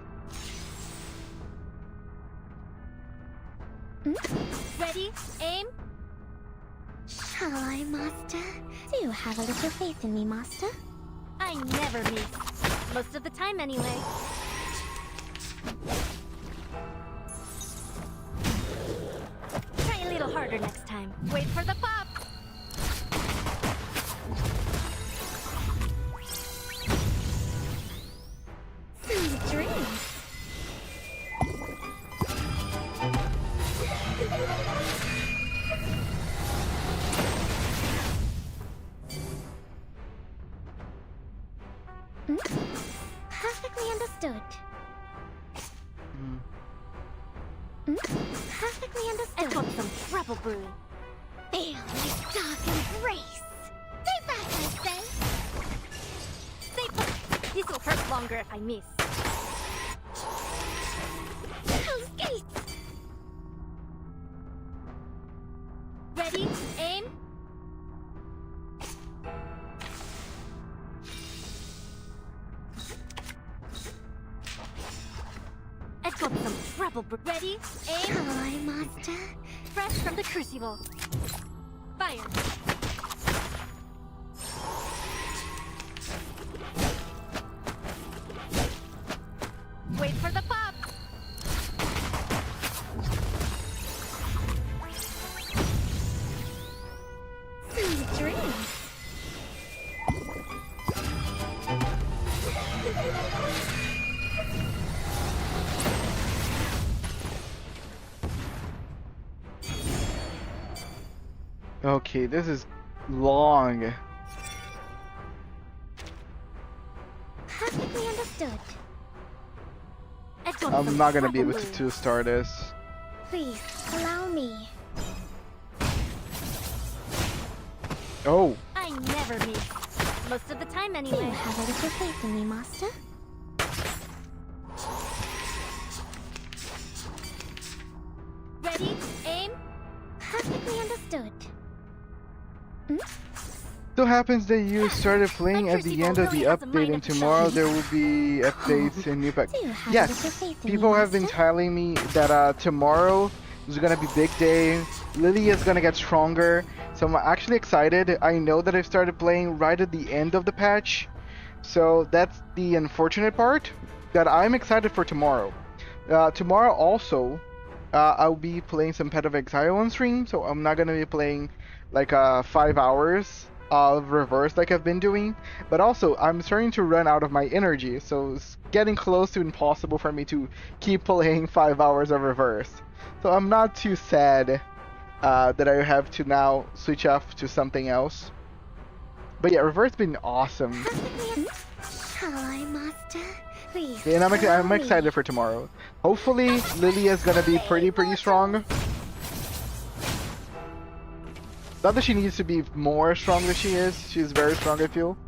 Ready? Aim. Shall I, Master? Do have a little faith in me, Master. I never miss. Most of the time anyway. Try a little harder next time. Wait for the pop. Sweet dreams. Perfectly understood. Perfectly I've understood. got some trouble brewing. Feel my dark embrace. Stay back, I say. Stay put. This'll hurt longer if I miss. Those gates. Ready? Aim. I've got some trouble. Ready? Aim. Shall I, Master? Fresh from the crucible. Fire. Okay, this is long. Perfectly understood. I'm not gonna be able to start this. Please, allow me. Oh. I never miss. Most of the time anyway. You have a little faith in me, Master. Ready? Aim? Perfectly understood. So happens that you started playing at the end of the update, and tomorrow there will be updates and new packs. Yes, people have been telling me that tomorrow is gonna be big day. Lily is gonna get stronger, so I'm actually excited. I know that I started playing right at the end of the patch, so that's the unfortunate part. That I'm excited for tomorrow. Tomorrow also, I'll be playing some Pet of Exile on stream, so I'm not gonna be playing like 5 hours of reverse like I've been doing, but also I'm starting to run out of my energy, so it's getting close to impossible for me to keep playing 5 hours of reverse. So I'm not too sad that I have to now switch off to something else. But yeah, reverse has been awesome. Hello, Master. Please. Yeah, and I'm excited for tomorrow. Hopefully Lilia is gonna be pretty strong. Not that she needs to be more strong than she is. She's very strong, I feel.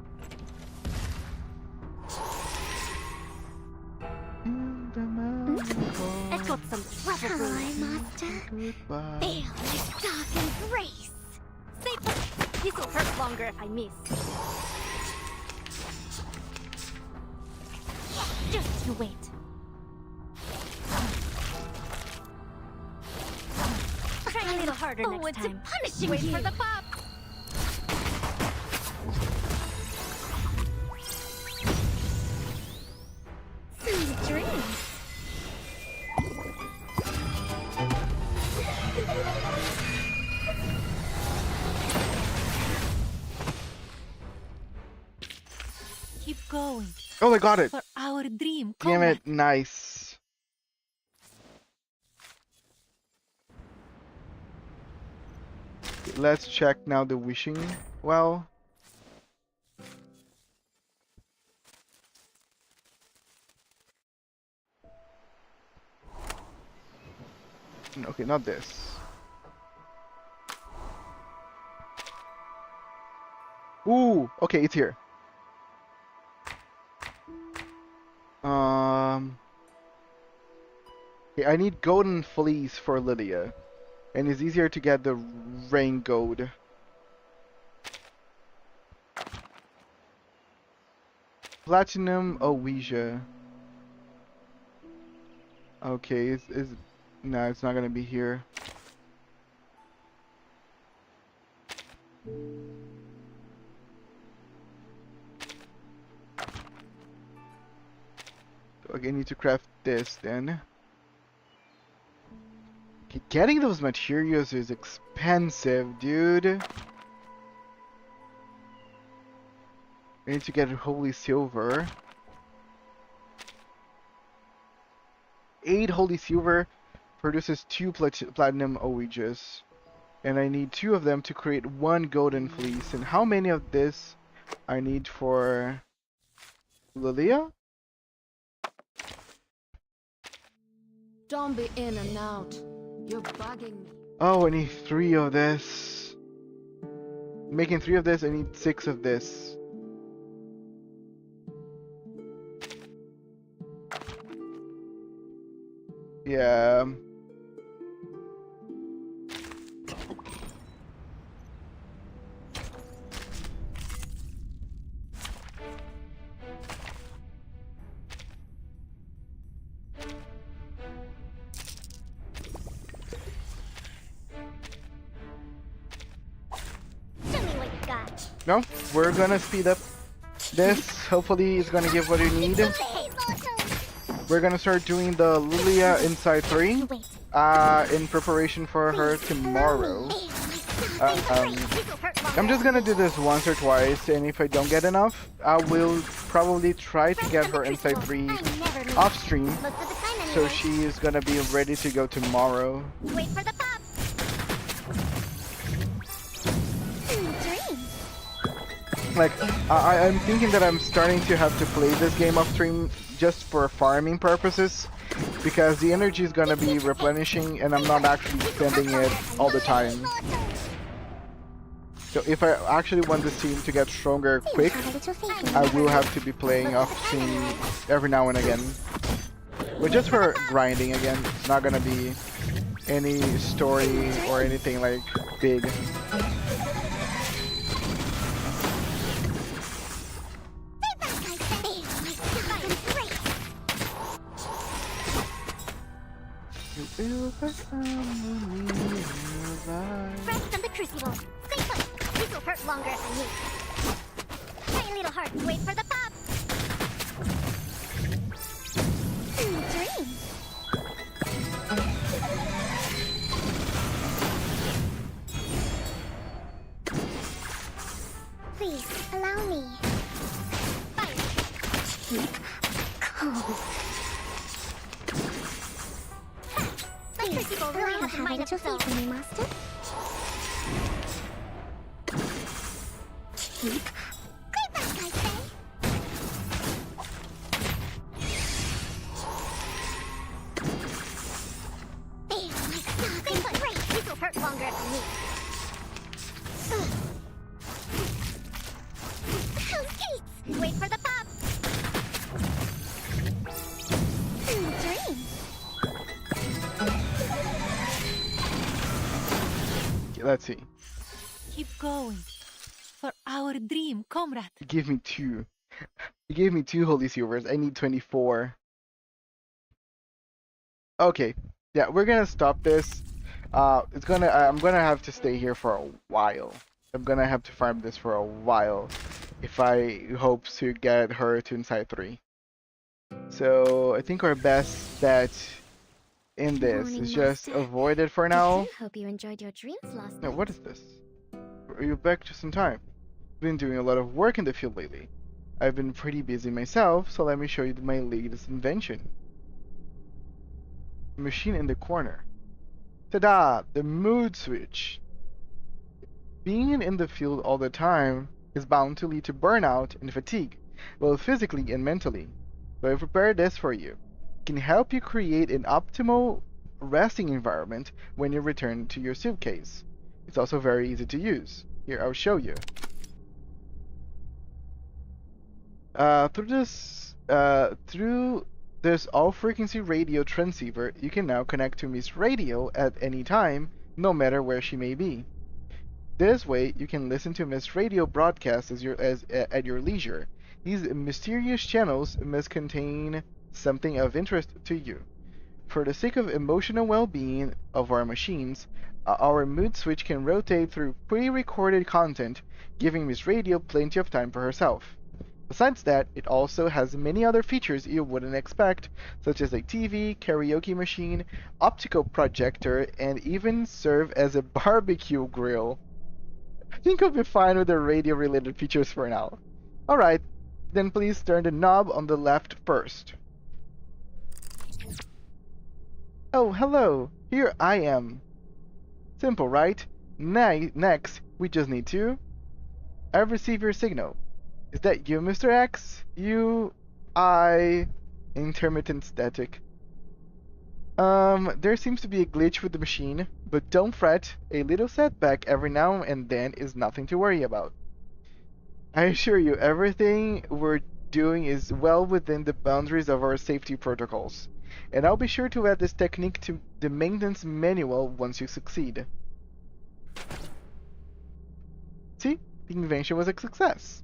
I've got some trouble. Hello, Master. Feel my dark embrace. Safe. This'll hurt longer if I miss. Just you wait. Try a little harder next time. Punishing Wait you. for the pop. Sweet dreams. Keep going. Oh, I got it! For our dream. Damn it, nice. Let's check now the wishing well. Okay, not this. Ooh, okay, it's here. Okay, I need golden fleece for Lydia, and it's easier to get the rain gold. Platinum Ouija. Okay, no, it's not gonna be here. Okay, I need to craft this then. Okay, getting those materials is expensive, dude. I need to get holy silver. 8 holy silver produces 2 platinum Ouijas. And I need 2 of them to create 1 golden fleece. And how many of this I need for Lilia? Don't be in and out. You're bugging me. Oh, I need 3 of this. Making 3 of this, I need 6 of this. Yeah. Show me what you got. No, we're gonna speed up this. Hopefully it's gonna give what you need. We're gonna start doing the Lilia Inside 3 in preparation for her tomorrow. I'm just gonna do this once or twice, and if I don't get enough, I will probably try to get her Inside 3 off stream, so she is gonna be ready to go tomorrow. Wait for the pop. Like, I'm thinking that I'm starting to have to play this game off stream just for farming purposes, because the energy is gonna be replenishing and I'm not actually spending it all the time. So if I actually want this team to get stronger quick, I will have to be playing off stream every now and again. But just for grinding again, it's not gonna be any story or anything like big. Rest on the crucible. Stay put. This will hurt longer if I need. Tiny little heart, wait for the pop. Dream. Please, allow me. Fire. Keep calm. My crucible really has a mind of its own. Me, master. Keep. Go back, I say. Stay put. Great. This will hurt longer if I need. Those gates. Wait for the pop. Dream. Let's see. Keep going. For our dream, comrade. Give me 2. You gave me 2 holy silvers. I need 24. Okay. Yeah, we're gonna stop this. I'm gonna have to stay here for a while. I'm gonna have to farm this for a while if I hope to get her to inside 3. So I think our best bet in this is just avoid it for now. Hope you enjoyed your dreams last Now, night. what is this? Are you back just in time? Been doing a lot of work in the field lately. I've been pretty busy myself, so let me show you my latest invention. The machine in the corner. Ta-da! The mood switch. Being in the field all the time is bound to lead to burnout and fatigue, both physically and mentally. So I prepared this for you. It can help you create an optimal resting environment when you return to your suitcase. It's also very easy to use. Here, I'll show you. Through this all-frequency radio transceiver, you can now connect to Miss Radio at any time, no matter where she may be. This way, you can listen to Miss Radio broadcasts at your leisure. These mysterious channels must contain something of interest to you. For the sake of emotional well-being of our machines, our mood switch can rotate through pre-recorded content, giving Miss Radio plenty of time for herself. Besides that, it also has many other features you wouldn't expect, such as a TV, karaoke machine, optical projector, and even serve as a barbecue grill. I think I'll be fine with the radio-related features for now. Alright, then please turn the knob on the left first. Oh, hello! Here I am. Simple, right? Next, we just need to... I've received your signal. Is that you, Mr. X? Intermittent static. There seems to be a glitch with the machine, but don't fret, a little setback every now and then is nothing to worry about. I assure you, everything we're doing is well within the boundaries of our safety protocols, and I'll be sure to add this technique to the maintenance manual once you succeed. See? The invention was a success.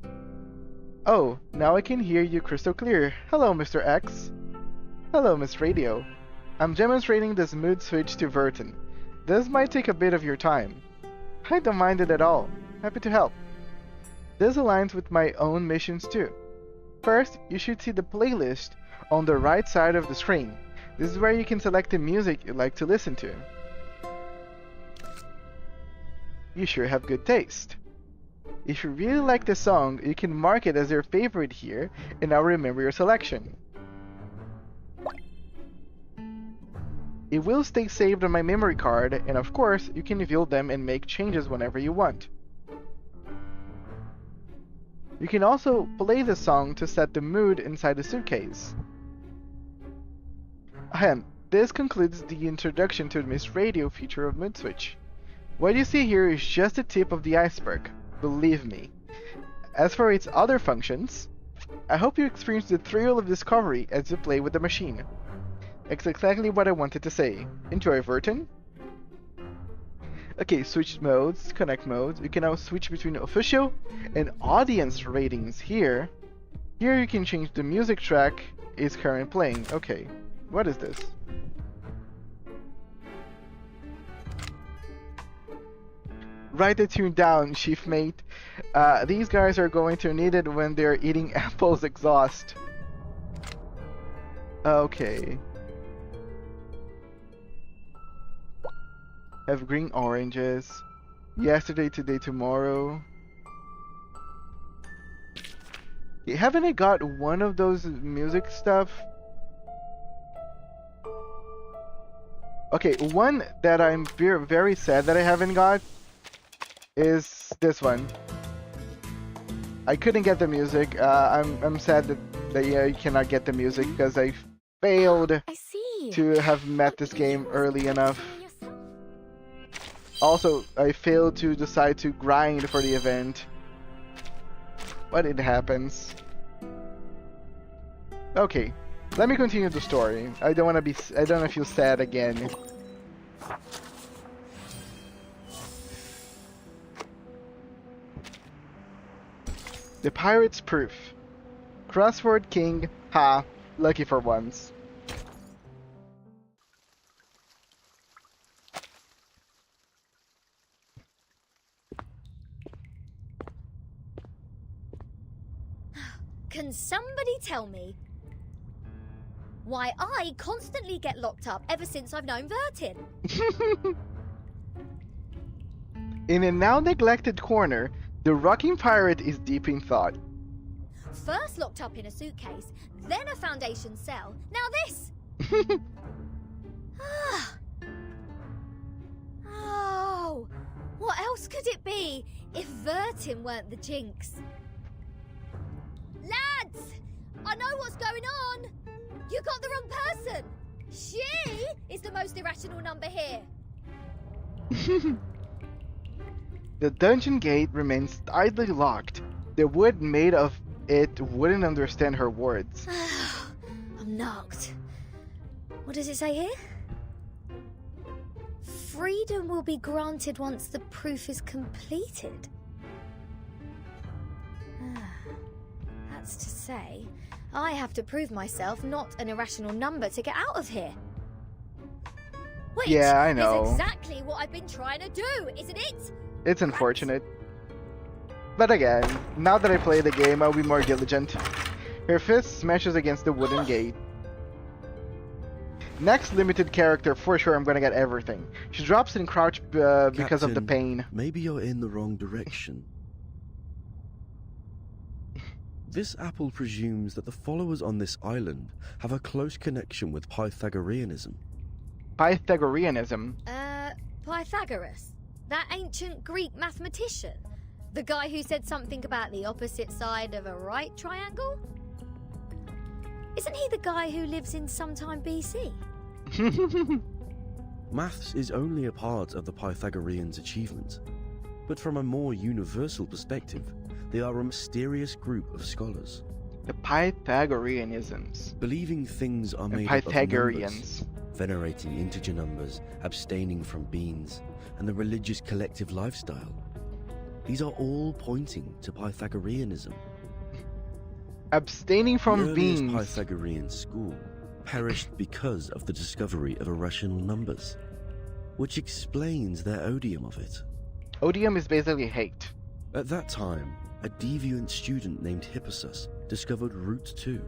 Oh, now I can hear you crystal clear. Hello, Mr. X. Hello, Miss Radio. I'm demonstrating this mood switch to Verton. This might take a bit of your time. I don't mind it at all. Happy to help. This aligns with my own missions too. First, you should see the playlist on the right side of the screen. This is where you can select the music you'd like to listen to. You sure have good taste. If you really like the song, you can mark it as your favorite here, and I'll remember your selection. It will stay saved on my memory card, and of course, you can view them and make changes whenever you want. You can also play the song to set the mood inside the suitcase. Ahem, this concludes the introduction to the Miss Radio feature of Mood Switch. What you see here is just the tip of the iceberg, believe me. As for its other functions, I hope you experience the thrill of discovery as you play with the machine. It's exactly what I wanted to say. Enjoy, Verton. Okay, switch modes, connect modes. You can now switch between official and audience ratings here. Here you can change the music track is currently playing. Okay, what is this? Write the tune down, chief mate. These guys are going to need it when they're eating apples exhaust. Okay. Have green oranges. Yesterday, today, tomorrow. Okay, haven't I got one of those music stuff? Okay, one that I'm very sad that I haven't got is this one. I couldn't get the music. I'm sad that you cannot get the music because I failed to have met this game early enough. Also, I failed to decide to grind for the event. But it happens. Okay, let me continue the story. I don't want to feel sad again. The Pirate's Proof. Crossword King. Ha! Lucky for once. Can somebody tell me why I constantly get locked up ever since I've known Vertin? In a now neglected corner, the rocking pirate is deep in thought. First locked up in a suitcase, then a foundation cell, now this! Oh, what else could it be if Vertin weren't the jinx? Lads! I know what's going on! You got the wrong person! She is the most irrational number here! The dungeon gate remains tightly locked. The wood made of it wouldn't understand her words. I'm knocked. What does it say here? Freedom will be granted once the proof is completed. That's to say, I have to prove myself not an irrational number to get out of here. Which yeah, I know. is exactly what I've been trying to do, isn't it? It's unfortunate. But again, now that I play the game, I'll be more diligent. Her fist smashes against the wooden gate. Next limited character, for sure I'm gonna get everything. She drops and crouch because of the pain. Maybe you're in the wrong direction. This apple presumes that the followers on this island have a close connection with Pythagoreanism. Pythagoreanism? Pythagoras? That ancient Greek mathematician? The guy who said something about the opposite side of a right triangle? Isn't he the guy who lives in sometime BC? Maths is only a part of the Pythagoreans' achievement, but from a more universal perspective, they are a mysterious group of scholars. The Pythagoreanisms. Believing things are made up of numbers, venerating integer numbers, abstaining from beans, and the religious collective lifestyle. These are all pointing to Pythagoreanism. Abstaining from beans. The earliest Pythagorean school perished because of the discovery of irrational numbers, which explains their odium of it. Odium is basically hate. At that time, a deviant student named Hippasus discovered root 2,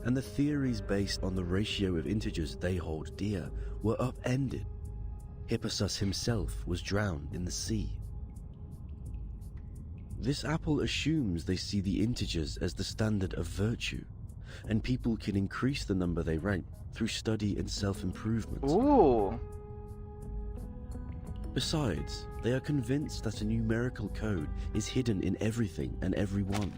and the theories based on the ratio of integers they hold dear were upended. Hippasus himself was drowned in the sea. This apple assumes they see the integers as the standard of virtue, and people can increase the number they rank through study and self-improvement. Ooh. Besides, they are convinced that a numerical code is hidden in everything and everyone.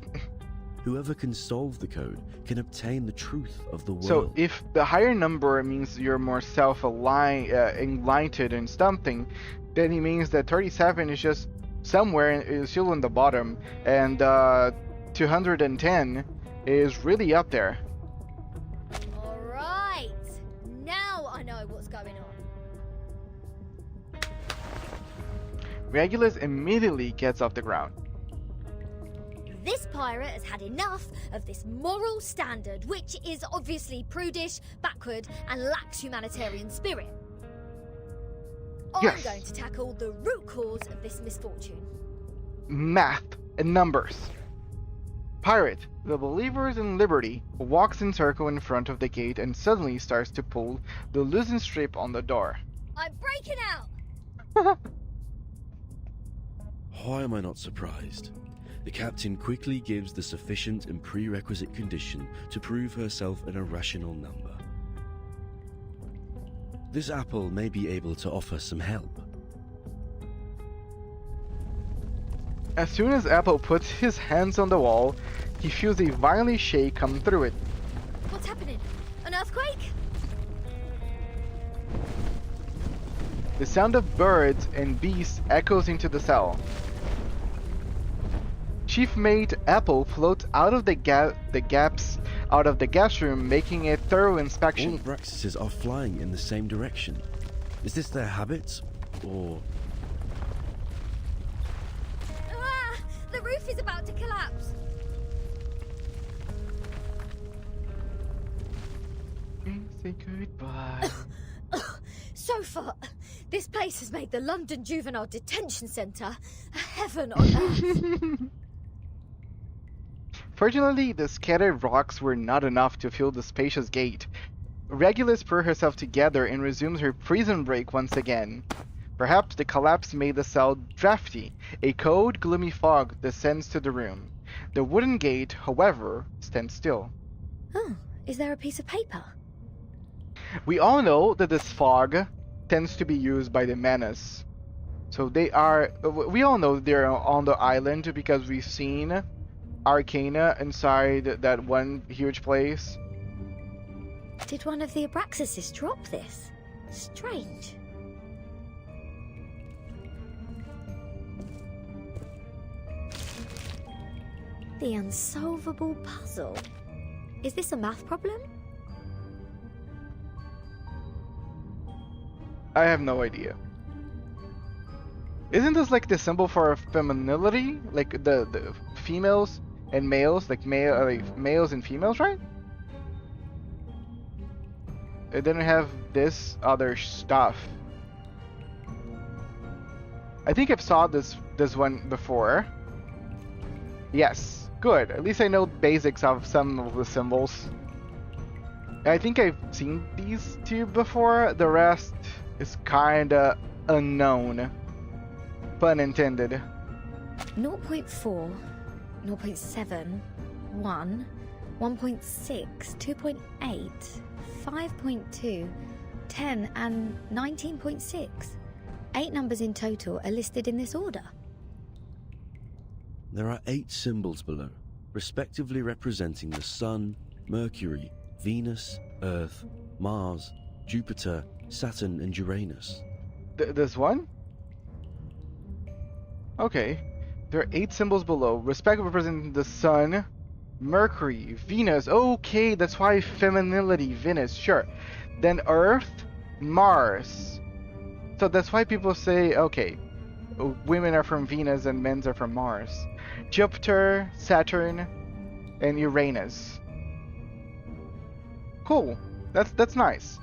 Whoever can solve the code can obtain the truth of the world. So if the higher number means you're more enlightened in something, then it means that 37 is just somewhere is still in the bottom, and 210 is really up there. Alright, now I know what's going on. Regulus immediately gets off the ground. This pirate has had enough of this moral standard, which is obviously prudish, backward, and lacks humanitarian spirit. Yes. I'm going to tackle the root cause of this misfortune. Math and numbers. Pirate, the believers in liberty, walks in circle in front of the gate and suddenly starts to pull the loosened strip on the door. I'm breaking out! Why am I not surprised? The captain quickly gives the sufficient and prerequisite condition to prove herself an irrational number. This apple may be able to offer some help. As soon as Apple puts his hands on the wall, he feels a violent shake come through it. What's happening? An earthquake? The sound of birds and beasts echoes into the cell. Chief Mate Apple floats out of the gaps out of the gas room, making a thorough inspection. All Braxises are flying in the same direction. Is this their habit, or...? Ah! The roof is about to collapse! Say goodbye. Sofa! This place has made the London Juvenile Detention Centre a heaven on earth. Fortunately, the scattered rocks were not enough to fill the spacious gate. Regulus pulls herself together and resumes her prison break once again. Perhaps the collapse made the cell drafty. A cold, gloomy fog descends to the room. The wooden gate, however, stands still. Oh, is there a piece of paper? We all know that this fog tends to be used by the Menace. So we all know they're on the island because we've seen Arcana inside that one huge place. Did one of the Abraxases drop this? Strange. The unsolvable puzzle. Is this a math problem? I have no idea. Isn't this like the symbol for femininity? Like the females and males, like males and females, right? It didn't have this other stuff. I think I've saw this one before. Yes, good. At least I know basics of some of the symbols. I think I've seen these two before. The rest is kinda unknown. Pun intended. 0.4, 0.7, 1, 1.6, 2.8, 5.2, 10, and 19.6. 8 numbers in total are listed in this order. There are 8 symbols below, respectively representing the Sun, Mercury, Venus, Earth, Mars, Jupiter, Saturn, and Uranus. This one? Okay. There are 8 symbols below, respectively representing the Sun, Mercury, Venus. Okay, that's why femininity, Venus, sure. Then Earth, Mars. So that's why people say, okay, women are from Venus and men are from Mars. Jupiter, Saturn, and Uranus. Cool. That's nice.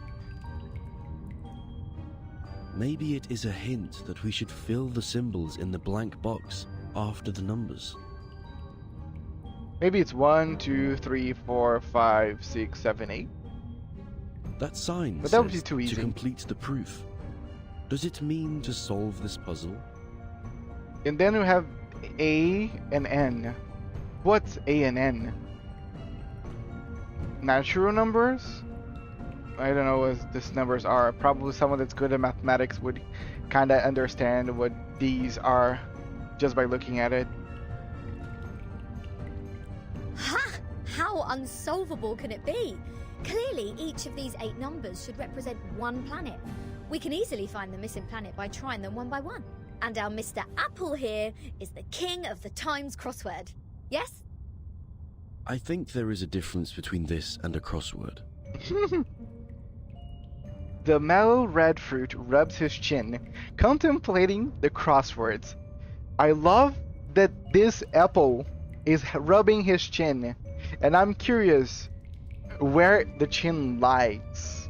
Maybe it is a hint that we should fill the symbols in the blank box after the numbers. Maybe it's 1, 2, 3, 4, 5, 6, 7, 8. That sign But that would be says too easy. to complete the proof. Does it mean to solve this puzzle? And then we have A and N. What's A and N? Natural numbers? I don't know what these numbers are. Probably someone that's good at mathematics would kind of understand what these are just by looking at it. Ha! How unsolvable can it be? Clearly, each of these 8 numbers should represent one planet. We can easily find the missing planet by trying them one by one. And our Mr. Apple here is the king of the Times crossword. Yes? I think there is a difference between this and a crossword. The mellow red fruit rubs his chin, contemplating the crosswords. I love that this apple is rubbing his chin, and I'm curious where the chin lies.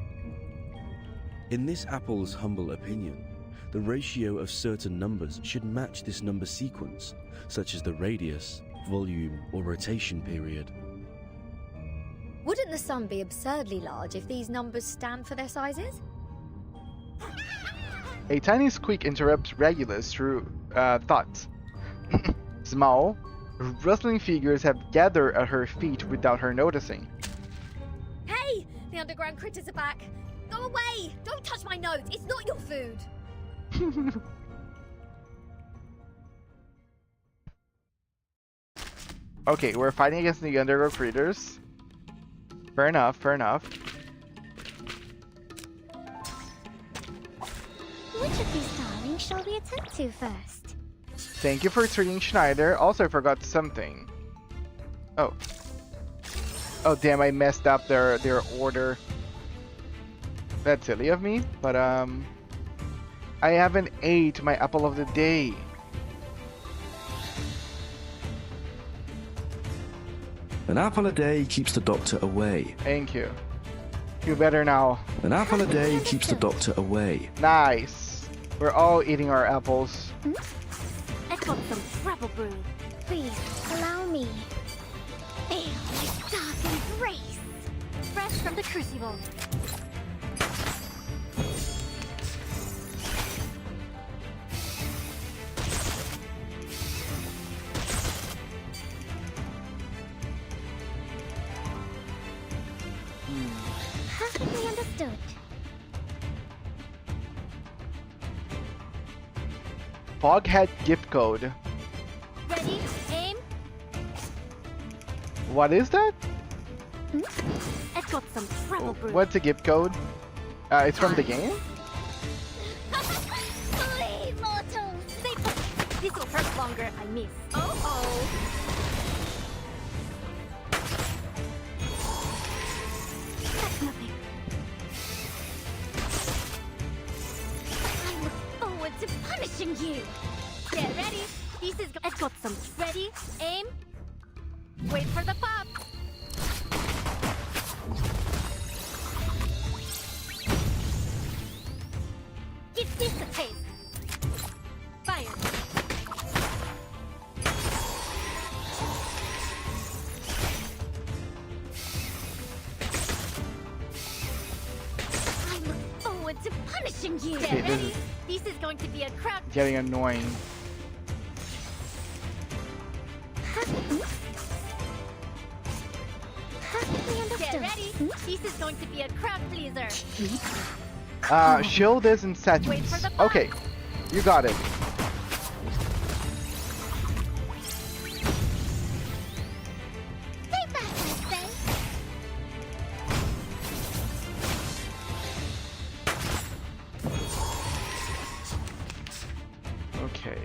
In this apple's humble opinion, the ratio of certain numbers should match this number sequence, such as the radius, volume, or rotation period. Wouldn't the sun be absurdly large if these numbers stand for their sizes? A tiny squeak interrupts Regulus' thoughts. Small, rustling figures have gathered at her feet without her noticing. Hey! The underground critters are back! Go away! Don't touch my notes! It's not your food! Okay, we're fighting against the underground critters. Fair enough, fair enough. Which of these darlings shall we attend to first? Thank you for treating Schneider. Also, I forgot something. Oh. Oh, damn, I messed up their order. That's silly of me, but I haven't ate my apple of the day. An apple a day keeps the doctor away. Thank you. You better now. An apple a day keeps the doctor away. Nice. We're all eating our apples. Let's want some treble brew. Please, allow me. Ale with dark embrace. Fresh from the crucible. Perfectly understood. Foghead gift code. Ready, aim. What is that? Let's got some treble brew. What's a gift code? It's from the game? Flee, mortals! This will hurt longer, I miss. Oh. That's nothing. I look forward to punishing you. Get ready. Let's got some. Ready, aim. Wait for the pop. Give this a taste. Fire. I look forward to punishing you. Okay, Get ready. This is going to be a crowd. Getting annoying. Get ready. This is going to be a crowd pleaser. Show this in settings. Okay, you got it. Stay back, I say. Okay.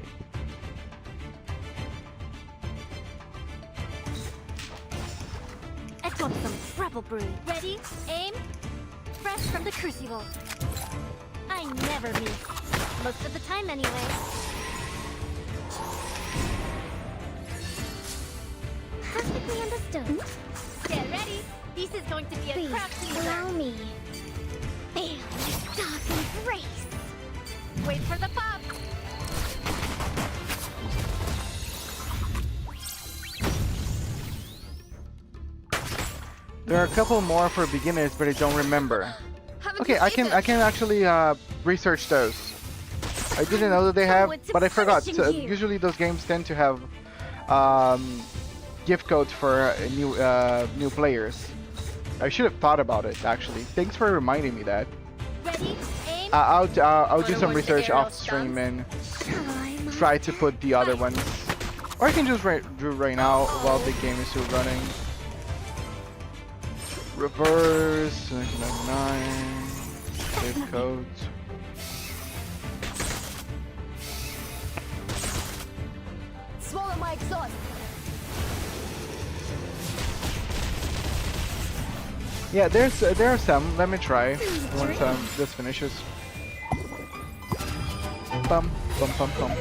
Let's want some treble brew. Ready, aim. Fresh from the crucible. I never miss. Most of the time, anyway. Perfectly understood. Get ready. This is going to be a Please, crowd pleaser. allow me. Ale with dark embrace. Wait for the pop. There are a couple more for beginners, but I don't remember. Okay, I can actually research those. I didn't know that they have, but I forgot. Usually those games tend to have gift codes for new players. I should have thought about it actually. Thanks for reminding me that. Ready, aim. I'll do some research off stream and try to put the other ones, or I can just do right now while the game is still running. Reverse, 1999, save codes. Swallow my exhaust. Yeah, there are some. Let me try once this finishes. Bum bum bum bum.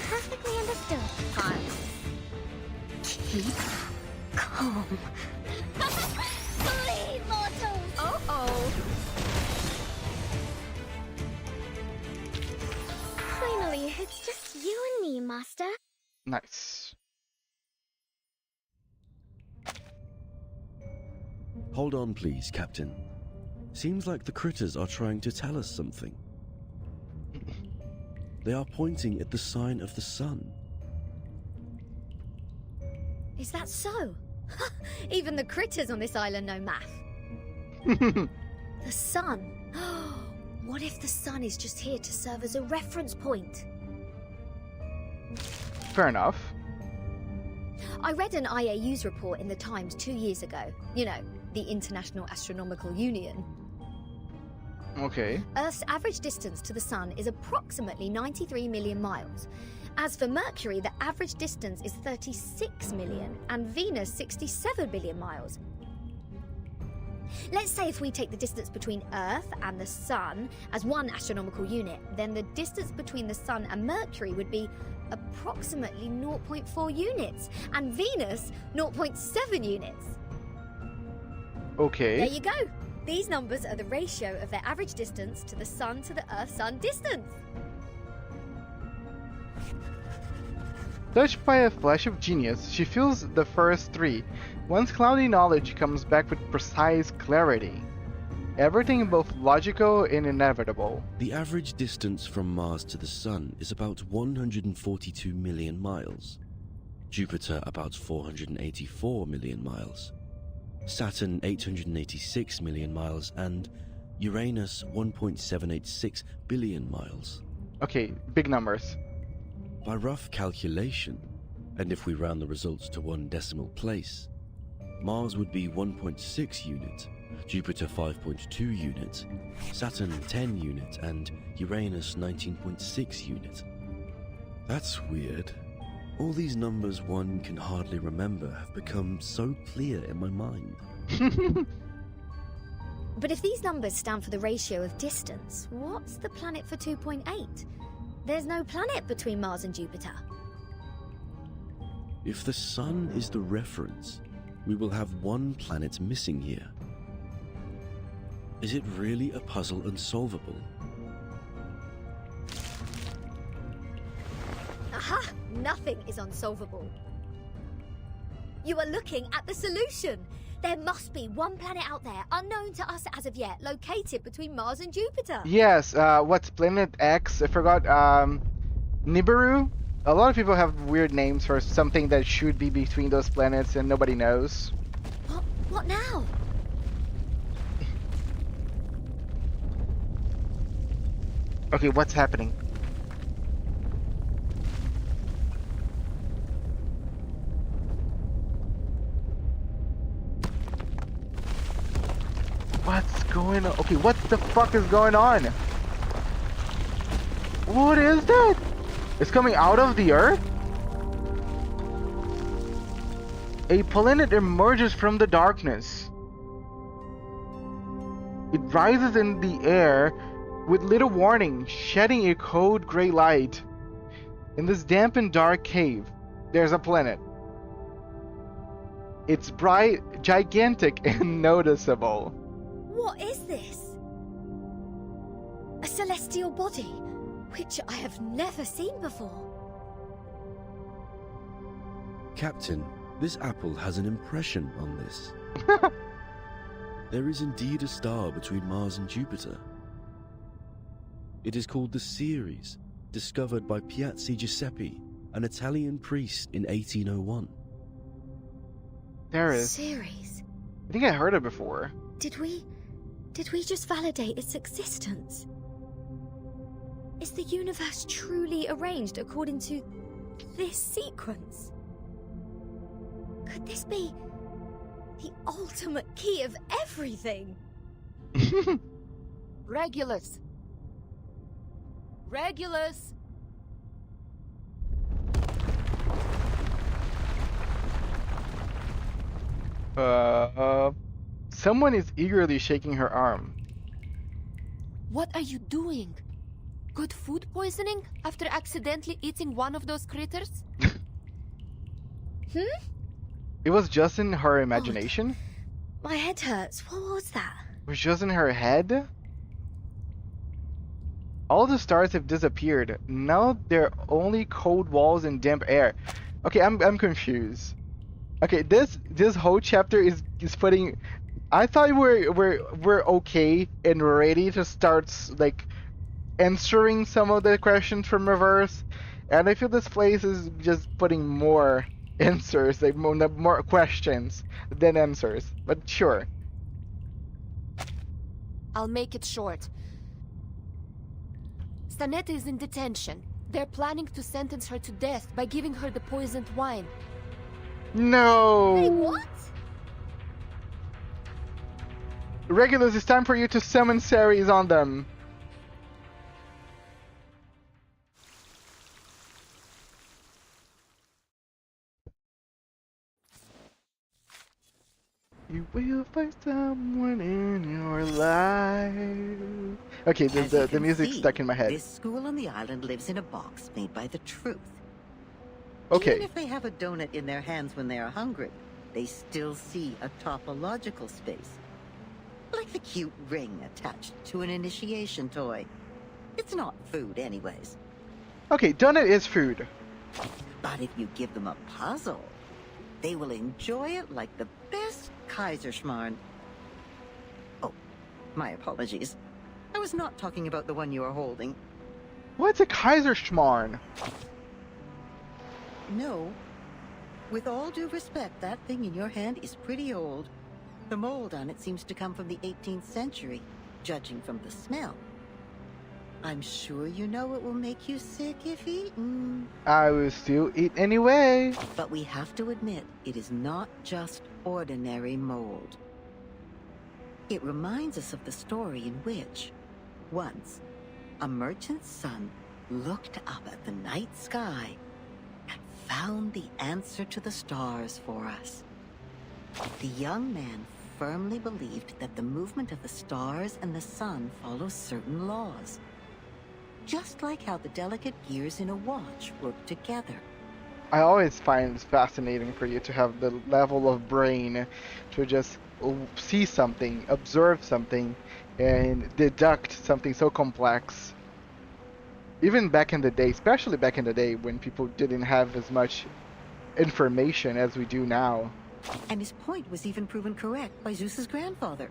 Perfectly understood. Fine. Keep calm. Flee, mortals! Uh-oh. Finally, it's just you and me, Master. Nice. Hold on, please, Captain. Seems like the critters are trying to tell us something. They are pointing at the sign of the sun. Is that so? Even the critters on this island know math. The sun. What if the sun is just here to serve as a reference point? Fair enough. I read an IAU's report in the Times 2 years ago. You know, the International Astronomical Union. Okay. Earth's average distance to the sun is approximately 93 million miles. As for Mercury, the average distance is 36 million, and Venus 67 billion miles. Let's say if we take the distance between Earth and the Sun as one astronomical unit, then the distance between the Sun and Mercury would be approximately 0.4 units, and Venus 0.7 units. Okay. There you go. These numbers are the ratio of their average distance to the Sun to the Earth-Sun distance. Touched by a flash of genius, she feels the first three. Once cloudy knowledge comes back with precise clarity. Everything both logical and inevitable. The average distance from Mars to the Sun is about 142 million miles. Jupiter about 484 million miles. Saturn 886 million miles, and Uranus 1.786 billion miles. Okay, big numbers. By rough calculation, and if we round the results to one decimal place, Mars would be 1.6 unit, Jupiter 5.2 unit, Saturn 10 unit, and Uranus 19.6 unit. That's weird. All these numbers one can hardly remember have become so clear in my mind. But if these numbers stand for the ratio of distance, what's the planet for 2.8? There's no planet between Mars and Jupiter. If the Sun is the reference, we will have one planet missing here. Is it really a puzzle unsolvable? Aha! Nothing is unsolvable. You are looking at the solution. There must be one planet out there, unknown to us as of yet, located between Mars and Jupiter. Yes, what's Planet X? I forgot, Nibiru? A lot of people have weird names for something that should be between those planets and nobody knows. What now? Okay, what's happening? What's going on? Okay, what the fuck is going on? What is that? It's coming out of the earth? A planet emerges from the darkness. It rises in the air with little warning, shedding a cold gray light. In this damp and dark cave, there's a planet. It's bright, gigantic, and noticeable. What is this? A celestial body, which I have never seen before. Captain, this apple has an impression on this. There is indeed a star between Mars and Jupiter. It is called the Ceres, discovered by Piazzi Giuseppe, an Italian priest in 1801. There is. Ceres. I think I heard it before. Did we Did we just validate its existence? Is the universe truly arranged according to this sequence? Could this be the ultimate key of everything? Regulus! Regulus! Someone is eagerly shaking her arm. What are you doing? Good food poisoning after accidentally eating one of those critters? It was just in her imagination? My head hurts. What was that? It was just in her head? All the stars have disappeared. Now they're only cold walls and damp air. Okay, I'm confused. Okay, this whole chapter is putting. I thought we're okay and ready to start like answering some of the questions from reverse, and I feel this place is just putting more answers, like more questions than answers. But sure. I'll make it short. Stanetta is in detention. They're planning to sentence her to death by giving her the poisoned wine. No! Wait, what? Regulus, it's time for you to summon Ceres on them. You will find someone in your life. Okay, the music's stuck in my head. This school on the island lives in a box made by the truth. Okay. Even if they have a donut in their hands when they are hungry, they still see a topological space. Like the cute ring attached to an initiation toy. It's not food anyways. Okay, donut is food. But if you give them a puzzle, they will enjoy it like the best Kaiserschmarrn. Oh, my apologies. I was not talking about the one you are holding. What's a Kaiserschmarrn? No. With all due respect, that thing in your hand is pretty old. The mold on it seems to come from the 18th century, judging from the smell. I'm sure you know it will make you sick if eaten. I will still eat anyway. But we have to admit, it is not just ordinary mold. It reminds us of the story in which, once, a merchant's son looked up at the night sky and found the answer to the stars for us. The young man firmly believed that the movement of the stars and the sun follows certain laws. Just like how the delicate gears in a watch work together. I always find it fascinating for you to have the level of brain to just see something, observe something, and deduct something so complex. Even back in the day, especially back in the day when people didn't have as much information as we do now. And his point was even proven correct by Zeus's grandfather.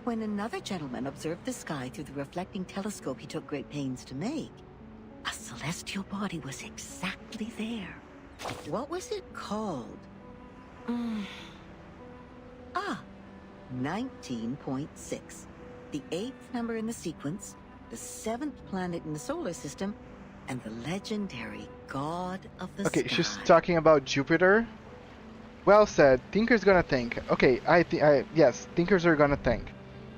When another gentleman observed the sky through the reflecting telescope he took great pains to make, a celestial body was exactly there. What was it called? 19.6. The 8th number in the sequence, the 7th planet in the solar system, and the legendary god of the sky. Okay, she's talking about Jupiter. Well said. Thinkers gonna think. Okay, yes, thinkers are gonna think.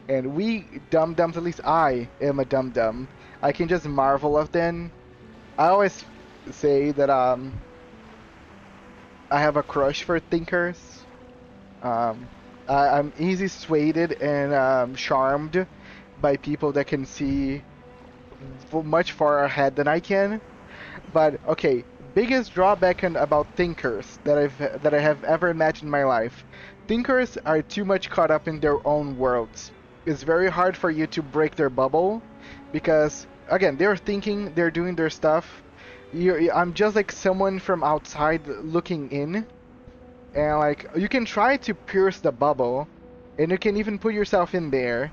And we dum-dums, at least I am a dum-dum. I can just marvel of them. I always say that I have a crush for thinkers. I'm easy swayed and charmed by people that can see much far ahead than I can. But okay, biggest drawback about thinkers that I have ever imagined in my life. Thinkers are too much caught up in their own worlds. It's very hard for you to break their bubble because, again, they're thinking, they're doing their stuff. I'm just like someone from outside looking in, and like you can try to pierce the bubble, and you can even put yourself in there.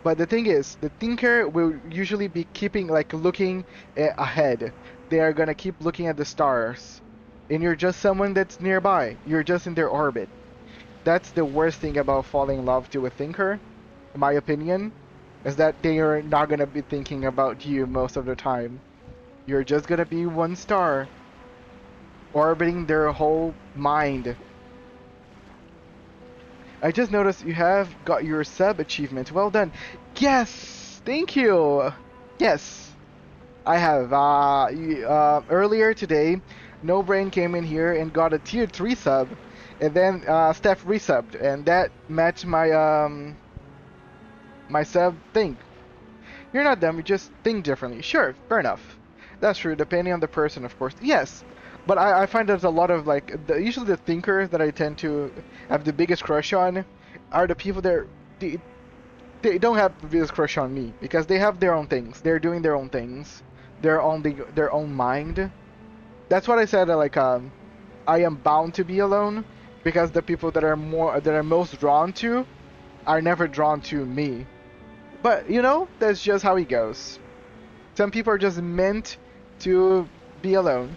But the thing is, the thinker will usually be keeping like looking ahead. They are gonna keep looking at the stars, and you're just someone that's nearby. You're just in their orbit. That's the worst thing about falling in love to a thinker. my opinion, is that they are not gonna be thinking about you most of the time. You're just gonna be one star, orbiting their whole mind. I just noticed you have got your sub achievement. Well done. Yes, thank you. Yes, I have. Earlier today, No Brain came in here and got a tier 3 sub, and then Steph resubbed, and that matched my my sub thing. You're not dumb, you just think differently. Sure, fair enough. That's true, depending on the person, of course. Yes, but I find there's a lot of, like, usually the thinkers that I tend to have the biggest crush on are the people that they don't have the biggest crush on me, because they have their own things. They're doing their own things. They're on their own mind. That's what I said, like, I am bound to be alone, because the people that are most drawn to are never drawn to me. But, you know, that's just how it goes. Some people are just meant to be alone.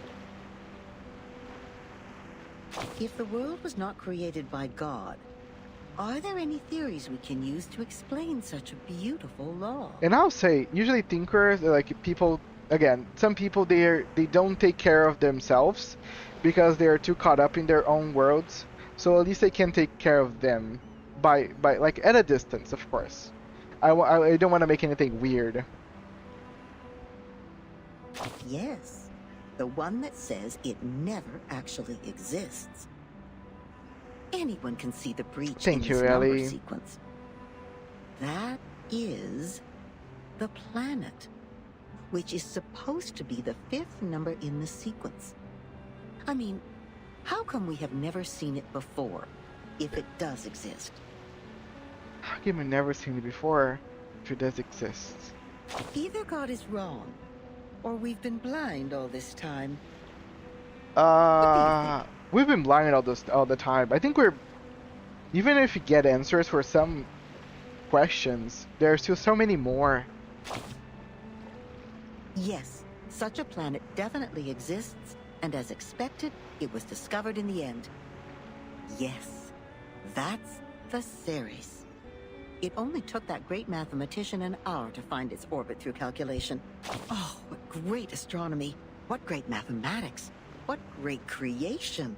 If the world was not created by God, are there any theories we can use to explain such a beautiful law? And I'll say, usually thinkers, like people, again, some people, they don't take care of themselves because they are too caught up in their own worlds. So at least they can take care of them by like, at a distance, of course. I don't want to make anything weird. Yes, the one that says it never actually exists. Anyone can see the breach in this number sequence. That is the planet, which is supposed to be the 5th number in the sequence. I mean, how come we have never seen it before, if it does exist? How come we've never seen it before, if it does exist? Either God is wrong, or we've been blind all this time. We've been blind all the time. I think even if you get answers for some questions, there's still so many more. Yes, such a planet definitely exists, and as expected, it was discovered in the end. Yes, that's the Ceres. It only took that great mathematician an hour to find its orbit through calculation. Oh, what great astronomy! What great mathematics! What great creation!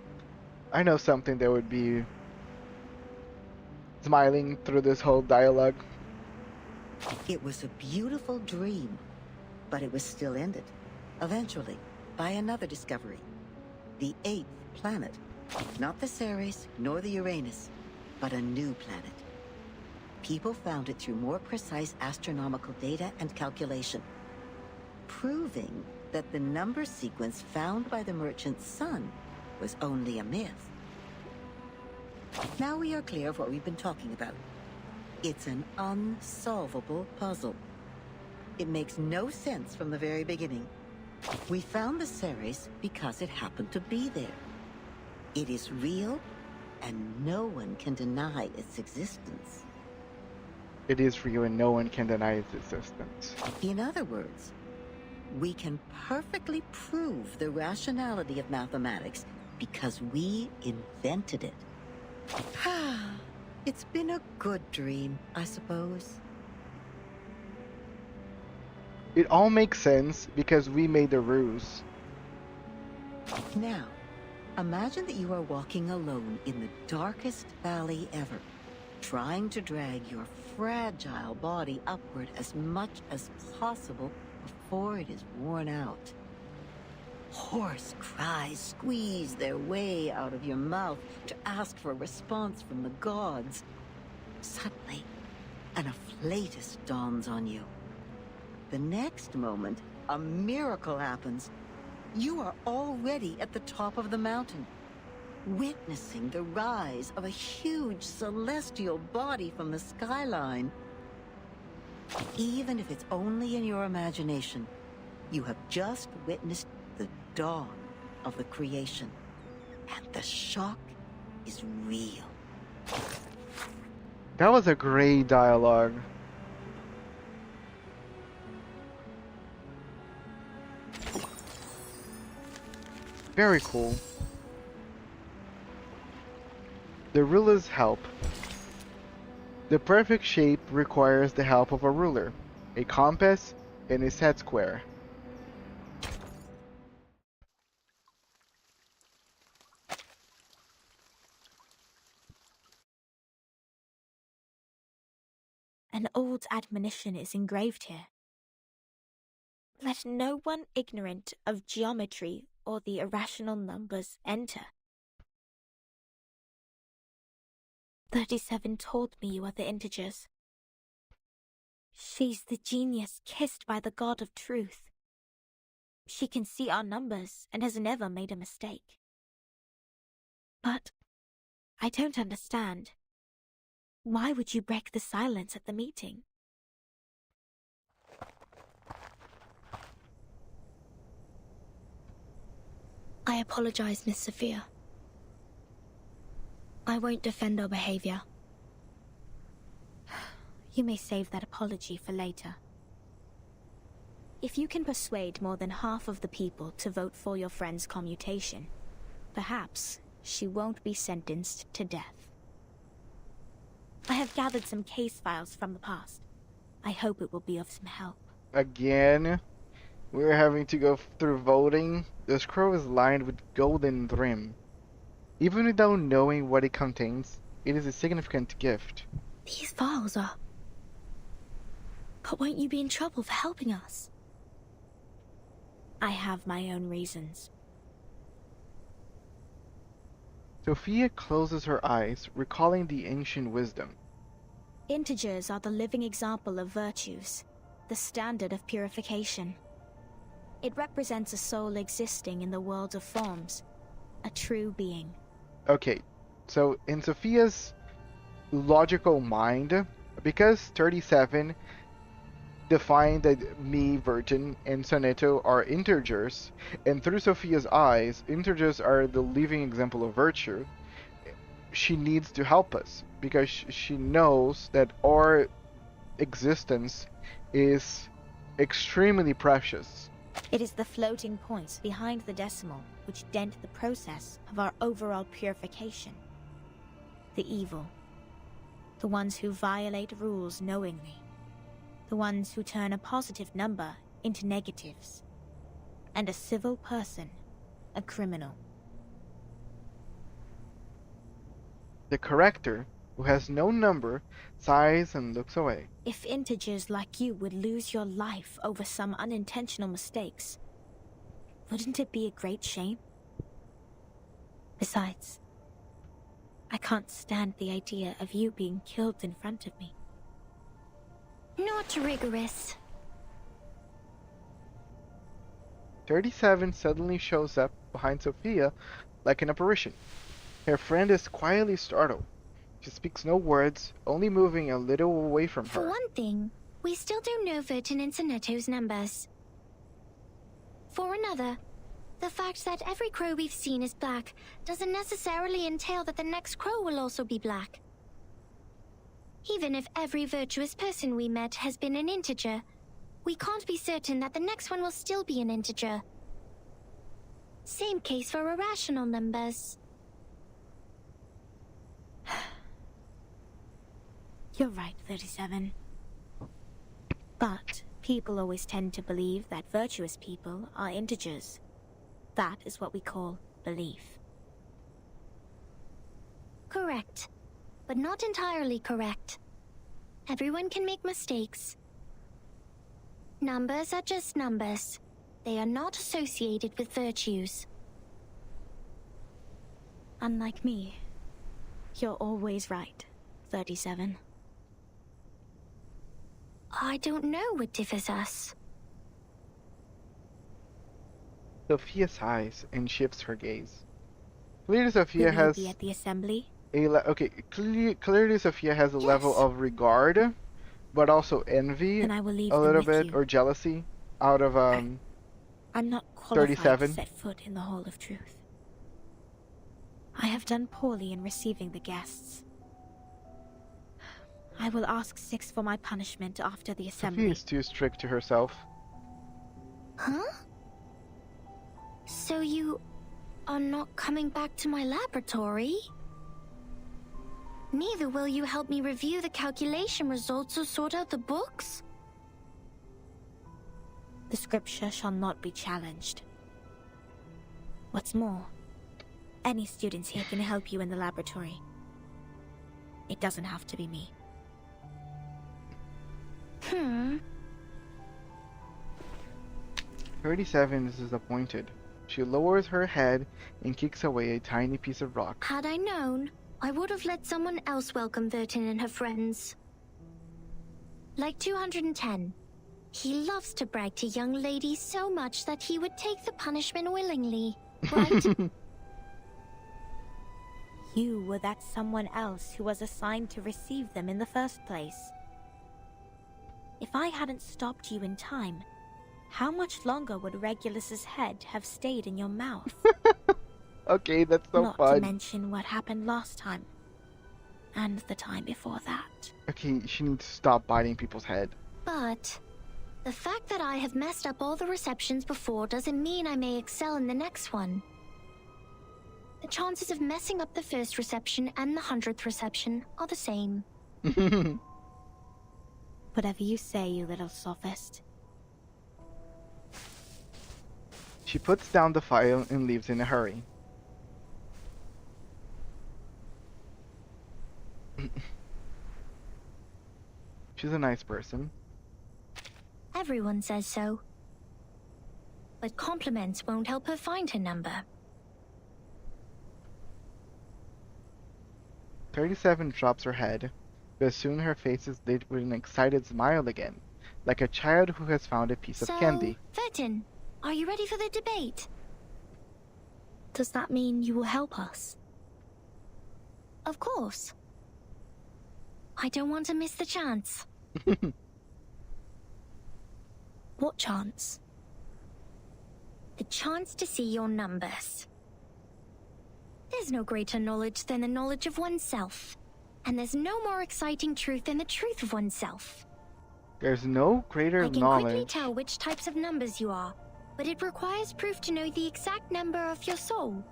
I know something that would be smiling through this whole dialogue. It was a beautiful dream, but it was still ended, eventually, by another discovery. The 8th planet. Not the Ceres, nor the Uranus, but a new planet. People found it through more precise astronomical data and calculation, proving that the number sequence found by the merchant's son was only a myth. Now we are clear of what we've been talking about. It's an unsolvable puzzle. It makes no sense from the very beginning. We found the Ceres because it happened to be there. It is real, and no one can deny its existence. It is real and no one can deny its existence. In other words, we can perfectly prove the rationality of mathematics because we invented it. It's been a good dream, I suppose. It all makes sense because we made the rules. Now, imagine that you are walking alone in the darkest valley ever, trying to drag your fragile body upward as much as possible before it is worn out. Hoarse cries squeeze their way out of your mouth to ask for a response from the gods. Suddenly, an afflatus dawns on you. The next moment, a miracle happens. You are already at the top of the mountain, witnessing the rise of a huge celestial body from the skyline. Even if it's only in your imagination, you have just witnessed the dawn of the creation, and the shock is real. That was a great dialogue. Very cool. The rulers help. The perfect shape requires the help of a ruler, a compass, and a set square. An old admonition is engraved here. Let no one ignorant of geometry or the irrational numbers enter. 37 told me you are the integers. She's the genius kissed by the god of truth. She can see our numbers and has never made a mistake. But I don't understand. Why would you break the silence at the meeting? I apologize, Miss Sophia. I won't defend our behavior. You may save that apology for later. If you can persuade more than half of the people to vote for your friend's commutation, perhaps she won't be sentenced to death. I have gathered some case files from the past. I hope it will be of some help. Again, we're having to go through voting. The scroll is lined with golden trim. Even without knowing what it contains, it is a significant gift. These files are... But won't you be in trouble for helping us? I have my own reasons. Sophia closes her eyes, recalling the ancient wisdom. Integers are the living example of virtues, the standard of purification. It represents a soul existing in the world of forms, a true being. Okay, so in Sophia's logical mind, because 37 defined that me, Virgin, and Soneto are integers, and through Sophia's eyes, integers are the living example of virtue, she needs to help us, because she knows that our existence is extremely precious. It is the floating points behind the decimal which dent the process of our overall purification. The evil. The ones who violate rules knowingly. The ones who turn a positive number into negatives. And a civil person, a criminal. The corrector, who has no number, sighs and looks away. If integers like you would lose your life over some unintentional mistakes, wouldn't it be a great shame? Besides, I can't stand the idea of you being killed in front of me. Not rigorous. 37 suddenly shows up behind Sophia like an apparition. Her friend is quietly startled. She speaks no words, only moving a little away from her. For one thing, we still don't know Virgin and Soneto's numbers. For another, the fact that every crow we've seen is black doesn't necessarily entail that the next crow will also be black. Even if every virtuous person we met has been an integer, we can't be certain that the next one will still be an integer. Same case for irrational numbers. You're right, 37. But people always tend to believe that virtuous people are integers. That is what we call belief. Correct. But not entirely correct. Everyone can make mistakes. Numbers are just numbers. They are not associated with virtues. Unlike me, you're always right, 37. I don't know what differs us. Sophia sighs and shifts her gaze. Clearly, Sophia Will you has be at the assembly? Clearly, Sophia has a level of regard, but also envy Then I will leave a them little with bit, you. or jealousy, out of I'm not qualified 37. to set foot in the Hall of Truth. I have done poorly in receiving the guests. I will ask 6 for my punishment after the assembly. Sophia is too strict to herself. Huh? So you are not coming back to my laboratory? Neither will you help me review the calculation results or sort out the books? The scripture shall not be challenged. What's more, any students here can help you in the laboratory. It doesn't have to be me. 37 is disappointed. She lowers her head and kicks away a tiny piece of rock. Had I known, I would have let someone else welcome Vertin and her friends. Like 210. He loves to brag to young ladies so much that he would take the punishment willingly, right? You were that someone else who was assigned to receive them in the first place. If I hadn't stopped you in time, how much longer would Regulus's head have stayed in your mouth? Okay, that's so Not fun. to mention what happened last time. And the time before that. Okay, she needs to stop biting people's head. But the fact that I have messed up all the receptions before doesn't mean I may excel in the next one. The chances of messing up the first reception and the 100th reception are the same. Whatever you say, you little sophist. She puts down the file and leaves in a hurry. She's a nice person. Everyone says so. But compliments won't help her find her number. 37 drops her head, but soon her face is lit with an excited smile again, like a child who has found a piece of candy. Vertin, are you ready for the debate? Does that mean you will help us? Of course. I don't want to miss the chance. What chance? The chance to see your numbers. There's no greater knowledge than the knowledge of oneself. And there's no more exciting truth than the truth of oneself. There's no greater I can knowledge. quickly tell which types of numbers you are, but it requires proof to know the exact number of your soul.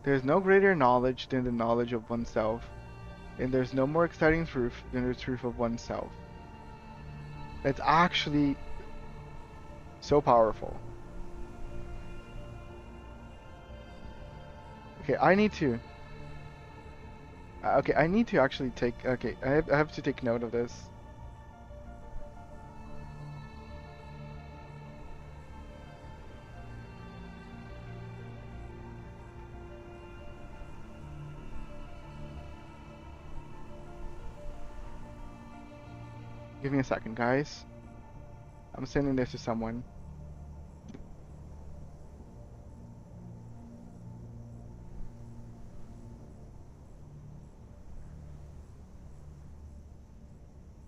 There's no greater knowledge than the knowledge of oneself, and there's no more exciting truth than the truth of oneself. That's actually so powerful. Okay, I need to actually take. Okay, I have to take note of this. Give me a second, guys. I'm sending this to someone.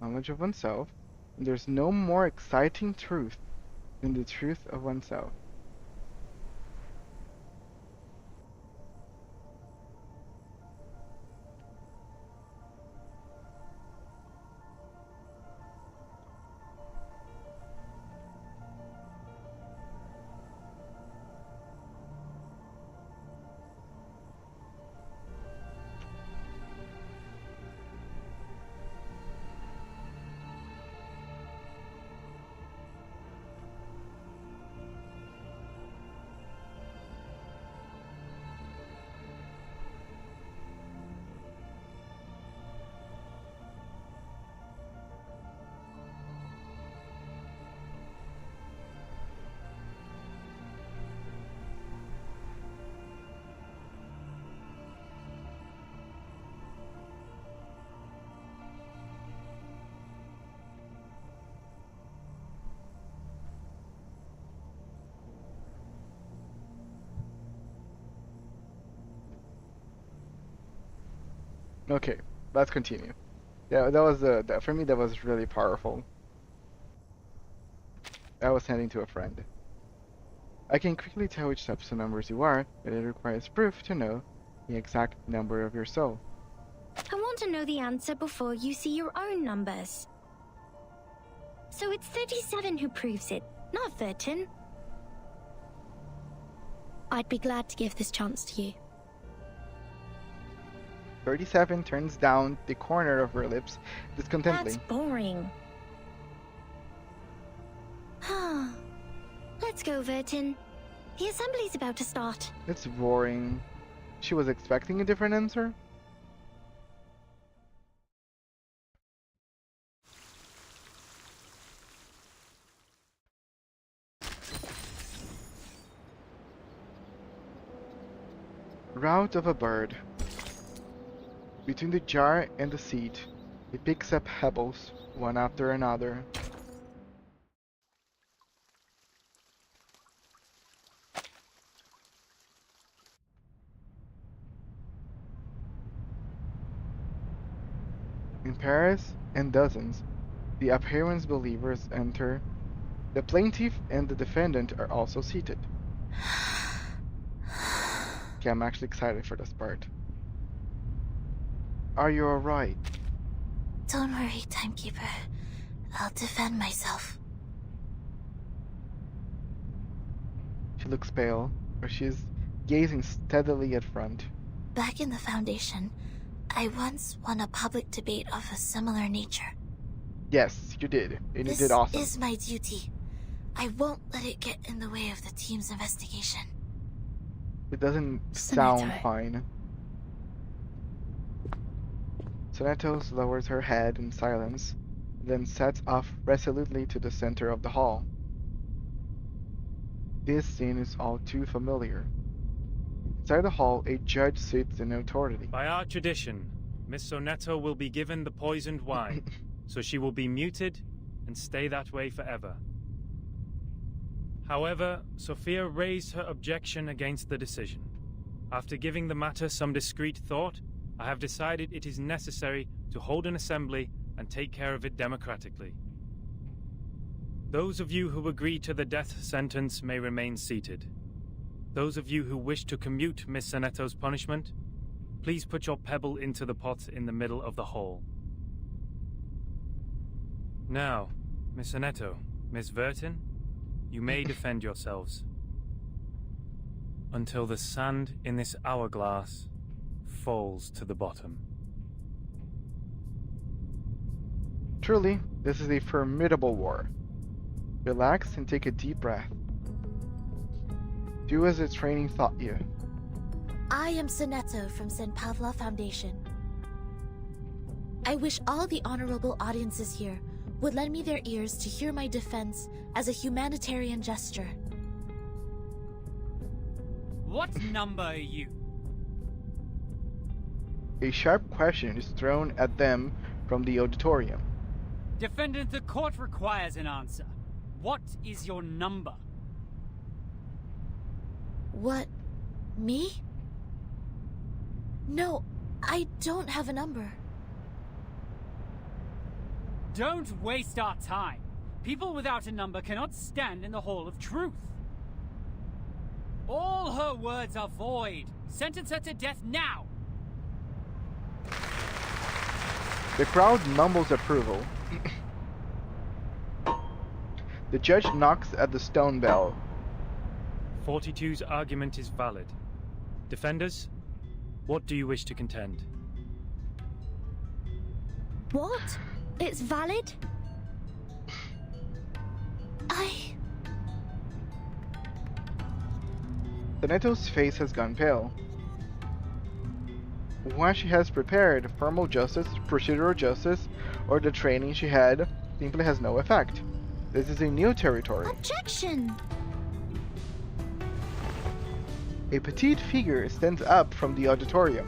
Knowledge of oneself. There's no more exciting truth than the truth of oneself. Okay, let's continue. Yeah, that was for me that was really powerful. I was sending to a friend. I can quickly tell which types of numbers you are, but it requires proof to know the exact number of your soul. I want to know the answer before you see your own numbers. So it's 37 who proves it, not Vertin. I'd be glad to give this chance to you. 37 turns down the corner of her lips discontentedly. That's boring. Let's go, Vertin. The assembly's about to start. It's boring. She was expecting a different answer? Route of a bird. Between the jar and the seat, he picks up pebbles, one after another. In Paris, and dozens, the appearance believers enter. The plaintiff and the defendant are also seated. Okay, I'm actually excited for this part. Are you alright? Don't worry, Timekeeper. I'll defend myself. She looks pale, but she is gazing steadily at front. Back in the Foundation, I once won a public debate of a similar nature. Yes, you did, and This you did awesome. is my duty. I won't let it get in the way of the team's investigation. It doesn't Senator. sound fine. Sonetos lowers her head in silence, then sets off resolutely to the center of the hall. This scene is all too familiar. Inside the hall, a judge sits in authority. By our tradition, Miss Soneto will be given the poisoned wine, so she will be muted and stay that way forever. However, Sophia raised her objection against the decision. After giving the matter some discreet thought, I have decided it is necessary to hold an assembly and take care of it democratically. Those of you who agree to the death sentence may remain seated. Those of you who wish to commute Miss Soneto's punishment, please put your pebble into the pot in the middle of the hall. Now, Miss Soneto, Miss Vertin, you may defend yourselves. Until the sand in this hourglass falls to the bottom. Truly, this is a formidable war. Relax and take a deep breath. Do as the training taught you. I am Soneto from St. Pavla Foundation. I wish all the honorable audiences here would lend me their ears to hear my defense as a humanitarian gesture. What number are you? A sharp question is thrown at them from the auditorium. Defendant, the court requires an answer. What is your number? What? Me? No, I don't have a number. Don't waste our time. People without a number cannot stand in the Hall of Truth. All her words are void. Sentence her to death now. The crowd mumbles approval. The judge knocks at the stone bell. 42's argument is valid. Defenders, what do you wish to contend? What? It's valid? Soneto's face has gone pale. What she has prepared, formal justice, procedural justice, or the training she had, simply has no effect. This is a new territory. Objection! A petite figure stands up from the auditorium.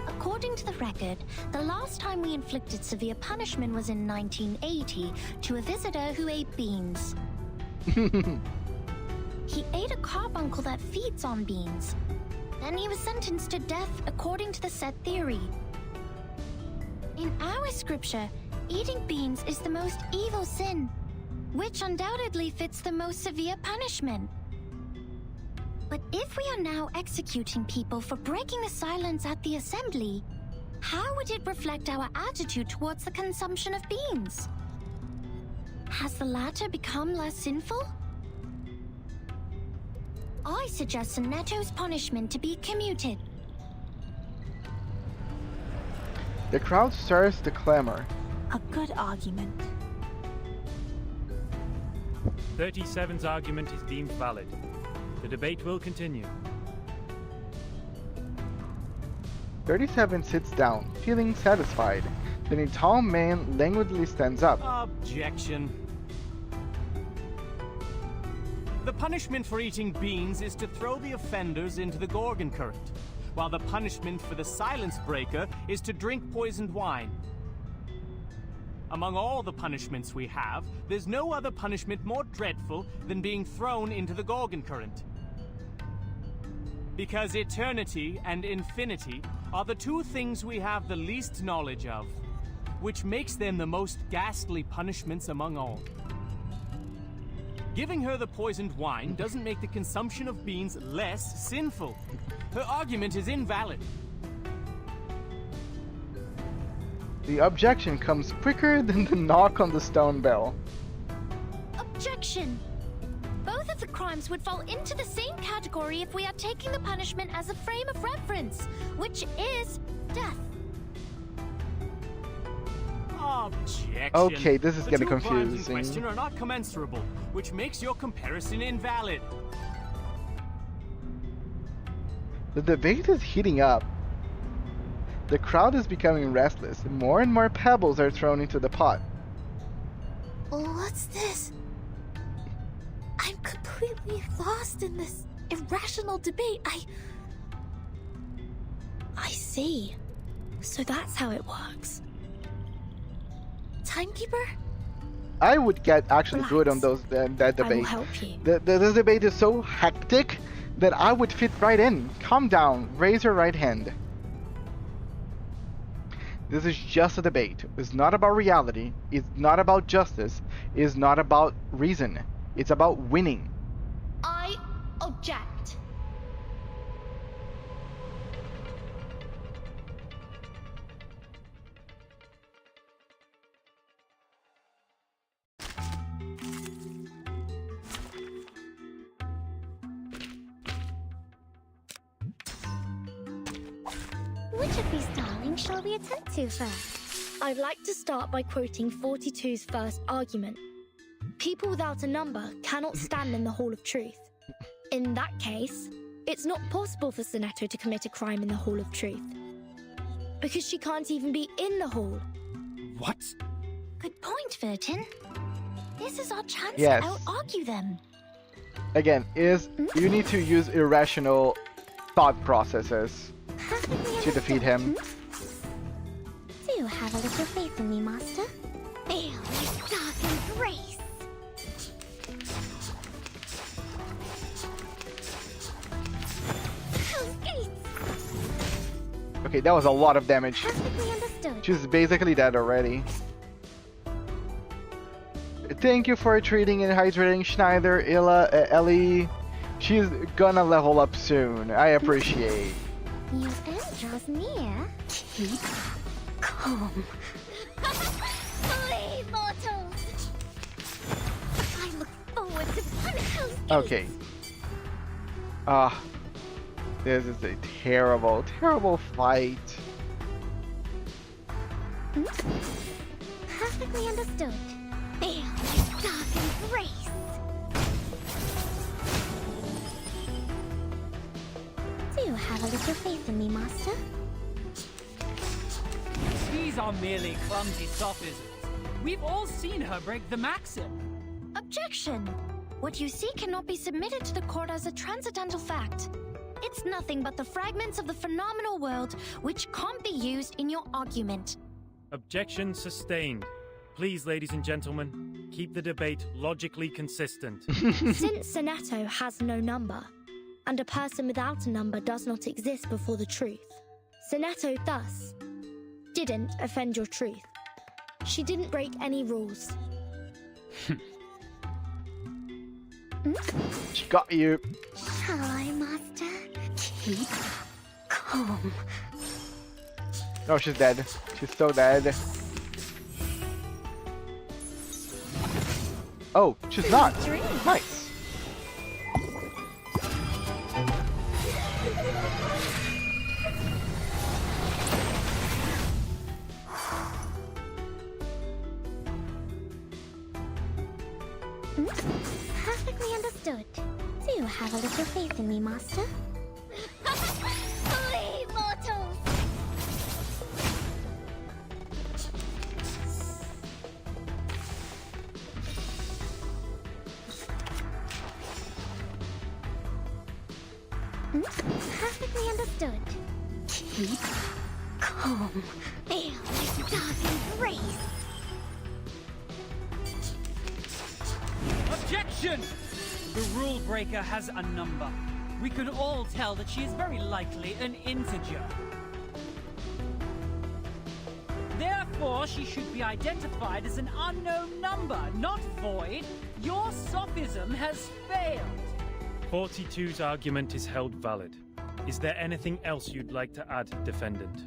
According to the record, the last time we inflicted severe punishment was in 1980 to a visitor who ate beans. He ate a carbuncle that feeds on beans. Then he was sentenced to death according to the set theory. In our scripture, eating beans is the most evil sin, which undoubtedly fits the most severe punishment. But if we are now executing people for breaking the silence at the assembly, how would it reflect our attitude towards the consumption of beans? Has the latter become less sinful? I suggest Soneto's punishment to be commuted. The crowd starts to clamor. A good argument. 37's argument is deemed valid. The debate will continue. 37 sits down, feeling satisfied. Then a tall man languidly stands up. Objection. The punishment for eating beans is to throw the offenders into the Gorgon current, while the punishment for the silence breaker is to drink poisoned wine. Among all the punishments we have, there's no other punishment more dreadful than being thrown into the Gorgon current. Because eternity and infinity are the two things we have the least knowledge of, which makes them the most ghastly punishments among all. Giving her the poisoned wine doesn't make the consumption of beans less sinful. Her argument is invalid. The objection comes quicker than the knock on the stone bell. Objection! Both of the crimes would fall into the same category if we are taking the punishment as a frame of reference, which is death. Objection. Okay, this is getting The two crimes in confusing. question are not commensurable, which makes your comparison invalid. The debate is heating up. The crowd is becoming restless. More and more pebbles are thrown into the pot. What's this? I'm completely lost in this irrational debate. I see. So that's how it works. Timekeeper? I would get actually good on those that debate. I will help you. The debate is so hectic that I would fit right in. Calm down. Raise your right hand. This is just a debate. It's not about reality. It's not about justice. It's not about reason. It's about winning. I object. Which of these darlings shall we attend to first? I'd like to start by quoting 42's first argument. People without a number cannot stand in the Hall of Truth. In that case, it's not possible for Sonetto to commit a crime in the Hall of Truth. Because she can't even be in the hall. What? Good point, Virgin. This is our chance Yes. to out-argue them. Again, you need to use irrational thought processes to defeat him. Do have a little faith in me, Master. Feel my dark embrace. Hell's Gates! Okay, that was a lot of damage. Perfectly understood. She's basically dead already. Thank you for treating and hydrating Schneider, Ellie. She's gonna level up soon. I appreciate. Your end draws near. Keep calm. Flee, mortals! I look forward to punishing. Okay. This is a terrible, terrible fight. Perfectly understood. Feel my dark embrace. Do have a little faith in me, Master. These are merely clumsy sophisms. We've all seen her break the maxim. Objection! What you see cannot be submitted to the court as a transcendental fact. It's nothing but the fragments of the phenomenal world which can't be used in your argument. Objection sustained. Please, ladies and gentlemen, keep the debate logically consistent. Since Sonetto has no number, and a person without a number does not exist before the truth, Sonetto thus didn't offend your truth. She didn't break any rules. She got you. Shall I, Master? Keep calm. No, she's dead. She's so dead. Oh, she's not. Nice. Perfectly understood. Do have a little faith in me, Master. Flee, mortals! Perfectly understood. Keep calm. Feel this dark embrace. Objection! The rule breaker has a number. We can all tell that she is very likely an integer. Therefore, she should be identified as an unknown number, not void. Your sophism has failed. 42's argument is held valid. Is there anything else you'd like to add, defendant?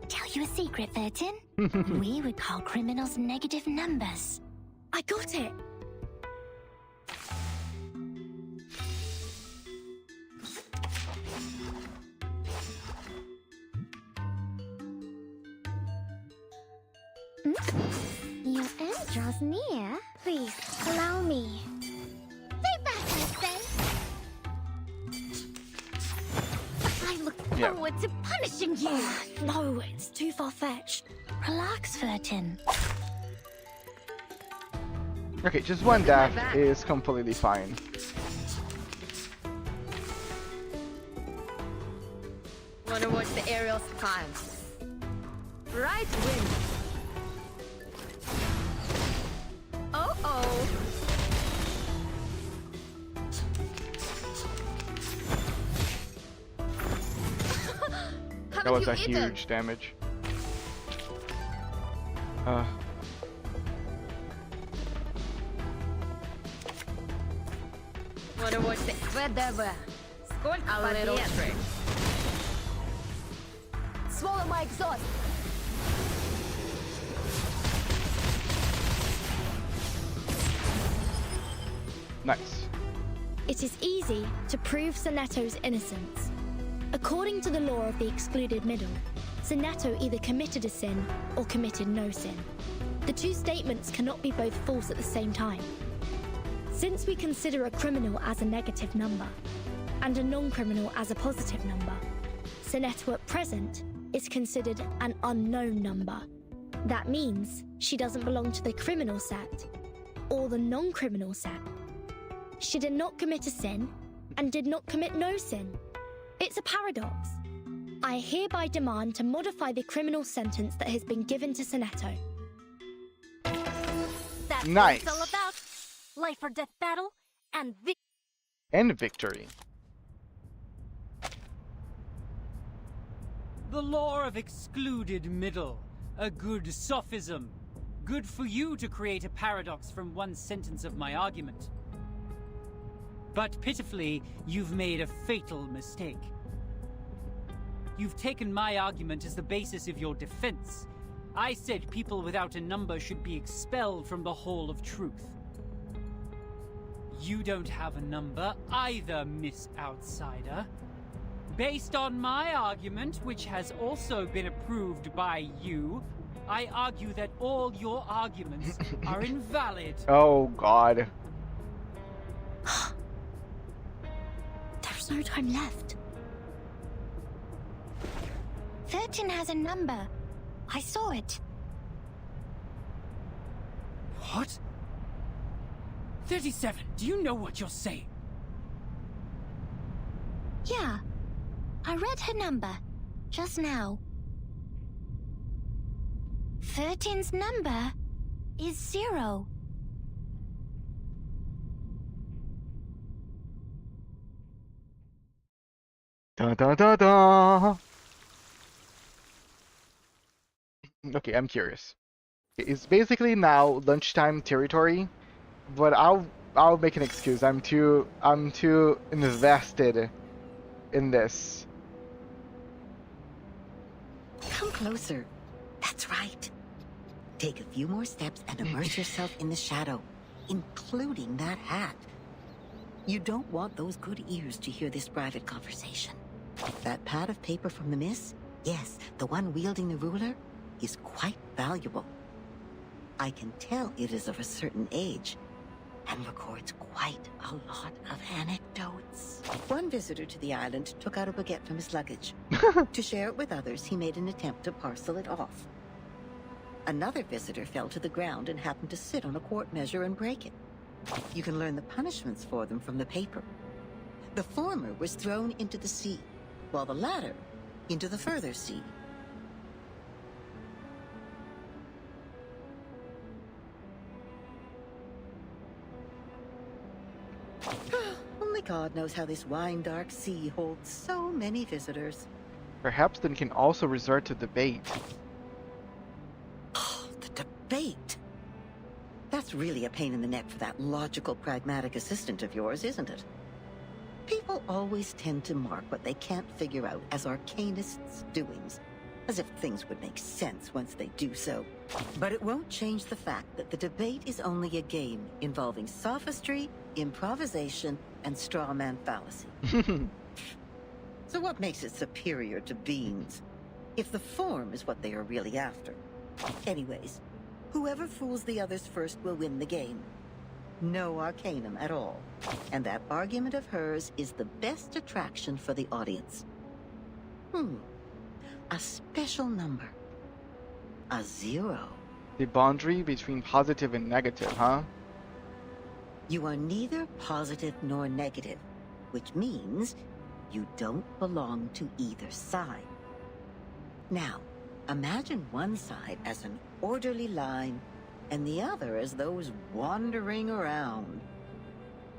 Tell you a secret, 13? We would call criminals negative numbers. I got it! Your end draws near. Please, allow me. Stay back, I say! I look forward to punishing you! No, it's too far-fetched. Relax, 13. Okay, just one death is completely fine. Wanna watch the aerial scan? Right wing. Oh. That was a huge damage. Wanna watch the whatever. A little trick. Swallow my exhaust. Nice. It is easy to prove Sonetto's innocence. According to the law of the excluded middle, Sonetto either committed a sin or committed no sin. The two statements cannot be both false at the same time. Since we consider a criminal as a negative number, and a non-criminal as a positive number, Sonetto at present is considered an unknown number. That means she doesn't belong to the criminal set, or the non-criminal set. She did not commit a sin, and did not commit no sin. It's a paradox. I hereby demand to modify the criminal sentence that has been given to Sonetto. That's nice. What it's all about. Life or death battle, and victory. The law of excluded middle. A good sophism. Good for you to create a paradox from one sentence of my argument. But pitifully, you've made a fatal mistake. You've taken my argument as the basis of your defense. I said people without a number should be expelled from the Hall of Truth. You don't have a number either, Miss Outsider. Based on my argument, which has also been approved by you, I argue that all your arguments are invalid. Oh, God. There's no time left. 13 has a number. I saw it. What? 37, do you know what you're saying? Yeah. I read her number. Just now. 13's number is 0. Da da da da. Okay, I'm curious. It's basically now lunchtime territory, but I'll make an excuse. I'm too invested in this. Come closer. That's right. Take a few more steps and immerse yourself in the shadow, including that hat. You don't want those good ears to hear this private conversation. That pad of paper from the miss, yes, the one wielding the ruler, is quite valuable. I can tell it is of a certain age and records quite a lot of anecdotes. One visitor to the island took out a baguette from his luggage. To share it with others, he made an attempt to parcel it off. Another visitor fell to the ground and happened to sit on a quart measure and break it. You can learn the punishments for them from the paper. The former was thrown into the sea, while the latter into the further sea. Only God knows how this wine-dark sea holds so many visitors. Perhaps then can also resort to debate. The debate! That's really a pain in the neck for that logical, pragmatic assistant of yours, isn't it? People always tend to mark what they can't figure out as arcanists' doings, as if things would make sense once they do so. But it won't change the fact that the debate is only a game involving sophistry, improvisation, and straw man fallacy. So what makes it superior to beans? If the form is what they are really after. Anyways, whoever fools the others first will win the game. No arcanum at all. And that argument of hers is the best attraction for the audience. A special number. A 0. The boundary between positive and negative, huh? You are neither positive nor negative, which means you don't belong to either side. Now, imagine one side as an orderly line and the other as those wandering around.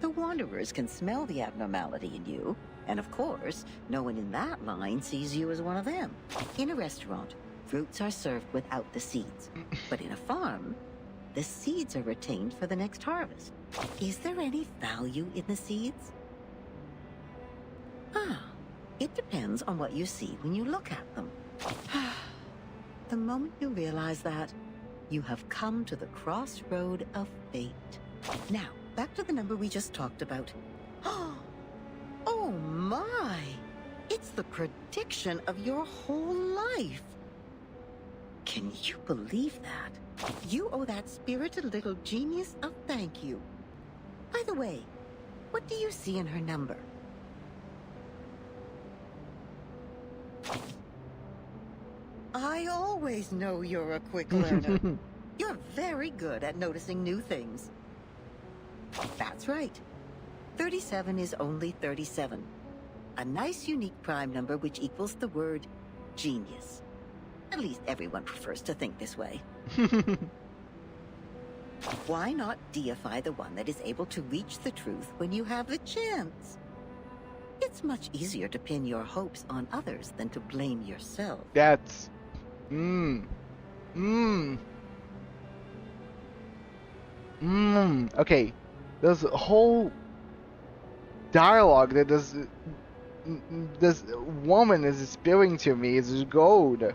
The wanderers can smell the abnormality in you, and of course, no one in that line sees you as one of them. In a restaurant, fruits are served without the seeds, but in a farm, the seeds are retained for the next harvest. Is there any value in the seeds? It depends on what you see when you look at them. The moment you realize that, you have come to the crossroad of fate. Now, back to the number we just talked about. Oh my! It's the prediction of your whole life. Can you believe that? You owe that spirited little genius a thank you. By the way, what do you see in her number? I always know you're a quick learner. You're very good at noticing new things. That's right. 37 is only 37. A nice unique prime number which equals the word genius. At least everyone prefers to think this way. Why not deify the one that is able to reach the truth when you have the chance? It's much easier to pin your hopes on others than to blame yourself. That's... Okay. This whole dialogue that this woman is spilling to me is gold.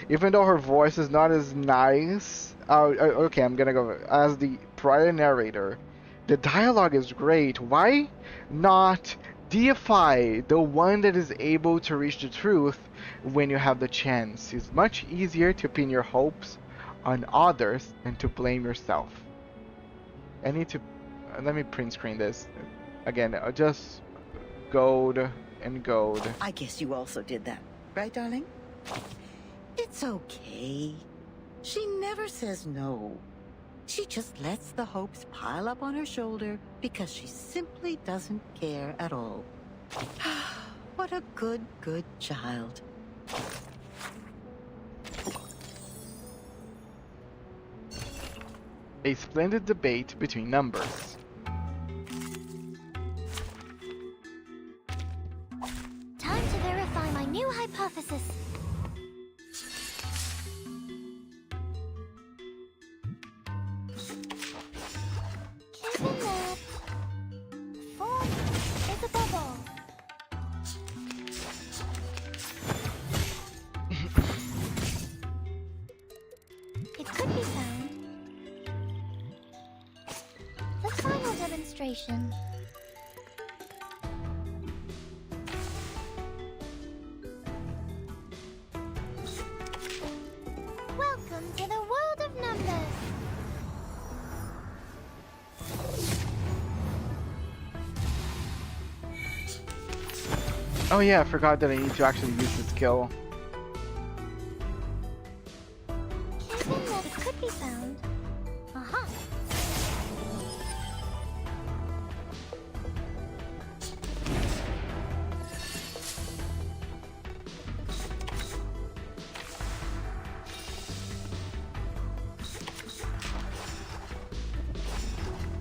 Even though her voice is not as nice. Okay, I'm gonna go as the prior narrator. The dialogue is great. Why not deify the one that is able to reach the truth when you have the chance? It's much easier to pin your hopes on others than to blame yourself. I need to... let me print screen this. Again, just gold and gold. I guess you also did that, right, darling? It's okay. She never says no. She just lets the hopes pile up on her shoulder because she simply doesn't care at all. What a good child. A splendid debate between numbers. Time to verify my new hypothesis. Given that 4 is a bubble. It could be found. The final demonstration. Welcome to the world of numbers. Oh yeah, I forgot that I need to actually use the skill. Something that could be found. Aha.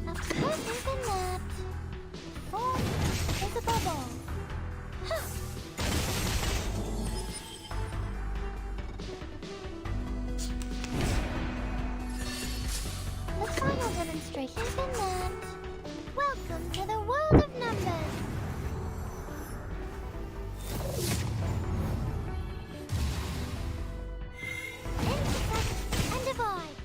A present in that. Form is a bubble. Huh. The final demonstration is in that. Welcome to the world of numbers. Intersect and divide.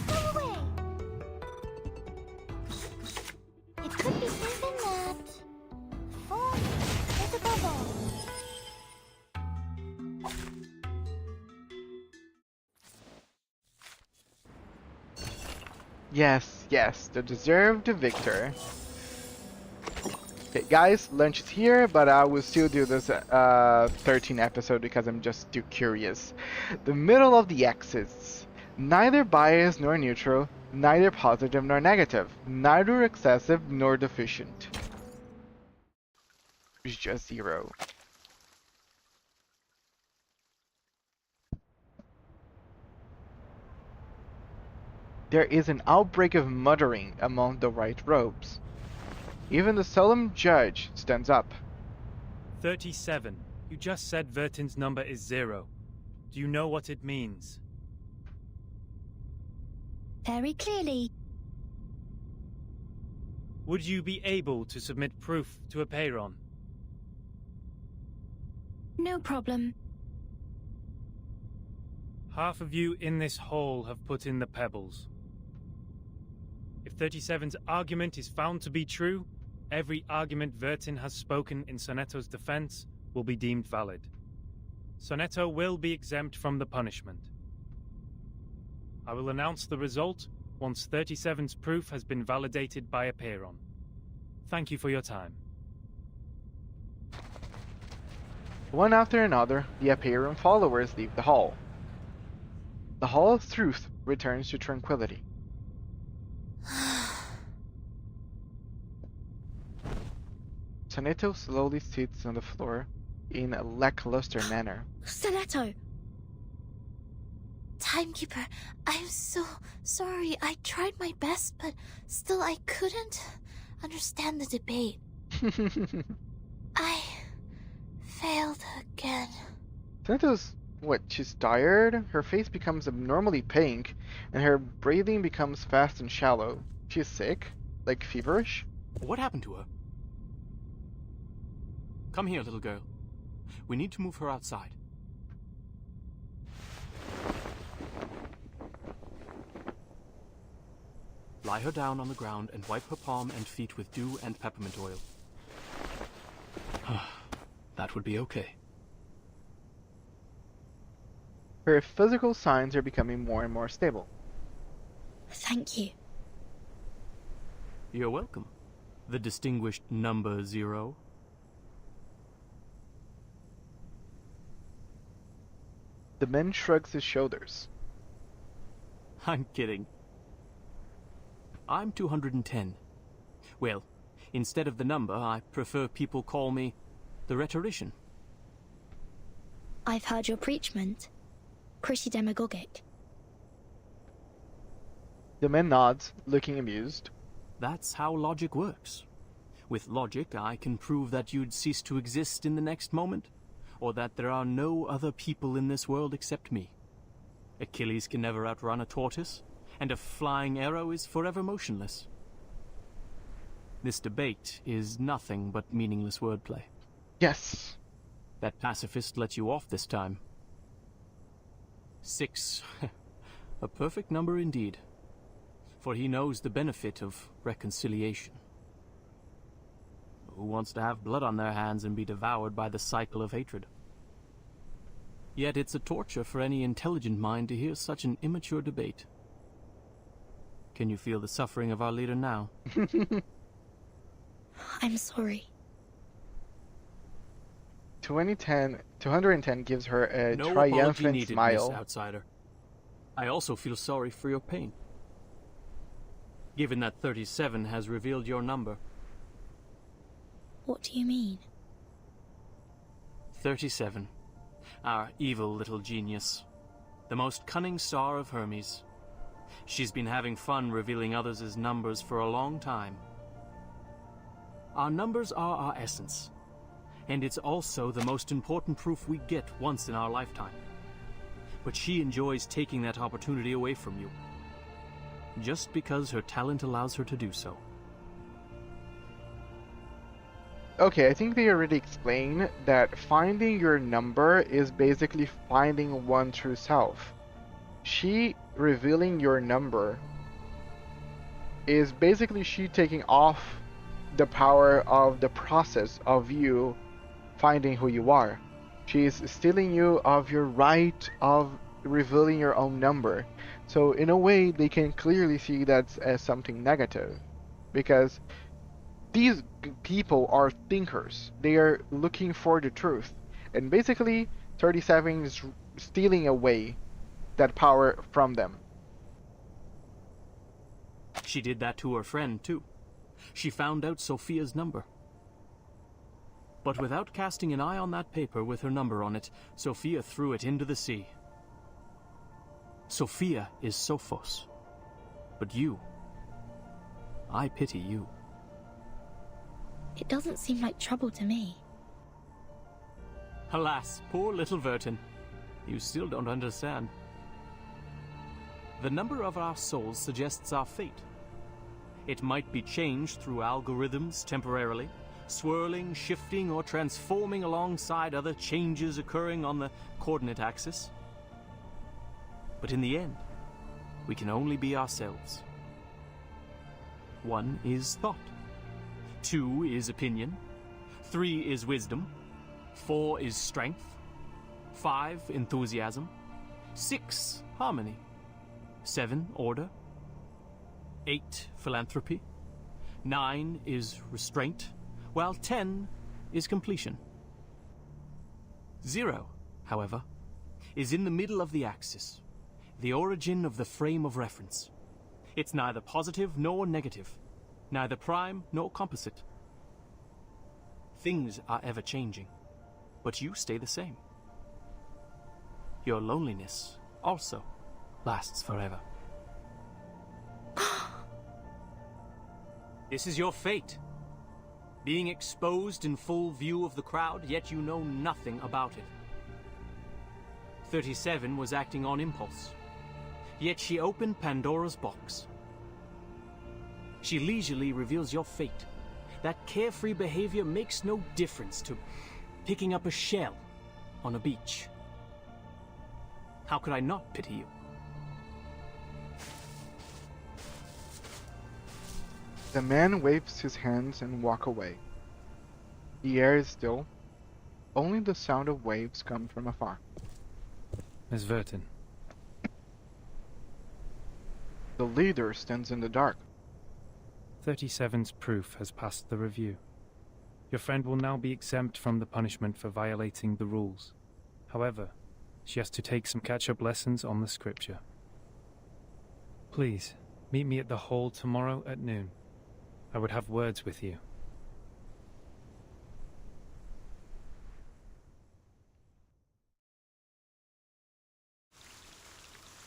Go away. It could be something that. Form is a bubble. Yes, the deserved victor. Okay, guys, lunch is here, but I will still do this 13 episode because I'm just too curious. The middle of the axis. Neither biased nor neutral, neither positive nor negative, neither excessive nor deficient. It's just 0. There is an outbreak of muttering among the white robes. Even the solemn judge stands up. 37. You just said Vertin's number is 0. Do you know what it means? Very clearly. Would you be able to submit proof to Apeiron? No problem. Half of you in this hall have put in the pebbles. If 37's argument is found to be true, every argument Vertin has spoken in Sonetto's defense will be deemed valid. Sonetto will be exempt from the punishment. I will announce the result once 37's proof has been validated by Apeiron. Thank you for your time. One after another, the Apeiron followers leave the hall. The Hall of Truth returns to tranquility. Sonetto slowly sits on the floor in a lackluster manner. Sonetto! Timekeeper, I'm so sorry. I tried my best, but still I couldn't understand the debate. I failed again. Sonetto's what? She's tired? Her face becomes abnormally pink, and her breathing becomes fast and shallow. She's sick? Like feverish? What happened to her? Come here, little girl. We need to move her outside. Lie her down on the ground and wipe her palm and feet with dew and peppermint oil. That would be okay. Her physical signs are becoming more and more stable. Thank you. You're welcome. The distinguished number 0. The man shrugs his shoulders. I'm kidding. I'm 210. Well, instead of the number, I prefer people call me the rhetorician. I've heard your preachment. Pretty demagogic. The man nods, looking amused. That's how logic works. With logic, I can prove that you'd cease to exist in the next moment, or that there are no other people in this world except me. Achilles can never outrun a tortoise, and a flying arrow is forever motionless. This debate is nothing but meaningless wordplay. Yes. That pacifist let you off this time. 6. A perfect number indeed. For he knows the benefit of reconciliation. Who wants to have blood on their hands and be devoured by the cycle of hatred? Yet it's a torture for any intelligent mind to hear such an immature debate. Can you feel the suffering of our leader now? I'm sorry. 210 gives her a No apology triumphant needed, smile. Miss Outsider. I also feel sorry for your pain. Given that 37 has revealed your number. What do you mean? 37. Our evil little genius. The most cunning star of Hermes. She's been having fun revealing others' numbers for a long time. Our numbers are our essence. And it's also the most important proof we get once in our lifetime. But she enjoys taking that opportunity away from you. Just because her talent allows her to do so. Okay, I think they already explained that finding your number is basically finding one true self. She revealing your number is basically she taking off the power of the process of you finding who you are. She is stealing you of your right of revealing your own number. So in a way, they can clearly see that as something negative, because these people are thinkers. They are looking for the truth, and basically, 37 is stealing away that power from them. She did that to her friend, too. She found out Sophia's number. But without casting an eye on that paper with her number on it, Sophia threw it into the sea. Sophia is Sophos. But you... I pity you. It doesn't seem like trouble to me. Alas, poor little Vertin. You still don't understand. The number of our souls suggests our fate. It might be changed through algorithms temporarily, swirling, shifting, or transforming alongside other changes occurring on the coordinate axis. But in the end, we can only be ourselves. 1 is thought. 2 is opinion. 3 is wisdom. 4 is strength. 5, enthusiasm. 6, harmony. 7, order. 8, philanthropy. 9 is restraint, while 10 is completion. 0, however, is in the middle of the axis, the origin of the frame of reference. It's neither positive nor negative, neither prime nor composite. Things are ever changing, but you stay the same. Your loneliness also lasts forever. This is your fate. Being exposed in full view of the crowd, yet you know nothing about it. 37 was acting on impulse, yet she opened Pandora's box. She leisurely reveals your fate. That carefree behavior makes no difference to picking up a shell on a beach. How could I not pity you? The man waves his hands and walks away. The air is still. Only the sound of waves comes from afar. Miss Vertin. The leader stands in the dark. 37's proof has passed the review. Your friend will now be exempt from the punishment for violating the rules. However, she has to take some catch-up lessons on the scripture. Please, meet me at the hall tomorrow at noon. I would have words with you.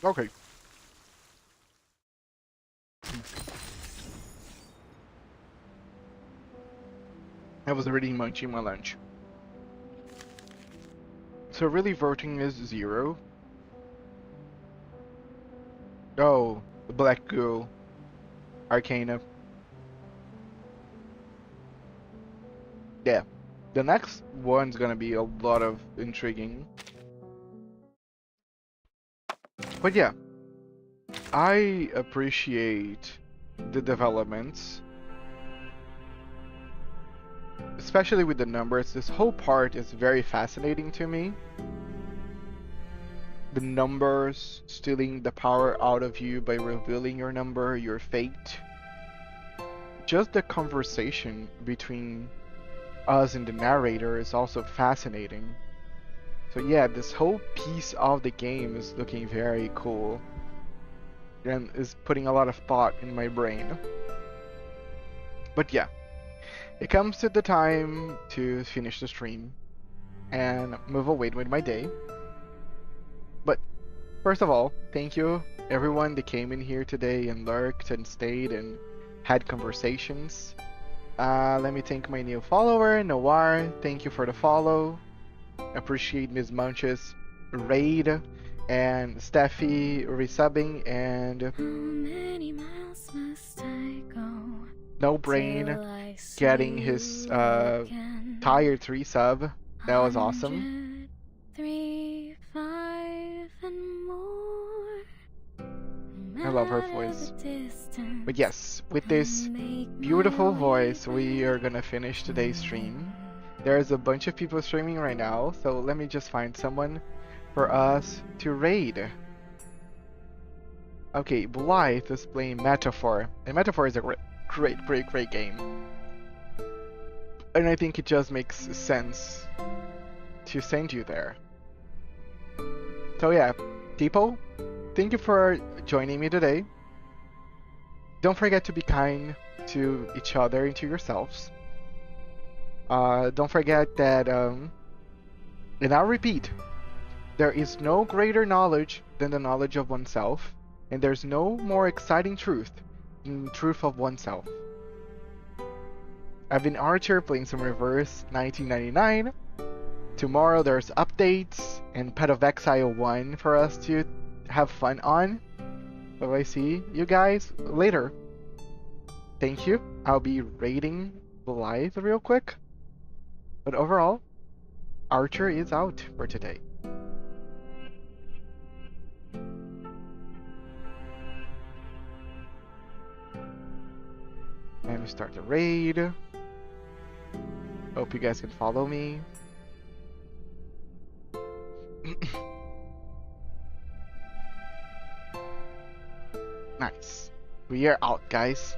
Okay. I was already munching my lunch. So really voting is 0. Oh, the black girl. Arcana. Yeah. The next one's gonna be a lot of intriguing. But yeah. I appreciate the developments. Especially with the numbers, this whole part is very fascinating to me. The numbers stealing the power out of you by revealing your number, your fate. just the conversation between us and the narrator is also fascinating. So yeah, this whole piece of the game is looking very cool and is putting a lot of thought in my brain. But yeah, it comes to the time to finish the stream and move away with my day. But first of all, thank you everyone that came in here today and lurked and stayed and had conversations. Let me thank my new follower, Noir. Thank you for the follow. Appreciate Ms. Munch's raid and Steffi resubbing and No Brain getting his Tier 3 sub. That was awesome. 3, 5, and more. I love her voice. But yes, with this beautiful voice, we are gonna finish today's stream. There's a bunch of people streaming right now, so let me just find someone for us to raid. Okay, Blythe is playing Metaphor, and Metaphor is a great game. And I think it just makes sense to send you there. So yeah, Tipo, thank you for joining me today. Don't forget to be kind to each other and to yourselves. Don't forget that, and I'll repeat, there is no greater knowledge than the knowledge of oneself, and there's no more exciting truth than the truth of oneself. I've been Archer playing some Reverse 1999. Tomorrow there's updates and Pet of Exile 1 for us to have fun on. So I see you guys later. Thank you. I'll be raiding Blythe real quick. But overall, Archer is out for today. Let me start the raid. Hope you guys can follow me. Nice. We are out, guys.